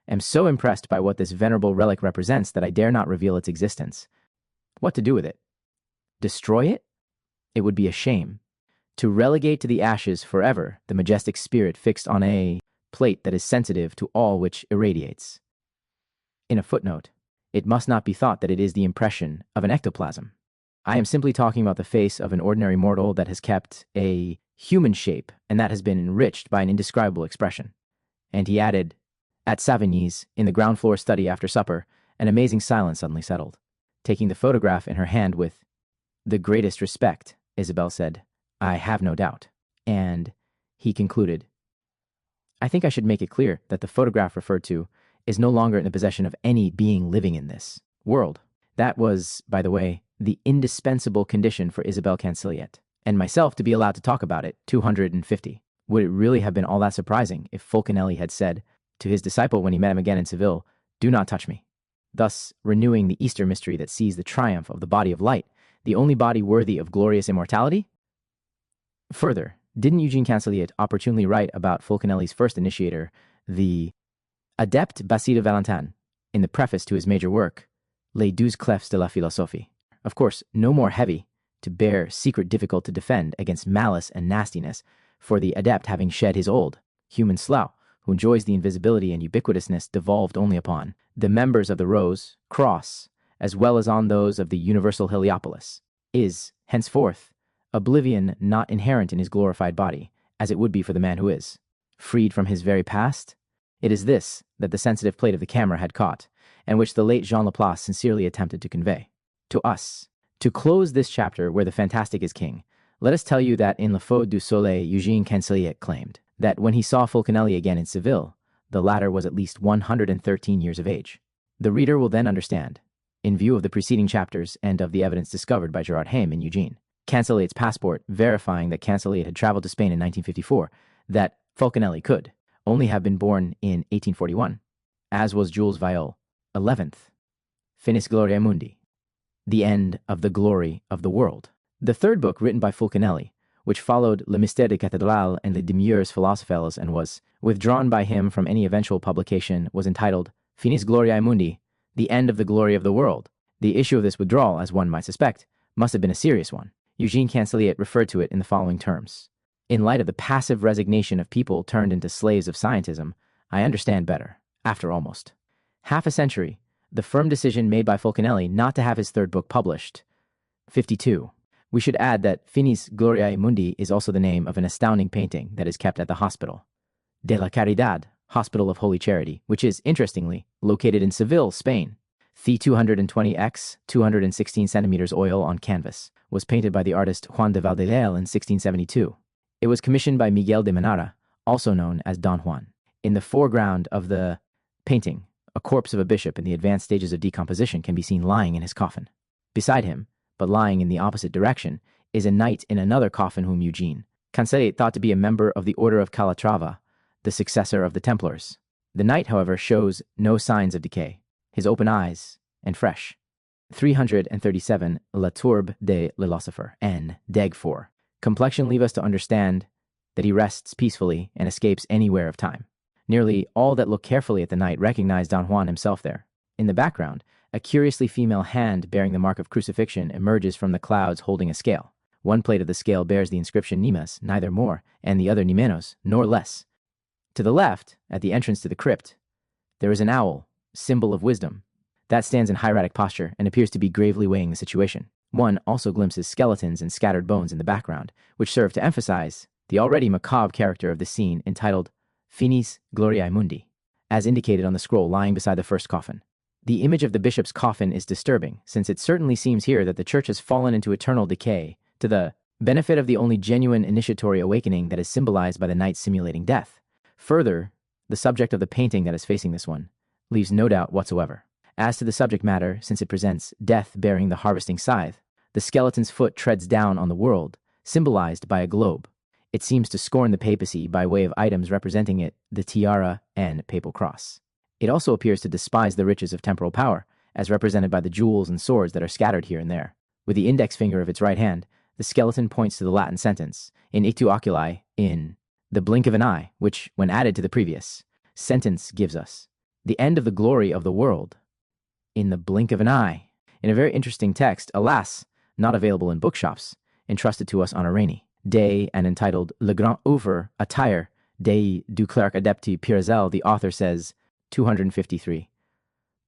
Am so impressed by what this venerable relic represents that I dare not reveal its existence. What to do with it? Destroy it? It would be a shame. To relegate to the ashes forever the majestic spirit fixed on a plate that is sensitive to all which irradiates. In a footnote, it must not be thought that it is the impression of an ectoplasm. I am simply talking about the face of an ordinary mortal that has kept a human shape and that has been enriched by an indescribable expression. And he added, at Savigny's, in the ground floor study after supper, an amazing silence suddenly settled. Taking the photograph in her hand with the greatest respect, Isabelle said, I have no doubt. And he concluded, I think I should make it clear that the photograph referred to is no longer in the possession of any being living in this world. That was, by the way, the indispensable condition for Isabelle CANSELIET, and myself to be allowed to talk about it, 250. Would it really have been all that surprising if Fulcanelli had said to his disciple when he met him again in Seville, do not touch me, thus renewing the Easter mystery that sees the triumph of the body of light, the only body worthy of glorious immortality? Further, didn't Eugene CANSELIET opportunely write about Fulcanelli's first initiator, the Adept Bacide Valentin, in the preface to his major work, Les 12 Clefs de la Philosophie? Of course, no more heavy to bear secret difficult to defend against malice and nastiness, for the adept having shed his old human slough, who enjoys the invisibility and ubiquitousness devolved only upon the members of the rose, cross, as well as on those of the universal Heliopolis, is, henceforth, oblivion not inherent in his glorified body, as it would be for the man who is freed from his very past. It is this that the sensitive plate of the camera had caught, and which the late Jean Laplace sincerely attempted to convey to us. To close this chapter where the fantastic is king, let us tell you that in La Faute du Soleil, Eugene CANSELIET claimed that when he saw Fulcanelli again in Seville, the latter was at least 113 years of age. The reader will then understand, in view of the preceding chapters and of the evidence discovered by Gerard Heim and Eugene CANSELIET'S passport verifying that CANSELIET had traveled to Spain in 1954, that Fulcanelli could only have been born in 1841, as was Jules Vieul, 11th, Finis Gloriae Mundi, the end of the glory of the world. The third book written by Fulcanelli, which followed Le Mystère des Cathédrales and Les Demures Philosophales and was withdrawn by him from any eventual publication, was entitled Finis Gloriae Mundi, the end of the glory of the world. The issue of this withdrawal, as one might suspect, must have been a serious one. Eugene CANSELIET referred to it in the following terms. In light of the passive resignation of people turned into slaves of scientism, I understand better, after almost half a century, the firm decision made by Fulcanelli not to have his third book published. 52. We should add that Finis Gloriae Mundi is also the name of an astounding painting that is kept at the Hospital de la Caridad, Hospital of Holy Charity, which is, interestingly, located in Seville, Spain. The 220x, 216 centimeters oil on canvas, was painted by the artist Juan de Valdellel in 1672. It was commissioned by Miguel de Menara, also known as Don Juan. In the foreground of the painting, a corpse of a bishop in the advanced stages of decomposition can be seen lying in his coffin. Beside him, but lying in the opposite direction, is a knight in another coffin whom Eugene CANSELIET thought to be a member of the Order of Calatrava, the successor of the Templars. The knight, however, shows no signs of decay, his open eyes, and fresh. 337 La Tourbe de l'Philosopher, N. Deg 4. Complexion leave us to understand that he rests peacefully and escapes anywhere of time. Nearly all that look carefully at the knight recognize Don Juan himself there. In the background, a curiously female hand bearing the mark of crucifixion emerges from the clouds holding a scale. One plate of the scale bears the inscription Nimas, neither more, and the other ni menos, nor less. To the left, at the entrance to the crypt, there is an owl, symbol of wisdom, that stands in hieratic posture and appears to be gravely weighing the situation. One also glimpses skeletons and scattered bones in the background, which serve to emphasize the already macabre character of the scene entitled Finis Gloriae Mundi, as indicated on the scroll lying beside the first coffin. The image of the bishop's coffin is disturbing, since it certainly seems here that the church has fallen into eternal decay, to the benefit of the only genuine initiatory awakening that is symbolized by the knight simulating death. Further, the subject of the painting that is facing this one leaves no doubt whatsoever. As to the subject matter, since it presents death bearing the harvesting scythe, the skeleton's foot treads down on the world, symbolized by a globe. It seems to scorn the papacy by way of items representing it, the tiara and papal cross. It also appears to despise the riches of temporal power, as represented by the jewels and swords that are scattered here and there. With the index finger of its right hand, the skeleton points to the Latin sentence, in ictu oculi, in the blink of an eye, which, when added to the previous sentence, gives us the end of the glory of the world, in the blink of an eye. In a very interesting text, alas, not available in bookshops, entrusted to us on a rainy day and entitled Le Grand Ouvre, Attire des du Clerc Adepti Parizel, the author says, 253.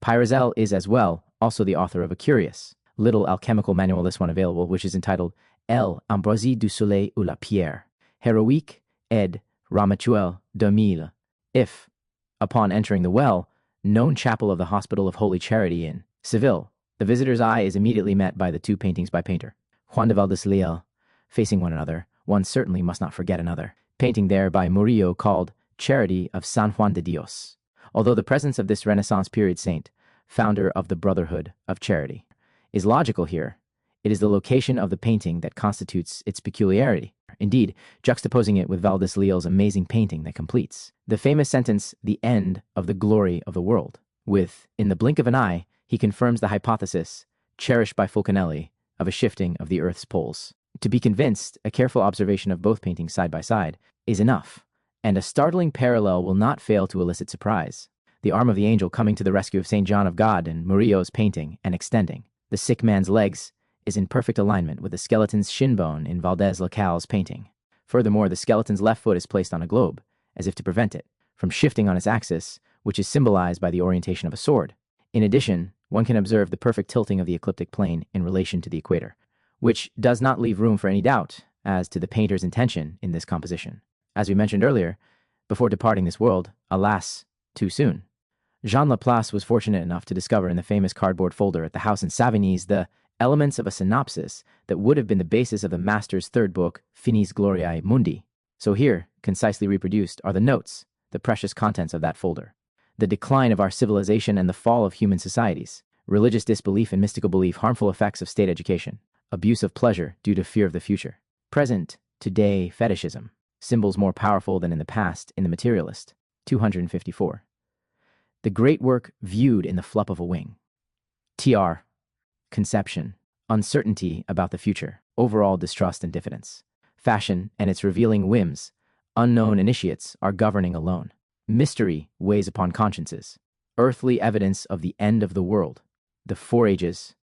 PARISIAN is as well also the author of a curious little alchemical manual, this one available, which is entitled L'Ambroisie du Soleil ou la Pierre, Héroïque et Ramatuelle de Mille. If, upon entering the well-known chapel of the Hospital of Holy Charity in Seville, the visitor's eye is immediately met by the two paintings by painter Juan de Valdesleal, facing one another, one certainly must not forget another, painting there by Murillo called Charity of San Juan de Dios. Although the presence of this Renaissance period saint, founder of the Brotherhood of Charity, is logical here, it is the location of the painting that constitutes its peculiarity. Indeed, juxtaposing it with Valdesleal's amazing painting that completes the famous sentence, the end of the glory of the world, with, in the blink of an eye, he confirms the hypothesis, cherished by Fulcanelli, of a shifting of the Earth's poles. To be convinced, a careful observation of both paintings side by side is enough, and a startling parallel will not fail to elicit surprise. The arm of the angel coming to the rescue of St. John of God in Murillo's painting and extending the sick man's legs is in perfect alignment with the skeleton's shin bone in Valdesleal's painting. Furthermore, the skeleton's left foot is placed on a globe, as if to prevent it from shifting on its axis, which is symbolized by the orientation of a sword. In addition, one can observe the perfect tilting of the ecliptic plane in relation to the equator, which does not leave room for any doubt as to the painter's intention in this composition. As we mentioned earlier, before departing this world, alas, too soon, Jean Laplace was fortunate enough to discover in the famous cardboard folder at the house in Finis the elements of a synopsis that would have been the basis of the master's third book, Finis GLORIAE MUNDI. So here, concisely reproduced, are the notes, the precious contents of that folder. The decline of our civilization and the fall of human societies, religious disbelief and mystical belief, harmful effects of state education, abuse of pleasure due to fear of the future, present, today, fetishism, symbols more powerful than in the past in the materialist, 254. The great work viewed in the flup of a wing. TR. Conception, uncertainty about the future, overall distrust and diffidence. Fashion and its revealing whims, unknown initiates are governing alone. Mystery weighs upon consciences. Earthly evidence of the end of the world. The four ages.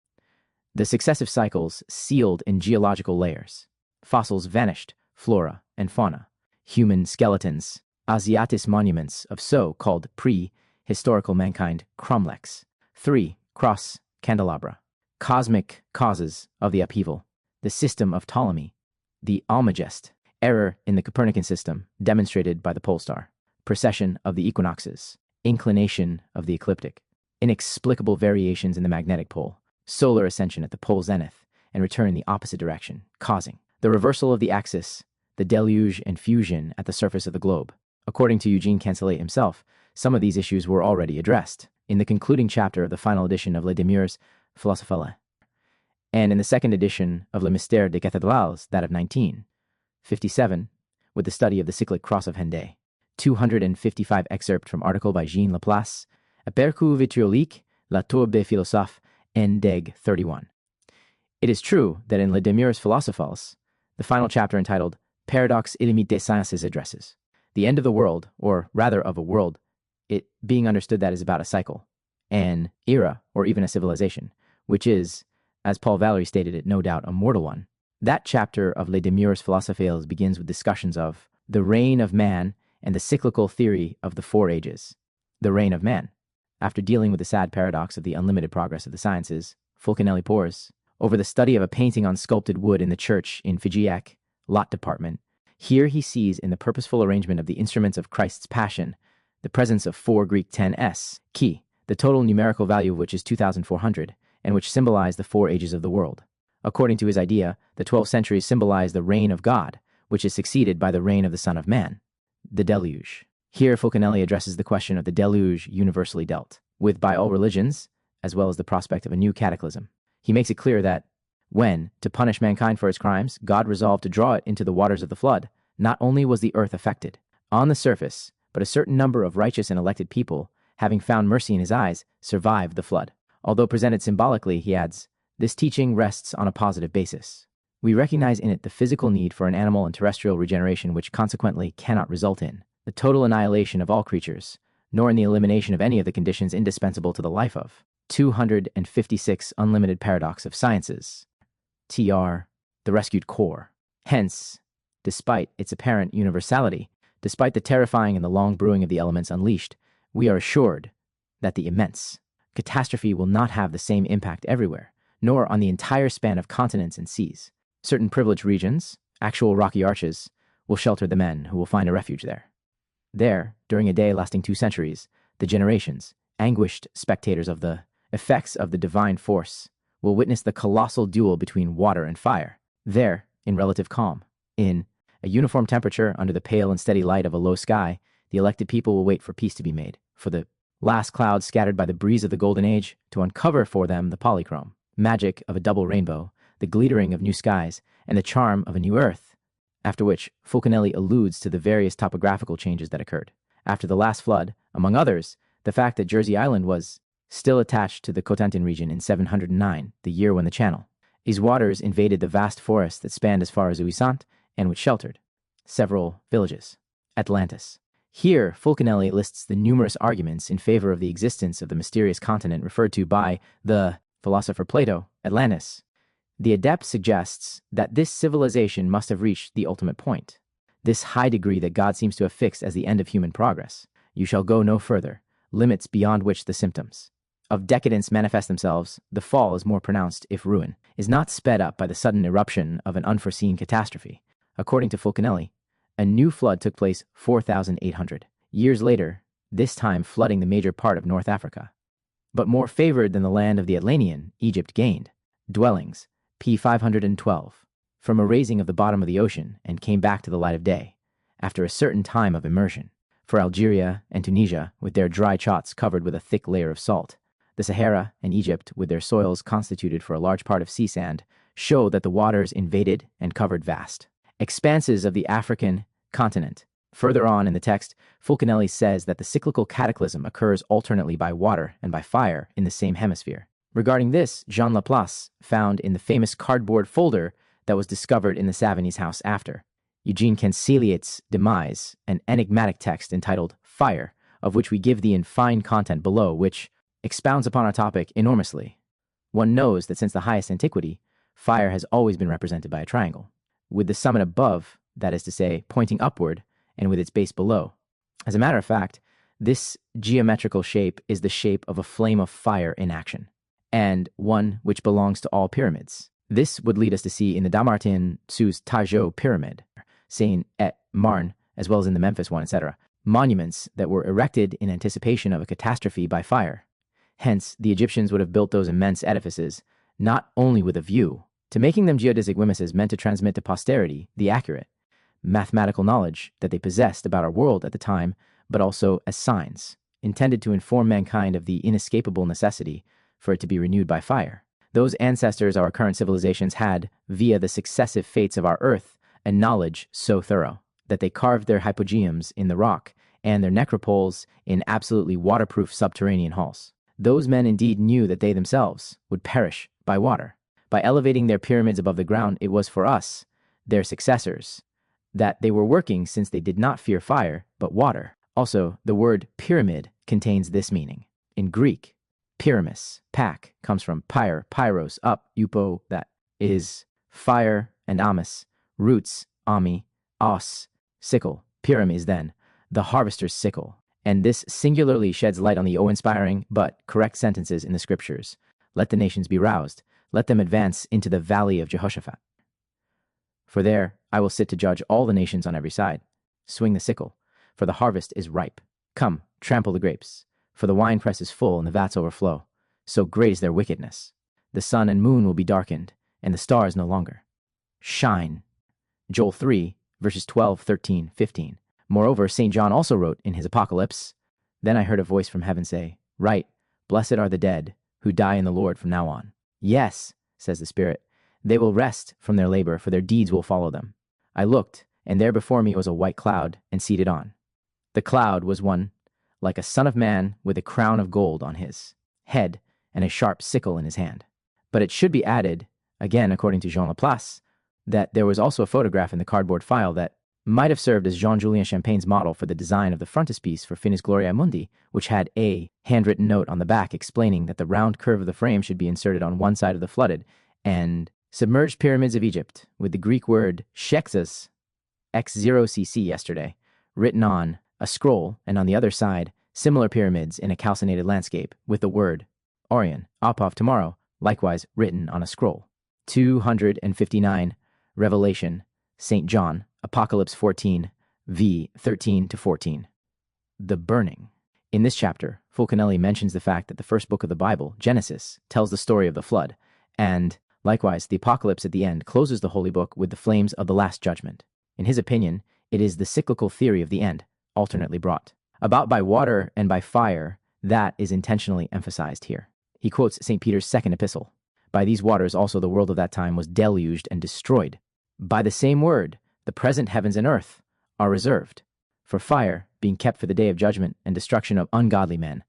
The successive cycles sealed in geological layers. Fossils vanished, flora and fauna. Human skeletons, Asiatis monuments of so-called pre-historical mankind, cromlechs. 3. Cross candelabra. Cosmic causes of the upheaval. The system of Ptolemy. The Almagest. Error in the Copernican system, demonstrated by the pole star. Precession of the equinoxes. Inclination of the ecliptic. Inexplicable variations in the magnetic pole. Solar ascension at the pole zenith, and return in the opposite direction, causing the reversal of the axis, the deluge and fusion at the surface of the globe. According to E.CANSELIET himself, some of these issues were already addressed in the concluding chapter of the final edition of Les Demures Philosophiques, and in the second edition of Le Mystère des Cathédrales, that of 1957, with the study of the cyclic cross of Henday. 255 excerpt from article by Jean Laplace, Aperçu vitriolique, la tourbe philosophe, en deg 31. It is true that in Les Demures Philosophiques, the final chapter entitled Paradoxe et limite des sciences addresses the end of the world, or rather of a world, it being understood that is about a cycle, an era, or even a civilization, which is, as Paul Valéry stated it, no doubt a mortal one. That chapter of Les Demures Philosophiques begins with discussions of the reign of man and the cyclical theory of the four ages. The reign of man. After dealing with the sad paradox of the unlimited progress of the sciences, Fulcanelli pores over the study of a painting on sculpted wood in the church in Figeac, Lot Department. Here he sees in the purposeful arrangement of the instruments of Christ's Passion the presence of 4 Greek 10s, key, the total numerical value of which is 2,400, and which symbolize the 4 ages of the world. According to his idea, the 12 centuries symbolize the reign of God, which is succeeded by the reign of the Son of Man, the deluge. Here Fulcanelli addresses the question of the deluge universally dealt with by all religions, as well as the prospect of a new cataclysm. He makes it clear that when, to punish mankind for its crimes, God resolved to draw it into the waters of the flood, not only was the earth affected on the surface, but a certain number of righteous and elected people, having found mercy in his eyes, survived the flood. Although presented symbolically, he adds, this teaching rests on a positive basis. We recognize in it the physical need for an animal and terrestrial regeneration which consequently cannot result in the total annihilation of all creatures, nor in the elimination of any of the conditions indispensable to the life of 256 unlimited paradox of sciences. TR, the rescued core. Hence, despite its apparent universality, despite the terrifying and the long brewing of the elements unleashed, we are assured that the immense, Catastrophe will not have the same impact everywhere, nor on the entire span of continents and seas. Certain privileged regions, actual rocky arches, will shelter the men who will find a refuge there. There, during a day lasting 2 centuries, the generations, anguished spectators of the effects of the divine force, will witness the colossal duel between water and fire. There, in relative calm, in a uniform temperature under the pale and steady light of a low sky, the elected people will wait for peace to be made, for the last clouds scattered by the breeze of the golden age to uncover for them the polychrome, magic of a double rainbow, the glittering of new skies, and the charm of a new earth. After which, Fulcanelli alludes to the various topographical changes that occurred. After the last flood, among others, the fact that Jersey Island was still attached to the Cotentin region in 709, the year when the Channel. These waters invaded the vast forest that spanned as far as Ouessant and which sheltered several villages. Atlantis. Here, Fulcanelli lists the numerous arguments in favor of the existence of the mysterious continent referred to by the philosopher Plato, Atlantis. The adept suggests that this civilization must have reached the ultimate point, this high degree that God seems to have fixed as the end of human progress. You shall go no further, limits beyond which the symptoms of decadence manifest themselves. The fall is more pronounced if ruin is not sped up by the sudden eruption of an unforeseen catastrophe. According to Fulcanelli, a new flood took place 4,800 years later, this time flooding the major part of North Africa. But more favored than the land of the Atlantean, Egypt gained dwellings, p. 512, from a raising of the bottom of the ocean and came back to the light of day, after a certain time of immersion. For Algeria and Tunisia, with their dry chots covered with a thick layer of salt, the Sahara and Egypt, with their soils constituted for a large part of sea sand, show that the waters invaded and covered vast expanses of the African continent. Further on in the text, Fulcanelli says that the cyclical cataclysm occurs alternately by water and by fire in the same hemisphere. Regarding this, Jean Laplace found in the famous cardboard folder that was discovered in the Savigny's house after E.CANSELIET'S demise, an enigmatic text entitled Fire, of which we give the in fine content below, which expounds upon our topic enormously. One knows that since the highest antiquity, fire has always been represented by a triangle, with the summit above, that is to say, pointing upward, and with its base below. As a matter of fact, this geometrical shape is the shape of a flame of fire in action, and one which belongs to all pyramids. This would lead us to see in the Damartin Su's Tajot pyramid, Saint et Marne, as well as in the Memphis one, etc., monuments that were erected in anticipation of a catastrophe by fire. Hence, the Egyptians would have built those immense edifices, not only with a view to making them geodesic witnesses meant to transmit to posterity the accurate mathematical knowledge that they possessed about our world at the time, but also as signs, intended to inform mankind of the inescapable necessity for it to be renewed by fire. Those ancestors our current civilizations had, via the successive fates of our earth, a knowledge so thorough that they carved their hypogeums in the rock and their necropoles in absolutely waterproof subterranean halls. Those men indeed knew that they themselves would perish by water. By elevating their pyramids above the ground, it was for us, their successors, that they were working, since they did not fear fire, but water. Also, the word pyramid contains this meaning. In Greek, pyramis, pak, comes from pyre, pyros, up, upo, that is fire, and amis, roots, ami, os, sickle. Pyram is then the harvester's sickle. And this singularly sheds light on the awe-inspiring but correct sentences in the scriptures. Let the nations be roused. Let them advance into the valley of Jehoshaphat. For there I will sit to judge all the nations on every side. Swing the sickle, for the harvest is ripe. Come, trample the grapes, for the winepress is full and the vats overflow. So great is their wickedness. The sun and moon will be darkened, and the stars no longer shine. Joel 3, verses 12, 13, 15. Moreover, St. John also wrote in his Apocalypse, Then I heard a voice from heaven say, Write, blessed are the dead who die in the Lord from now on. Yes, says the Spirit, they will rest from their labor, for their deeds will follow them. I looked, and there before me was a white cloud, and seated on. The cloud was one like a son of man with a crown of gold on his head and a sharp sickle in his hand. But it should be added, again according to Jean Laplace, that there was also a photograph in the cardboard file that might have served as Jean-Julien Champagne's model for the design of the frontispiece for Finis GLORIAE Mundi, which had a handwritten note on the back explaining that the round curve of the frame should be inserted on one side of the flooded and submerged pyramids of Egypt, with the Greek word Shexus, X0cc yesterday, written on a scroll, and on the other side, similar pyramids in a calcinated landscape, with the word Orion, Apov tomorrow, likewise written on a scroll. 259, Revelation, St. John, Apocalypse 14, v. 13-14. The burning. In this chapter, Fulcanelli mentions the fact that the first book of the Bible, Genesis, tells the story of the flood, and, likewise, the Apocalypse at the end closes the holy book with the flames of the Last Judgment. In his opinion, it is the cyclical theory of the end, alternately brought about by water and by fire, that is intentionally emphasized here. He quotes St. Peter's second epistle. By these waters also the world of that time was deluged and destroyed. By the same word, the present heavens and earth are reserved for fire, being kept for the day of judgment and destruction of ungodly men.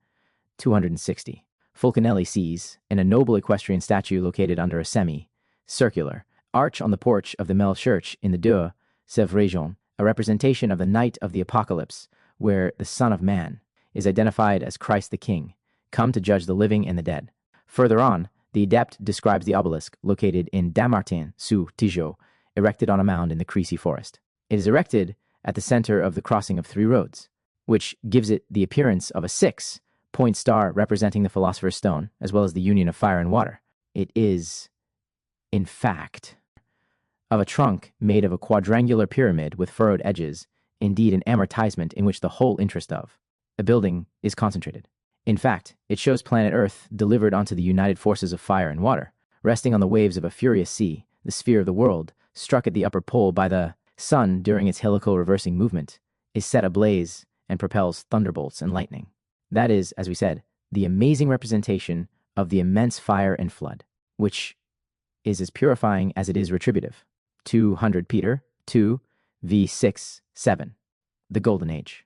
260. Fulcanelli sees, in a noble equestrian statue located under a semi-circular arch on the porch of the Mel Church in the Deux, Sèvres region, a representation of the night of the Apocalypse, where the Son of Man is identified as Christ the King, come to judge the living and the dead. Further on, the adept describes the obelisk located in Dammartin-sous-Tigeaux, erected on a mound in the Crécy forest. It is erected at the center of the crossing of 3 roads, which gives it the appearance of a 6-point star representing the Philosopher's Stone, as well as the union of fire and water. It is, in fact, of a trunk made of a quadrangular pyramid with furrowed edges, indeed an amortizement in which the whole interest of a building is concentrated. In fact, it shows planet Earth delivered onto the united forces of fire and water, resting on the waves of a furious sea, the sphere of the world, struck at the upper pole by the sun during its helical reversing movement, is set ablaze and propels thunderbolts and lightning. That is, as we said, the amazing representation of the immense fire and flood, which is as purifying as it is retributive. 200 Peter 2 v. 6, 7. The Golden Age.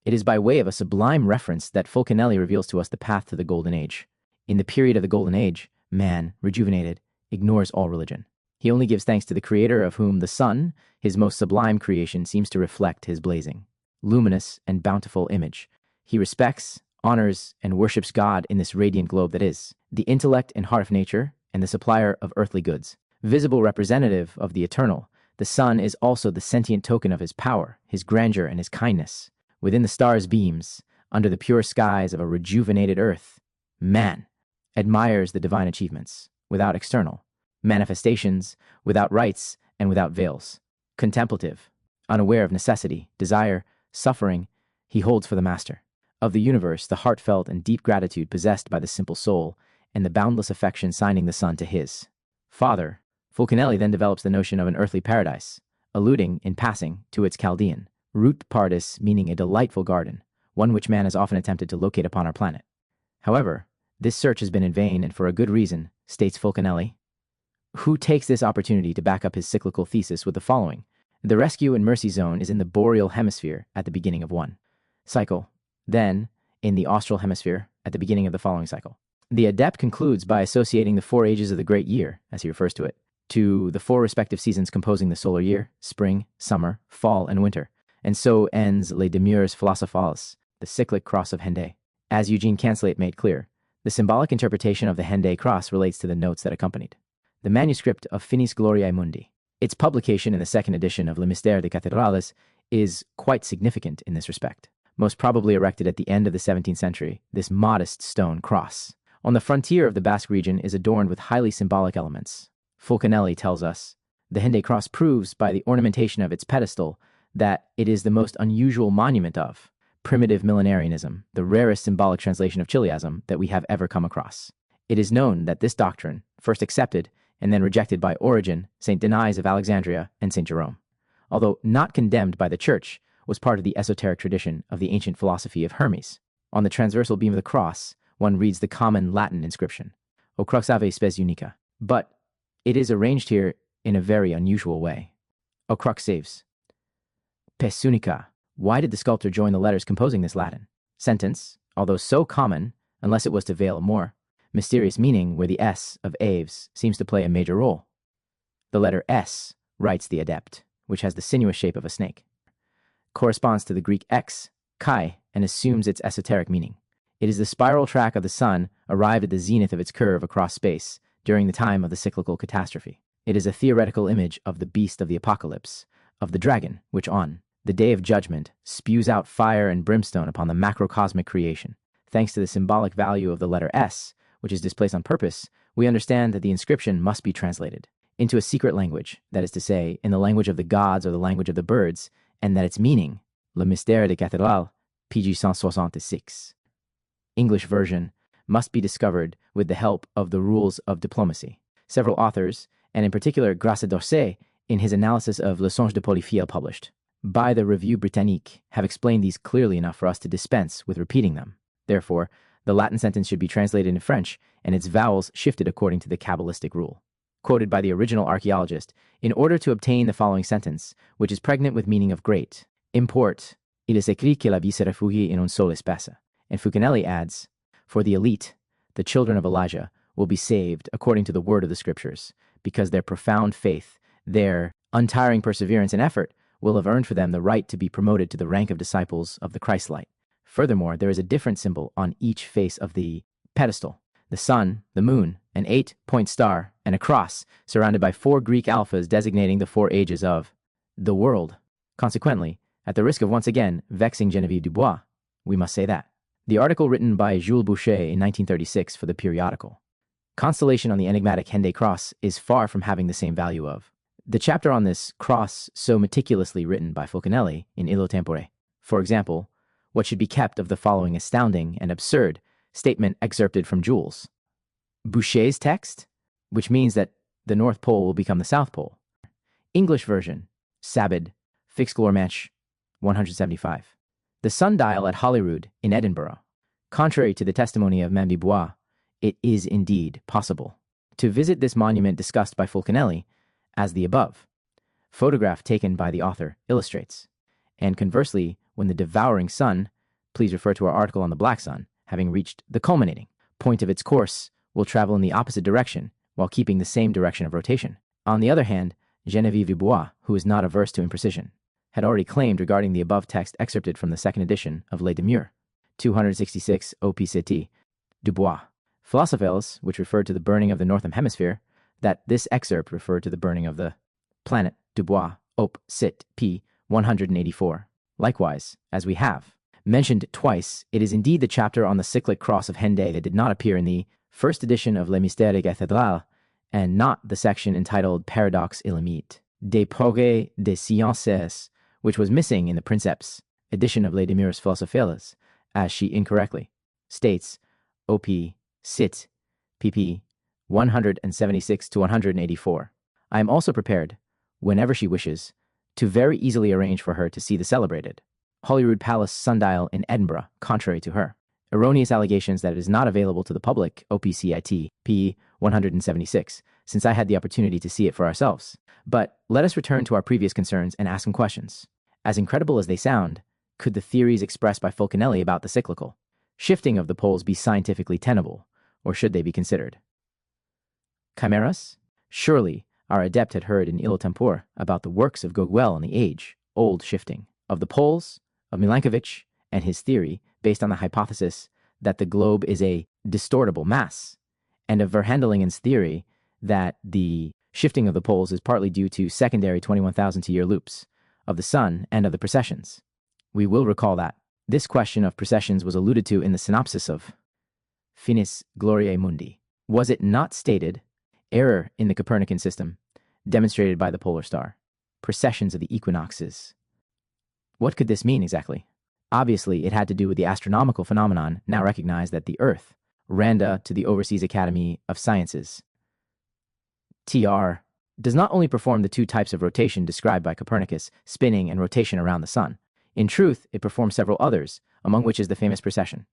It is by way of a sublime reference that Fulcanelli reveals to us the path to the Golden Age. In the period of the Golden Age, man, rejuvenated, ignores all religion. He only gives thanks to the Creator, of whom the sun, his most sublime creation, seems to reflect his blazing, luminous, and bountiful image. He respects, honors, and worships God in this radiant globe that is the intellect and heart of nature and the supplier of earthly goods. Visible representative of the eternal, the sun is also the sentient token of his power, his grandeur, and his kindness. Within the stars' beams, under the pure skies of a rejuvenated earth, man admires the divine achievements, without external manifestations, without rites, and without veils. Contemplative, unaware of necessity, desire, suffering, he holds for the master of the universe the heartfelt and deep gratitude possessed by the simple soul, and the boundless affection signing the sun to his Father. Fulcanelli then develops the notion of an earthly paradise, alluding, in passing, to its Chaldean root paradis, meaning a delightful garden, one which man has often attempted to locate upon our planet. However, this search has been in vain, and for a good reason, states Fulcanelli, who takes this opportunity to back up his cyclical thesis with the following. The rescue and mercy zone is in the boreal hemisphere at the beginning of one cycle, then in the austral hemisphere at the beginning of the following cycle. The adept concludes by associating the 4 ages of the great year, as he refers to it, to the 4 respective seasons composing the solar year, spring, summer, fall, and winter, and so ends Les Demeures Philosophales, the cyclic cross of Henday. As JEAN-JULIEN made clear, the symbolic interpretation of the Henday cross relates to the notes that accompanied the manuscript of Finis GLORIAE Mundi. Its publication in the 2nd edition of Le Mystère des Cathédrales is quite significant in this respect. Most probably erected at the end of the 17th century, this modest stone cross on the frontier of the Basque region is adorned with highly symbolic elements. Fulcanelli tells us, the Henday cross proves by the ornamentation of its pedestal that it is the most unusual monument of primitive millenarianism, the rarest symbolic translation of Chiliasm that we have ever come across. It is known that this doctrine, first accepted and then rejected by Origen, St. Denis of Alexandria, and St. Jerome, although not condemned by the Church, was part of the esoteric tradition of the ancient philosophy of Hermes. On the transversal beam of the cross, one reads the common Latin inscription, O crux ave spes unica, but it is arranged here in a very unusual way. O crux saves. Pes unica. Why did the sculptor join the letters composing this Latin sentence, although so common, unless it was to veil a more mysterious meaning where the S of Aves seems to play a major role? The letter S, writes the adept, which has the sinuous shape of a snake, corresponds to the Greek X, chi, and assumes its esoteric meaning. It is the spiral track of the sun arrived at the zenith of its curve across space during the time of the cyclical catastrophe. It is a theoretical image of the beast of the apocalypse, of the dragon, which on the day of judgment spews out fire and brimstone upon the macrocosmic creation. Thanks to the symbolic value of the letter S, which is displaced on purpose, we understand that the inscription must be translated into a secret language, that is to say, in the language of the gods or the language of the birds, and that its meaning, Le Mystère des Cathédrales, pg 166, English version, must be discovered with the help of the rules of diplomacy. Several authors, and in particular Grâce d'Orsay, in his analysis of Le Songe de Polyphiel published by the Revue Britannique, have explained these clearly enough for us to dispense with repeating them. Therefore, the Latin sentence should be translated into French and its vowels shifted according to the Kabbalistic rule. Quoted by the original archaeologist, in order to obtain the following sentence, which is pregnant with meaning of great import, il est écrit que la vie se réfugie in un seul espace. And Fulcanelli adds, for the elite, the children of Elijah, will be saved according to the word of the scriptures, because their profound faith, their untiring perseverance and effort will have earned for them the right to be promoted to the rank of disciples of the Christ-light. Furthermore, there is a different symbol on each face of the pedestal: the sun, the moon, an 8-point star, and a cross surrounded by 4 Greek alphas designating the 4 ages of the world. Consequently, at the risk of once again vexing Geneviève Dubois, we must say that the article written by Jules Boucher in 1936 for the periodical Constellation on the enigmatic Henday cross is far from having the same value of the chapter on this cross so meticulously written by Fulcanelli in Illo Tempore. For example, what should be kept of the following astounding and absurd statement excerpted from Jules? Boucher's text, which means that the North Pole will become the South Pole. English version, Sabid, Fixglormensch, 175. The sundial at Holyrood in Edinburgh. Contrary to the testimony of Mme. Dubois, it is indeed possible to visit this monument discussed by Fulcanelli as the above photograph taken by the author illustrates. And conversely, when the devouring sun, please refer to our article on the black sun, having reached the culminating point of its course, will travel in the opposite direction while keeping the same direction of rotation. On the other hand, Geneviève Dubois, who is not averse to imprecision, had already claimed regarding the above text excerpted from the second edition of Les Demures, 266 OPCT, Dubois, Philosophers, which referred to the burning of the Northern Hemisphere, that this excerpt referred to the burning of the planet Dubois, Op. Cit. p. 184. Likewise, as we have mentioned twice, it is indeed the chapter on the cyclic cross of Henday that did not appear in the first edition of Les Mystères des Cathédrales, and not the section entitled Paradoxe et Limite des Progrès des Sciences, which was missing in the Princeps edition of Les Demures Philosophales, as she incorrectly states, OP. Cit. pp. 176 to 184. I am also prepared, whenever she wishes, to very easily arrange for her to see the celebrated Holyrood Palace sundial in Edinburgh, contrary to her erroneous allegations that it is not available to the public, OPCIT, p. 176, since I had the opportunity to see it for ourselves. But let us return to our previous concerns and ask some questions. As incredible as they sound, could the theories expressed by Fulcanelli about the cyclical shifting of the poles be scientifically tenable, or should they be considered chimeras? Surely our adept had heard in Illo Tempore about the works of Gogol on the age-old shifting of the poles, of Milankovitch and his theory based on the hypothesis that the globe is a distortable mass, and of Verhandelingen's theory that the shifting of the poles is partly due to secondary 21,000-year loops of the sun and of the precessions. We will recall that this question of precessions was alluded to in the synopsis of Finis Gloriae Mundi. Was it not stated, error in the Copernican system, demonstrated by the polar star, precessions of the equinoxes? What could this mean exactly? Obviously, it had to do with the astronomical phenomenon now recognized that the Earth, Randa to the Overseas Academy of Sciences, TR, does not only perform the 2 types of rotation described by Copernicus, spinning and rotation around the sun. In truth, it performs several others, among which is the famous precession.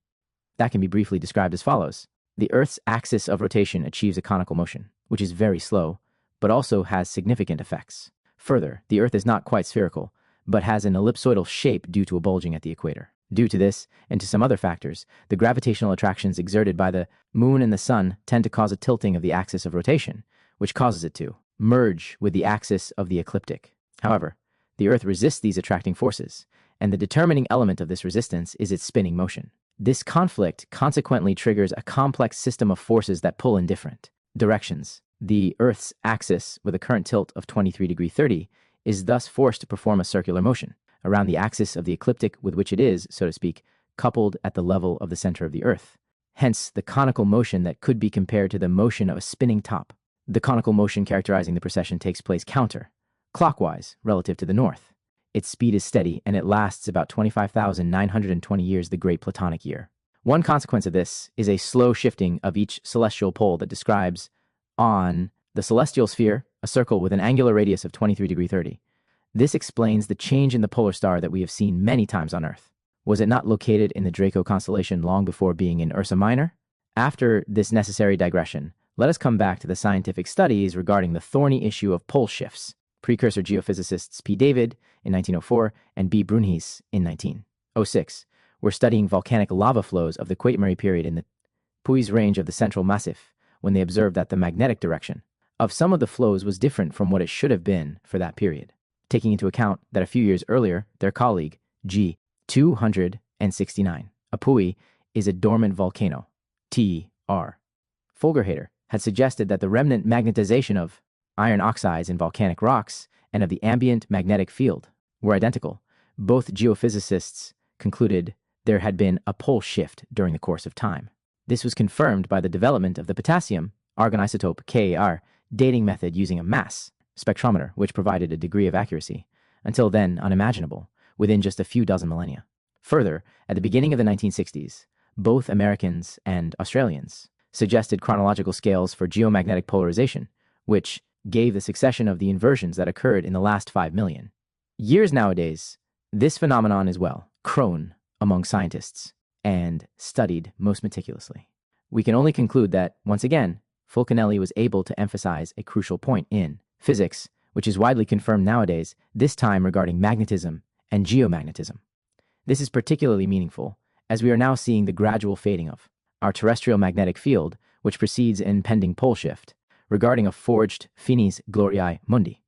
That can be briefly described as follows. The Earth's axis of rotation achieves a conical motion, which is very slow, but also has significant effects. Further, the Earth is not quite spherical, but has an ellipsoidal shape due to a bulging at the equator. Due to this, and to some other factors, the gravitational attractions exerted by the moon and the sun tend to cause a tilting of the axis of rotation, which causes it to merge with the axis of the ecliptic. However, the Earth resists these attracting forces, and the determining element of this resistance is its spinning motion. This conflict consequently triggers a complex system of forces that pull in different directions. The Earth's axis, with a current tilt of 23°30, is thus forced to perform a circular motion around the axis of the ecliptic with which it is, so to speak, coupled at the level of the center of the Earth. hence the conical motion that could be compared to the motion of a spinning top. The conical motion characterizing the precession takes place clockwise, relative to the north. Its speed is steady, and it lasts about 25,920 years, the Great Platonic Year. One consequence of this is a slow shifting of each celestial pole that describes, on the celestial sphere, a circle with an angular radius of 23°30. This explains the change in the polar star that we have seen many times on Earth. Was it not located in the Draco constellation long before being in Ursa Minor? After this necessary digression, let us come back to the scientific studies regarding the thorny issue of pole shifts. Precursor geophysicists P. David in 1904 and B. Brunheis in 1906 were studying volcanic lava flows of the Quaternary period in the Puis range of the Central Massif when they observed that the magnetic direction of some of the flows was different from what it should have been for that period, taking into account that a few years earlier, their colleague, G. 269, a Puis is a dormant volcano, T.R. Fulgerhader had suggested that the remnant magnetization of iron oxides in volcanic rocks and of the ambient magnetic field were identical. Both geophysicists concluded there had been a pole shift during the course of time. This was confirmed by the development of the potassium argon isotope KAR dating method using a mass spectrometer, which provided a degree of accuracy, until then unimaginable, within just a few dozen millennia. Further, at the beginning of the 1960s, both Americans and Australians suggested chronological scales for geomagnetic polarization, which gave the succession of the inversions that occurred in the last 5 million years. Nowadays, this phenomenon is well known among scientists and studied most meticulously. We can only conclude that, once again, Fulcanelli was able to emphasize a crucial point in physics, which is widely confirmed nowadays, this time regarding magnetism and geomagnetism. This is particularly meaningful, as we are now seeing the gradual fading of our terrestrial magnetic field, which precedes an impending pole shift, regarding a forged Finis GLORIAE MUNDI.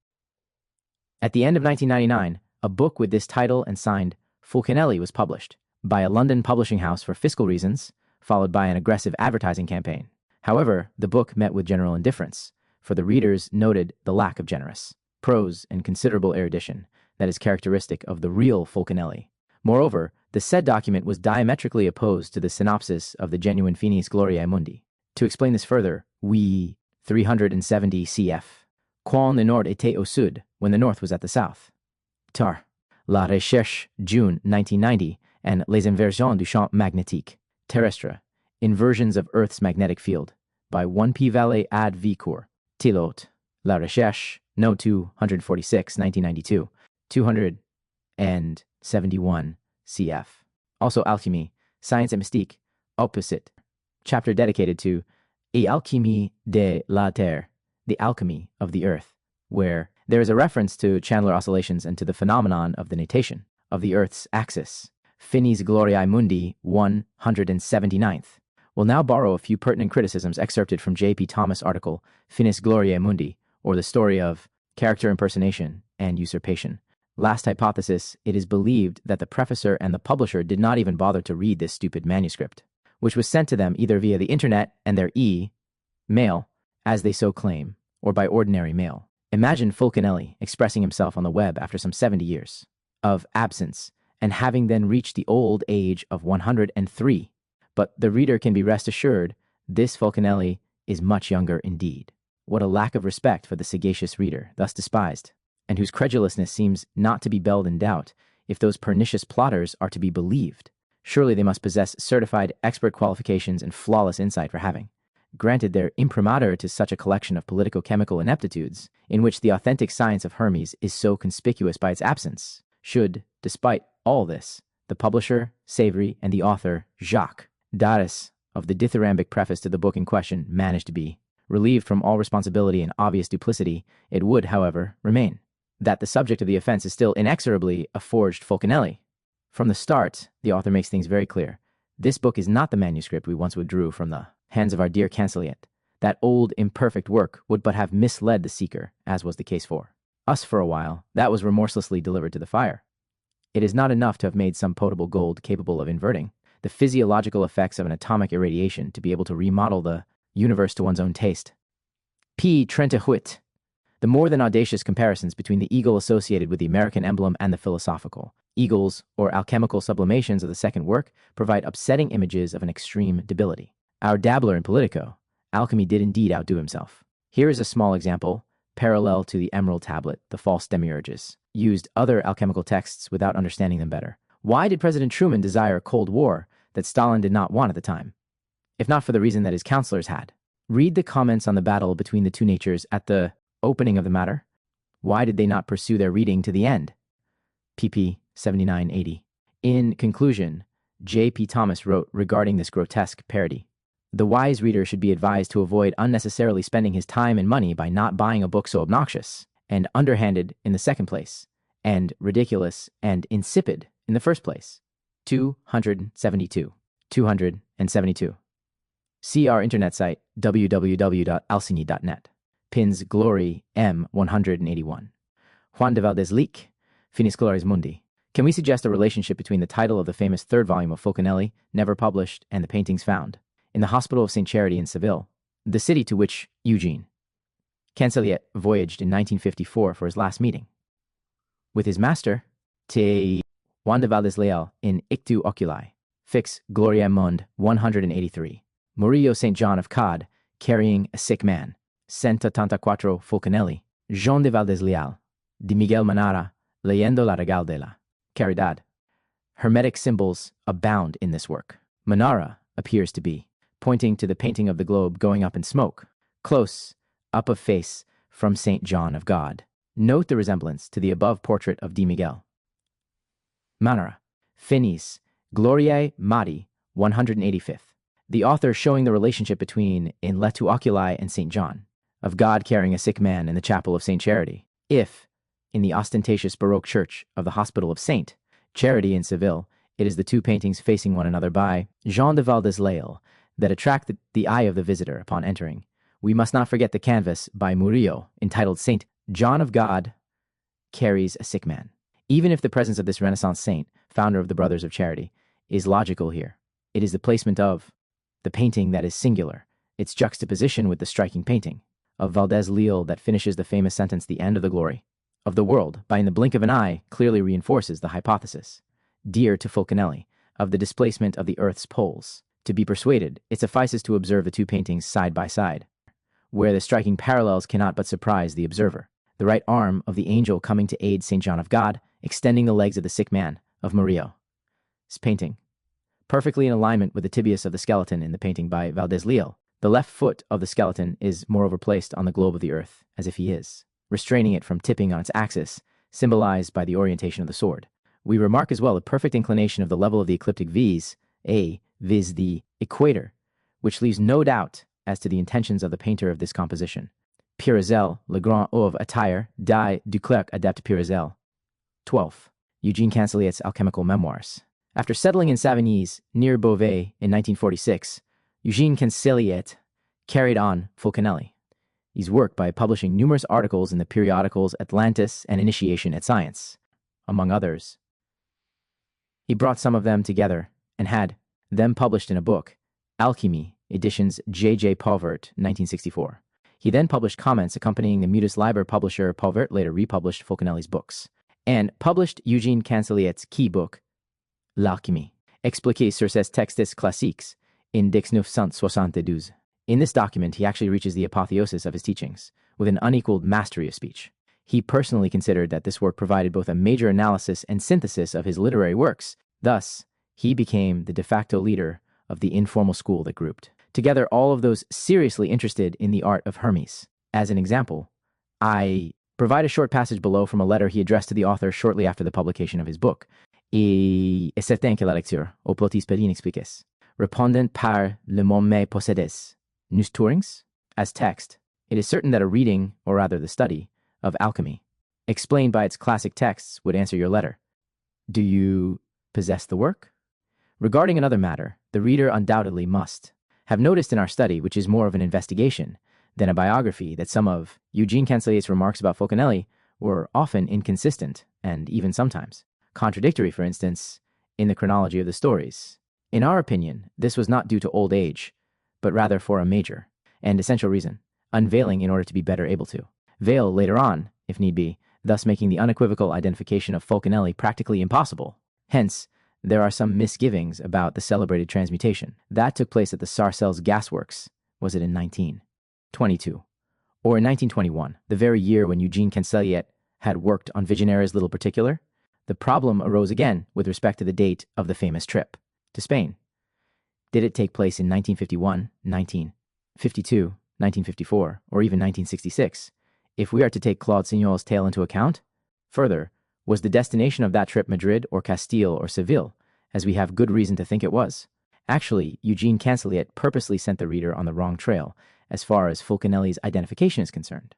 At the end of 1999, a book with this title and signed Fulcanelli was published by a London publishing house for fiscal reasons, followed by an aggressive advertising campaign. However, the book met with general indifference, for the readers noted the lack of generous prose and considerable erudition that is characteristic of the real Fulcanelli. Moreover, the said document was diametrically opposed to the synopsis of the genuine Finis GLORIAE MUNDI. To explain this further, we 370 cf. Quand le nord était au sud, when the north was at the south. Tar. La Recherche, June 1990, and Les Inversions du champ magnétique terrestre, Inversions of Earth's Magnetic Field, by 1P Valet ad Vicour. Tilot. La Recherche, No. 246, 1992, 271 cf. Also Alchemy, Science and Mystique, Opposite, chapter dedicated to Alchemy de la Terre, the alchemy of the earth, where there is a reference to Chandler oscillations and to the phenomenon of the natation of the Earth's axis. Finis GLORIAE MUNDI 179th. We'll now borrow a few pertinent criticisms excerpted from J.P. Thomas' article, Finis GLORIAE MUNDI, or the story of character impersonation and usurpation. Last hypothesis, it is believed that the prefacer and the publisher did not even bother to read this stupid manuscript, which was sent to them either via the internet and their mail, as they so claim, or by ordinary mail. Imagine Fulcanelli expressing himself on the web after some 70 years of absence, and having then reached the old age of 103. But the reader can be rest assured, this Fulcanelli is much younger indeed. What a lack of respect for the sagacious reader, thus despised, and whose credulousness seems not to be held in doubt, if those pernicious plotters are to be believed. Surely they must possess certified expert qualifications and flawless insight for having granted their imprimatur to such a collection of politico-chemical ineptitudes, in which the authentic science of Hermes is so conspicuous by its absence. Should, despite all this, the publisher, Savory, and the author, Jacques Daris, of the dithyrambic preface to the book in question, manage to be relieved from all responsibility and obvious duplicity, it would, however, remain that the subject of the offense is still inexorably a forged Fulcanelli. From the start, the author makes things very clear. This book is not the manuscript we once withdrew from the hands of our dear CANSELIET. That old, imperfect work would but have misled the seeker, as was the case for us for a while. That was remorselessly delivered to the fire. It is not enough to have made some potable gold capable of inverting the physiological effects of an atomic irradiation to be able to remodel the universe to one's own taste. P. 38. The more than audacious comparisons between the eagle associated with the American emblem and the philosophical Eagles, or alchemical sublimations of the second work, provide upsetting images of an extreme debility. Our dabbler in Politico, Alchemy did indeed outdo himself. Here is a small example, parallel to the Emerald Tablet, the false demiurges, used other alchemical texts without understanding them better. Why did President Truman desire a Cold War that Stalin did not want at the time, if not for the reason that his counselors had? Read the comments on the battle between the two natures at the opening of the matter. Why did they not pursue their reading to the end? pp. 79-80. In conclusion, J.P. Thomas wrote regarding this grotesque parody, "The wise reader should be advised to avoid unnecessarily spending his time and money by not buying a book so obnoxious and underhanded in the second place, and ridiculous and insipid in the first place." 272. 272. See our internet site www.alcini.net. Pins GLORIAE M 181. Juan de Valdés-Leak, Finis Mundi. Can we suggest a relationship between the title of the famous third volume of Fulcanelli, never published, and the paintings found? In the Hospital of St. Charity in Seville, the city to which JEAN-JULIEN voyaged in 1954 for his last meeting with his master, Juan de Valdés-Leal, in Ictu Oculi, Fix GLORIAE Monde 183. Murillo St. John of Cade, carrying a sick man, 184 Fulcanelli, Jean de Valdés-Leal, de Miguel Manara, leyendo la Regal de la Caridad. Hermetic symbols abound in this work. Manara appears to be pointing to the painting of the globe going up in smoke, close up of face from St. John of God. Note the resemblance to the above portrait of de Miguel. Manara, Finis, GLORIAE Madi, 185th. The author showing the relationship between In Letu Oculi and St. John, of God carrying a sick man in the chapel of St. Charity. If, in the ostentatious Baroque church of the Hospital of St. Charity in Seville, it is the two paintings facing one another by Jean de Valdés-Leal that attract the eye of the visitor upon entering, we must not forget the canvas by Murillo entitled St. John of God Carries a Sick Man. Even if the presence of this Renaissance saint, founder of the Brothers of Charity, is logical here, it is the placement of the painting that is singular, its juxtaposition with the striking painting of Valdés-Leal that finishes the famous sentence, "The end of the glory of the world by in the blink of an eye," clearly reinforces the hypothesis, dear to Fulcanelli, of the displacement of the Earth's poles. To be persuaded, it suffices to observe the two paintings side by side, where the striking parallels cannot but surprise the observer. The right arm of the angel coming to aid St. John of God, extending the legs of the sick man of Murillo's painting, perfectly in alignment with the tibius of the skeleton in the painting by Valdés-Leal. The left foot of the skeleton is moreover placed on the globe of the earth, as if he is restraining it from tipping on its axis, symbolized by the orientation of the sword. We remark as well a perfect inclination of the level of the ecliptic viz, viz the equator, which leaves no doubt as to the intentions of the painter of this composition. Pirizel, Le Grand Oeuvre Attire, Die du Clerc Adept Pirizel. 12th. E.CANSELIET'S Alchemical Memoirs. After settling in Savigny's, near Beauvais, in 1946, E.CANSELIET carried on Fulcanelli's work by publishing numerous articles in the periodicals Atlantis and Initiation at Science, among others. He brought some of them together and had them published in a book, Alchemy, editions J.J. Pauvert, 1964. He then published comments accompanying the Mutus Liber publisher. Pauvert later republished Fulcanelli's books, and published E.CANSELIET'S key book, L'Alchemy, expliqué sur ses textes classiques, in 1972. In this document, he actually reaches the apotheosis of his teachings, with an unequaled mastery of speech. He personally considered that this work provided both a major analysis and synthesis of his literary works. Thus, he became the de facto leader of the informal school that grouped together all of those seriously interested in the art of Hermes. As an example, I provide a short passage below from a letter he addressed to the author shortly after the publication of his book. Et est certain que la lecture, au plotis per inexpliques, répondant par le mot me possédes, nous tourings, as text, it is certain that a reading, or rather the study, of alchemy, explained by its classic texts, would answer your letter. Do you possess the work? Regarding another matter, the reader undoubtedly must have noticed in our study, which is more of an investigation than a biography, that some of E.CANSELIET'S remarks about Fulcanelli were often inconsistent and even sometimes contradictory, for instance, in the chronology of the stories. In our opinion, this was not due to old age, but rather for a major and essential reason, unveiling in order to be better able to veil later on, if need be, thus making the unequivocal identification of Fulcanelli practically impossible. Hence, there are some misgivings about the celebrated transmutation. That took place at the Sarcelles gasworks. Was it in 1922? Or in 1921, the very year when Eugene Canseliet had worked on Vigenera's little particular? The problem arose again with respect to the date of the famous trip to Spain. Did it take place in 1951, 1952, 1954, or even 1966? If we are to take Claude Signol's tale into account? Further, was the destination of that trip Madrid or Castile or Seville, as we have good reason to think it was? Actually, Eugene Canseliet purposely sent the reader on the wrong trail as far as Fulcanelli's identification is concerned.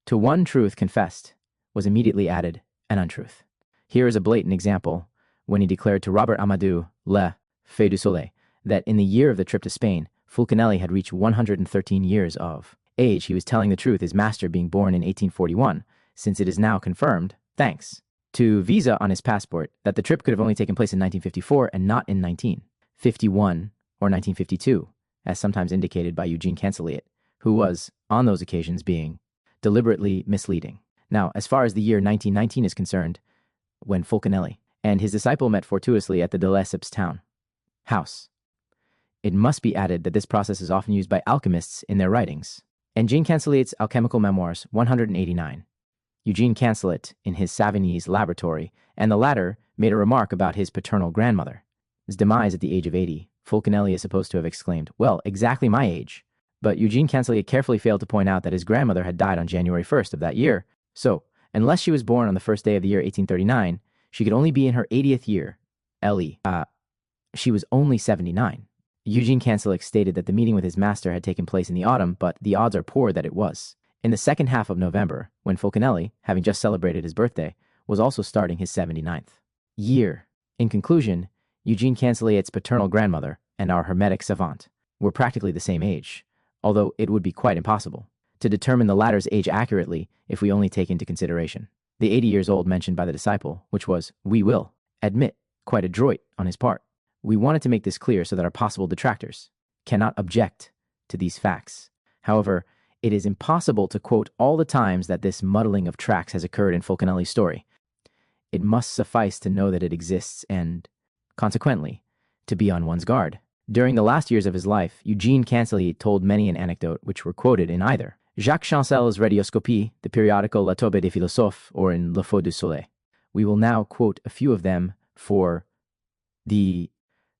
To one truth confessed was immediately added an untruth. Here is a blatant example when he declared to Robert Amadou, Le Feu du Soleil, that in the year of the trip to Spain, Fulcanelli had reached 113 years of age. He was telling the truth, his master being born in 1841, since it is now confirmed, thanks to visa on his passport, that the trip could have only taken place in 1954 and not in 1951 or 1952, as sometimes indicated by Eugene Canseliet, who was, on those occasions, being deliberately misleading. Now, as far as the year 1919 is concerned, when Fulcanelli and his disciple met fortuitously at the de Lesseps house, it must be added that this process is often used by alchemists in their writings. In Jean Canseliet's Alchemical Memoirs 189, Eugene Canseliet in his Savigny's laboratory, and the latter made a remark about his paternal grandmother. His demise at the age of 80, Fulcanelli is supposed to have exclaimed, "Well, exactly my age." But Eugene Canseliet carefully failed to point out that his grandmother had died on January 1st of that year. So, unless she was born on the first day of the year 1839, she could only be in her 80th year. She was only 79. Eugene Canseliet stated that the meeting with his master had taken place in the autumn, but the odds are poor that it was in the second half of November, when Fulcanelli, having just celebrated his birthday, was also starting his 79th year. In conclusion, Eugene Canseliet's paternal grandmother and our Hermetic savant were practically the same age, although it would be quite impossible to determine the latter's age accurately if we only take into consideration the 80 years old mentioned by the disciple, which was, we will admit, quite adroit on his part. We wanted to make this clear so that our possible detractors cannot object to these facts. However, it is impossible to quote all the times that this muddling of tracks has occurred in Fulcanelli's story. It must suffice to know that it exists and, consequently, to be on one's guard. During the last years of his life, Eugene Canseliet told many an anecdote which were quoted in either Jacques Chancel's Radioscopie, the periodical La Tombe des Philosophes, or in Le Feu du Soleil. We will now quote a few of them for the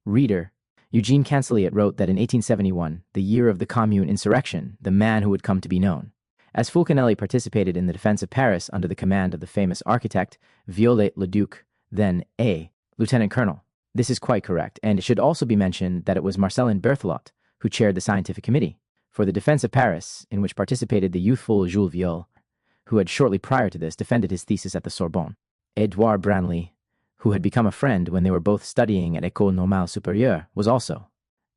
reader. Eugene Canseliet wrote that in 1871, the year of the Commune insurrection, the man who would come to be known, as Fulcanelli participated in the defense of Paris under the command of the famous architect Viollet-le-Duc, then a lieutenant colonel. This is quite correct, and it should also be mentioned that it was Marcellin Berthelot who chaired the scientific committee for the defense of Paris, in which participated the youthful Jules Viol, who had shortly prior to this defended his thesis at the Sorbonne. Edouard Branly, who had become a friend when they were both studying at École Normale Supérieure, was also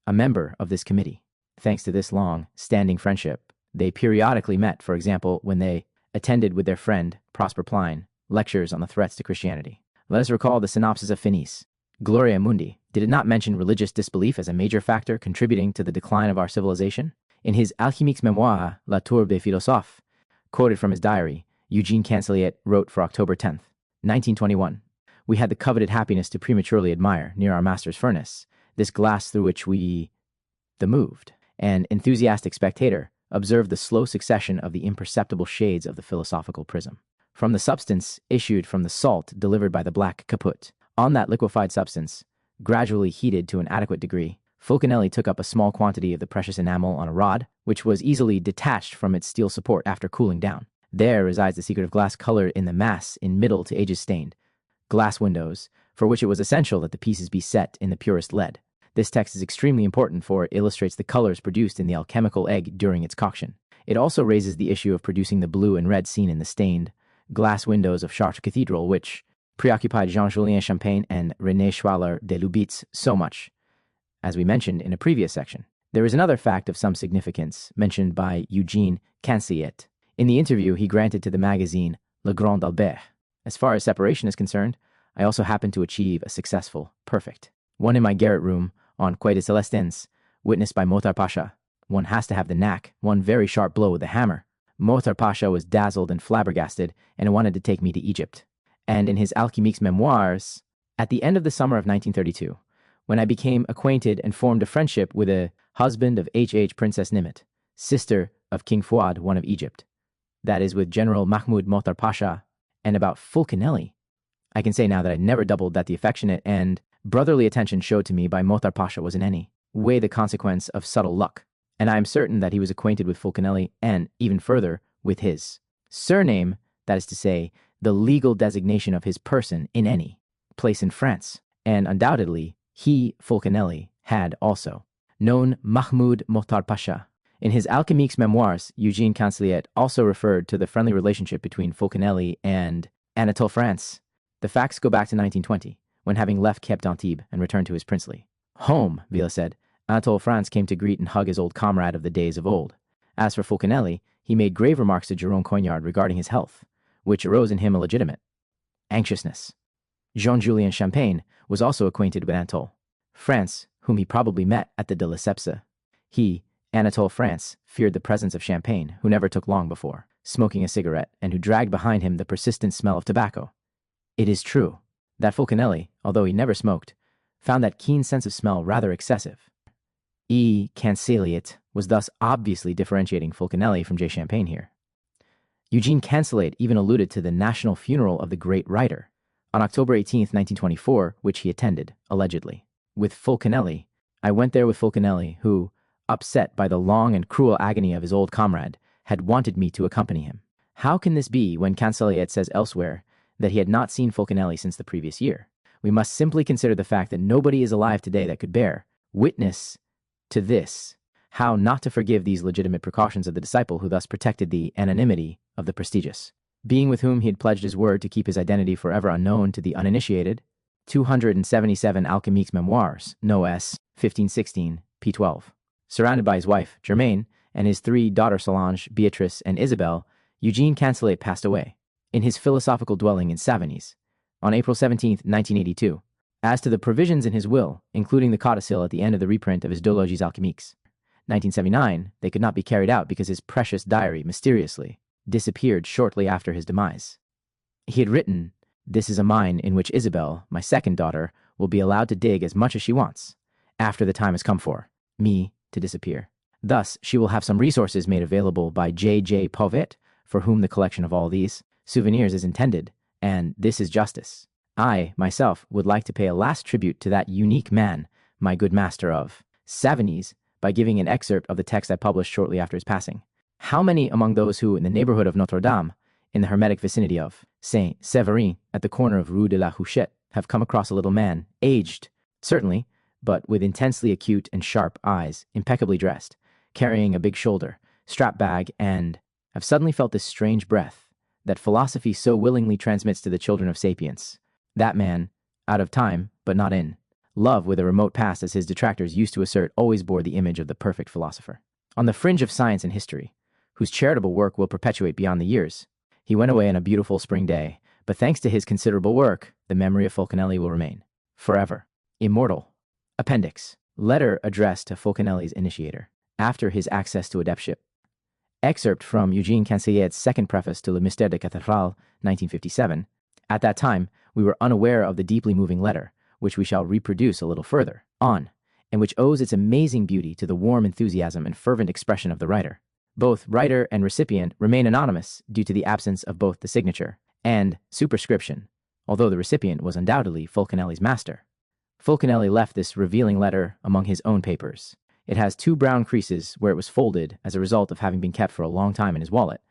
a member of this committee. Thanks to this long-standing friendship, they periodically met, for example, when they attended with their friend, Prosper Pline, lectures on the threats to Christianity. Let us recall the synopsis of Finis. GLORIAE Mundi, did it not mention religious disbelief as a major factor contributing to the decline of our civilization? In his Alchemiques Memoirs, La Tour des Philosophes, quoted from his diary, Eugene Canseliet wrote for October 10th, 1921, "We had the coveted happiness to prematurely admire, near our master's furnace, this glass through which we moved. An enthusiastic spectator observed the slow succession of the imperceptible shades of the philosophical prism. From the substance issued from the salt delivered by the black caput. On that liquefied substance, gradually heated to an adequate degree, Fulcanelli took up a small quantity of the precious enamel on a rod, which was easily detached from its steel support after cooling down. There resides the secret of glass colored in the mass in middle to ages stained glass windows, for which it was essential that the pieces be set in the purest lead. This text is extremely important, for it illustrates the colors produced in the alchemical egg during its coction. It also raises the issue of producing the blue and red seen in the stained glass windows of Chartres Cathedral, which preoccupied Jean-Julien Champagne and René Schwaller de Lubitz so much, as we mentioned in a previous section. There is another fact of some significance mentioned by Eugene Canseliet. In the interview he granted to the magazine Le Grand Albert. As far as separation is concerned, I also happened to achieve a successful, perfect one in my garret room on Quai des Célestins, witnessed by Motar Pasha. One has to have the knack, one very sharp blow with the hammer, Mohtar Pasha was dazzled and flabbergasted and wanted to take me to Egypt. And in his Alchemique's memoirs, at the end of the summer of 1932, when I became acquainted and formed a friendship with a husband of H.H. Princess Nimet, sister of King Fuad, one of Egypt, that is, with General Mahmoud Mohtar Pasha, and about Fulcanelli, I can say now that I never doubled that the affectionate and brotherly attention showed to me by Mohtar Pasha was in any way the consequence of subtle luck, and I am certain that he was acquainted with Fulcanelli and, even further, with his surname, that is to say, the legal designation of his person in any place in France, and undoubtedly he, Fulcanelli, had also known Mahmoud Mohtar Pasha. In his Alchemique's memoirs, E.CANSELIET also referred to the friendly relationship between Fulcanelli and Anatole France. The facts go back to 1920, when having left Cape d'Antibes and returned to his princely home, Villa said, Anatole France came to greet and hug his old comrade of the days of old. As for Fulcanelli, he made grave remarks to Jerome Coignard regarding his health, which arose in him a legitimate anxiousness. Jean-Julien Champagne was also acquainted with Anatole France, whom he probably met at the de Lesseps. He, Anatole France, feared the presence of Champagne, who never took long before smoking a cigarette and who dragged behind him the persistent smell of tobacco. It is true that Fulcanelli, although he never smoked, found that keen sense of smell rather excessive. E.CANSELIET was thus obviously differentiating Fulcanelli from J. Champagne here. E.CANSELIET even alluded to the national funeral of the great writer on October 18, 1924, which he attended, allegedly. With Fulcanelli, I went there with Fulcanelli, who, upset by the long and cruel agony of his old comrade, had wanted me to accompany him. How can this be when CANSELIET says elsewhere that he had not seen Fulcanelli since the previous year? We must simply consider the fact that nobody is alive today that could bear witness to this. How not to forgive these legitimate precautions of the disciple who thus protected the anonymity of the prestigious being with whom he had pledged his word to keep his identity forever unknown to the uninitiated. 277 Alchemique's memoirs, no S, 1516, p12. Surrounded by his wife, Germaine, and his 3 daughters Solange, Beatrice, and Isabelle, E.CANSELIET passed away in his philosophical dwelling in Finis on April 17, 1982. As to the provisions in his will, including the codicil at the end of the reprint of his Deux Logies Alchemiques, 1979, they could not be carried out because his precious diary mysteriously disappeared shortly after his demise. He had written, "This is a mine in which Isabelle, my second daughter, will be allowed to dig as much as she wants, after the time has come for me to disappear. Thus, she will have some resources made available by J. Pauvet, for whom the collection of all these souvenirs is intended, and this is justice. I, myself, would like to pay a last tribute to that unique man, my good master of Finis, by giving an excerpt of the text I published shortly after his passing. How many among those who, in the neighborhood of Notre Dame, in the hermetic vicinity of Saint Severin, at the corner of Rue de la Huchette, have come across a little man, aged, certainly, but with intensely acute and sharp eyes, impeccably dressed, carrying a big shoulder, strap bag, and have suddenly felt this strange breath that philosophy so willingly transmits to the children of sapience. That man, out of time, but not in love with a remote past, as his detractors used to assert, always bore the image of the perfect philosopher. On the fringe of science and history, whose charitable work will perpetuate beyond the years, he went away on a beautiful spring day, but thanks to his considerable work, the memory of Fulcanelli will remain forever immortal. Appendix. Letter addressed to Fulcanelli's initiator, after his access to adeptship. Excerpt from E.CANSELIET'S second preface to Le Mystère des Cathédrales, 1957. At that time, we were unaware of the deeply moving letter, which we shall reproduce a little further on, and which owes its amazing beauty to the warm enthusiasm and fervent expression of the writer. Both writer and recipient remain anonymous due to the absence of both the signature and superscription, although the recipient was undoubtedly Fulcanelli's master. Fulcanelli left this revealing letter among his own papers. It has 2 brown creases where it was folded as a result of having been kept for a long time in his wallet,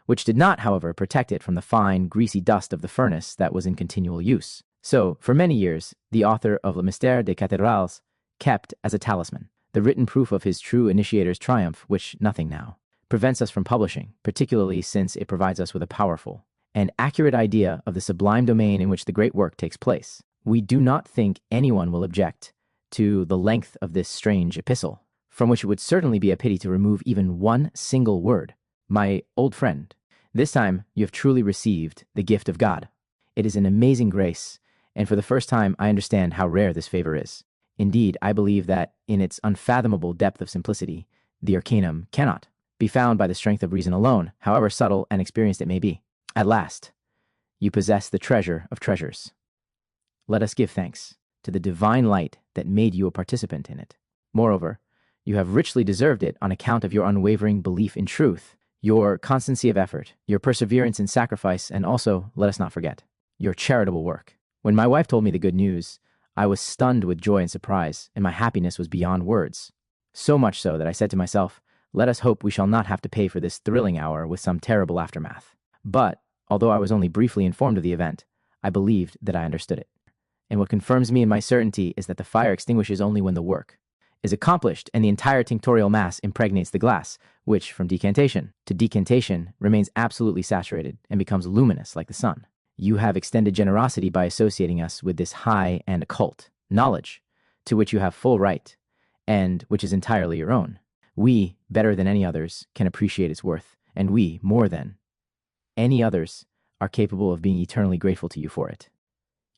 which did not, however, protect it from the fine, greasy dust of the furnace that was in continual use. So, for many years, the author of Le Mystère des Cathédrales kept as a talisman the written proof of his true initiator's triumph, which nothing now prevents us from publishing, particularly since it provides us with a powerful and accurate idea of the sublime domain in which the great work takes place. We do not think anyone will object to the length of this strange epistle, from which it would certainly be a pity to remove even one single word. My old friend, this time you have truly received the gift of God. It is an amazing grace, and for the first time I understand how rare this favor is. Indeed, I believe that in its unfathomable depth of simplicity, the arcanum cannot be found by the strength of reason alone, however subtle and experienced it may be. At last, you possess the treasure of treasures. Let us give thanks to the divine light that made you a participant in it. Moreover, you have richly deserved it on account of your unwavering belief in truth, your constancy of effort, your perseverance in sacrifice, and also, let us not forget, your charitable work. When my wife told me the good news, I was stunned with joy and surprise, and my happiness was beyond words. So much so that I said to myself, let us hope we shall not have to pay for this thrilling hour with some terrible aftermath. But, although I was only briefly informed of the event, I believed that I understood it. And what confirms me in my certainty is that the fire extinguishes only when the work is accomplished and the entire tinctorial mass impregnates the glass, which, from decantation to decantation, remains absolutely saturated and becomes luminous like the sun. You have extended generosity by associating us with this high and occult knowledge, to which you have full right, and which is entirely your own. We, better than any others, can appreciate its worth, and we, more than any others, are capable of being eternally grateful to you for it.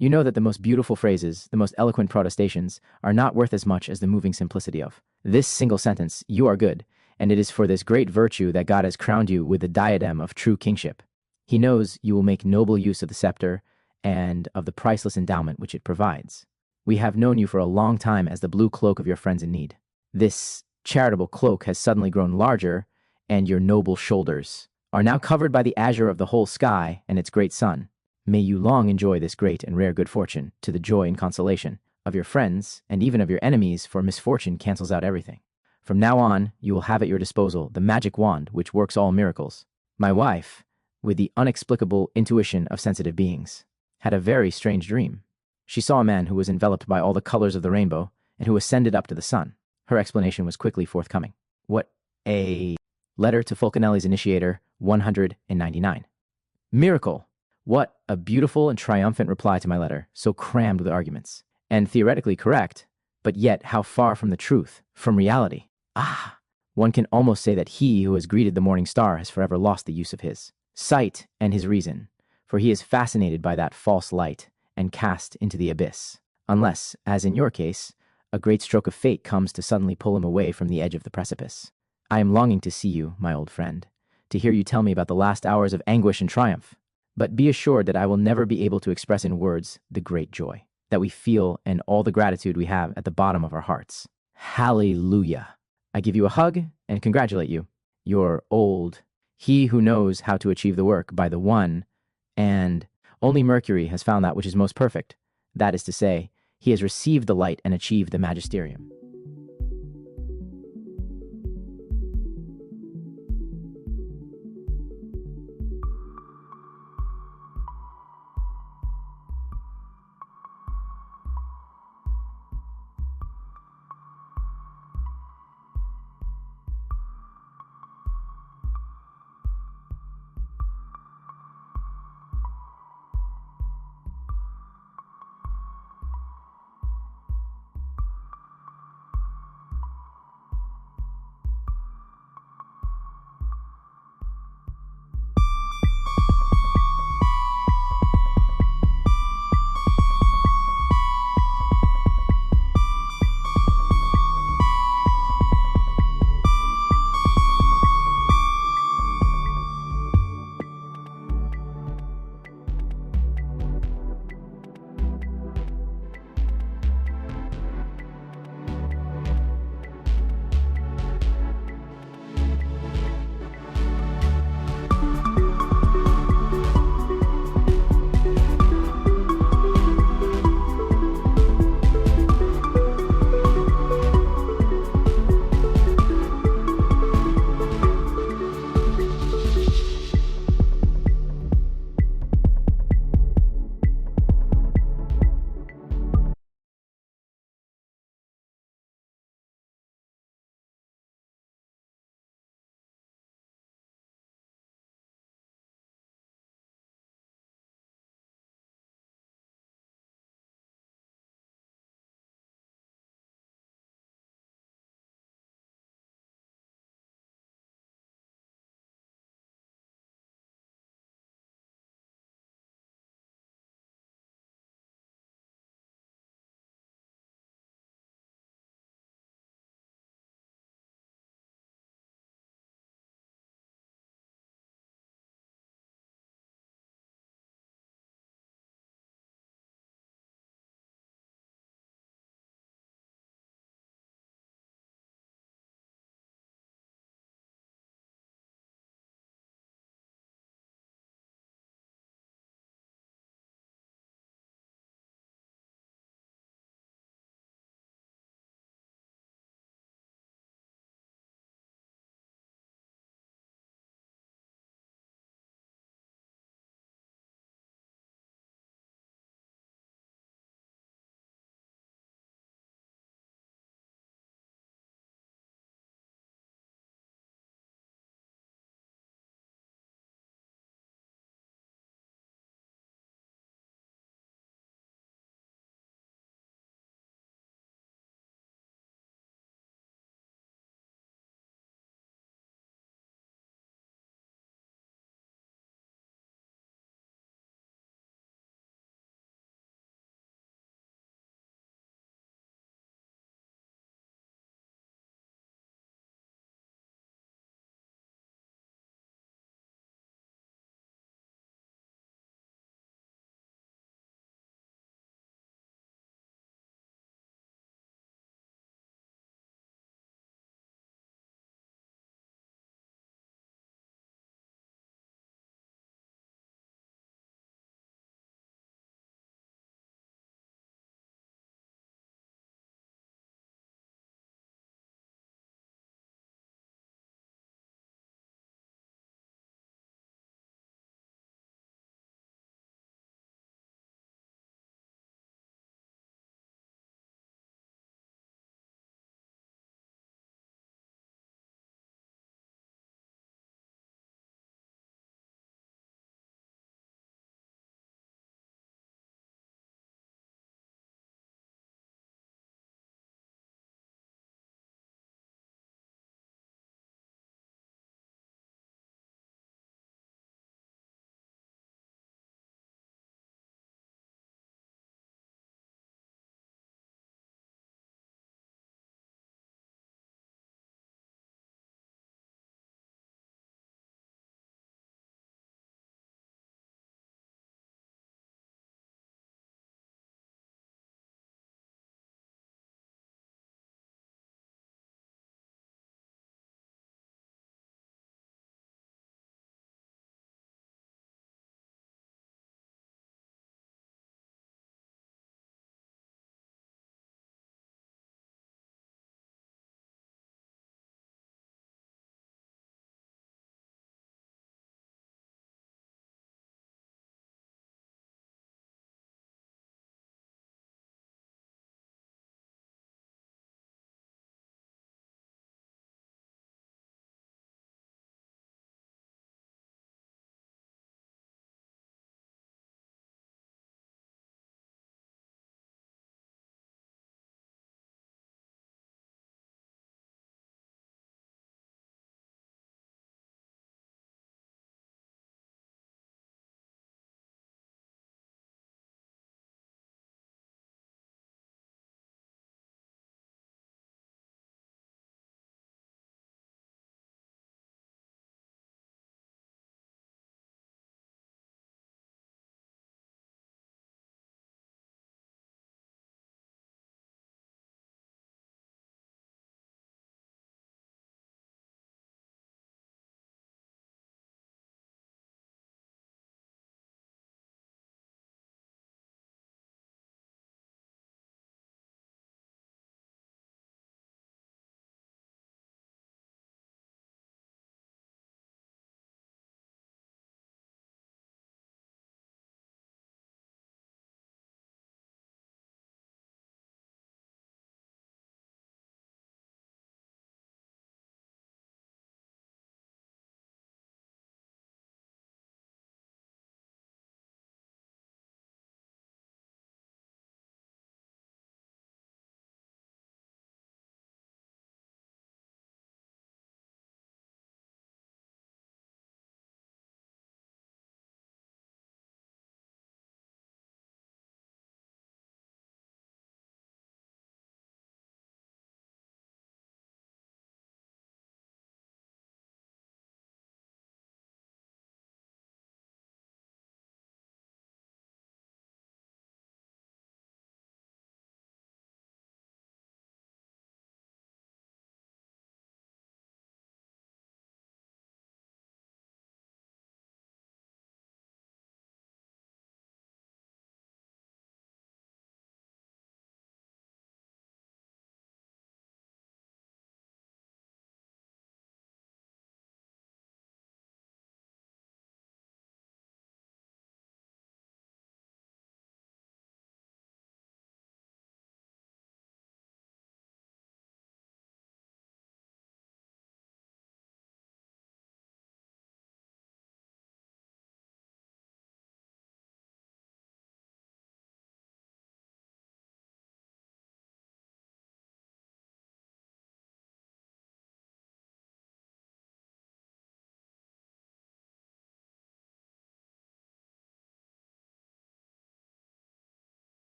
You know that the most beautiful phrases, the most eloquent protestations, are not worth as much as the moving simplicity of this single sentence, you are good, and it is for this great virtue that God has crowned you with the diadem of true kingship. He knows you will make noble use of the scepter and of the priceless endowment which it provides. We have known you for a long time as the blue cloak of your friends in need. This charitable cloak has suddenly grown larger, and your noble shoulders are now covered by the azure of the whole sky and its great sun. May you long enjoy this great and rare good fortune, to the joy and consolation of your friends and even of your enemies, for misfortune cancels out everything. From now on, you will have at your disposal the magic wand which works all miracles. My wife, with the inexplicable intuition of sensitive beings, had a very strange dream. She saw a man who was enveloped by all the colors of the rainbow and who ascended up to the sun. Her explanation was quickly forthcoming. What a letter to Fulcanelli's initiator, 199. Miracle! What a beautiful and triumphant reply to my letter, so crammed with arguments, and theoretically correct, but yet how far from the truth, from reality. Ah! One can almost say that he who has greeted the morning star has forever lost the use of his sight and his reason, for he is fascinated by that false light and cast into the abyss, unless, as in your case, a great stroke of fate comes to suddenly pull him away from the edge of the precipice. I am longing to see you, my old friend, to hear you tell me about the last hours of anguish and triumph. But be assured that I will never be able to express in words the great joy that we feel and all the gratitude we have at the bottom of our hearts. Hallelujah! I give you a hug and congratulate you. Your old, he who knows how to achieve the work by the one, and only Mercury has found that which is most perfect. That is to say, he has received the light and achieved the magisterium.